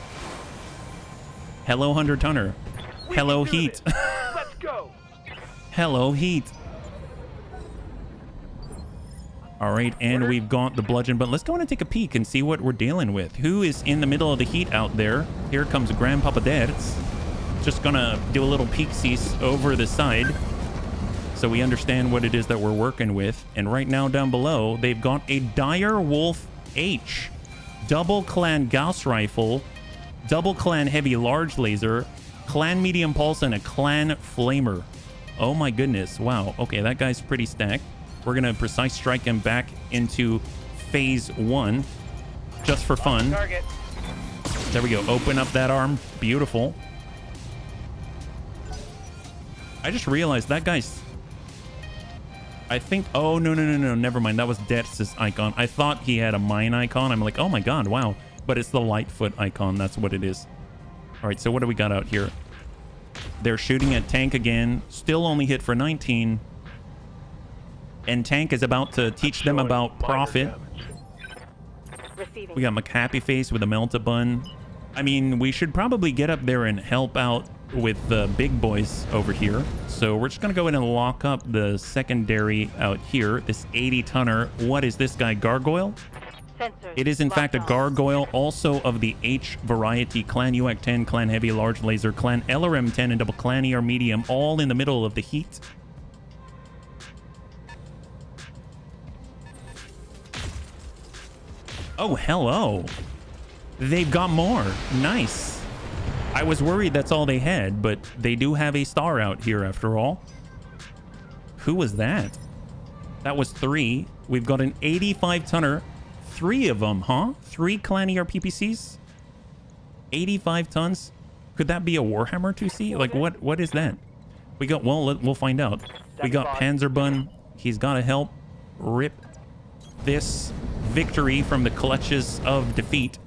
Hello, 100 tonner. Hello, heat. Let's go. Hello, heat. All right, and we've got the bludgeon, but let's go in and take a peek and see what we're dealing with. Who is in the middle of the heat out there? Here comes Grandpapa Dertz. Just gonna do a little peek-sees over the side so we understand what it is that we're working with. And right now down below, they've got a Dire Wolf H, double clan Gauss rifle, double clan heavy large laser, clan medium pulse, and a clan flamer. Oh my goodness. Wow. Okay, that guy's pretty stacked. We're going to precise strike him back into phase 1 just for fun. Target. There we go. Open up that arm. Beautiful. I just realized that guy's... I think, oh, no, never mind. That was Detz's icon. I thought he had a mine icon. I'm like, oh my god, wow. But it's the Lightfoot icon. That's what it is. All right, so what do we got out here? They're shooting at Tank again. Still only hit for 19. And Tank is about to teach them about profit. We got McHappy Face with a melt-a-bun. I mean, we should probably get up there and help out with the big boys over here. So we're just going to go in and lock up the secondary out here. This 80-tonner. What is this guy? Gargoyle? It is in fact a gargoyle, also of the H variety, Clan UAC 10, Clan Heavy, Large Laser, Clan LRM 10, and Double Clan ER Medium, all in the middle of the heat. Oh, hello. They've got more. Nice. I was worried that's all they had, but they do have a star out here after all. Who was that? That was 3. We've got an 85-tonner. 3 of them, huh? 3 Clan ER PPCs? 85 tons? Could that be a Warhammer 2C? Like, what is that? We got, well, we'll find out. We got Panzerbun. He's got to help rip this victory from the clutches of defeat.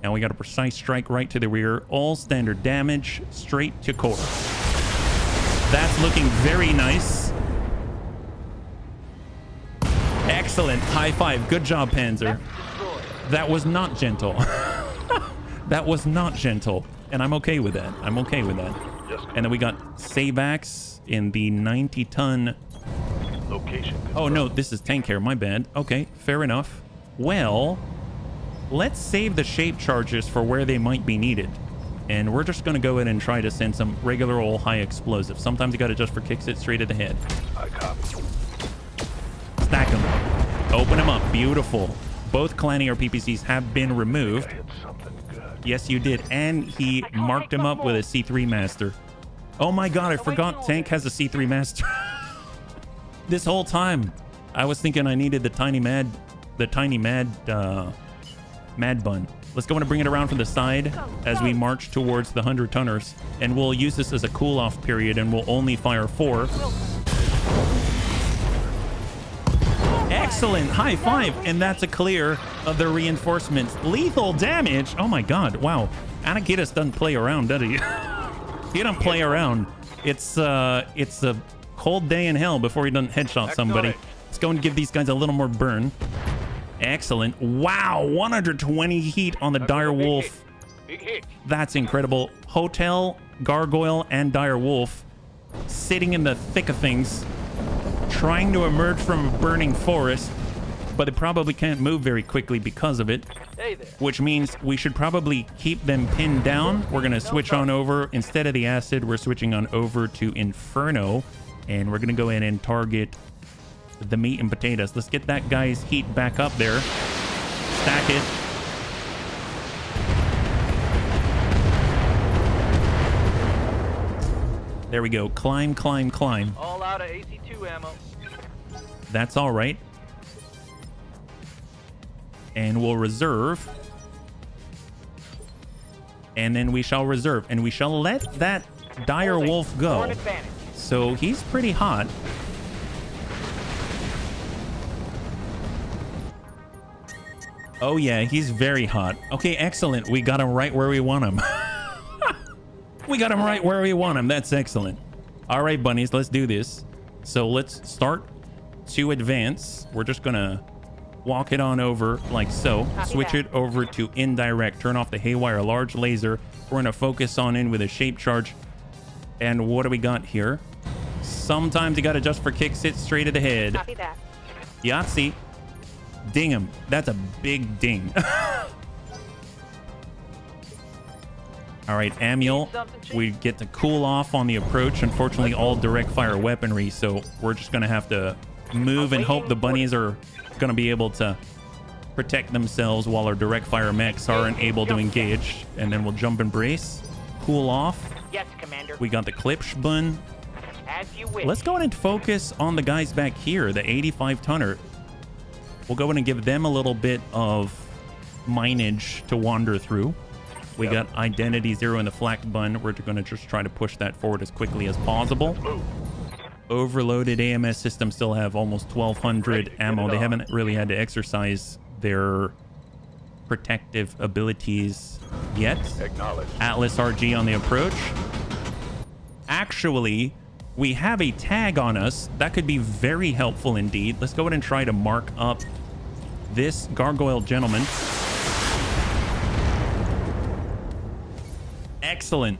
And we got a precise strike right to the rear. All standard damage, straight to core. That's looking very nice. Excellent. High five. Good job, Panzer. That was not gentle. That was not gentle. And I'm okay with that. I'm okay with that. And then we got Savax in the 90-ton. Location. Oh, no. This is tank hair. My bad. Okay. Fair enough. Well, let's save the shape charges for where they might be needed. And we're just going to go in and try to send some regular old high explosives. Sometimes you got to just for kicks it straight to the head. I copy. Stack them. Open them up. Beautiful. Both Clan ER PPCs have been removed. Yes, you did. And he marked him up with a C3 Master. Oh my god, I forgot Tank has a C3 Master. This whole time, I was thinking I needed the tiny mad bun. Let's go and bring it around from the side as we march towards the 100-tonners. And we'll use this as a cool-off period, and we'll only fire 4. Excellent. High five. And that's a clear of the reinforcements. Lethal damage. Oh my god. Wow. Anakitas doesn't play around, does he? He don't play around. It's a cold day in hell before he doesn't headshot somebody. Let's go and give these guys a little more burn. Excellent. Wow. 120 heat on the Dire Wolf. That's incredible. Hotel, Gargoyle, and Dire Wolf sitting in the thick of things, trying to emerge from a burning forest, but they probably can't move very quickly because of it. Hey there. Which means we should probably keep them pinned down. We're going to switch on over. Instead of the acid, we're switching on over to Inferno. And we're going to go in and target the meat and potatoes. Let's get that guy's heat back up there. Stack it. There we go. Climb, climb, climb. All out of AC2 ammo. That's all right. And we'll reserve. And then we shall reserve. And we shall let that Dire Wolf go. So he's pretty hot. Oh yeah, he's very hot. Okay, excellent. We got him right where we want him. We got him right where we want him. That's excellent. All right, bunnies, let's do this. So let's start to advance. We're just gonna walk it on over like so. Switch it over to indirect. Turn off the haywire large laser. We're gonna focus on in with a shape charge. And what do we got here? Sometimes you gotta just for kicks it straight to the head. Copy that. Yahtzee. Ding him. That's a big ding. All right, Amiel, we get to cool off on the approach. Unfortunately, all direct fire weaponry, so we're just going to have to move and hope the bunnies are going to be able to protect themselves while our direct fire mechs aren't able to engage. And then we'll jump and brace, cool off. Yes, Commander. We got the Klipschbun. As you wish. Let's go in and focus on the guys back here, the 85-tonner. We'll go in and give them a little bit of mineage to wander through. We got Identity 0 in the flak bun. We're going to just try to push that forward as quickly as possible. overloaded AMS systems still have almost 1,200 ammo. They haven't really had to exercise their protective abilities yet. Atlas RG on the approach. Actually, we have a tag on us. That could be very helpful indeed. Let's go ahead and try to mark up this gargoyle gentleman. Excellent.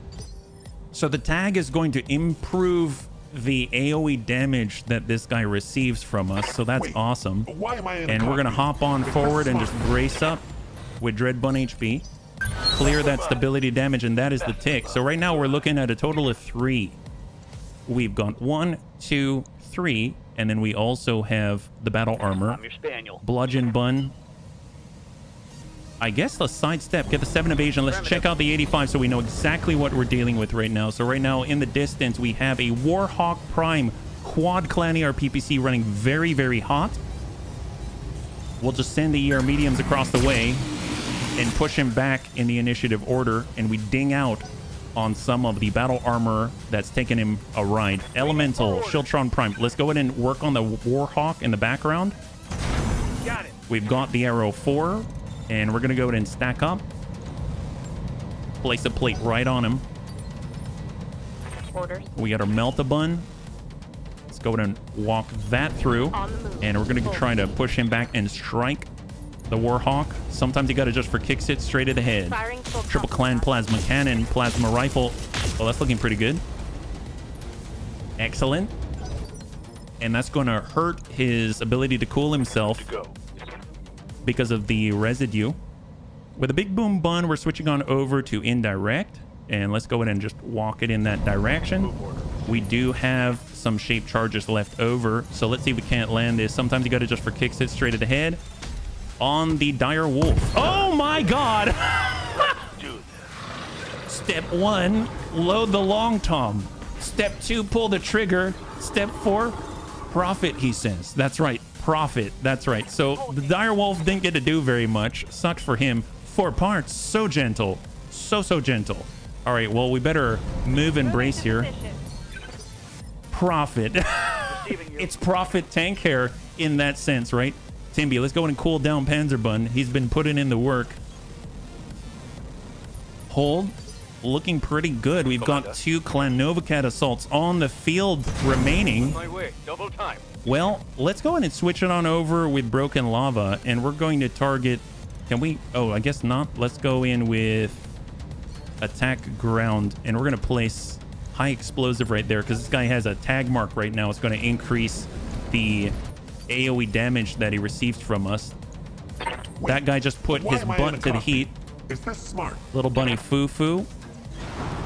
So the tag is going to improve the AoE damage that this guy receives from us. So that's awesome. Why am I in And we're going to hop on forward and just brace up with Dread Bun HP. Clear that stability damage, and that is the tick. So right now we're looking at a total of 3. We've got 1, 2, 3, and then we also have the battle armor. I'm your spaniel. Bludgeon Bun. I guess let's sidestep, get the 7 evasion. Let's check out the 85 so we know exactly what we're dealing with right now. So right now in the distance, we have a Warhawk Prime quad clan ER PPC running very, very hot. We'll just send the ER mediums across the way and push him back in the initiative order, and we ding out on some of the battle armor that's taken him a ride. Elemental, Shiltron Prime. Let's go ahead and work on the Warhawk in the background. Got it. We've got the Arrow 4, and we're going to go ahead and stack up. Place a plate right on him. Orders. We got our Melt-A-Bun. Let's go ahead and walk that through, and we're going to try to push him back and strike the Warhawk. Sometimes you got to just for kicks it straight to the head. Triple Clan Plasma Cannon, Plasma Rifle. Well, that's looking pretty good. Excellent. And that's going to hurt his ability to cool himself because of the residue. With a Big Boom Bun, we're switching on over to Indirect. And let's go ahead and just walk it in that direction. We do have some shape charges left over. So let's see if we can't land this. Sometimes you got to just for kicks it straight to the head. On the Dire Wolf. Oh my god! Step 1, load the Long Tom. Step 2, pull the trigger. Step 4, profit, he says. That's right, profit. That's right. So the Dire Wolf didn't get to do very much. Sucks for him. 4 parts. So gentle. So gentle. All right, well, we better move and brace here. Profit. It's profit tank hair in that sense, right? Timby, let's go in and cool down Panzerbun. He's been putting in the work. Hold. Looking pretty good. We've got 2 Clan Novacat assaults on the field remaining. My way. Double time. Well, let's go ahead and switch it on over with Broken Lava, and we're going to target... Can we... Oh, I guess not. Let's go in with Attack Ground, and we're going to place High Explosive right there, because this guy has a tag mark right now. It's going to increase the AoE damage that he receives from us. That guy just put his butt to the heat. Is this smart? Little bunny foo-foo.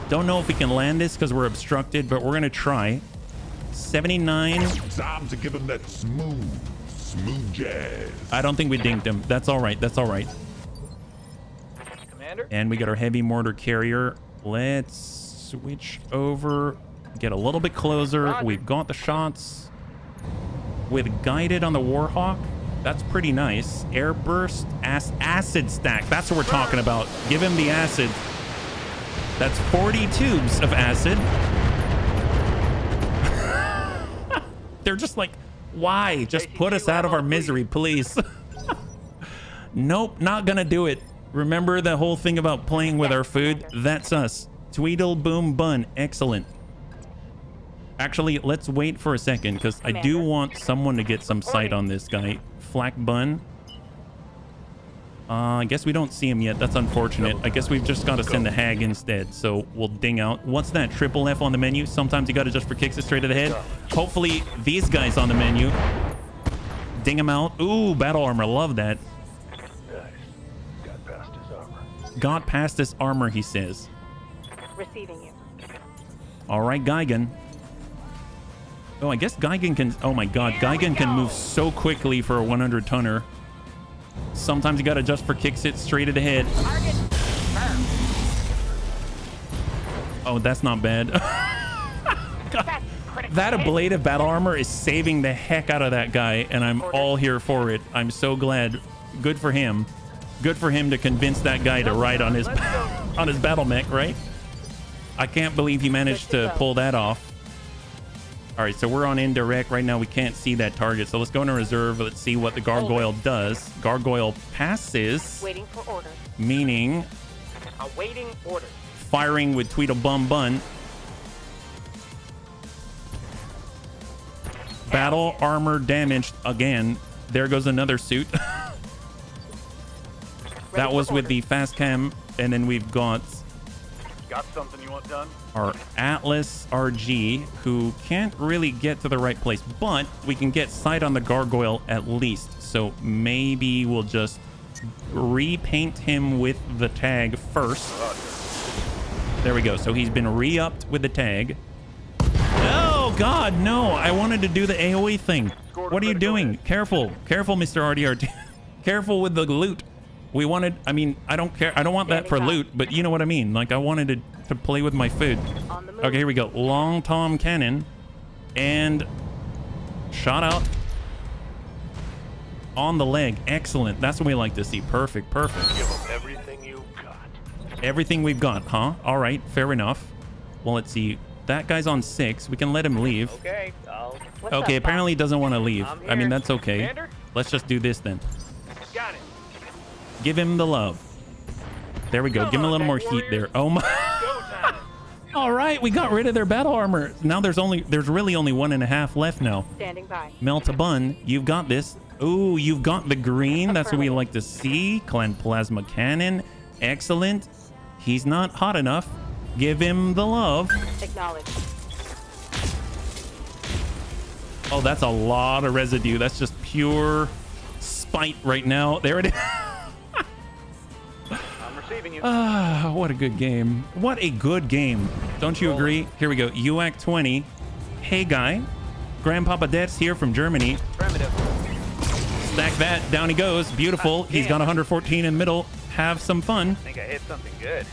Don't know if we can land this because we're obstructed, but we're going to try. 79. Time to give him that smooth jazz. I don't think we dinged him. That's all right. That's all right. Commander? And we got our heavy mortar carrier. Let's switch over. Get a little bit closer. Roger. We've got the shots. With guided on the Warhawk, that's pretty nice. Airburst, acid stack. That's what we're talking about. Give him the acid. That's 40 tubes of acid. They're just like, why? Just put us out of our misery, please. Nope, not gonna do it. Remember the whole thing about playing with our food? That's us. Tweedle Boom Bun. Excellent. Actually, let's wait for a second, because I do want someone to get some sight on this guy. Flak Bun. I guess we don't see him yet. That's unfortunate. I guess we've just got to send the Hag instead, so we'll ding out. What's that? Triple F on the menu? Sometimes you got to just for kicks it straight to the head. Hopefully, these guys on the menu. Ding him out. Ooh, battle armor. Love that. Got past his armor. Got past his armor, he says. Receiving you. All right, Gigan. Oh, I guess Gigan can... Oh, my God. Gigan can move so quickly for a 100-tonner. Sometimes you got to just for kicks it straight at the head. Oh, that's not bad. That ablative battle armor is saving the heck out of that guy, and I'm all here for it. I'm so glad. Good for him. Good for him to convince that guy to ride on his battle mech, right? I can't believe he managed to pull that off. All right, so we're on indirect right now. We can't see that target. So let's go into reserve. Let's see what the gargoyle does. Gargoyle passes. Waiting for orders. Meaning Awaiting orders. firing with Tweedledum Bun. Battle armor damaged again. There goes another suit. That was with the fast cam. And then we've got something you want done? our Atlas RG, who can't really get to the right place, but we can get sight on the gargoyle at least. So maybe we'll just repaint him with the tag first. There we go. So he's been re-upped with the tag. Oh God, no! I wanted to do the AOE thing. What are you doing? Careful, careful, Mr. RDRT. Careful with the loot. We wanted, I mean, I don't care. I don't want that for loot, but you know what I mean. Like, I wanted to play with my food. Okay, here we go. Long Tom Cannon. And shot out on the leg. Excellent. That's what we like to see. Perfect, perfect. Give them everything you've got. Everything we've got, huh? All right, fair enough. Well, let's see. That guy's on 6. We can let him leave. Okay. Okay, apparently he doesn't want to leave. I mean, that's okay. Commander? Let's just do this then. Got it. Give him the love. There we go. Give him a little more heat there. Oh my. All right, we got rid of their battle armor. Now there's really only 1.5 left now. Standing by. Melt a bun. You've got this. Ooh, you've got the green. That's what we like to see. Clan Plasma Cannon. Excellent. He's not hot enough. Give him the love. Acknowledge. Oh, that's a lot of residue. That's just pure spite right now. There it is. Ah, what a good game. What a good game. Don't you agree? Here we go. UAC 20. Hey, guy. Grandpapa Det's here from Germany. Primitive. Stack that. Down he goes. Beautiful. He's got 114 in the middle. Have some fun. I think I hit something good.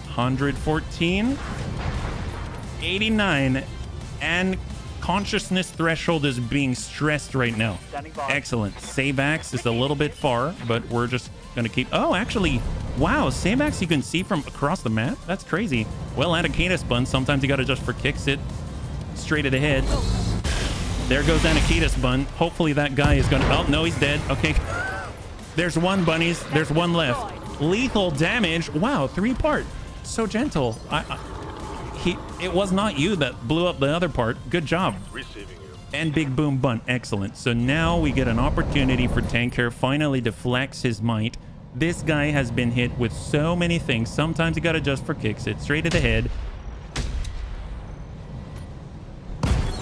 114. 89. And consciousness threshold is being stressed right now. Excellent. Save axe is a little bit far, but we're just going to keep... Oh, actually, wow. Save axe you can see from across the map? That's crazy. Well, Anakitas Bun. Sometimes you got to just for kicks it straight at the head. There goes Anakitas Bun. Hopefully that guy is going to... Oh, no, he's dead. Okay. There's one, bunnies. There's one left. Lethal damage. Wow, 3-part. So gentle. It was not you that blew up the other part. Good job. Receiving you. And Big Boom Bun. Excellent. So now we get an opportunity for Tanker finally to flex his might. This guy has been hit with so many things. Sometimes you got to just for kicks it straight to the head.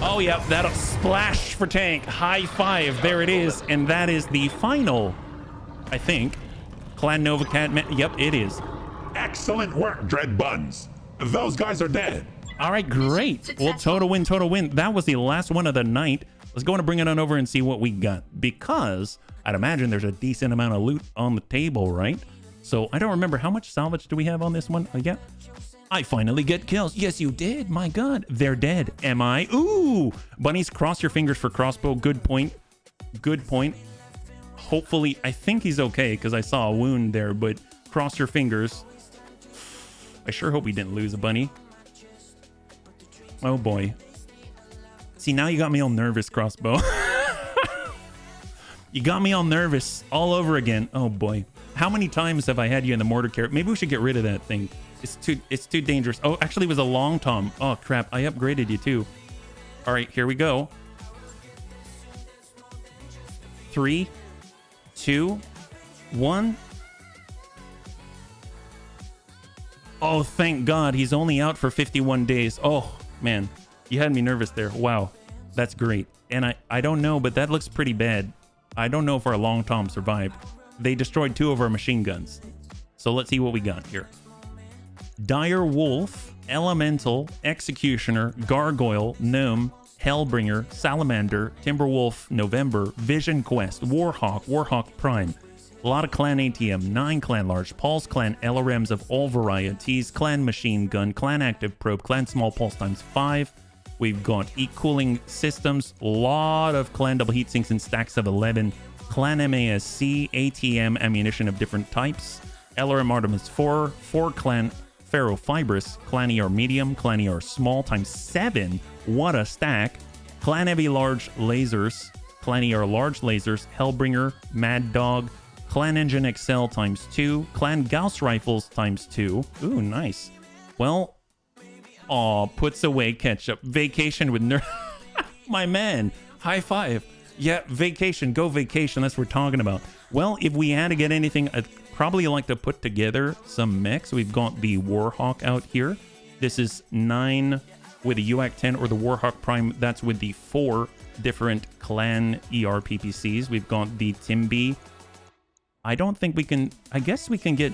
Oh, yeah. That'll splash for Tank. High five. There it is. And that is the final, I think. Clan Nova Cat. Yep, it is. Excellent work, Dread Buns. Those guys are dead. All right, great. Well, total win, total win. That was the last one of the night. Let's go and bring it on over and see what we got. Because I'd imagine there's a decent amount of loot on the table, right? So I don't remember. How much salvage do we have on this one? Yeah. I finally get kills. Yes, you did. My God. They're dead. Am I? Ooh. Bunnies, cross your fingers for crossbow. Good point. Good point. Hopefully, I think he's okay because I saw a wound there, but cross your fingers. I sure hope we didn't lose a bunny. Oh boy. See, now you got me all nervous, crossbow. You got me all nervous all over again. Oh boy. How many times have I had you in the mortar carrot? Maybe we should get rid of that thing. It's too dangerous. Oh, actually it was a long tom. Oh crap. I upgraded you too. All right, here we go. 3, 2, 1. Oh, thank God. He's only out for 51 days. Oh, man. You had me nervous there. Wow. That's great. And I don't know, but that looks pretty bad. I don't know if our long tom survived. They destroyed 2 of our machine guns. So let's see what we got here. Dire Wolf, Elemental, Executioner, Gargoyle, Gnome, Hellbringer, Salamander, Timberwolf, November, Vision Quest, Warhawk, Warhawk Prime. A lot of clan ATM, 9 clan large, Paul's clan LRMs of all varieties, clan machine gun, clan active probe, clan small pulse times 5. We've got e-cooling systems, a lot of clan double heat sinks and stacks of 11, clan MASC, ATM ammunition of different types, LRM Artemis 4, 4 clan ferrofibrous, Clan ER medium, Clan ER small times 7. What a stack. Clan Heavy large lasers, Clan ER large lasers, Hellbringer, Mad Dog, Clan Engine XL times 2, Clan Gauss rifles times 2. Ooh, nice. Well, puts away ketchup. Vacation with nerd. My man, high five. Yeah, vacation, go vacation. That's what we're talking about. Well, if we had to get anything, I'd probably like to put together some mechs. We've got the Warhawk out here. This is 9 with the UAC 10 or the Warhawk Prime. That's with the 4 different Clan ER PPCs. We've got the Timby. I don't think we can, I guess we can get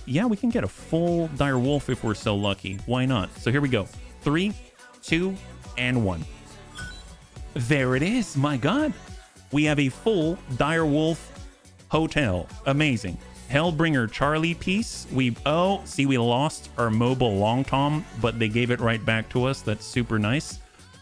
yeah, we can get a full Dire Wolf if we're so lucky. Why not? So here we go. 3, 2, and 1. There it is. My God. We have a full Dire Wolf hotel. Amazing. Hellbringer Charlie piece. We lost our mobile Long Tom, but they gave it right back to us. That's super nice.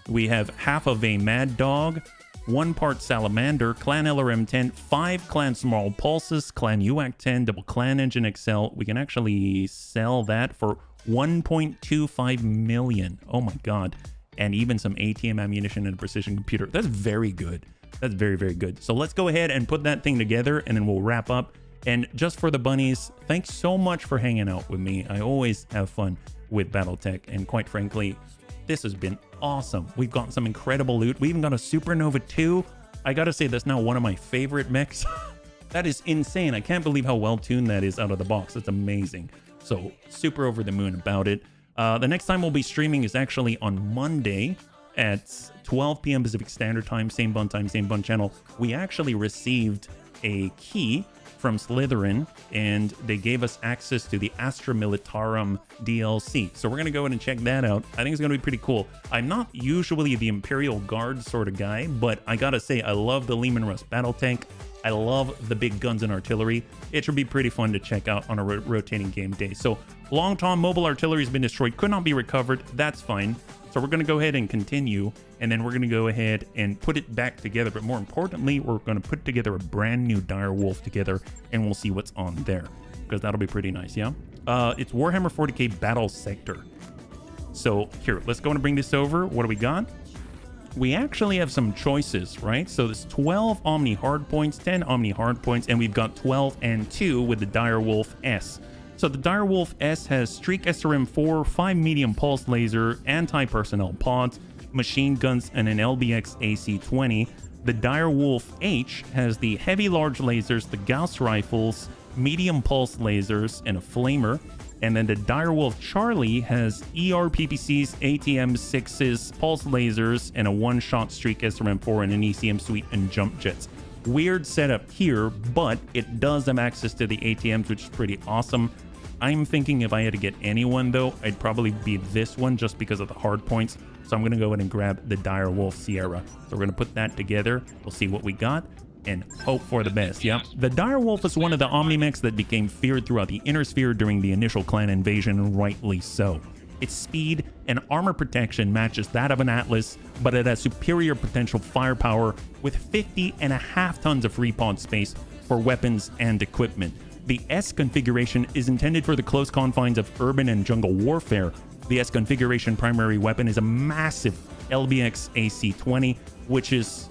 We have half of a Mad Dog, 1 part Salamander, Clan LRM 10, 5 Clan Small Pulses, Clan UAC 10, double Clan Engine XL. We can actually sell that for 1.25 million. Oh my God. And even some ATM ammunition and a precision computer. That's very good. That's very, very good. So let's go ahead and put that thing together and then we'll wrap up. And just for the bunnies, thanks so much for hanging out with me. I always have fun with Battletech. And quite frankly, this has been awesome. We've gotten some incredible loot. We even got a Supernova 2. I gotta say, that's now one of my favorite mechs. That is insane. I can't believe how well tuned that is out of the box. It's amazing. So super over the moon about it. The next time we'll be streaming is actually on Monday at 12 p.m. Pacific Standard Time, same bun time, same bun channel. We actually received a key from Slytherin, and they gave us access to the Astra Militarum DLC. So we're going to go ahead and check that out. I think it's going to be pretty cool. I'm not usually the Imperial Guard sort of guy, but I got to say, I love the Lehman Russ battle tank. I love the big guns and artillery. It should be pretty fun to check out on a rotating game day. So Long Tom mobile artillery has been destroyed, could not be recovered. That's fine. So we're going to go ahead and continue, and then we're going to go ahead and put it back together. But more importantly, we're going to put together a brand new Dire Wolf together, and we'll see what's on there, because that'll be pretty nice, yeah? It's Warhammer 40k Battle Sector. So here, let's go and bring this over. What do we got? We actually have some choices, right? So there's 12 Omni Hardpoints, 10 Omni Hardpoints, and we've got 12 and 2 with the Dire Wolf S. So the Dire Wolf S has Streak SRM-4, 5 medium pulse laser, anti-personnel pods, machine guns, and an LBX AC-20. The Dire Wolf H has the heavy large lasers, the Gauss rifles, medium pulse lasers, and a flamer. And then the Dire Wolf Charlie has ER PPCs, ATM-6s, pulse lasers, and a one-shot Streak SRM-4 and an ECM suite and jump jets. Weird setup here, but it does have access to the ATMs, which is pretty awesome. I'm thinking if I had to get anyone, though, I'd probably be this one just because of the hard points. So I'm going to go ahead and grab the Dire Wolf Sierra. So we're going to put that together. We'll see what we got and hope for the best. Yeah, the Dire Wolf is one of the Omnimex that became feared throughout the Inner Sphere during the initial clan invasion, and rightly so. Its speed and armor protection matches that of an Atlas, but it has superior potential firepower with 50.5 tons of repod space for weapons and equipment. The S configuration is intended for the close confines of urban and jungle warfare. The S configuration primary weapon is a massive LBX AC-20, which is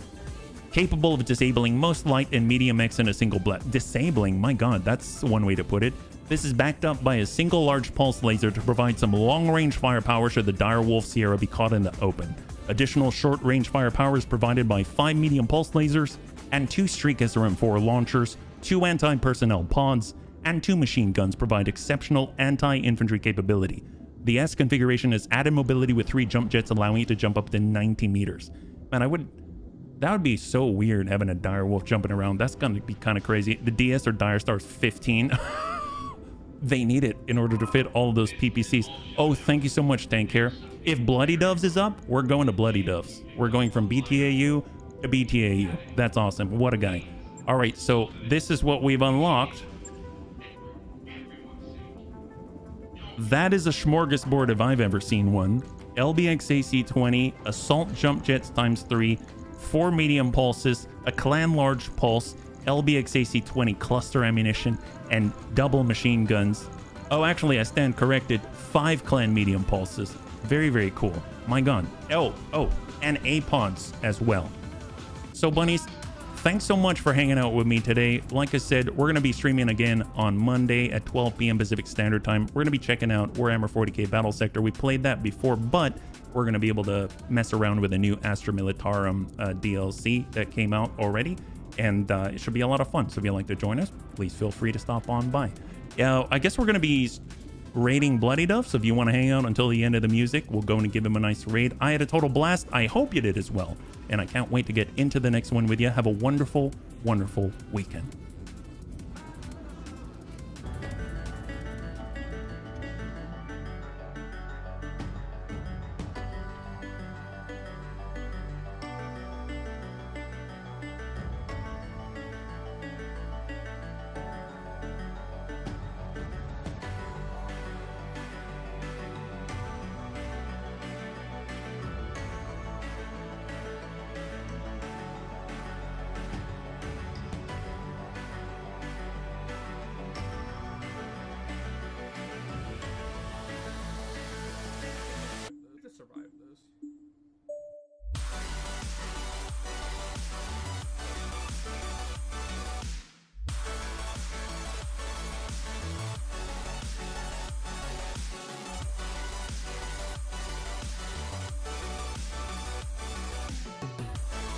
capable of disabling most light and medium X in a single blast. Disabling, my God, that's one way to put it. This is backed up by a single large pulse laser to provide some long-range firepower should the Dire Wolf Sierra be caught in the open. Additional short-range firepower is provided by 5 medium pulse lasers and 2 Streak SRM-4 launchers, 2 anti-personnel pods, and 2 machine guns provide exceptional anti-infantry capability. The S configuration has added mobility with 3 jump jets, allowing it to jump up to 90 meters. Man, that would be so weird having a Dire Wolf jumping around. That's gonna be kind of crazy. The DS or Dire Star is 15. They need it in order to fit all of those PPCs. Oh, thank you so much, Tank Care. If Bloody Doves is up, we're going to Bloody Doves. We're going from BTAU to BTAU. That's awesome. What a guy. All right, so this is what we've unlocked. That is a smorgasbord if I've ever seen one. LBX AC-20, Assault Jump Jets ×3, 4 medium pulses, a Clan Large Pulse, LBX AC-20 cluster ammunition, and double machine guns. Oh, actually, I stand corrected. 5 clan medium pulses. Very, very cool. My gun. Oh, and APODs as well. So, bunnies, thanks so much for hanging out with me today. Like I said, we're going to be streaming again on Monday at 12 p.m. Pacific Standard Time. We're going to be checking out Warhammer 40k Battle Sector. We played that before, but we're going to be able to mess around with a new Astra Militarum DLC that came out already. And it should be a lot of fun. So if you'd like to join us, please feel free to stop on by. I guess we're going to be raiding Bloody Duff. So if you want to hang out until the end of the music, we'll go and give him a nice raid. I had a total blast. I hope you did as well. And I can't wait to get into the next one with you. Have a wonderful, wonderful weekend. Survive this.